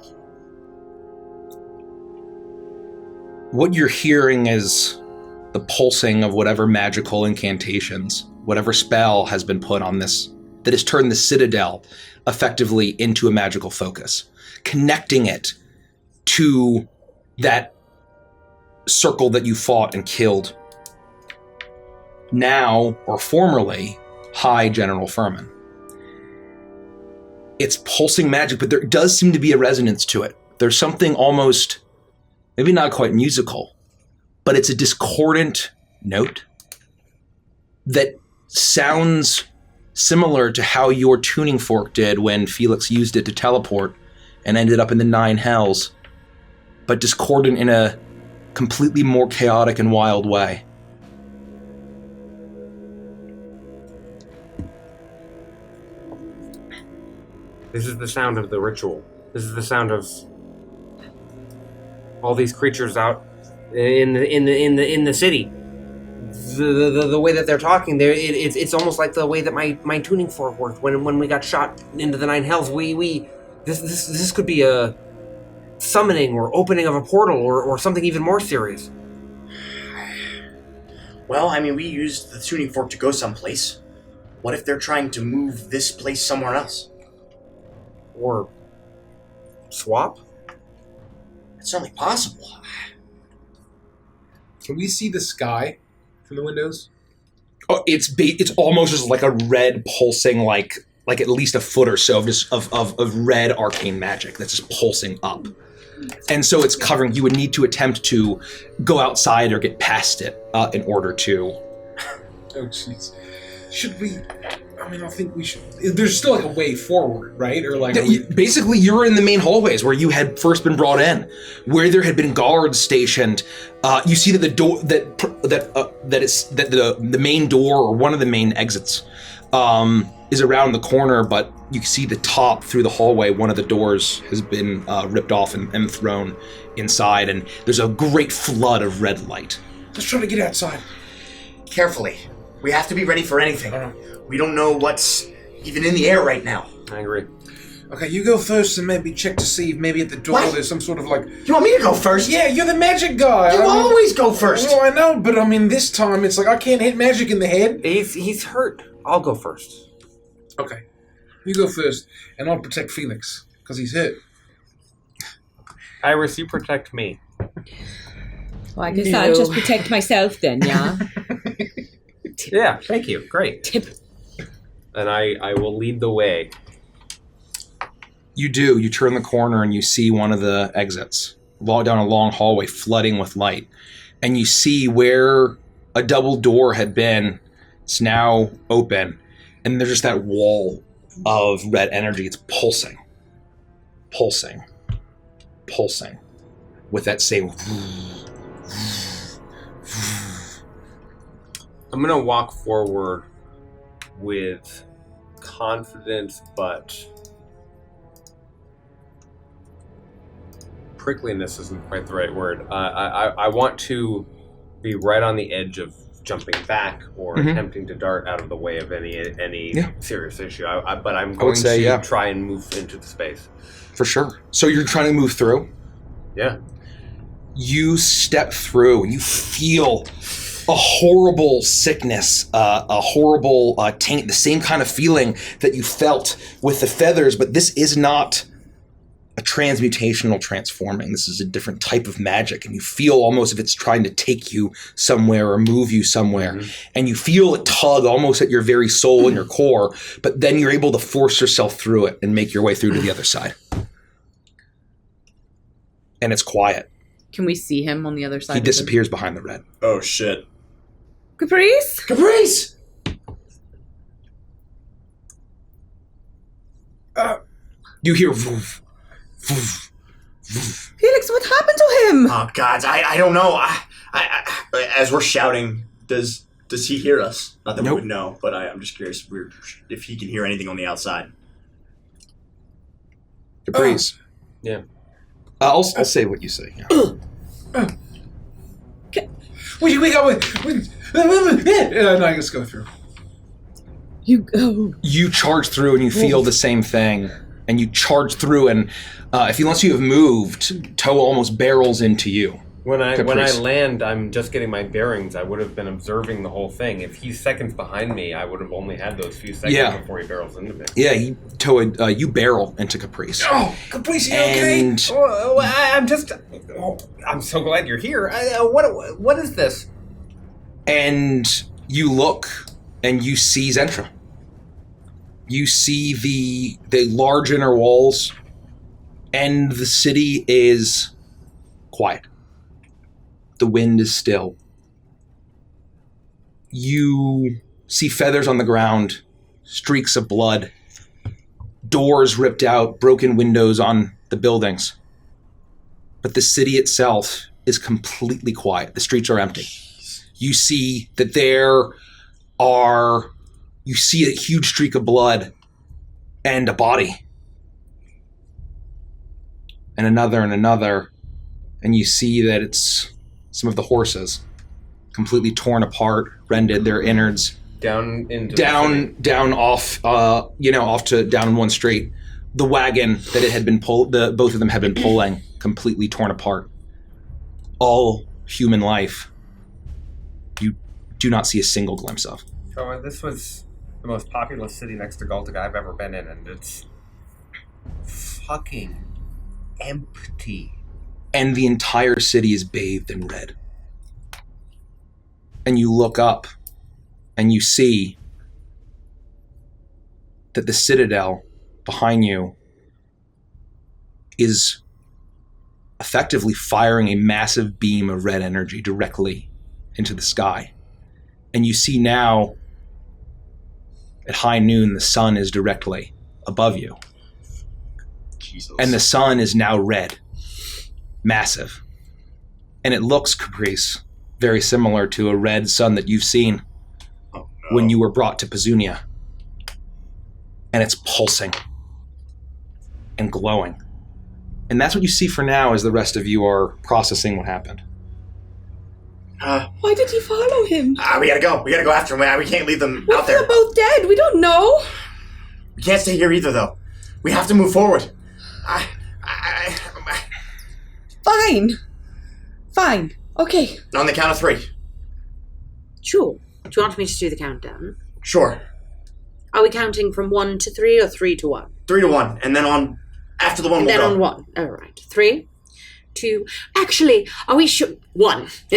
What you're hearing is the pulsing of whatever magical incantations, whatever spell has been put on this, that has turned the citadel effectively into a magical focus, connecting it to that circle that you fought and killed. Now, or formerly, High General Furman. It's pulsing magic, but there does seem to be a resonance to it. There's something almost maybe not quite musical, but it's a discordant note that sounds similar to how your tuning fork did when Felix used it to teleport and ended up in the 9 hells, but discordant in a completely more chaotic and wild way. This is the sound of the ritual. This is the sound of all these creatures out in the city. The way that they're talking, it's almost like the way that my tuning fork worked when we got shot into the 9 hells. This could be a summoning or opening of a portal or something even more serious. Well, I mean, we used the tuning fork to go someplace. What if they're trying to move this place somewhere else? Or swap? It's certainly possible. Can we see the sky from the windows? Oh, it's almost just like a red pulsing, like at least a foot or so of red arcane magic that's just pulsing up. And so it's covering. You would need to attempt to go outside or get past it in order to. Oh, jeez. Should we? I mean, I think we should. There's still like a way forward, right? Or like, basically, you're in the main hallways where you had first been brought in, where there had been guards stationed. You see that the door the main door or one of the main exits is around the corner, but you see the top through the hallway. One of the doors has been ripped off and thrown inside, and there's a great flood of red light. Let's try to get outside. Carefully. We have to be ready for anything. We don't know what's even in the air right now. I agree. Okay, you go first and maybe check to see if maybe at the door there's some sort of like... You want me to go first? Yeah, you're the magic guy. You always go first. Well, I know, but I mean, this time it's like I can't hit magic in the head. He's hurt. I'll go first. Okay. You go first, and I'll protect Felix, because he's hurt. Iris, you protect me. Well, I guess I'll just protect myself then, yeah? Yeah, thank you. Great. Tip. And I will lead the way. You do. You turn the corner and you see one of the exits. Down a long hallway flooding with light. And you see where a double door had been. It's now open. And there's just that wall of red energy. It's pulsing. Pulsing. Pulsing. With that same... I'm going to walk forward with confidence, but prickliness isn't quite the right word. I want to be right on the edge of jumping back or attempting to dart out of the way of any serious issue. But I'm going to try and move into the space. For sure. So you're trying to move through? Yeah. You step through and you feel a horrible sickness, a horrible taint, the same kind of feeling that you felt with the feathers, but this is not a transmutational transforming. This is a different type of magic, and you feel almost if it's trying to take you somewhere or move you somewhere, and you feel it tug almost at your very soul and your core, but then you're able to force yourself through it and make your way through to the other side. And it's quiet. Can we see him on the other side? He disappears behind the red. Oh, shit. Caprice? Caprice! You hear woof, woof, woof. Felix, what happened to him? Oh, God, I don't know. I as we're shouting, does he hear us? Not that we would know, but I'm just curious if he can hear anything on the outside. Caprice. Yeah. I'll say what you say. Yeah. We got... no, I just go through. You go. You charge through and you feel the same thing. And you charge through and unless you have moved, Toa almost barrels into you. When I land, I'm just getting my bearings. I would have been observing the whole thing. If he's seconds behind me, I would have only had those few seconds before he barrels into me. Yeah, Toa, you barrel into Caprice. Oh, Caprice, you okay? I'm so glad you're here. What is this? And you look and you see Zentra. You see the large inner walls, and the city is quiet. The wind is still. You see feathers on the ground, streaks of blood, doors ripped out, broken windows on the buildings. But the city itself is completely quiet. The streets are empty. You see that you see a huge streak of blood and a body. And another. And you see that it's some of the horses completely torn apart, rended, their innards Down in one street. The wagon that it had been both of them had been pulling, completely torn apart. All human life. You do not see a single glimpse of. So this was the most populous city next to Galtaga I've ever been in, and it's fucking empty. And the entire city is bathed in red. And you look up and you see that the citadel behind you is effectively firing a massive beam of red energy directly into the sky. And you see now, at high noon, the sun is directly above you. Jesus. And the sun is now red. Massive. And it looks, Caprice, very similar to a red sun that you've seen when you were brought to Pazunia. And it's pulsing and glowing. And that's what you see for now as the rest of you are processing what happened. Why did he follow him? We gotta go. We gotta go after him. We can't leave them What out if there. they're both dead? We don't know. We can't stay here either, though. We have to move forward. Fine. Okay. On the count of 3. Sure. Do you want me to do the countdown? Sure. Are we counting from 1 to 3 or 3 to 1? 3 to 1, and then on after the 1 And we'll then go. on 1. All right. 3, 2. Actually, are we sure? 1. I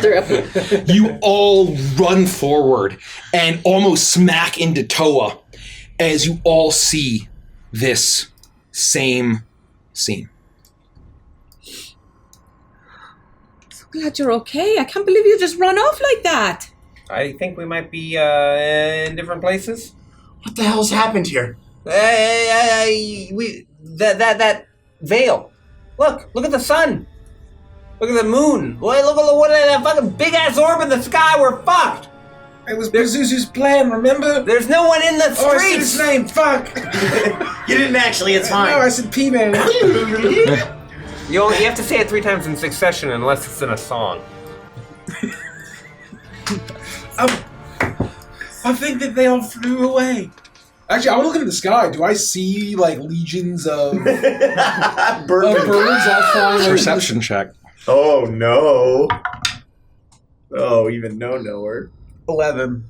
just went through. You all run forward and almost smack into Toa as you all see this same scene. Glad you're okay. I can't believe you just run off like that. I think we might be in different places. What the hell's happened here? That veil. Look at the sun. Look at the moon. Look at that fucking big ass orb in the sky. We're fucked. It was Pazuzu's plan, remember? There's no one in the Oh, I said streets. his name, fuck! You didn't actually, it's fine. No, I said P-Man. You have to say it 3 times in succession unless it's in a song. I think that they all flew away. Actually, I was looking at the sky. Do I see, like, legions of birds all flying? Perception check. Oh, no. Oh, even no-knower. 11.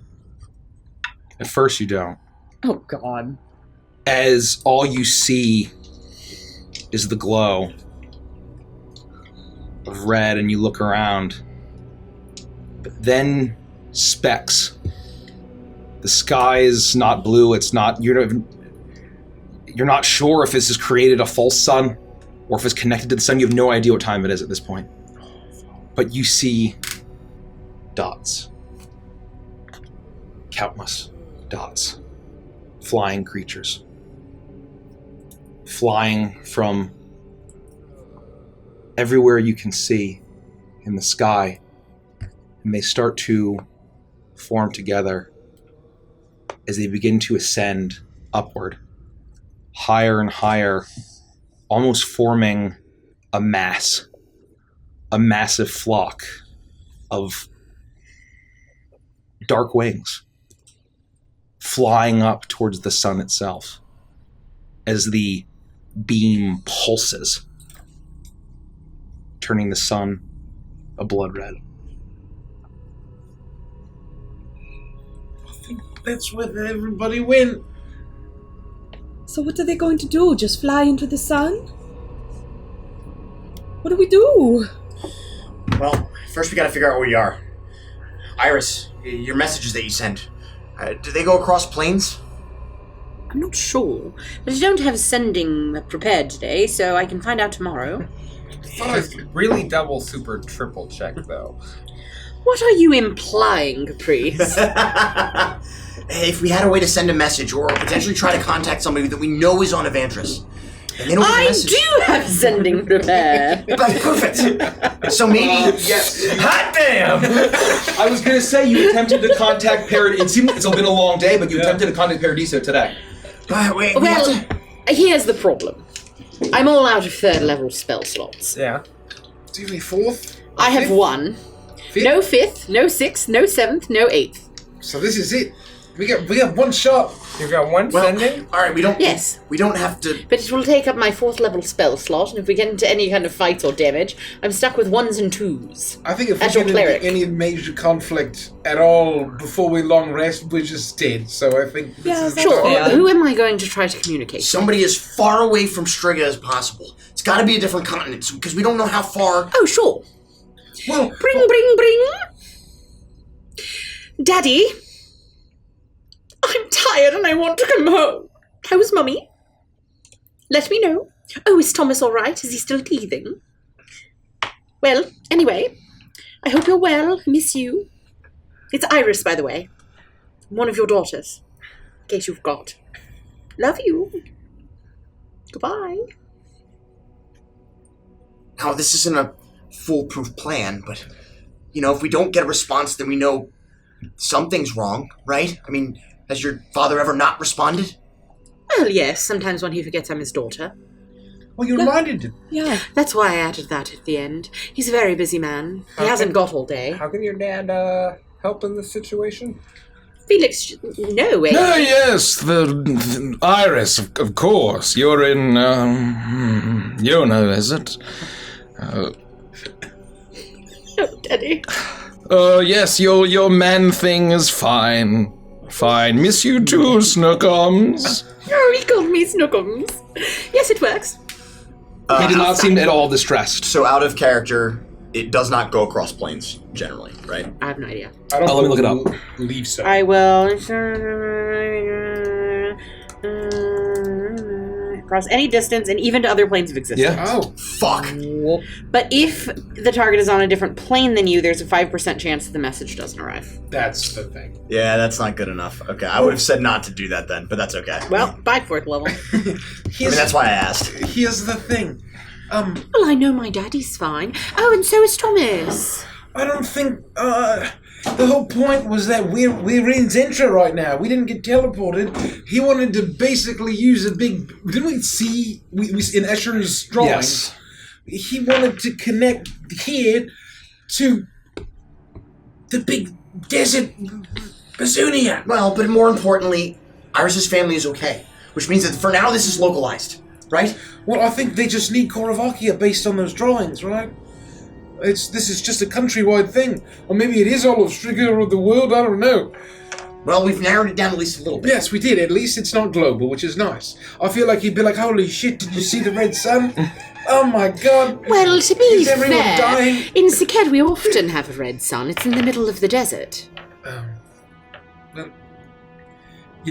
At first you don't. Oh, God. As all you see is the glow of red and you look around. But then specks. The sky is not blue, it's not... You're not sure if this has created a false sun or if it's connected to the sun. You have no idea what time it is at this point. But you see dots. Countless dots. Flying creatures. Flying from everywhere you can see in the sky. And they start to form together as they begin to ascend upward, higher and higher, almost forming a mass, a massive flock of dark wings flying up towards the sun itself as the beam pulses, turning the sun a blood red. That's where everybody went. So what are they going to do? Just fly into the sun? What do we do? Well, first we gotta figure out where you are. Iris, your messages that you sent, do they go across planes? I'm not sure, but I don't have sending prepared today, so I can find out tomorrow. Just really double, super, triple check, though. What are you implying, Caprice? If we had a way to send a message or potentially try to contact somebody that we know is on Evantris, and they don't get the I message. do have sending prepare. That's perfect. So maybe Yes. Hot damn! I was gonna say you attempted to contact Paradiso. It seemed it's been a long day, but you attempted to contact Paradiso today. wait, Well, here's the problem. I'm all out of 3rd level spell slots. Yeah. Do you have any 4th? I have 1. 5th? No 5th, no 6th, no 7th, no 8th. So this is it. We have one shot. You've got one sending? all right, we don't. Yes. We don't have to. But it will take up my 4th level spell slot, and if we get into any kind of fight or damage, I'm stuck with 1s and 2s. I think if As we your get cleric. into any major conflict at all before we long rest, we're just dead. So I think this is Sure, Yeah. who am I going to try to communicate? Somebody as far away from Striga as possible. It's got to be a different continent because we don't know how far. Oh, sure. Well, Bring. Daddy, I'm tired and I want to come home. How's Mummy? Let me know. Oh, is Thomas all right? Is he still teething? Well, anyway, I hope you're well. I miss you. It's Iris, by the way. One of your daughters. In case you forgot. Love you. Goodbye. Now, this isn't a foolproof plan, but if we don't get a response, then we know something's wrong, right? I mean, has your father ever not responded? Well, yes, sometimes when he forgets I'm his daughter. well, you reminded him. Yeah. That's why I added that at the end. He's a very busy man. He hasn't got all day. How can your dad help in this situation? Felix, no way. Ah, yes, the Iris, of course. You're in, Yona, is it? No, Daddy. Yes, your man thing is fine. Fine. Miss you too, Snookums. Oh, he called me Snookums. Yes, it works. He did not seem at all distressed. So out of character, it does not go across planes, generally, right? I have no idea. I don't let me look it up. Believe so. I will. Across any distance and even to other planes of existence. Yeah. Oh, Fuck. But if the target is on a different plane than you, there's a 5% chance that the message doesn't arrive. that's the thing. Yeah, that's not good enough. Okay, I would have said not to do that then, but that's okay. Well, by 4th level. I mean, that's why I asked. Here's the thing. Well, I know my daddy's fine. Oh, and so is Thomas. I don't think the whole point was that we're in Zentra right now. We didn't get teleported. He wanted to basically use a big. Didn't we see we in Escher's drawing? Yes. He wanted to connect here to the big desert Pazunia. Well, but more importantly, Iris's family is okay, which means that for now this is localized, right? Well, I think they just need Har'Akir based on those drawings, right? This is just a countrywide thing, or maybe it is all of Striga or the world. I don't know. Well, we've narrowed it down at least a little bit. Yes, we did. At least it's not global, which is nice. I feel like he'd be like, "Holy shit! Did you see the red sun? Oh my god!" Well, to be Is everyone fair, dying? in Siked we often have a red sun. It's in the middle of the desert.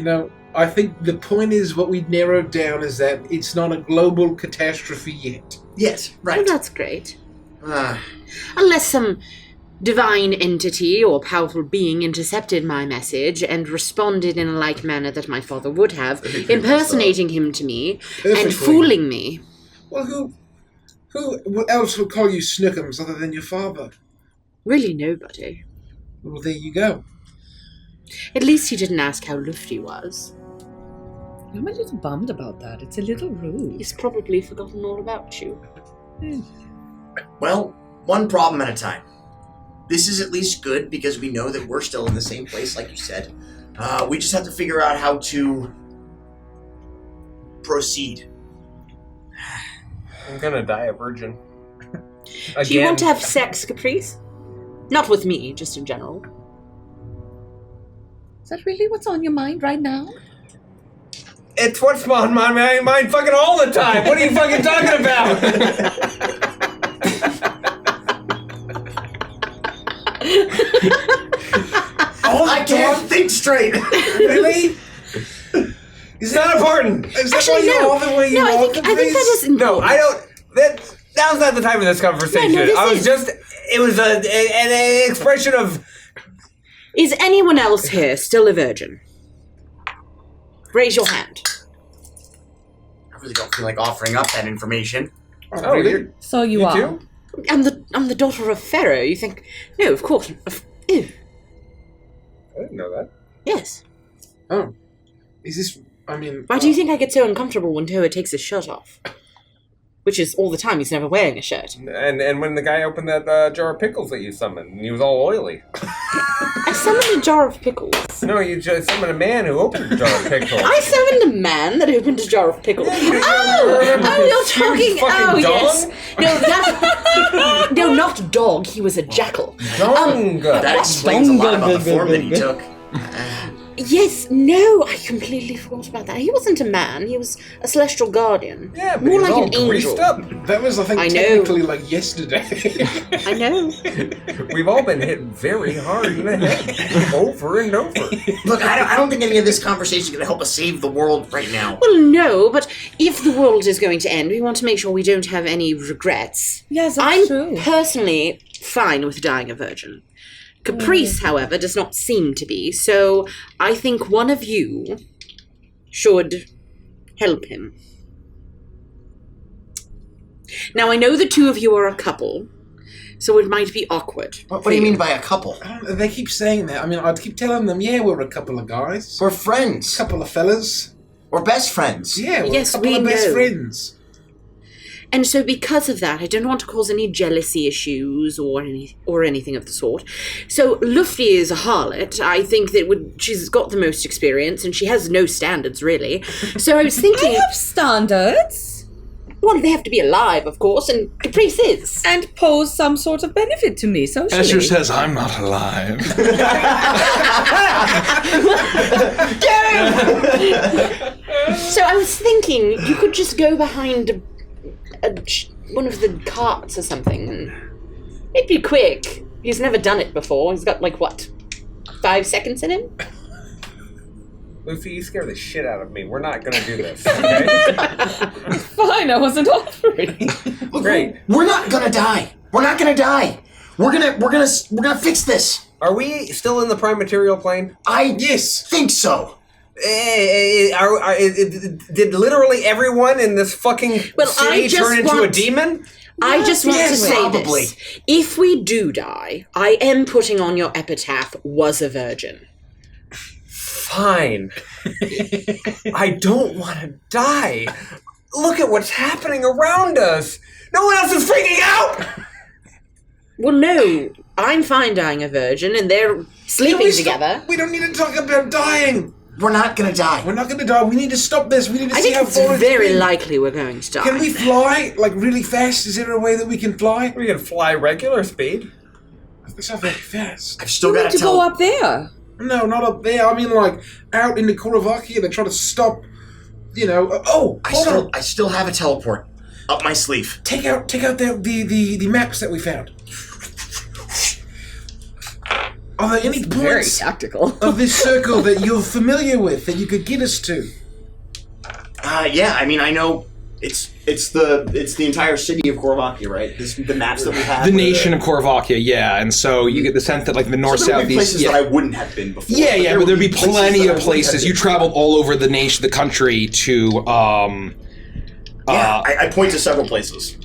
Well, I think the point is what we narrowed down is that it's not a global catastrophe yet. Yes, Well, right. that's great. Ah, Unless some divine entity or powerful being intercepted my message and responded in a like manner that my father would have, impersonating him to me and Perfectly. fooling me. Well, who else would call you Snookums other than your father? Really nobody. Well, there you go. At least he didn't ask how Lufty was. I'm a little bummed about that. It's a little rude. He's probably forgotten all about you. well, one problem at a time. This is at least good because we know that we're still in the same place, like you said. We just have to figure out how to proceed. I'm gonna die a virgin. Do you want to have sex, Caprice? Not with me, just in general. Is that really what's on your mind right now? It's what's on my mind fucking all the time. What are you fucking talking about? I can't think straight. Really? It's not important. Is that Actually, why you no. are the way you No, are? I think that is No, I don't. Now's not the time of this conversation. No, this I was is- just. It was an expression of. Is anyone else here still a virgin? Raise your hand. I really don't feel like offering up that information. Oh, really? So you are. too? I'm the daughter of Pharaoh. You think? No, of course. Ew. I didn't know that. Yes. Oh. Is this... I mean... Why do you think I get so uncomfortable when Toa takes his shirt off? Which is all the time. He's never wearing a shirt. And when the guy opened that jar of pickles that you summoned, he was all oily. I summoned a jar of pickles. No, you just summoned a man who opened a jar of pickles. I summoned a man that opened a jar of pickles. Yeah, you Oh, you're huge talking. fucking Oh, dog? yes. No, not dog. He was a jackal. Dong. That explains a lot about the form that he took. Yes. No, I completely forgot about that. He wasn't a man. He was a celestial guardian. Yeah, but more he was like all an angel. greased up. That was, I think, I know. technically like yesterday. I know. We've all been hit very hard in the head, over and over. Look, I don't think any of this conversation is going to help us save the world right now. Well, no, but if the world is going to end, we want to make sure we don't have any regrets. Yes, that's I'm true. personally fine with dying a virgin. Caprice, however, does not seem to be, so I think one of you should help him. Now, I know the two of you are a couple, so it might be awkward. What do you mean by a couple? They keep saying that. I mean, I'd keep telling them, yeah, we're a couple of guys. We're friends. Couple of fellas. We're best friends. Yeah, we're Yes, a couple we of best know. friends. And so because of that, I don't want to cause any jealousy issues or anything of the sort. So Lufty is a harlot. I think that she's got the most experience and she has no standards, really. So I was I thinking... have standards. Well, they have to be alive, of course, and Caprice is. And pose some sort of benefit to me socially. Escher says, I'm not alive. So I was thinking you could just go behind one of the carts or something. It'd be quick. He's never done it before. He's got, 5 seconds in him? Lucy, you scare the shit out of me. We're not gonna do this, okay? Fine, I wasn't offering. Look, Great. We're not gonna die. We're not gonna die. We're gonna fix this. Are we still in the prime material plane? I Yes. think so. Did literally everyone in this fucking Well, city I just turn into a want- demon? I just want to say probably. this. If we do die, I am putting on your epitaph, was a virgin. Fine. I don't want to die. Look at what's happening around us. No one else is freaking out. Well, no. I'm fine dying a virgin, and they're sleeping together. We don't need to talk about dying. We're not gonna die. We're not going to die. We need to stop this. We need to I see think how it's far it's very been. likely we're going to die. Can we fly, really fast? Is there a way that we can fly? We can fly regular speed. It's not very fast. I've still We got need to to go tell. up there. No, not up there. I mean, out in the Har'Akir, they try to stop, hold on. I still have a teleport up my sleeve. Take out the maps that we found. Are there any Very points tactical. of this circle that you're familiar with that you could get us to? Yeah. I mean, I know it's the entire city of Har'Akir, right? The maps that we have. The nation of Korvakia, yeah. And so you get the sense that the north, So there would south, be east. places Yeah. that I wouldn't have been before. Yeah, but there'd be places plenty that I of wouldn't places. have You been. traveled all over the nation, the country to. Yeah, I point to several places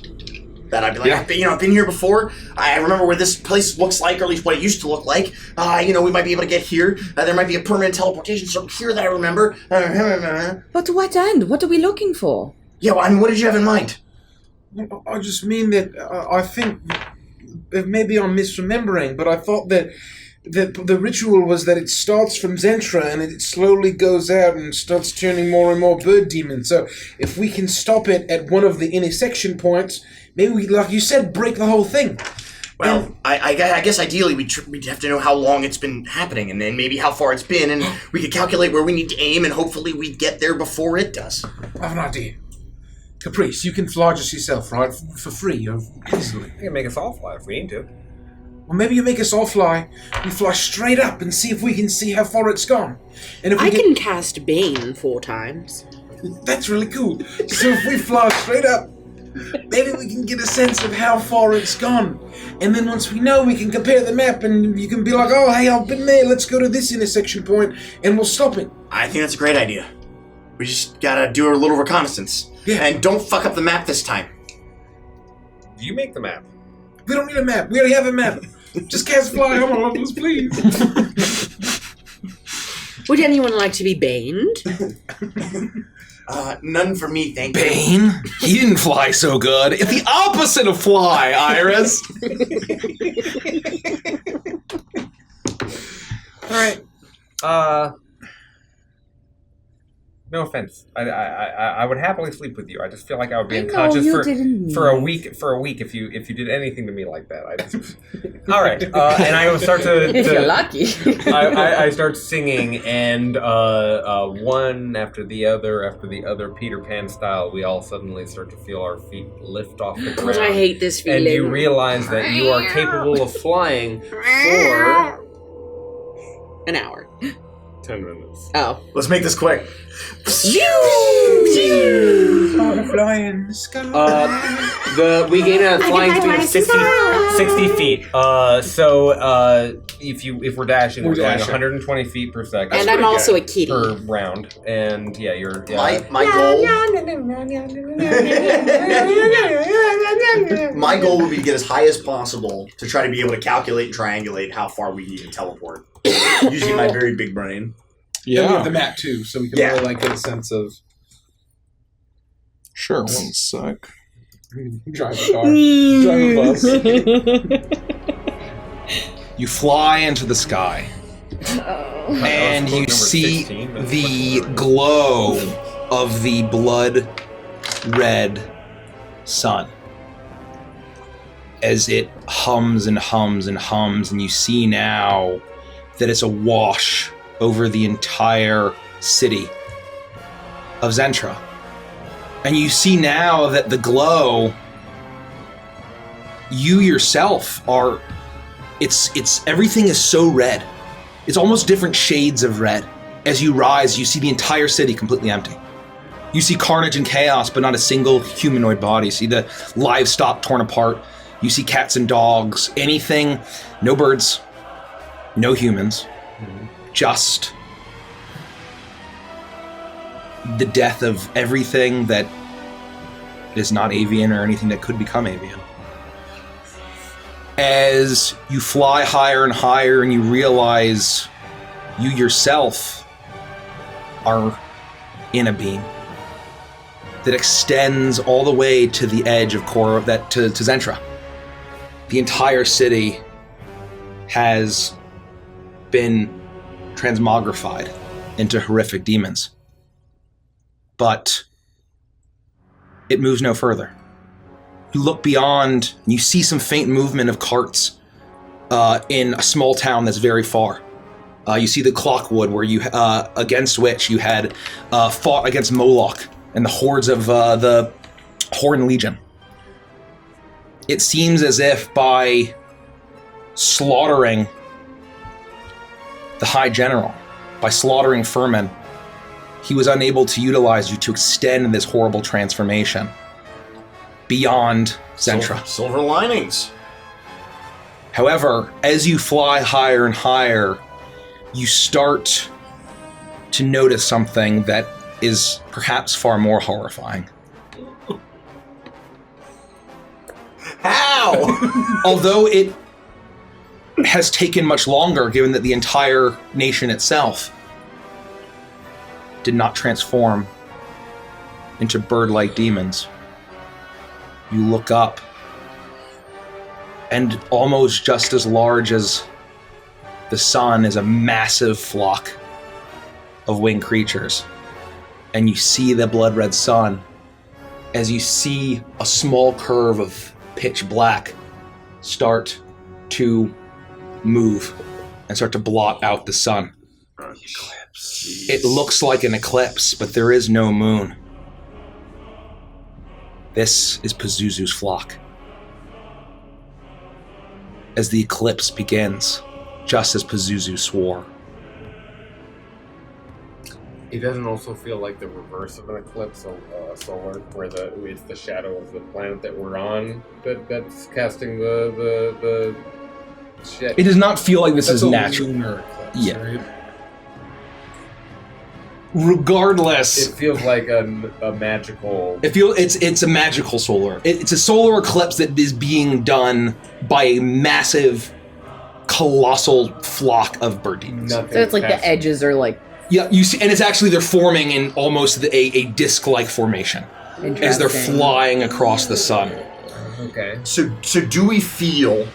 that I'd be like, Yeah. I've been here before. I remember where this place looks like, or at least what it used to look like. We might be able to get here. There might be a permanent teleportation circle here that I remember. But to what end? What are we looking for? Yeah, well, I mean, what did you have in mind? I just mean that I think maybe I'm misremembering, but I thought that the ritual was that it starts from Zentra and it slowly goes out and starts turning more and more bird demons. So if we can stop it at one of the intersection points, maybe we, like you said, break the whole thing. Well, I guess ideally we'd have to know how long it's been happening, and then maybe how far it's been, and we could calculate where we need to aim, and hopefully we get there before it does. I have an idea. Caprice, you can fly just yourself, right? For free, or easily. You can make us all fly if we need to. Well, maybe you make us all fly. We fly straight up and see if we can see how far it's gone. And if we I can cast Bane 4 times. That's really cool. So if we fly straight up, maybe we can get a sense of how far it's gone. And then once we know, we can compare the map and you can be like, oh, hey, I've been there. Let's go to this intersection point and we'll stop it. I think that's a great idea. We just gotta do a little reconnaissance. Yeah. And don't fuck up the map this time. You make the map. We don't need a map. We already have a map. Just cast fly on us, please. Would anyone like to be baned? None for me, thank you. Bane? He didn't fly so good. It's the opposite of fly, Iris. All right. No offense. I would happily sleep with you. I just feel like I would be unconscious for a week. For a week, if you did anything to me like that. All right. And I will start to. If you're lucky. I start singing, and one after the other, Peter Pan style, we all suddenly start to feel our feet lift off the ground. God, I hate this feeling. And you realize that you are capable of flying for an hour. 10 minutes. Oh. Let's make this quick. Fly in the sky. We gain a flying speed of 60 feet. If we're dashing, we're going 120 feet per second. And I'm also a kitty. Per round. And yeah, you're... My goal... My goal would be to get as high as possible to try to be able to calculate and triangulate how far we need to teleport. Using my very big brain. Yeah. And we have the map too, so we can really like get a sense of... Sure, 1 sec. Drive a car. Drive a bus. You fly into the sky. And you see the glow of the blood red sun as it hums and hums and hums, and you see now that it's awash over the entire city of Zentra. And you see now that the glow, you yourself are, it's everything is so red. It's almost different shades of red. As you rise, you see the entire city completely empty. You see carnage and chaos, but not a single humanoid body. You see the livestock torn apart. You see cats and dogs, anything, no birds, no humans, just the death of everything that is not avian or anything that could become avian. As you fly higher and higher and you realize you yourself are in a beam that extends all the way to the edge of to Zentra. The entire city has been transmogrified into horrific demons. But it moves no further. You look beyond, and you see some faint movement of carts in a small town that's very far. You see the Clockwood, where you against which you had fought against Moloch and the hordes of the Horn Legion. It seems as if by slaughtering the High General, by slaughtering Furman, he was unable to utilize you to extend this horrible transformation beyond Zentra. Silver linings. However, as you fly higher and higher, you start to notice something that is perhaps far more horrifying. How? Although it has taken much longer, given that the entire nation itself did not transform into bird-like demons. You look up, and almost just as large as the sun is a massive flock of winged creatures. And you see the blood-red sun as you see a small curve of pitch black start to move and start to blot out the sun. Eclipse. It looks like an eclipse, but there is no moon. This is Pazuzu's flock. As the eclipse begins, just as Pazuzu swore. It doesn't also feel like the reverse of an eclipse, solar, where it's the shadow of the planet that we're on that's casting the shit. It does not feel like this That's is a natural. lunar eclipse, Yeah. right? Regardless, It feels like a magical. it's a magical solar. It's a solar eclipse that is being done by a massive, colossal flock of bird demons. So it's like the edges are like Yeah, you see, and it's actually they're forming in almost a disc-like formation as they're interesting. flying across the sun. Okay. So do we feel,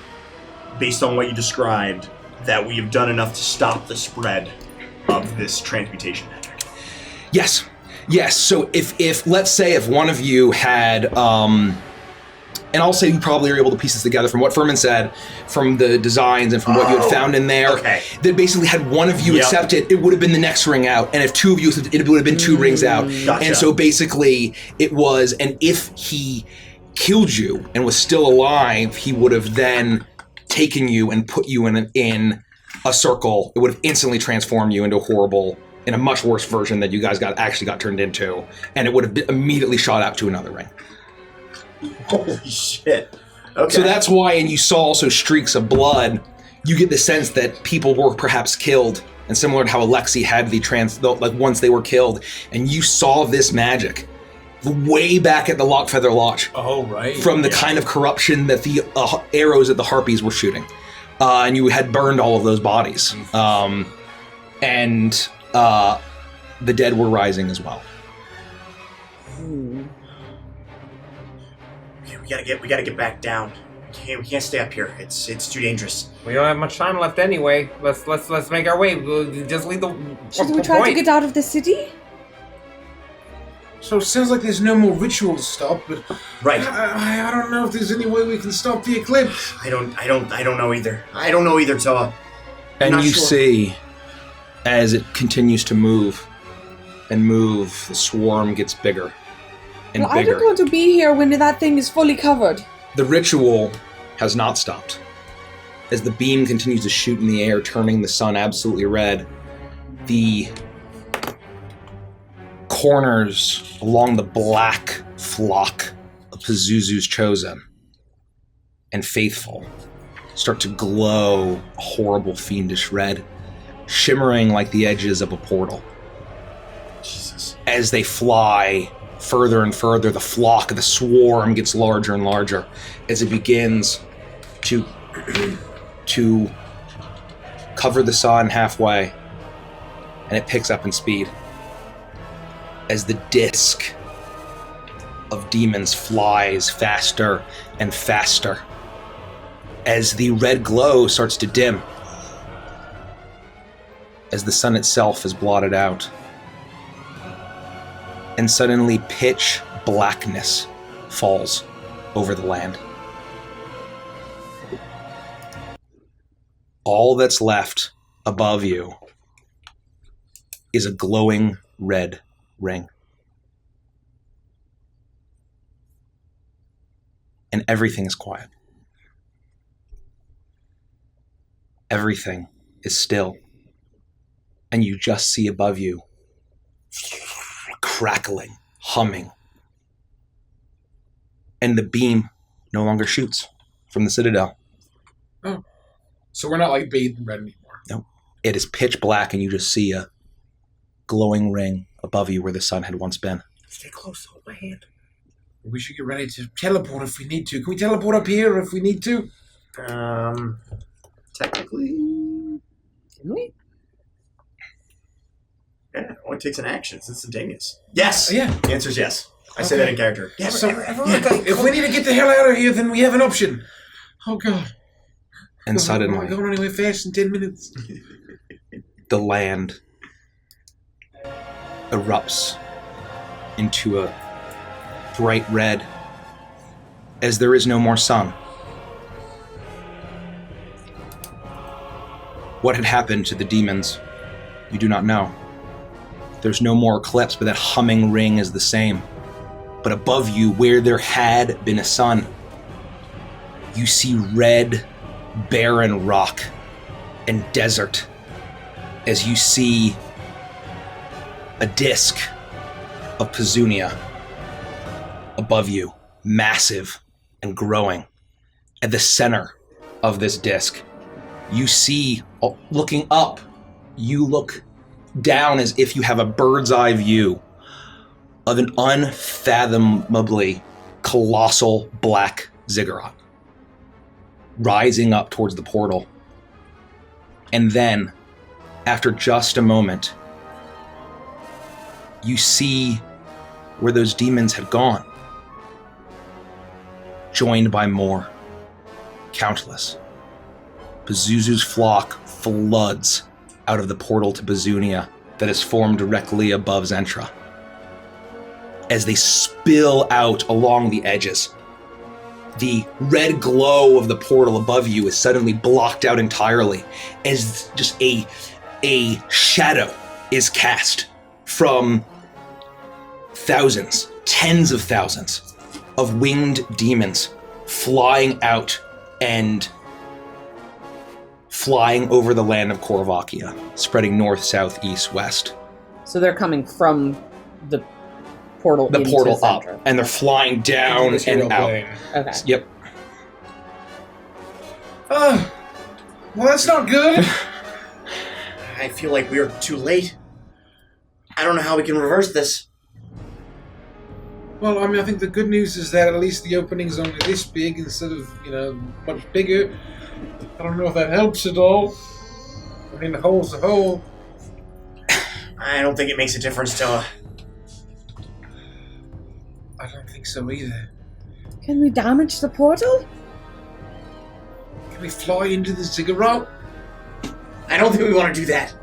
based on what you described, that we have done enough to stop the spread of this transmutation magic? Yes. So if let's say if one of you had, and I'll say you probably are able to piece this together from what Furman said, from the designs and from what you had found in there, okay. that basically had one of you accept it, it would have been the next ring out, and if two of you accepted it, it would have been two rings out. Gotcha. And so basically it was, and if he killed you and was still alive, he would have then taken you and put you in a circle. It would have instantly transformed you into in a much worse version that you guys actually got turned into, and it would have immediately shot out to another ring. Holy shit. Okay. So that's why, and you saw also streaks of blood, you get the sense that people were perhaps killed, and similar to how Alexi had like once they were killed, and you saw this magic way back at the Lockfeather Lodge. Oh, right. From the kind of corruption that the arrows that the Harpies were shooting. And you had burned all of those bodies. And the dead were rising as well. Okay, we gotta get back down. We can't stay up here. It's too dangerous. We don't have much time left anyway. Let's make our way. We'll just leave the. Should we try to get out of the city? So it sounds like there's no more ritual to stop, but Right. I don't know if there's any way we can stop the eclipse. I don't know either. I don't know either, Toa. And not you sure. see, as it continues to move, the swarm gets bigger and Well, I bigger. don't want to be here when that thing is fully covered. The ritual has not stopped. As the beam continues to shoot in the air, turning the sun absolutely red, the corners along the black flock of Pazuzu's chosen and faithful start to glow a horrible fiendish red, shimmering like the edges of a portal. Jesus. As they fly further and further, the flock, the swarm gets larger and larger as it begins to cover the sun halfway, and it picks up in speed as the disk of demons flies faster and faster as the red glow starts to dim, as the sun itself is blotted out, and suddenly pitch blackness falls over the land. All that's left above you is a glowing red ring. And everything is quiet. Everything is still. And you just see above you crackling, humming. And the beam no longer shoots from the citadel. Oh. So we're not like bathed in red anymore. No. It is pitch black and you just see a glowing ring above you where the sun had once been. Stay close, hold my hand. We should get ready to teleport if we need to. Can we teleport up here if we need to? Technically. Can we? Yeah, it only takes an action. It's instantaneous. Yes! Yeah. The answer is yes. I say that in character. Yes. So, if we need to get the hell out of here, then we have an option. Oh, God. And We're suddenly, not going anywhere fast in 10 minutes. the land erupts into a bright red as there is no more sun. What had happened to the demons, you do not know. There's no more eclipse, but that humming ring is the same. But above you, where there had been a sun, you see red, barren rock and desert as you see a disk of Pazunia above you, massive and growing. At the center of this disc, you see, looking up, you look down as if you have a bird's eye view of an unfathomably colossal black ziggurat rising up towards the portal. And then, after just a moment, you see where those demons had gone, joined by more, countless. Pazuzu's flock floods out of the portal to Pazunia that is formed directly above Zentra. As they spill out along the edges, the red glow of the portal above you is suddenly blocked out entirely as just a shadow is cast from thousands, tens of thousands of winged demons flying out and flying over the land of Korvakia, spreading north, south, east, west. So they're coming from the portal The into portal up, Zentra. and they're flying down and out. Okay. Yep. Well, that's not good. I feel like we're too late. I don't know how we can reverse this. Well, I mean, I think the good news is that at least the opening's only this big instead of, much bigger. I don't know if that helps at all. I mean, the hole's a hole. I don't think it makes a difference to I don't think so either. Can we damage the portal? Can we fly into the ziggurat? I don't think we want to do that.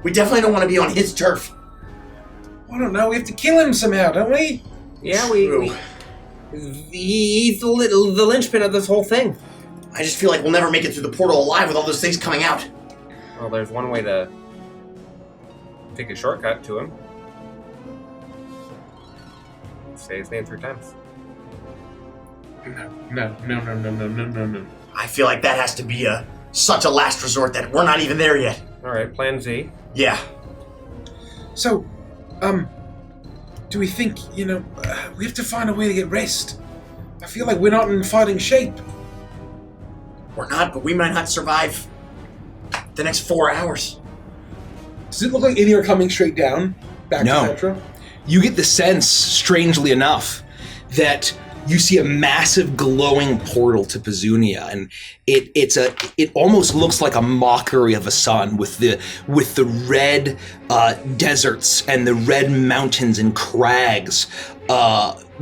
We definitely don't want to be on his turf. I don't know. We have to kill him somehow, don't we? Yeah, he's the linchpin of this whole thing. I just feel like we'll never make it through the portal alive with all those things coming out. Well, there's one way to take a shortcut to him. Say his name 3 times. No. I feel like that has to be such a last resort that we're not even there yet. Alright, plan Z. Yeah. So, do we think, we have to find a way to get rest? I feel like we're not in fighting shape. We're not, but we might not survive the next 4 hours. Does it look like any are coming straight down? Back No. to Zentra? You get the sense, strangely enough, that you see a massive glowing portal to Pazunia, and it almost looks like a mockery of a sun with the red deserts and the red mountains and crags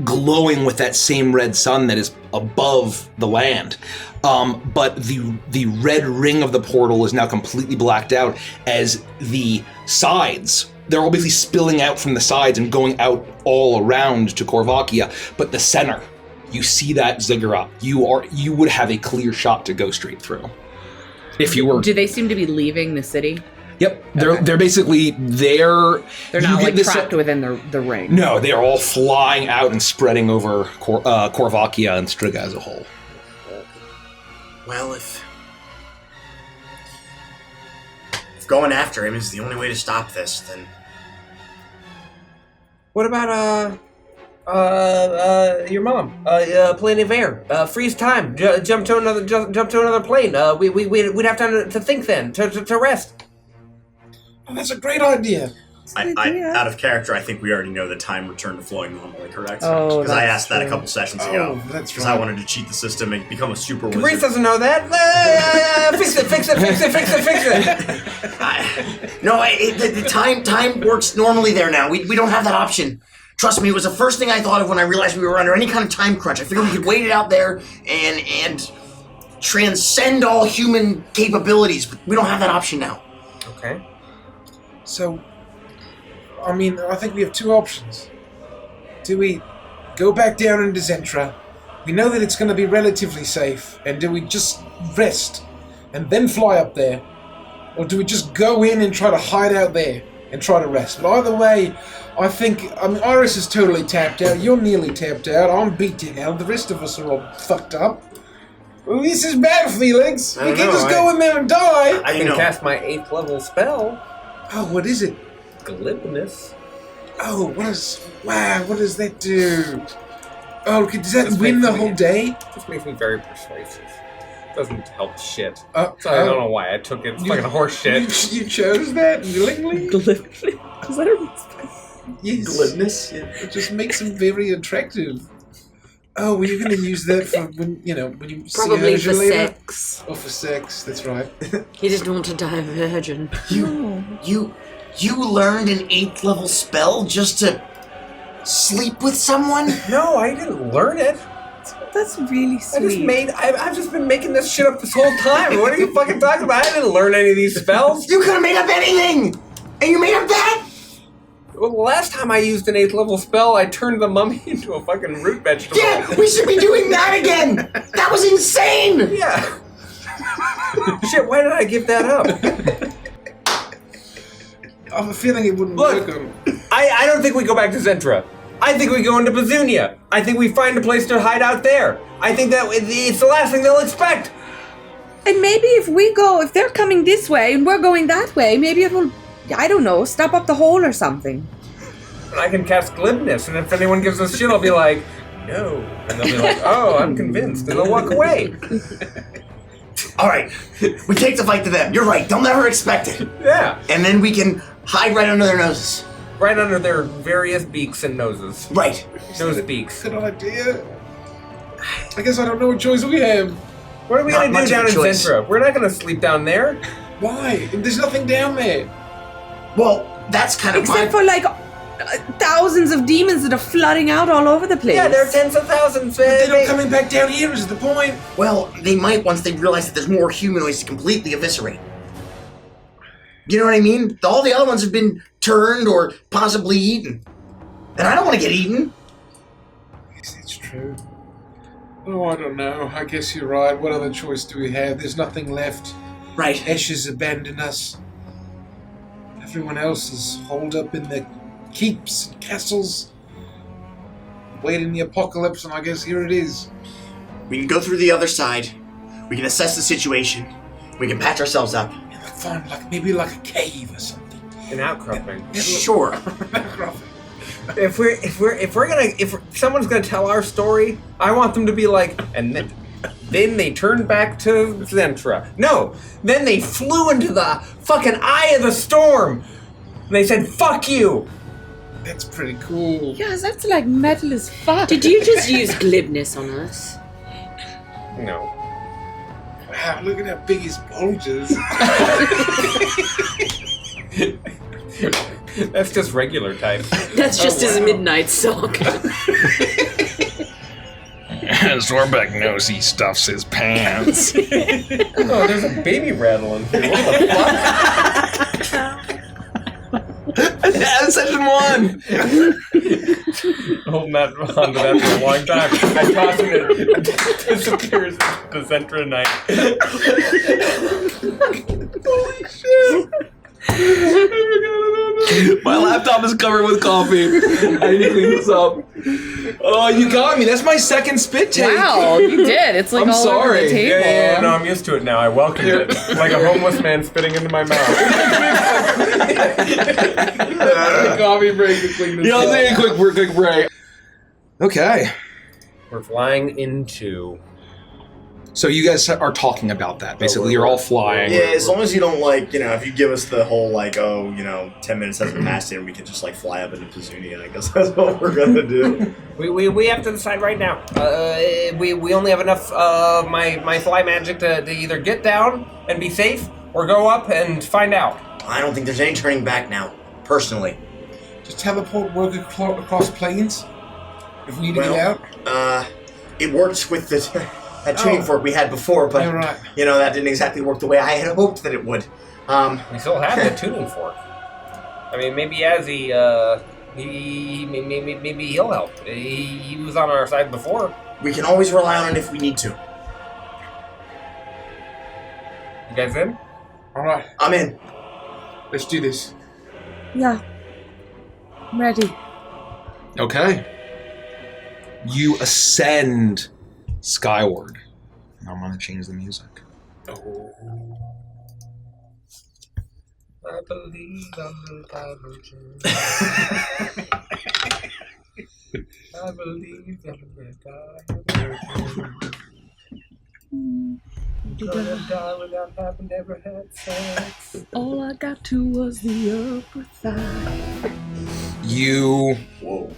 glowing with that same red sun that is above the land. But the red ring of the portal is now completely blacked out as the sides, they're obviously spilling out from the sides and going out all around to Korvakia, but the center, you see that ziggurat. You would have a clear shot to go straight through. If you were. Do they seem to be leaving the city? Yep, they're basically there. They're not like trapped within the ring. No, they are all flying out and spreading over Korvakia and Striga as a whole. Well, if going after him is the only way to stop this, then What about, your mom? Plane of air. Freeze time. Jump to another plane. We'd have time to think then, to rest. Oh, that's a great idea. Out of character, I think we already know that time returned to flowing normally, correct? Oh, Because I that's asked that a true. couple sessions ago. Oh, that's Because right. I wanted to cheat the system and become a super Grease wizard. doesn't know that. Fix it. no, the time works normally there now. We don't have that option. Trust me, it was the first thing I thought of when I realized we were under any kind of time crunch. I figured we could wait it out there and transcend all human capabilities, but we don't have that option now. Okay. So, I mean, I think we have 2 options. Do we go back down into Zentra? We know that it's going to be relatively safe. And do we just rest and then fly up there? Or do we just go in and try to hide out there and try to rest? But either way, I mean, Iris is totally tapped out. You're nearly tapped out. I'm beat to hell. The rest of us are all fucked up. Well, this is bad, Felix. I We don't can't know, just go in there and die. I can cast my 8th level spell. Oh, what is it? Glibness. Oh, what does that do? Oh, does that win the whole day? Just makes me very persuasive. Doesn't help shit. So Oh. I don't know why I took it. It's fucking horse shit. You chose that willingly? Glibly. Is that a Yes. Glibness? It just makes him very attractive. Oh, were you going to use that for when you Probably see for her later? sex. Oh, for sex. That's right. He didn't want to die a virgin. You learned an 8th level spell just to sleep with someone? No, I didn't learn it. That's really sweet. I've just been making this shit up this whole time. What are you fucking talking about? I didn't learn any of these spells. You could have made up anything! And you made up that? Well, the last time I used an 8th level spell, I turned the mummy into a fucking root vegetable. Yeah, we should be doing that again! That was insane! Yeah. Shit, why did I give that up? I have a feeling it wouldn't Look. work on... I don't think we go back to Zentra. I think we go into Pazunia. I think we find a place to hide out there. I think that it's the last thing they'll expect. And maybe if they're coming this way and we're going that way, maybe it will, I don't know, stop up the hole or something. And I can cast glibness, and if anyone gives us shit, I'll be like, no. And they'll be like, oh, I'm convinced, and they'll walk away. Alright, we take the fight to them. You're right, they'll never expect it. Yeah. And then we can hide right under their noses. Right under their various beaks and noses. Right. Nose beaks. Good idea. I guess I don't know what choice we have. What are we Not going to much do of down a in choice. Zentra? We're not going to sleep down there. Why? There's nothing down there. Well, that's kind of Except for like thousands of demons that are flooding out all over the place. Yeah, there are tens of thousands. They're not coming back down here is the point. Well, they might once they realize that there's more humanoids to completely eviscerate. You know what I mean? All the other ones have been turned or possibly eaten. And I don't want to get eaten. Yes, that's true. Oh, I don't know. I guess you're right. What other choice do we have? There's nothing left. Right. Ashes abandoned us. Everyone else is holed up in their keeps and castles, waiting the apocalypse, and I guess here it is. We can go through the other side. We can assess the situation. We can patch ourselves up. And find maybe like a cave or something. An outcropping. Sure. If someone's gonna tell our story, I want them to be like, and then they turned back to Zentra. No, then they flew into the fucking eye of the storm. And they said, "Fuck you." That's pretty cool. Yeah, that's like metal as fuck. Did you just use glibness on us? No. Wow, look at how big his bulges. That's just regular type. That's just his midnight sock. Zorbeck knows he stuffs his pants. Oh, there's a baby rattle in here. What the fuck? Session 1! Holding that onto that for a long time. I toss it and it disappears into the Zentra night. Holy shit! My laptop is covered with coffee. I need to clean this up. Oh, you got me. That's my second spit take. Wow, you did. It's like I'm all over sorry. the table. Yeah, no, I'm used to it now. I welcome it. Like a homeless man spitting into my mouth. Coffee break to clean this Yeah, I'll up. take a quick break. Okay. We're flying into... So you guys are talking about that. Basically, you're all flying. Yeah, as long as you don't, if you give us the whole, 10 minutes hasn't passed and we can just, fly up into Pazunia, I guess that's what we're gonna do. We have to decide right now. We only have enough my fly magic to either get down and be safe or go up and find out. I don't think there's any turning back now, personally. Does teleport work across planes? If we need to get out? It works with that tuning fork we had before, but You're right. that didn't exactly work the way I had hoped that it would. We still have the tuning fork. I mean, maybe Yazzie, maybe he'll help. He was on our side before. We can always rely on it if we need to. You guys in? Alright, I'm in. let's do this. Yeah. I'm ready. Okay. You ascend skyward. Now I'm going to change the music. I believe I'm the I believe that I'm gonna die without having ever had sex. All I got to was the upper thigh. You Whoa.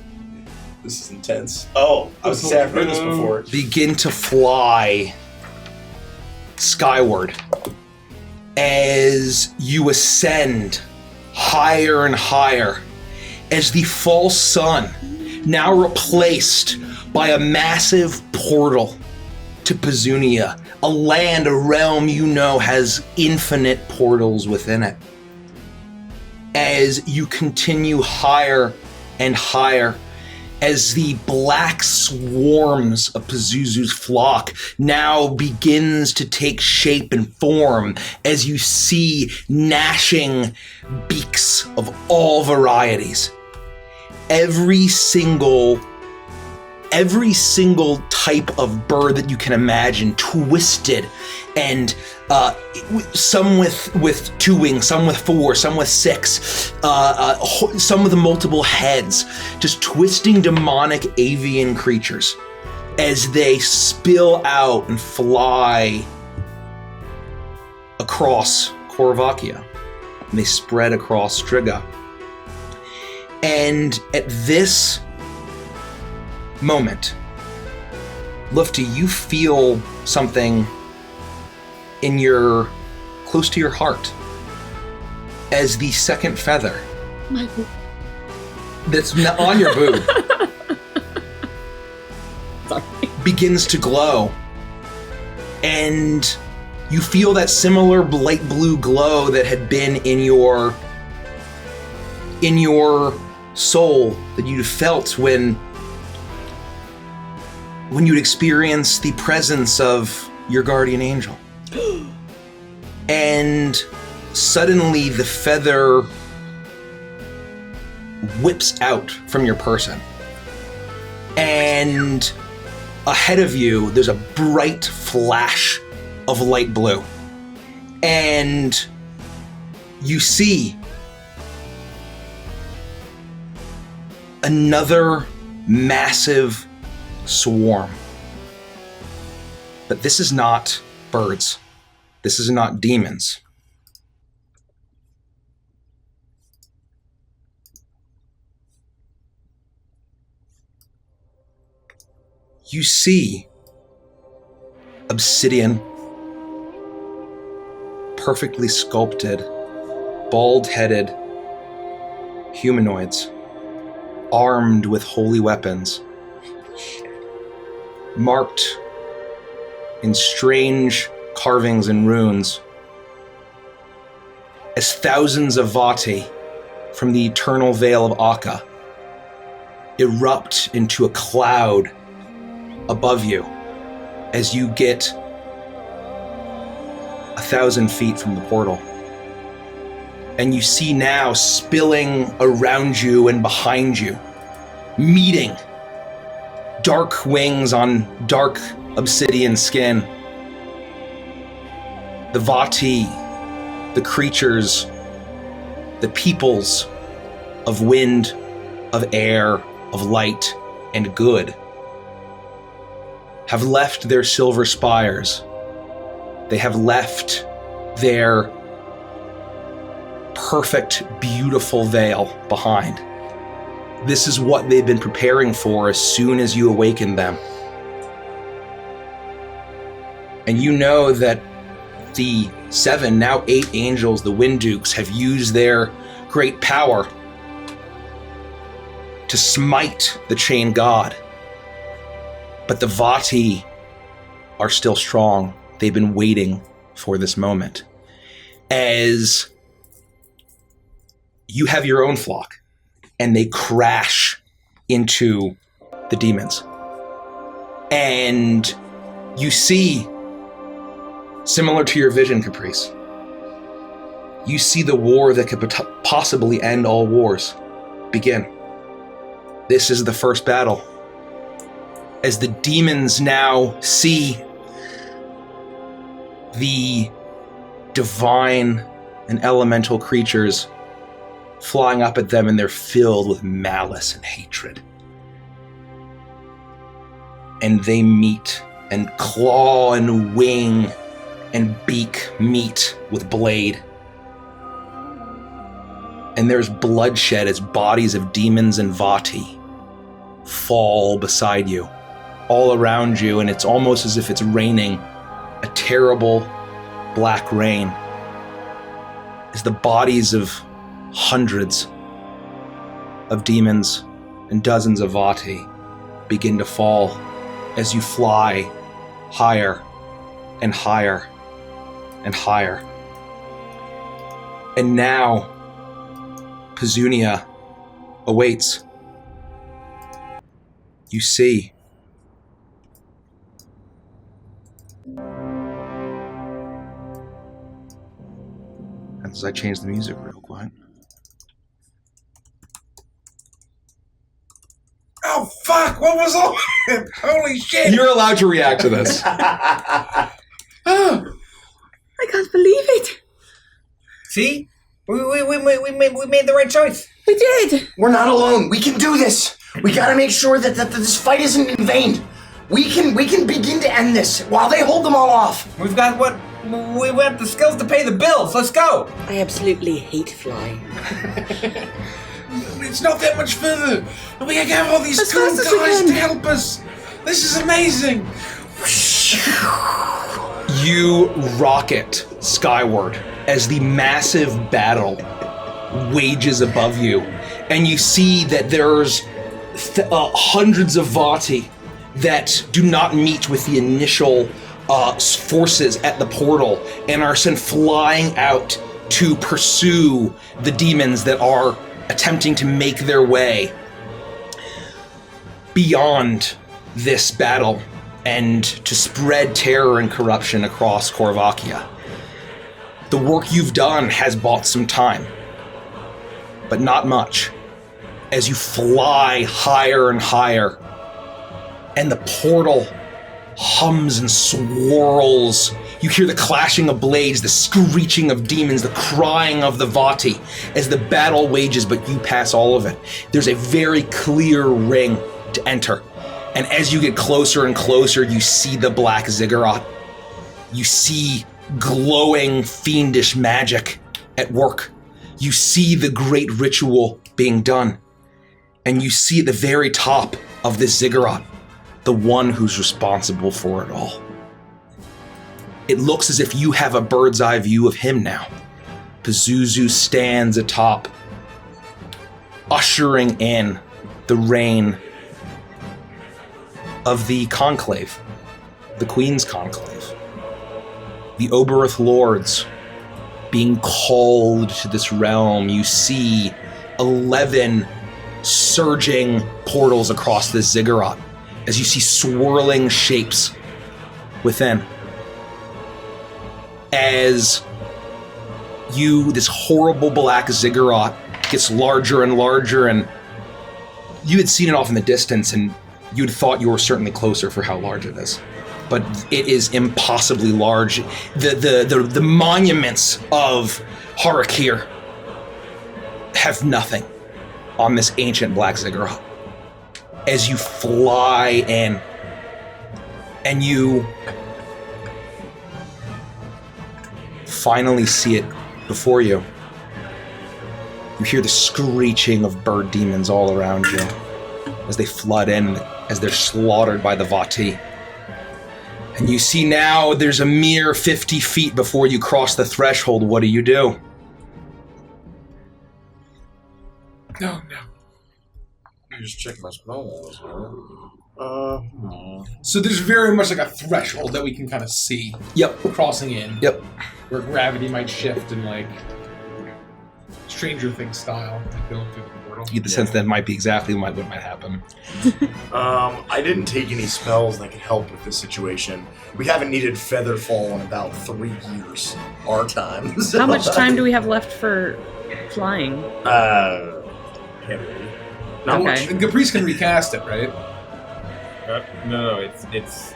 This is intense. Oh, I was saying I've heard this before. begin to fly skyward as you ascend higher and higher, as the false sun, now replaced by a massive portal to Pazunia, a land, a realm you know has infinite portals within it. As you continue higher and higher, as the black swarms of Pazuzu's flock now begins to take shape and form, as you see gnashing beaks of all varieties. Every single type of bird that you can imagine, twisted, and some with 2 wings, some with 4, some with 6, some with multiple heads, just twisting demonic avian creatures as they spill out and fly across Korvakia. And they spread across Striga. And at this moment, Lufty, you feel something close to your heart, as the second feather My boob. that's on your boob Sorry. begins to glow, and you feel that similar light blue glow that had been in your soul that you felt when you'd experienced the presence of your guardian angel. And suddenly the feather whips out from your person. And ahead of you, there's a bright flash of light blue. And you see another massive swarm. But this is not birds. This is not demons. You see obsidian, perfectly sculpted, bald-headed humanoids, armed with holy weapons, marked in strange carvings and runes, as thousands of Vati from the eternal veil of Akka erupt into a cloud above you as you get 1,000 feet from the portal. And you see now spilling around you and behind you, meeting dark wings on dark obsidian skin. The Vati, the creatures, the peoples of wind, of air, of light, and good have left their silver spires. They have left their perfect, beautiful veil behind. This is what they've been preparing for as soon as you awaken them. And you know that the 7, now 8 angels, the Wind Dukes, have used their great power to smite the chain god. But the Vati are still strong. They've been waiting for this moment. As you have your own flock, and they crash into the demons. And you see, similar to your vision, Caprice, you see the war that could possibly end all wars begin. This is the first battle. As the demons now see the divine and elemental creatures flying up at them, and they're filled with malice and hatred. and they meet, and claw and wing and beak meet with blade. And there's bloodshed as bodies of demons and Vati fall beside you, all around you, and it's almost as if it's raining a terrible black rain as the bodies of hundreds of demons and dozens of Vati begin to fall as you fly higher and higher and higher. And now Pazunia awaits. You see. As I change the music real quick. Oh fuck! What was all that? Holy shit! You're allowed to react to this. I can't believe it. See? We made the right choice. We did. We're not alone. We can do this. We gotta make sure that this fight isn't in vain. We can begin to end this while they hold them all off. We've got the skills to pay the bills. Let's go. I absolutely hate flying. It's not that much further. We have all these As cool fast as we guys can. to help us. This is amazing. You rocket skyward as the massive battle wages above you, and you see that there's hundreds of Vati that do not meet with the initial forces at the portal and are sent flying out to pursue the demons that are attempting to make their way beyond this battle and to spread terror and corruption across Korvakia. The work you've done has bought some time, but not much. As you fly higher and higher, and the portal hums and swirls. You hear the clashing of blades, the screeching of demons, the crying of the Vati as the battle wages, but you pass all of it. There's a very clear ring to enter. And as you get closer and closer, you see the black ziggurat. You see glowing, fiendish magic at work. You see the great ritual being done. And you see at the very top of this ziggurat the one who's responsible for it all. It looks as if you have a bird's eye view of him now. Pazuzu stands atop, ushering in the reign of the conclave, the Queen's conclave. The Oberth Lords being called to this realm. You see 11 surging portals across this ziggurat as you see swirling shapes within. As this horrible black ziggurat gets larger and larger, and you had seen it off in the distance and you'd thought you were certainly closer for how large it is. But it is impossibly large. The monuments of Har'Akir have nothing on this ancient black ziggurat. As you fly in, and you finally see it before you, you hear the screeching of bird demons all around you as they flood in, as they're slaughtered by the Vati. And you see now there's a mere 50 feet before you cross the threshold. What do? No. I just check my spells. So there's very much like a threshold that we can kind of see. Yep. Crossing in. Yep. Where gravity might shift and like Stranger Things style, like going through the portal. You get the sense that might be exactly what might happen. I didn't take any spells that could help with this situation. We haven't needed Featherfall in about 3 years. Our time. How much time do we have left for flying? Not Okay. much. And Caprice can recast it, right? No, it's.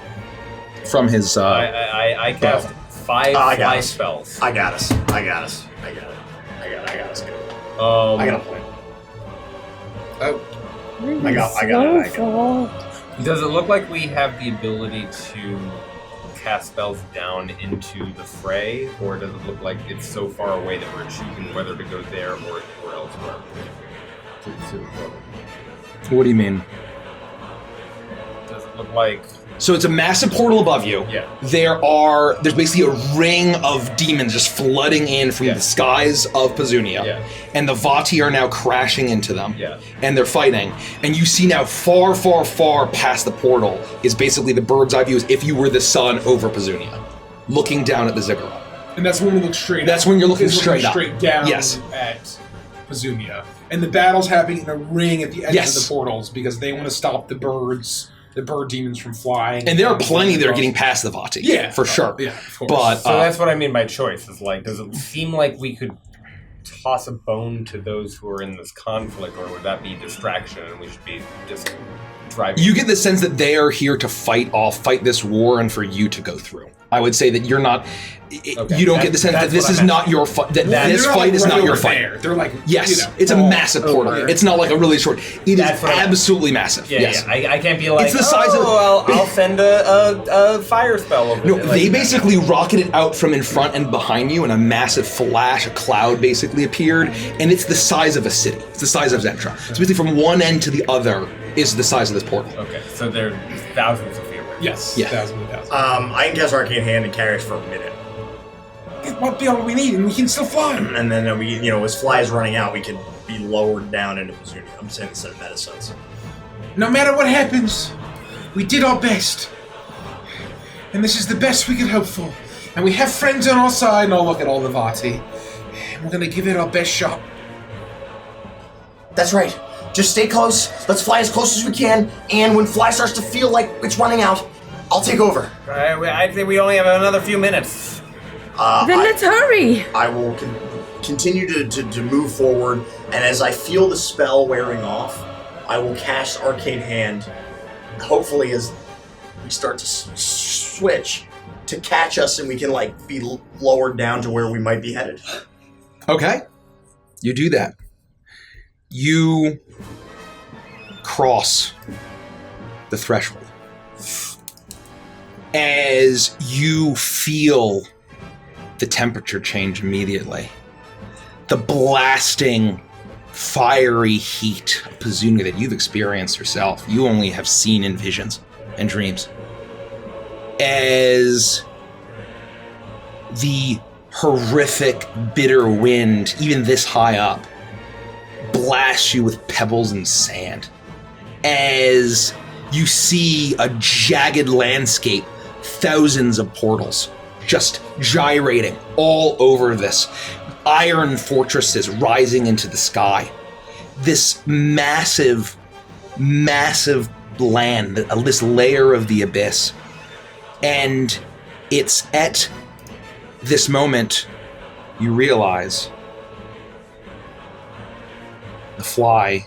From his, I cast 5 I got fly us. spells. I got us. I got us. I got it. I got us. I got a plan. Oh. I got it. Does it look like we have the ability to cast spells down into the fray, or does it look like it's so far away that we're choosing whether to go there or elsewhere? What do you mean? Does it look like... So it's a massive portal above you. Yeah. There's basically a ring of demons just flooding in from the skies of Pazunia. Yeah. And the Vati are now crashing into them. Yeah. And they're fighting. And you see now far, far, far past the portal is basically the bird's eye view as if you were the sun over Pazunia, looking down at the ziggurat. And that's when we look straight That's up. when you're looking It's straight up. straight down Yes. at Pazunia. And the battle's happening in a ring at the edge Yes. of the portals because they want to stop the bird demons from flying. And there are plenty that are getting past the Vati. Yeah. For sure. Yeah, of course. But, So that's what I mean by choice. Is like, does it seem like we could toss a bone to those who are in this conflict, or would that be distraction and we should be just driving? you get the sense that they are here to fight this war and for you to go through. I would say that you're not... Okay. You don't get the sense that That's this what I is meant. not your fight. That Well, this they're fight like is right not your over fight. there. They're like, Yes, you know, it's a massive portal. over. It's not like a really short. It That's is what I meant. absolutely massive. Yeah, yes. yeah. I can't be like, It's the size of- I'll send a fire spell over No, there. they Like, basically rocketed out from in front and behind you, and a massive flash, a cloud basically appeared, and it's the size of a city. It's the size of Zentra. So basically from one end to the other is the size of this portal. Okay, so there are thousands of feet away. Yes. Yeah. Thousands and thousands. I can cast Arcane Hand and carry us for a minute. It might be all we need, and we can still fly. And then as Fly is running out, we can be lowered down into Pazunia. I'm saying instead of meta sense. No matter what happens, we did our best. And this is the best we could hope for. And we have friends on our side, and I'll look at all the Vati. And we're gonna give it our best shot. That's right. Just stay close. Let's fly as close as we can. And when Fly starts to feel like it's running out, I'll take over. I'd say we only have another few minutes. Then let's hurry. I will continue to move forward, and as I feel the spell wearing off, I will cast Arcane Hand, hopefully as we start to switch, to catch us and we can be lowered down to where we might be headed. Okay. You do that. You cross the threshold. As you feel the temperature change immediately, the blasting, fiery heat of Pazunia that you've experienced yourself, you only have seen in visions and dreams. As the horrific, bitter wind, even this high up, blasts you with pebbles and sand. As you see a jagged landscape, thousands of portals just gyrating all over this. Iron fortresses rising into the sky. This massive, massive land, this layer of the abyss. And it's at this moment you realize the fly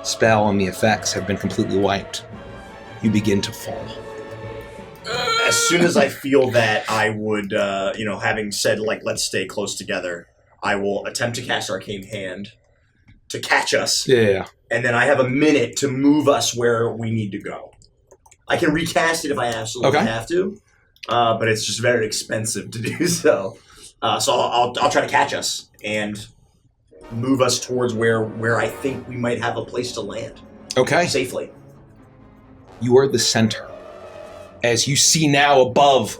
spell and the effects have been completely wiped. You begin to fall. As soon as I feel that, I would, having said, let's stay close together, I will attempt to cast Arcane Hand to catch us. Yeah. And then I have a minute to move us where we need to go. I can recast it if I absolutely have to, but it's just very expensive to do so. So I'll try to catch us and move us towards where I think we might have a place to land. Okay. Safely. You are the center. As you see now above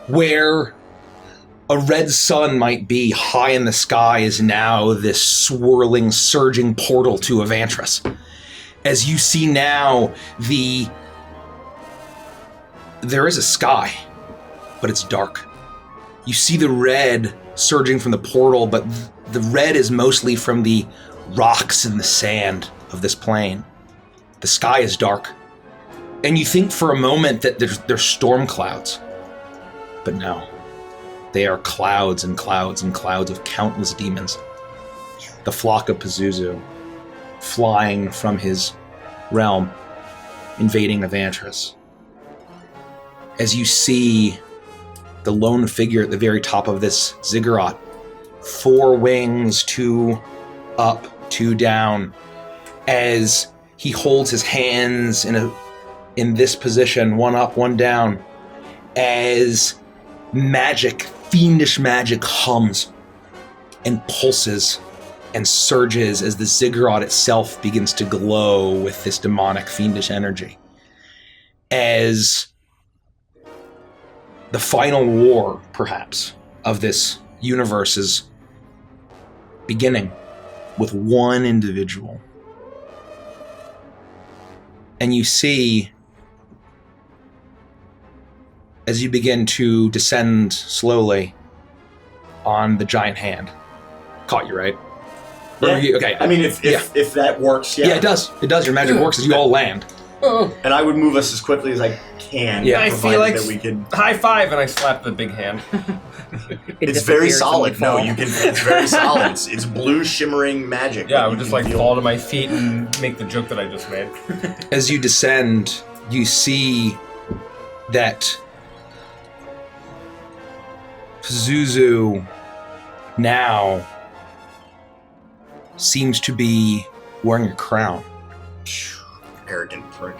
where a red sun might be high in the sky is now this swirling, surging portal to Evantris. As you see now there is a sky, but it's dark. You see the red surging from the portal, but the red is mostly from the rocks and the sand of this plain. The sky is dark. And you think for a moment that there's storm clouds. But no. They are clouds and clouds and clouds of countless demons. The flock of Pazuzu, flying from his realm, invading Evantris. As you see the lone figure at the very top of this ziggurat, 4 wings, 2 up, 2 down, as he holds his hands in a in this position, one up, one down, as magic, fiendish magic hums and pulses and surges as the ziggurat itself begins to glow with this demonic, fiendish energy. As the final war, perhaps, of this universe is beginning with one individual. And you see, as you begin to descend slowly on the giant hand. Caught you, right? Yeah. Okay. I mean, if that works, yeah. Yeah, it does. It does. Your magic works as you all land. And I would move us as quickly as I can. Yeah, I feel like that we could. High five, and I slap the big hand. It's very solid. No, you can. It's very solid. It's blue shimmering magic. Yeah, I would just like fall to my feet and make the joke that I just made. As you descend, you see that Pazuzu now seems to be wearing a crown. Arrogant prick.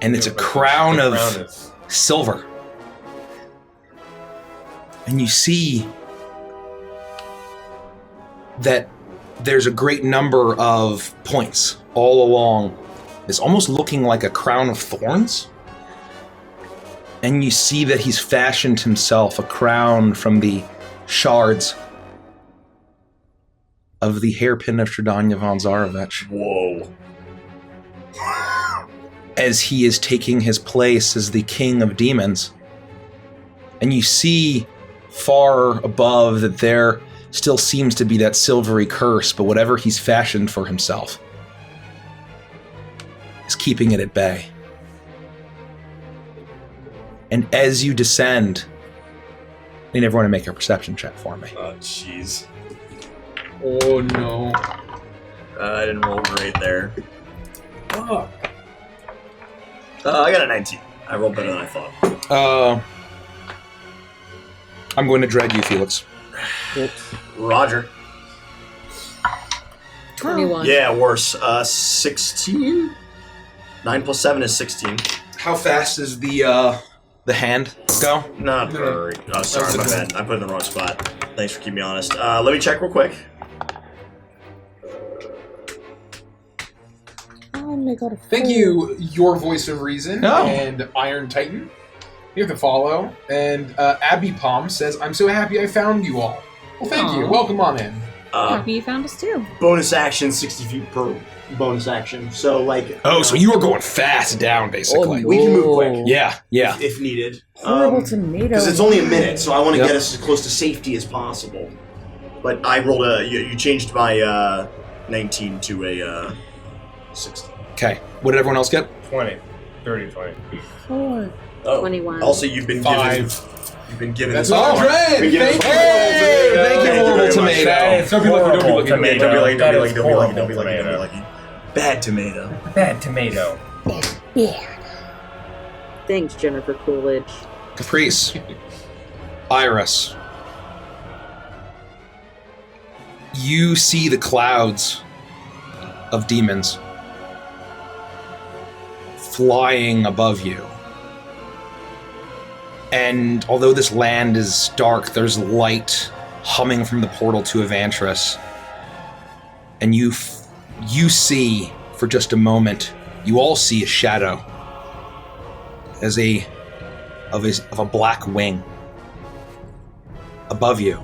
And it's a crown of silver. And you see that there's a great number of points all along. It's almost looking like a crown of thorns. And you see that he's fashioned himself a crown from the shards of the hairpin of Shredanya von Zarovich. Whoa. As he is taking his place as the king of demons. And you see far above that there still seems to be that silvery curse, but whatever he's fashioned for himself is keeping it at bay. And as you descend, I need everyone to make a perception check for me. Oh, jeez. Oh, no. I didn't roll great there. Oh. I got a 19. I rolled better than I thought. I'm going to dread you, Felix. Roger. 21. Yeah, worse. 16? 9 plus 7 is 16. How fast does the hand go? Not very. Oh, sorry, my bad. I put it in the wrong spot. Thanks for keeping me honest. Let me check real quick. Thank you, Your Voice of Reason and Iron Titan. You have to follow. And Abby Palm says, I'm so happy I found you all. Well, thank you. Welcome on in. Happy you found us too. Bonus action, 60 feet per bonus action. So, like... so you are going fast down, basically. We can move quick. Yeah. If needed. Horrible tomato. Because it's only a minute, so I want to get us as close to safety as possible. But I rolled a... You changed my 19 to a 16. Okay. What did everyone else get? 20. 30, 20. 4. Oh. 21. Also, you've been 5. You've been given... That's all right. Thank you, horrible tomato. Don't be lucky, Don't be lucky. Bad tomato. Bad tomato. Thanks, Jennifer Coolidge. Caprice. Iris. You see the clouds of demons flying above you. And although this land is dark, there's light humming from the portal to Evantris. And you see, for just a moment, you all see a shadow as of a black wing above you.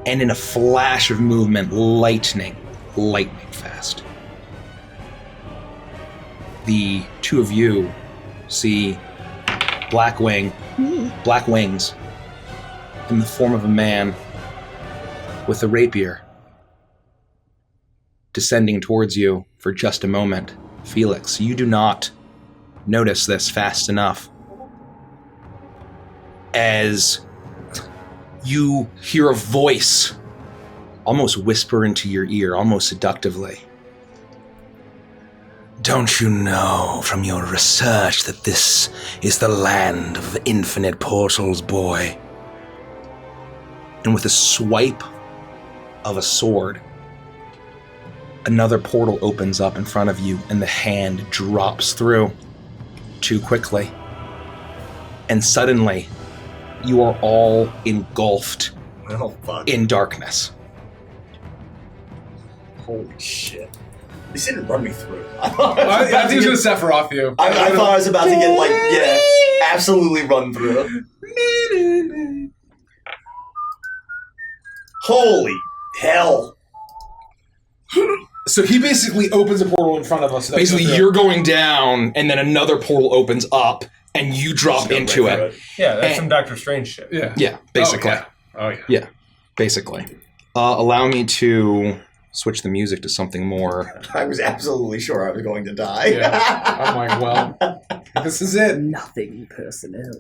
And in a flash of movement, lightning fast. The two of you see black wings in the form of a man with a rapier descending towards you for just a moment. Felix, you do not notice this fast enough as you hear a voice almost whisper into your ear, almost seductively. Don't you know from your research that this is the land of infinite portals, boy? And with a swipe of a sword, another portal opens up in front of you, and the hand drops through too quickly. And suddenly, you are all engulfed in darkness. Holy shit. They didn't run me through. I think he was going to Sephiroth you. I thought I was about to get, absolutely run through. Holy hell. So he basically opens a portal in front of us. Basically, you're going down, and then another portal opens up, and you drop into it. Yeah, that's some Doctor Strange shit. Yeah, basically. Yeah, basically. Allow me to switch the music to something more. I was absolutely sure I was going to die. Yeah. I'm like, well, this is it. Nothing personnel.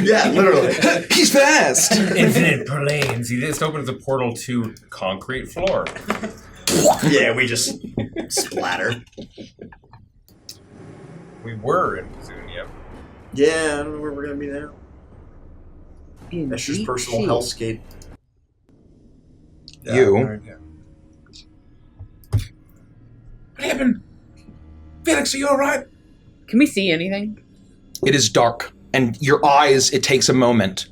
Yeah, literally. He's fast! Infinite planes. He just opens a portal to concrete floor. Yeah, we just splatter. We were in Pazunia. Yeah, I don't know where we're going to be now. That's just personal hellscape. You. What happened? Felix, are you alright? Can we see anything? It is dark, and your eyes, it takes a moment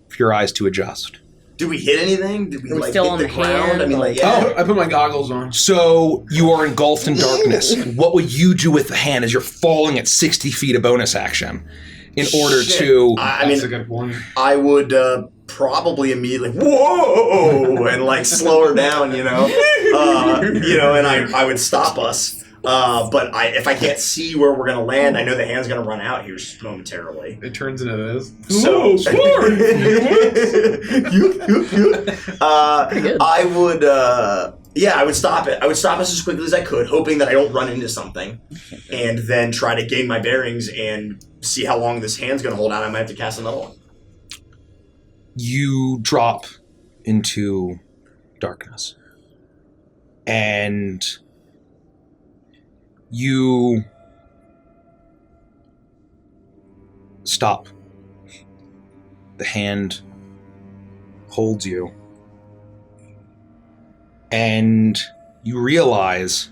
for your eyes to adjust. Did we hit anything? Did we, Are we still hit on the the ground? hand? I mean, Oh, I put my goggles on. So you are engulfed in darkness. What would you do with the hand as you're falling at 60 feet of bonus action in order to... That's a good point. I would probably immediately, whoa, and slow her down, and I would stop us. But if I can't see where we're gonna land, I know the hand's gonna run out here momentarily. It turns into this. So, I would, I would stop it. I would stop us as quickly as I could, hoping that I don't run into something, and then try to gain my bearings and see how long this hand's gonna hold out. I might have to cast another one. You drop into darkness. And you stop. The hand holds you. And you realize,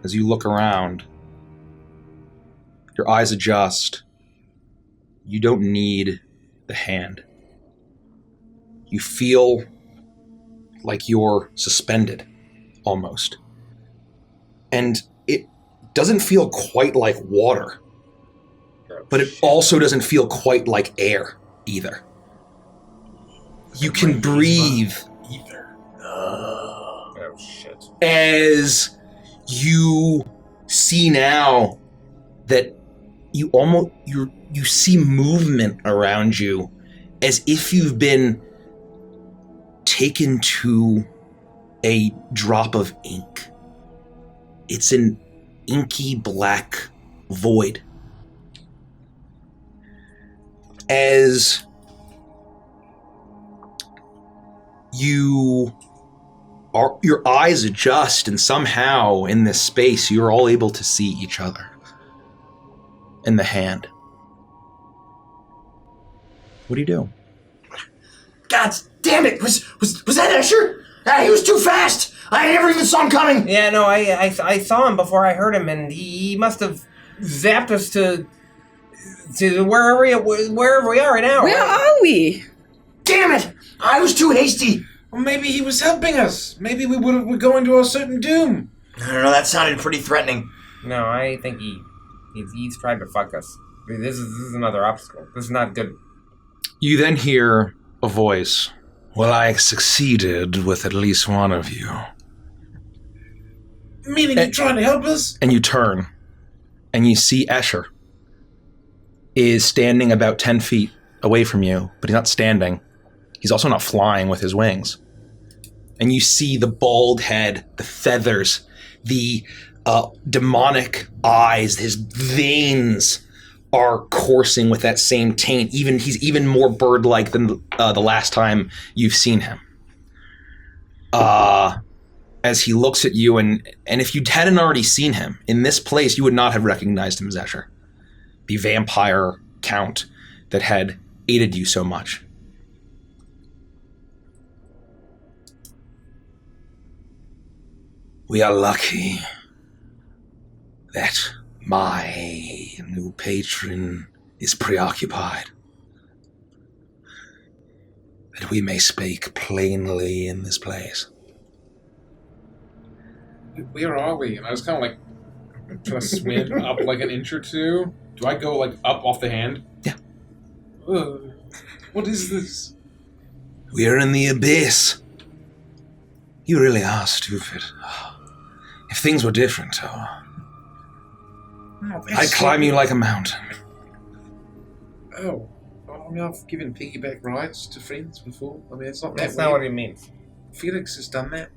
as you look around, your eyes adjust. You don't need the hand. You feel like you're suspended, almost. And it doesn't feel quite like water, but it also doesn't feel quite like air, either. You can breathe. Oh, shit. As you see now that you see movement around you, as if you've been taken to a drop of ink. It's an inky black void. As your eyes adjust, and somehow in this space you're all able to see each other. And the hand. What do you do? God damn it! Was that Escher? He was too fast! I never even saw him coming! Yeah, no, I saw him before I heard him, and he must have zapped us to wherever we are right now. Where are we? Damn it! I was too hasty! Well, maybe he was helping us. Maybe we were going to our certain doom. I don't know, that sounded pretty threatening. No, I think he's trying to fuck us. This is another obstacle. This is not good. You then hear a voice. Well, I succeeded with at least one of you. Meaning you're trying to help us? And you turn, and you see Escher is standing about 10 feet away from you, but he's not standing. He's also not flying with his wings. And you see the bald head, the feathers, the demonic eyes, his veins are coursing with that same taint. He's even more bird-like than the last time you've seen him. As he looks at you, and if you hadn't already seen him in this place, you would not have recognized him as Escher, the vampire count that had aided you so much. We are lucky that my new patron is preoccupied. That we may speak plainly in this place. Where are we? And I was kind of like trying to swim up like an inch or two. Do I go like up off the hand? Yeah. What is this? We are in the abyss. You really are stupid. If things were different, I'd climb you like a mountain. Oh. I mean, I've given piggyback rides to friends before. I mean, it's not That's that not weird. what he means. Felix has done that.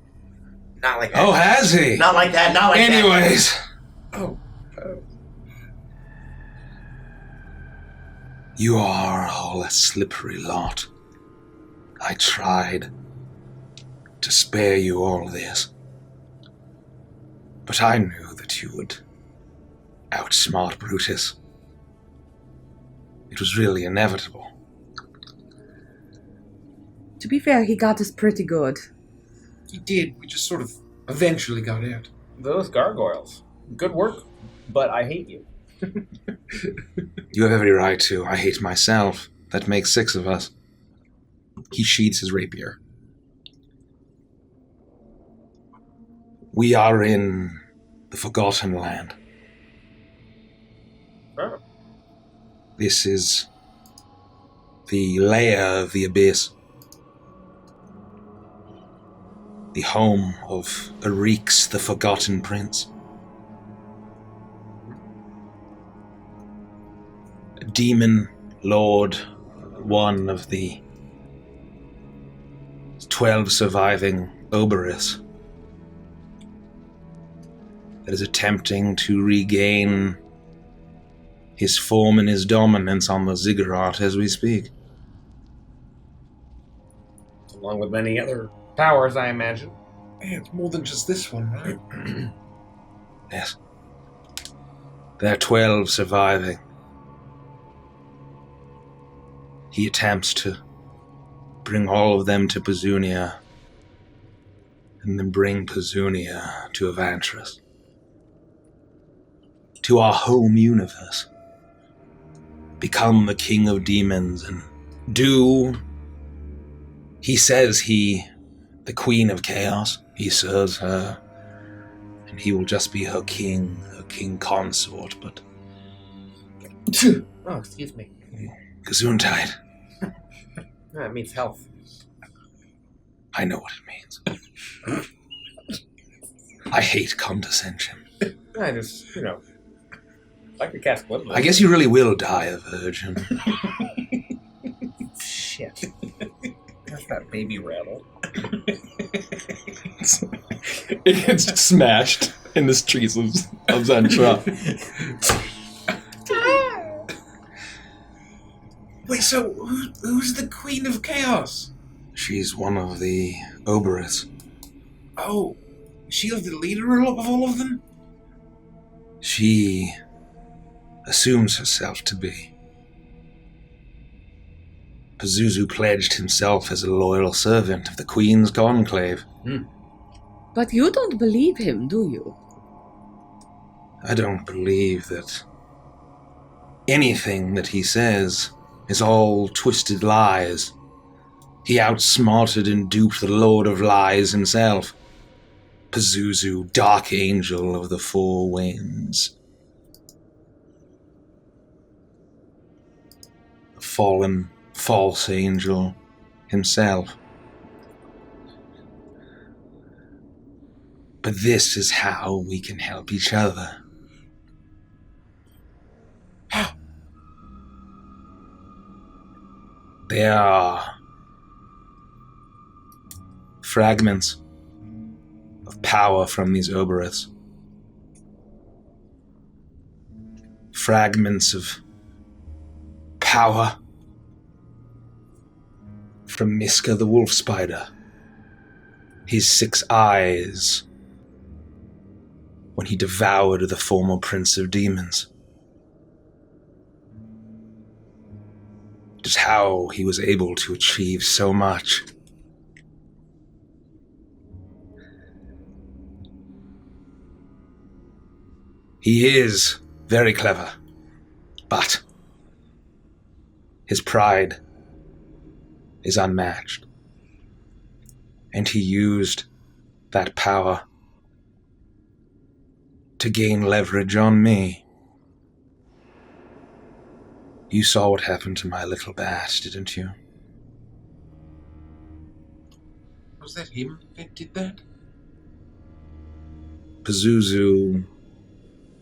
Not like that. Oh, has he? Not like that, not like that. Anyways, Oh. you are all a slippery lot. I tried to spare you all this. But I knew that you would outsmart Brutus. It was really inevitable. To be fair, he got us pretty good. He did. We just sort of eventually got out. Those gargoyles. Good work, but I hate you. You have every right to. I hate myself. That makes 6 of us. He sheathes his rapier. We are in the Forgotten Land. Oh. This is the lair of the abyss. The home of Arix, the Forgotten Prince. A demon lord, one of the 12 surviving Oberus, that is attempting to regain his form and his dominance on the ziggurat as we speak. Along with many other powers, I imagine. Yeah, it's more than just this one, right? Yes. There are 12 surviving. He attempts to bring all of them to Pazunia, and then bring Pazunia to Avantris. To our home universe. Become the king of demons and do... He says the queen of chaos. He serves her, and he will just be her king consort, but... Oh, excuse me. Gesundheit. That means health. I know what it means. I hate condescension. I just, like to cast glitter. I guess you really will die a virgin. Shit. That's that baby rattle. It gets smashed in the streets of Zentra. Wait, so who's the Queen of Chaos? She's one of the Oberus. Oh, she's the leader of all of them? She assumes herself to be. Pazuzu pledged himself as a loyal servant of the Queen's conclave. But you don't believe him, do you? I don't believe that anything that he says is all twisted lies. He outsmarted and duped the Lord of Lies himself. Pazuzu, Dark Angel of the Four Winds. The fallen, false angel himself. But this is how we can help each other. How? There are fragments of power from these Oberus. Fragments of power from Miska the Wolf Spider. His 6 eyes when he devoured the former Prince of Demons. Just how he was able to achieve so much. He is very clever, but his pride is unmatched. And he used that power to gain leverage on me. You saw what happened to my little bat, didn't you? Was that him that did that? Pazuzu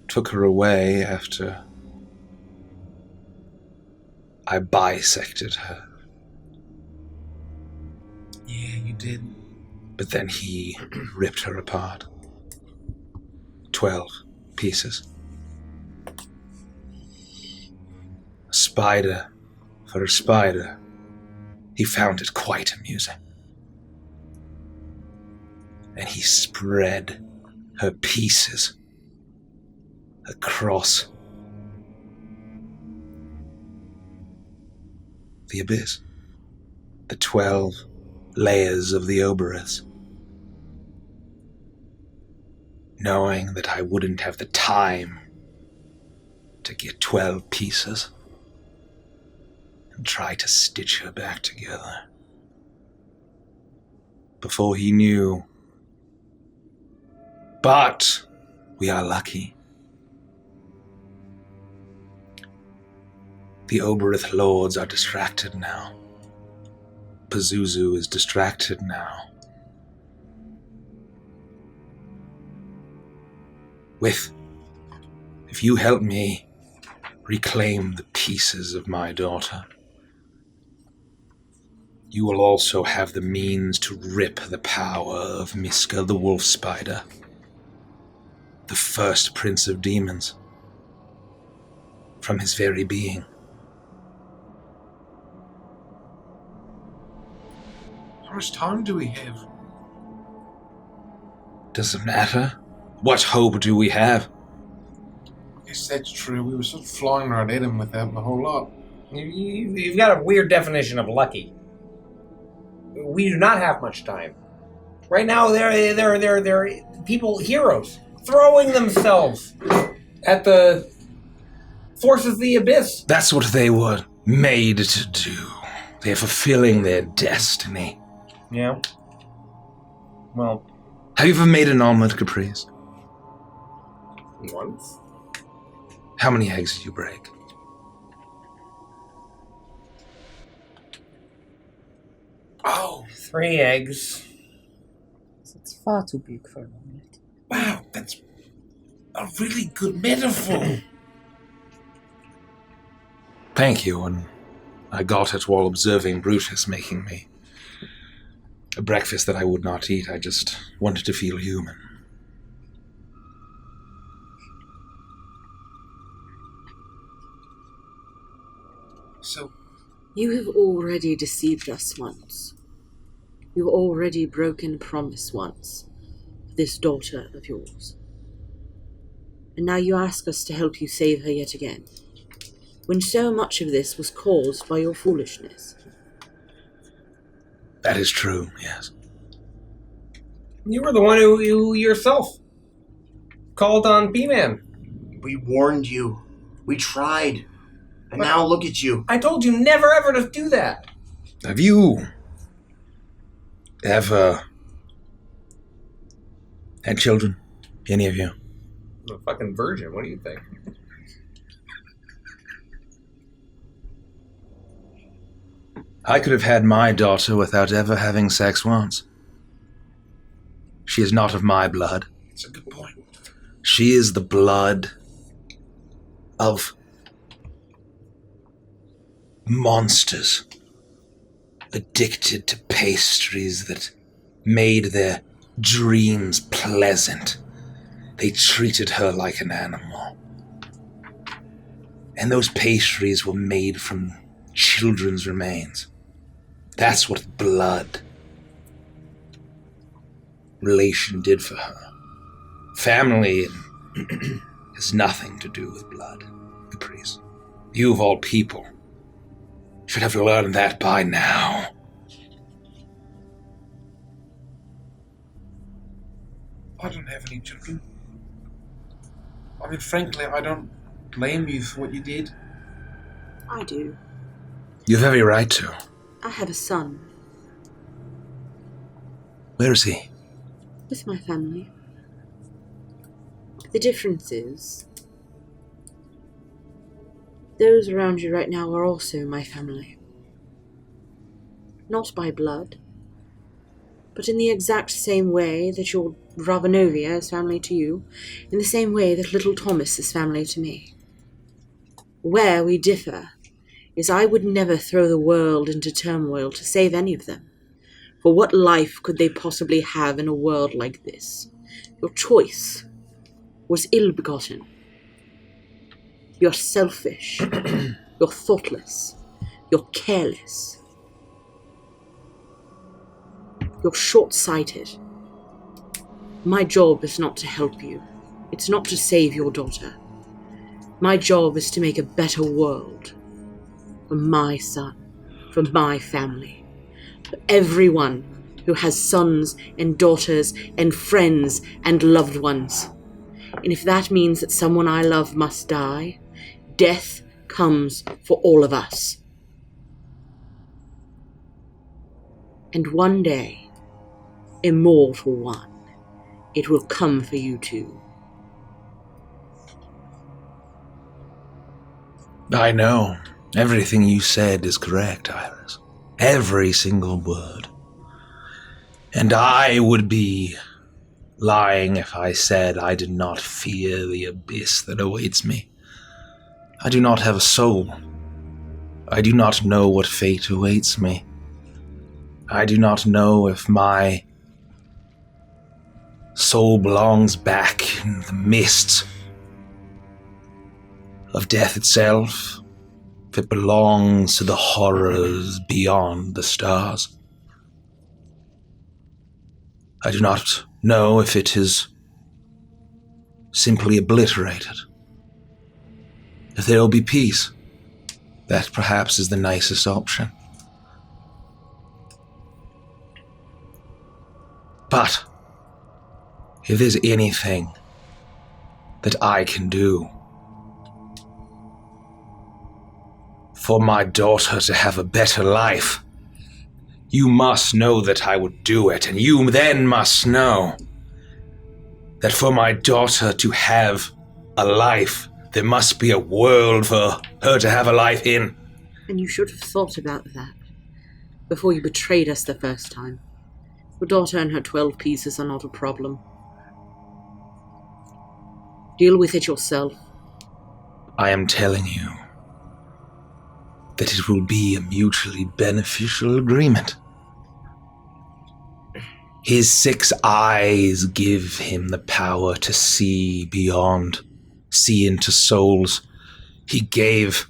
took her away after I bisected her. Yeah, you did. But then he ripped her apart. 12 pieces. A spider for a spider. He found it quite amusing. And he spread her pieces across the abyss. The 12 layers of the Oberus. Knowing that I wouldn't have the time to get 12 pieces and try to stitch her back together. Before he knew. But we are lucky. The Oberith lords are distracted now. Pazuzu is distracted now. If you help me reclaim the pieces of my daughter, you will also have the means to rip the power of Miska the Wolf Spider, the first prince of demons, from his very being. How much time do we have? Doesn't matter. What hope do we have? I guess that's true. We were sort of flying right at him without a whole lot. You've got a weird definition of lucky. We do not have much time. Right now, they're people, heroes, throwing themselves at the forces of the abyss. That's what they were made to do. They're fulfilling their destiny. Yeah. Well. Have you ever made an omelet, Caprice? Once. How many eggs did you break? Oh, 3 eggs. It's far too big for an omelet. Wow, that's a really good metaphor. Thank you, and I got it while observing Brutus making me a breakfast that I would not eat. I just wanted to feel human. So, You have already deceived us once. You have already broken promise once with this daughter of yours. And now you ask us to help you save her yet again, when so much of this was caused by your foolishness. That is true, yes. You were the one who yourself called on B-Man. We warned you. We tried. And now look at you. I told you never ever to do that. Have you ever had children? Any of you? I'm a fucking virgin. What do you think? I could have had my daughter without ever having sex once. She is not of my blood. that's a good point. She is the blood of monsters, addicted to pastries that made their dreams pleasant. They treated her like an animal. And those pastries were made from children's remains. That's what blood relation did for her. Family has nothing to do with blood, Caprice. You of all people should have learned that by now. I don't have any children. I mean, frankly, I don't blame you for what you did. I do. You have every right to. I have a son. Where is he? With my family. The difference is, those around you right now are also my family. Not by blood, but in the exact same way that your Ravanovia is family to you, in the same way that little Thomas is family to me. Where we differ is I would never throw the world into turmoil to save any of them. For what life could they possibly have in a world like this? Your choice was ill-begotten. You're selfish. You're thoughtless. You're careless. You're short-sighted. My job is not to help you. It's not to save your daughter. My job is to make a better world. For my son. For my family. For everyone who has sons and daughters and friends and loved ones. And if that means that someone I love must die, death comes for all of us. And one day, immortal one, it will come for you too. I know. Everything you said is correct, Iris. Every single word. And I would be lying if I said I did not fear the abyss that awaits me. I do not have a soul. I do not know what fate awaits me. I do not know if my soul belongs back in the mists of death itself, if it belongs to the horrors beyond the stars. I do not know if it is simply obliterated. If there will be peace, that perhaps is the nicest option. But if there's anything that I can do for my daughter to have a better life, you must know that I would do it, and you then must know that for my daughter to have a life, there must be a world for her to have a life in. And you should have thought about that before you betrayed us the first time. Your daughter and her 12 pieces are not a problem. Deal with it yourself. I am telling you that it will be a mutually beneficial agreement. His 6 eyes give him the power to see beyond, see into souls. He gave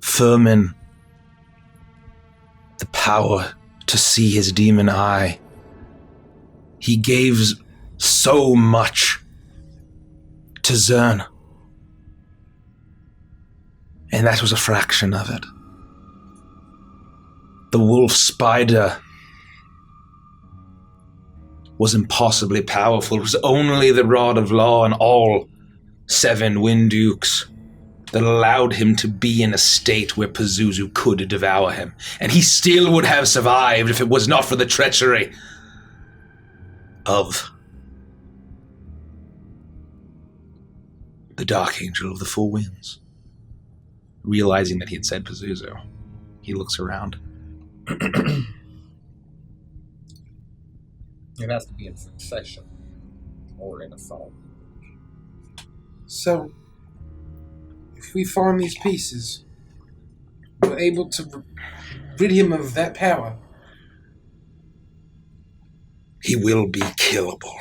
Furman the power to see his demon eye. He gave so much to Zern. And that was a fraction of it. The wolf spider was impossibly powerful. It was only the rod of law and all 7 Wind Dukes that allowed him to be in a state where Pazuzu could devour him. And he still would have survived if it was not for the treachery of the Dark Angel of the Four Winds. Realizing that he had said Pazuzu, he looks around. It has to be in succession or in assault. So, if we find these pieces, we're able to rid him of that power. He will be killable.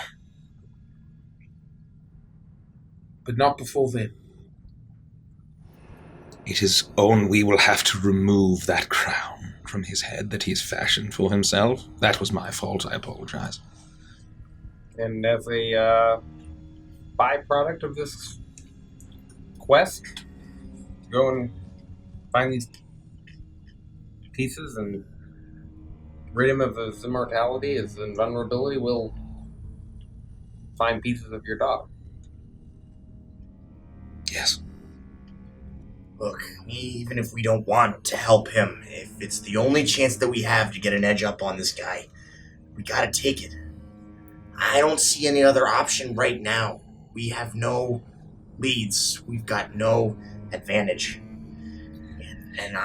But not before then. It is only we will have to remove that crown from his head that he's fashioned for himself. That was my fault, I apologize. And as a byproduct of this quest, go and find these pieces and rid him of his immortality, his invulnerability. We'll find pieces of your dog. Yes. Look, even if we don't want to help him, if it's the only chance that we have to get an edge up on this guy, we gotta take it. I don't see any other option right now. We have no leads. We've got no advantage. And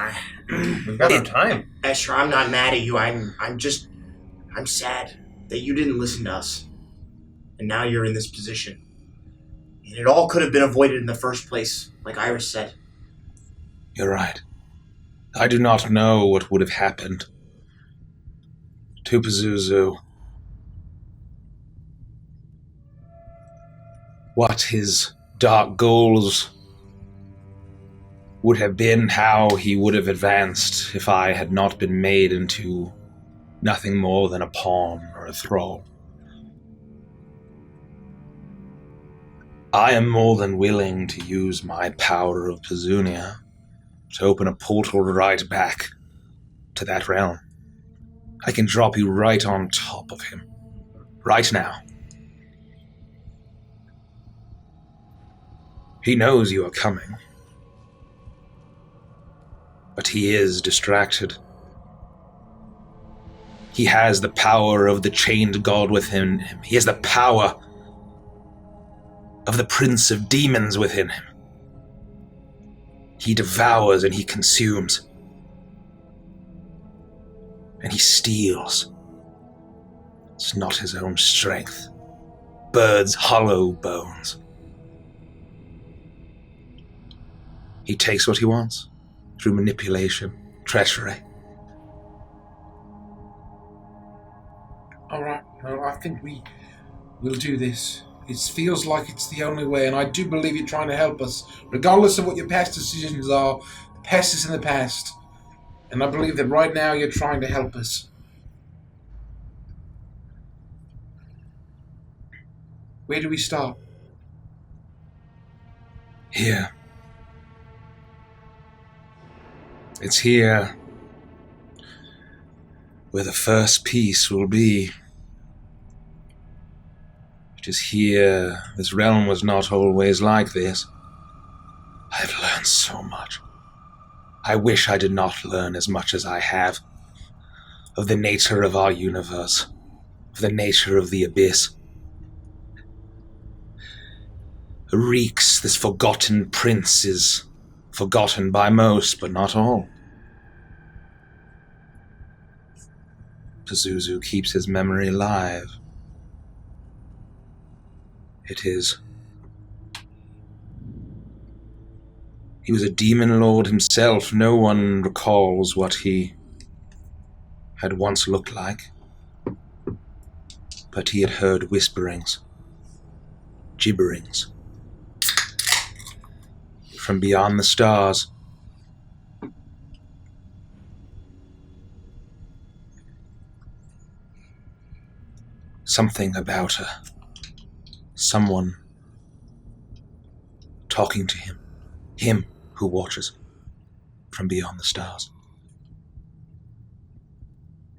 We've got no time. Escher, I'm not mad at you. I'm sad that you didn't listen to us. And now you're in this position. And it all could have been avoided in the first place, like Iris said. You're right. I do not know what would have happened to Pazuzu. What his dark goals would have been, how he would have advanced if I had not been made into nothing more than a pawn or a thrall. I am more than willing to use my power of Pazunia to open a portal right back to that realm. I can drop you right on top of him, right now. He knows you are coming, but he is distracted. He has the power of the chained god within him. He has the power of the prince of demons within him. He devours and he consumes. And he steals. It's not his own strength. Birds' hollow bones. He takes what he wants through manipulation, treachery. All right. Well, I think we will do this. It feels like it's the only way, and I do believe you're trying to help us, regardless of what your past decisions are. The past is in the past, and I believe that right now you're trying to help us. Where do we start? Here. It's here where the first piece will be. It is here. This realm was not always like this. I've learned so much. I wish I did not learn as much as I have of the nature of our universe, of the nature of the abyss. Reeks, this forgotten prince, is forgotten by most, but not all. Pazuzu keeps his memory alive. It is. He was a demon lord himself. No one recalls what he had once looked like. But he had heard whisperings, gibberings, from beyond the stars. Something about someone talking to him. Him who watches from beyond the stars.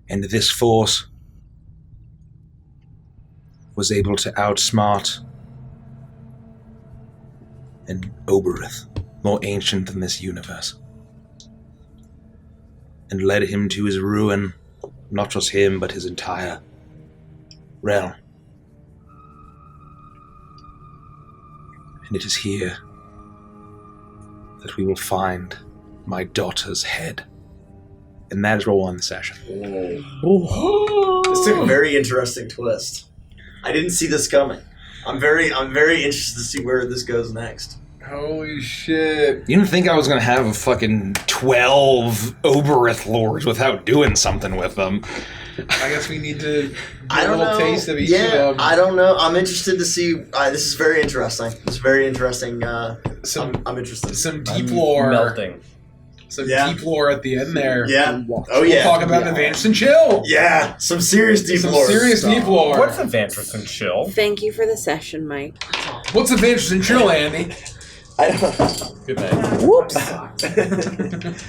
And this force was able to outsmart an Oberith, more ancient than this universe, and led him to his ruin, not just him, but his entire realm. And it is here that we will find my daughter's head. And that is where we'll end the session. This took a very interesting twist. I didn't see this coming. I'm very interested to see where this goes next. Holy shit. You didn't think I was going to have a fucking 12 Oberith lords without doing something with them. I guess we need to I don't know. Taste of each yeah, of them. I don't know. I'm interested to see. This is very interesting. It's very interesting. I'm interested. Some deep lore. Melting. Some deep lore at the end there. Yeah. Oh yeah. We'll talk about Advanced and Chill. Yeah. Some serious deep lore. Serious deep lore. What's Advanced and Chill? Thank you for the session, Mike. What's Advanced and Chill, Andy? Good night. Whoops.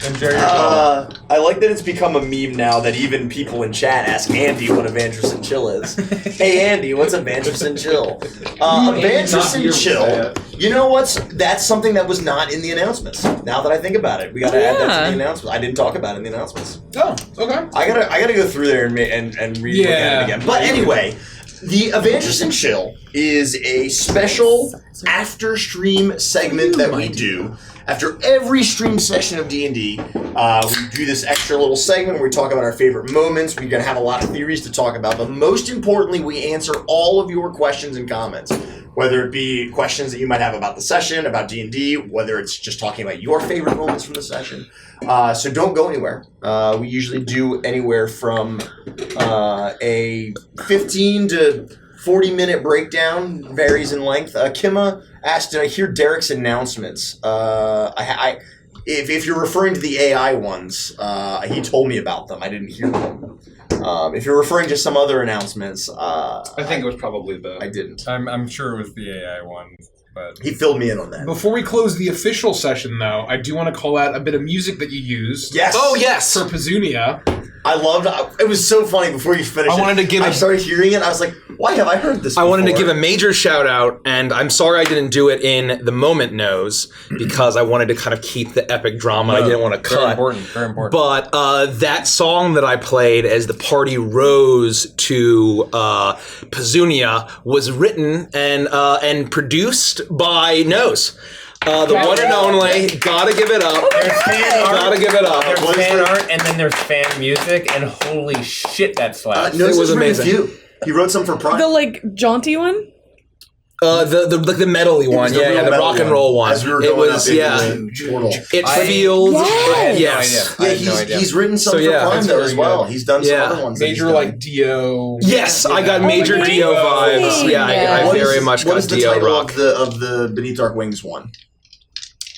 Enjoy your I like that it's become a meme now that even people in chat ask Andy what Evangelist and Chill is. Hey Andy, what's Evangelist and Chill? Evangelist and Chill. You know that's something that was not in the announcements. Now that I think about it, we got to add that to the announcements. I didn't talk about it in the announcments. Oh, okay. I gotta go through there and read look at it again. But anyway, the Evangelist and Chill is a special after stream segment that we do. After every stream session of D&D, we do this extra little segment where we talk about our favorite moments. We're going to have a lot of theories to talk about, but most importantly, we answer all of your questions and comments. Whether it be questions that you might have about the session, about D&D, whether it's just talking about your favorite moments from the session. So don't go anywhere. We usually do anywhere from a 15 to 40-minute breakdown, varies in length. Kima asked, did I hear Derek's announcements? If you're referring to the AI ones, he told me about them. I didn't hear them. If you're referring to some other announcements, I think it was probably I didn't. I'm sure it was the AI one, but he filled me in on that. Before we close the official session, though, I do want to call out a bit of music that you used. Yes. Oh yes. For Pazunia. I loved it. It was so funny before you finished. I started hearing it. I was like, why have I heard this before? I wanted to give a major shout out, and I'm sorry I didn't do it in the moment knows because I wanted to kind of keep the epic drama. I didn't want to cut. Very important. But that song that I played as the party rose to Pazunia was written and produced by Nose. The one and only, gotta give it up. There's fan art. Gotta give it up. There's fan art, and then there's fan music, and holy shit, that slaps. Nose it was amazing. He wrote some for Prime. The jaunty one. The metally one, the rock and roll one. As we were it going was, up in Portal. It feels, yes. He's written some for Prime though as well. He's done some other ones. Major like Dio. Yes, I got major Dio vibes. Yeah, I very much got Dio rock. Of the Beneath Dark Wings one?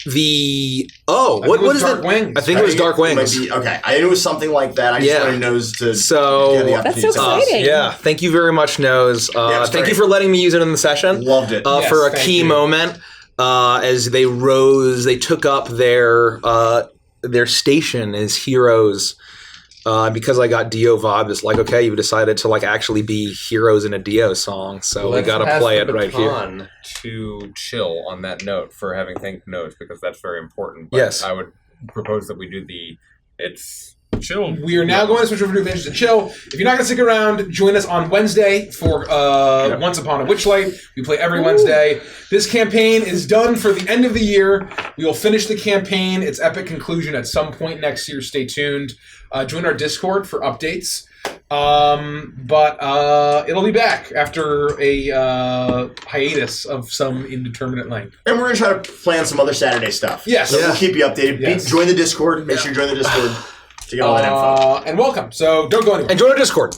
What is Dark it? Wings. I think it was Dark Wings. Okay, I knew it was something like that. I just wanted Nose to get the opportunity. That's so exciting. Yeah, thank you very much, Nose. Thank you for letting me use it in the session. Loved it. For a key moment, as they rose, they took up their station as heroes. Because I got Dio vibe, it's like, okay, you've decided to like actually be heroes in a Dio song, so we gotta play it right here. To Chill on that note for having thanked Nose because that's very important. But yes, I would propose that we do it's Chill. We are now going to switch over to Adventures and Chill. If you're not going to stick around, join us on Wednesday for Once Upon a Witchlight. We play every Wednesday. This campaign is done for the end of the year. We will finish the campaign, its epic conclusion at some point next year. Stay tuned. Join our Discord for updates. But it'll be back after a hiatus of some indeterminate length. And we're going to try to plan some other Saturday stuff. Yes. So we'll keep you updated. Yes. Join the Discord. Make sure you join the Discord to get all that info. And welcome. So don't go anywhere. And join our Discord.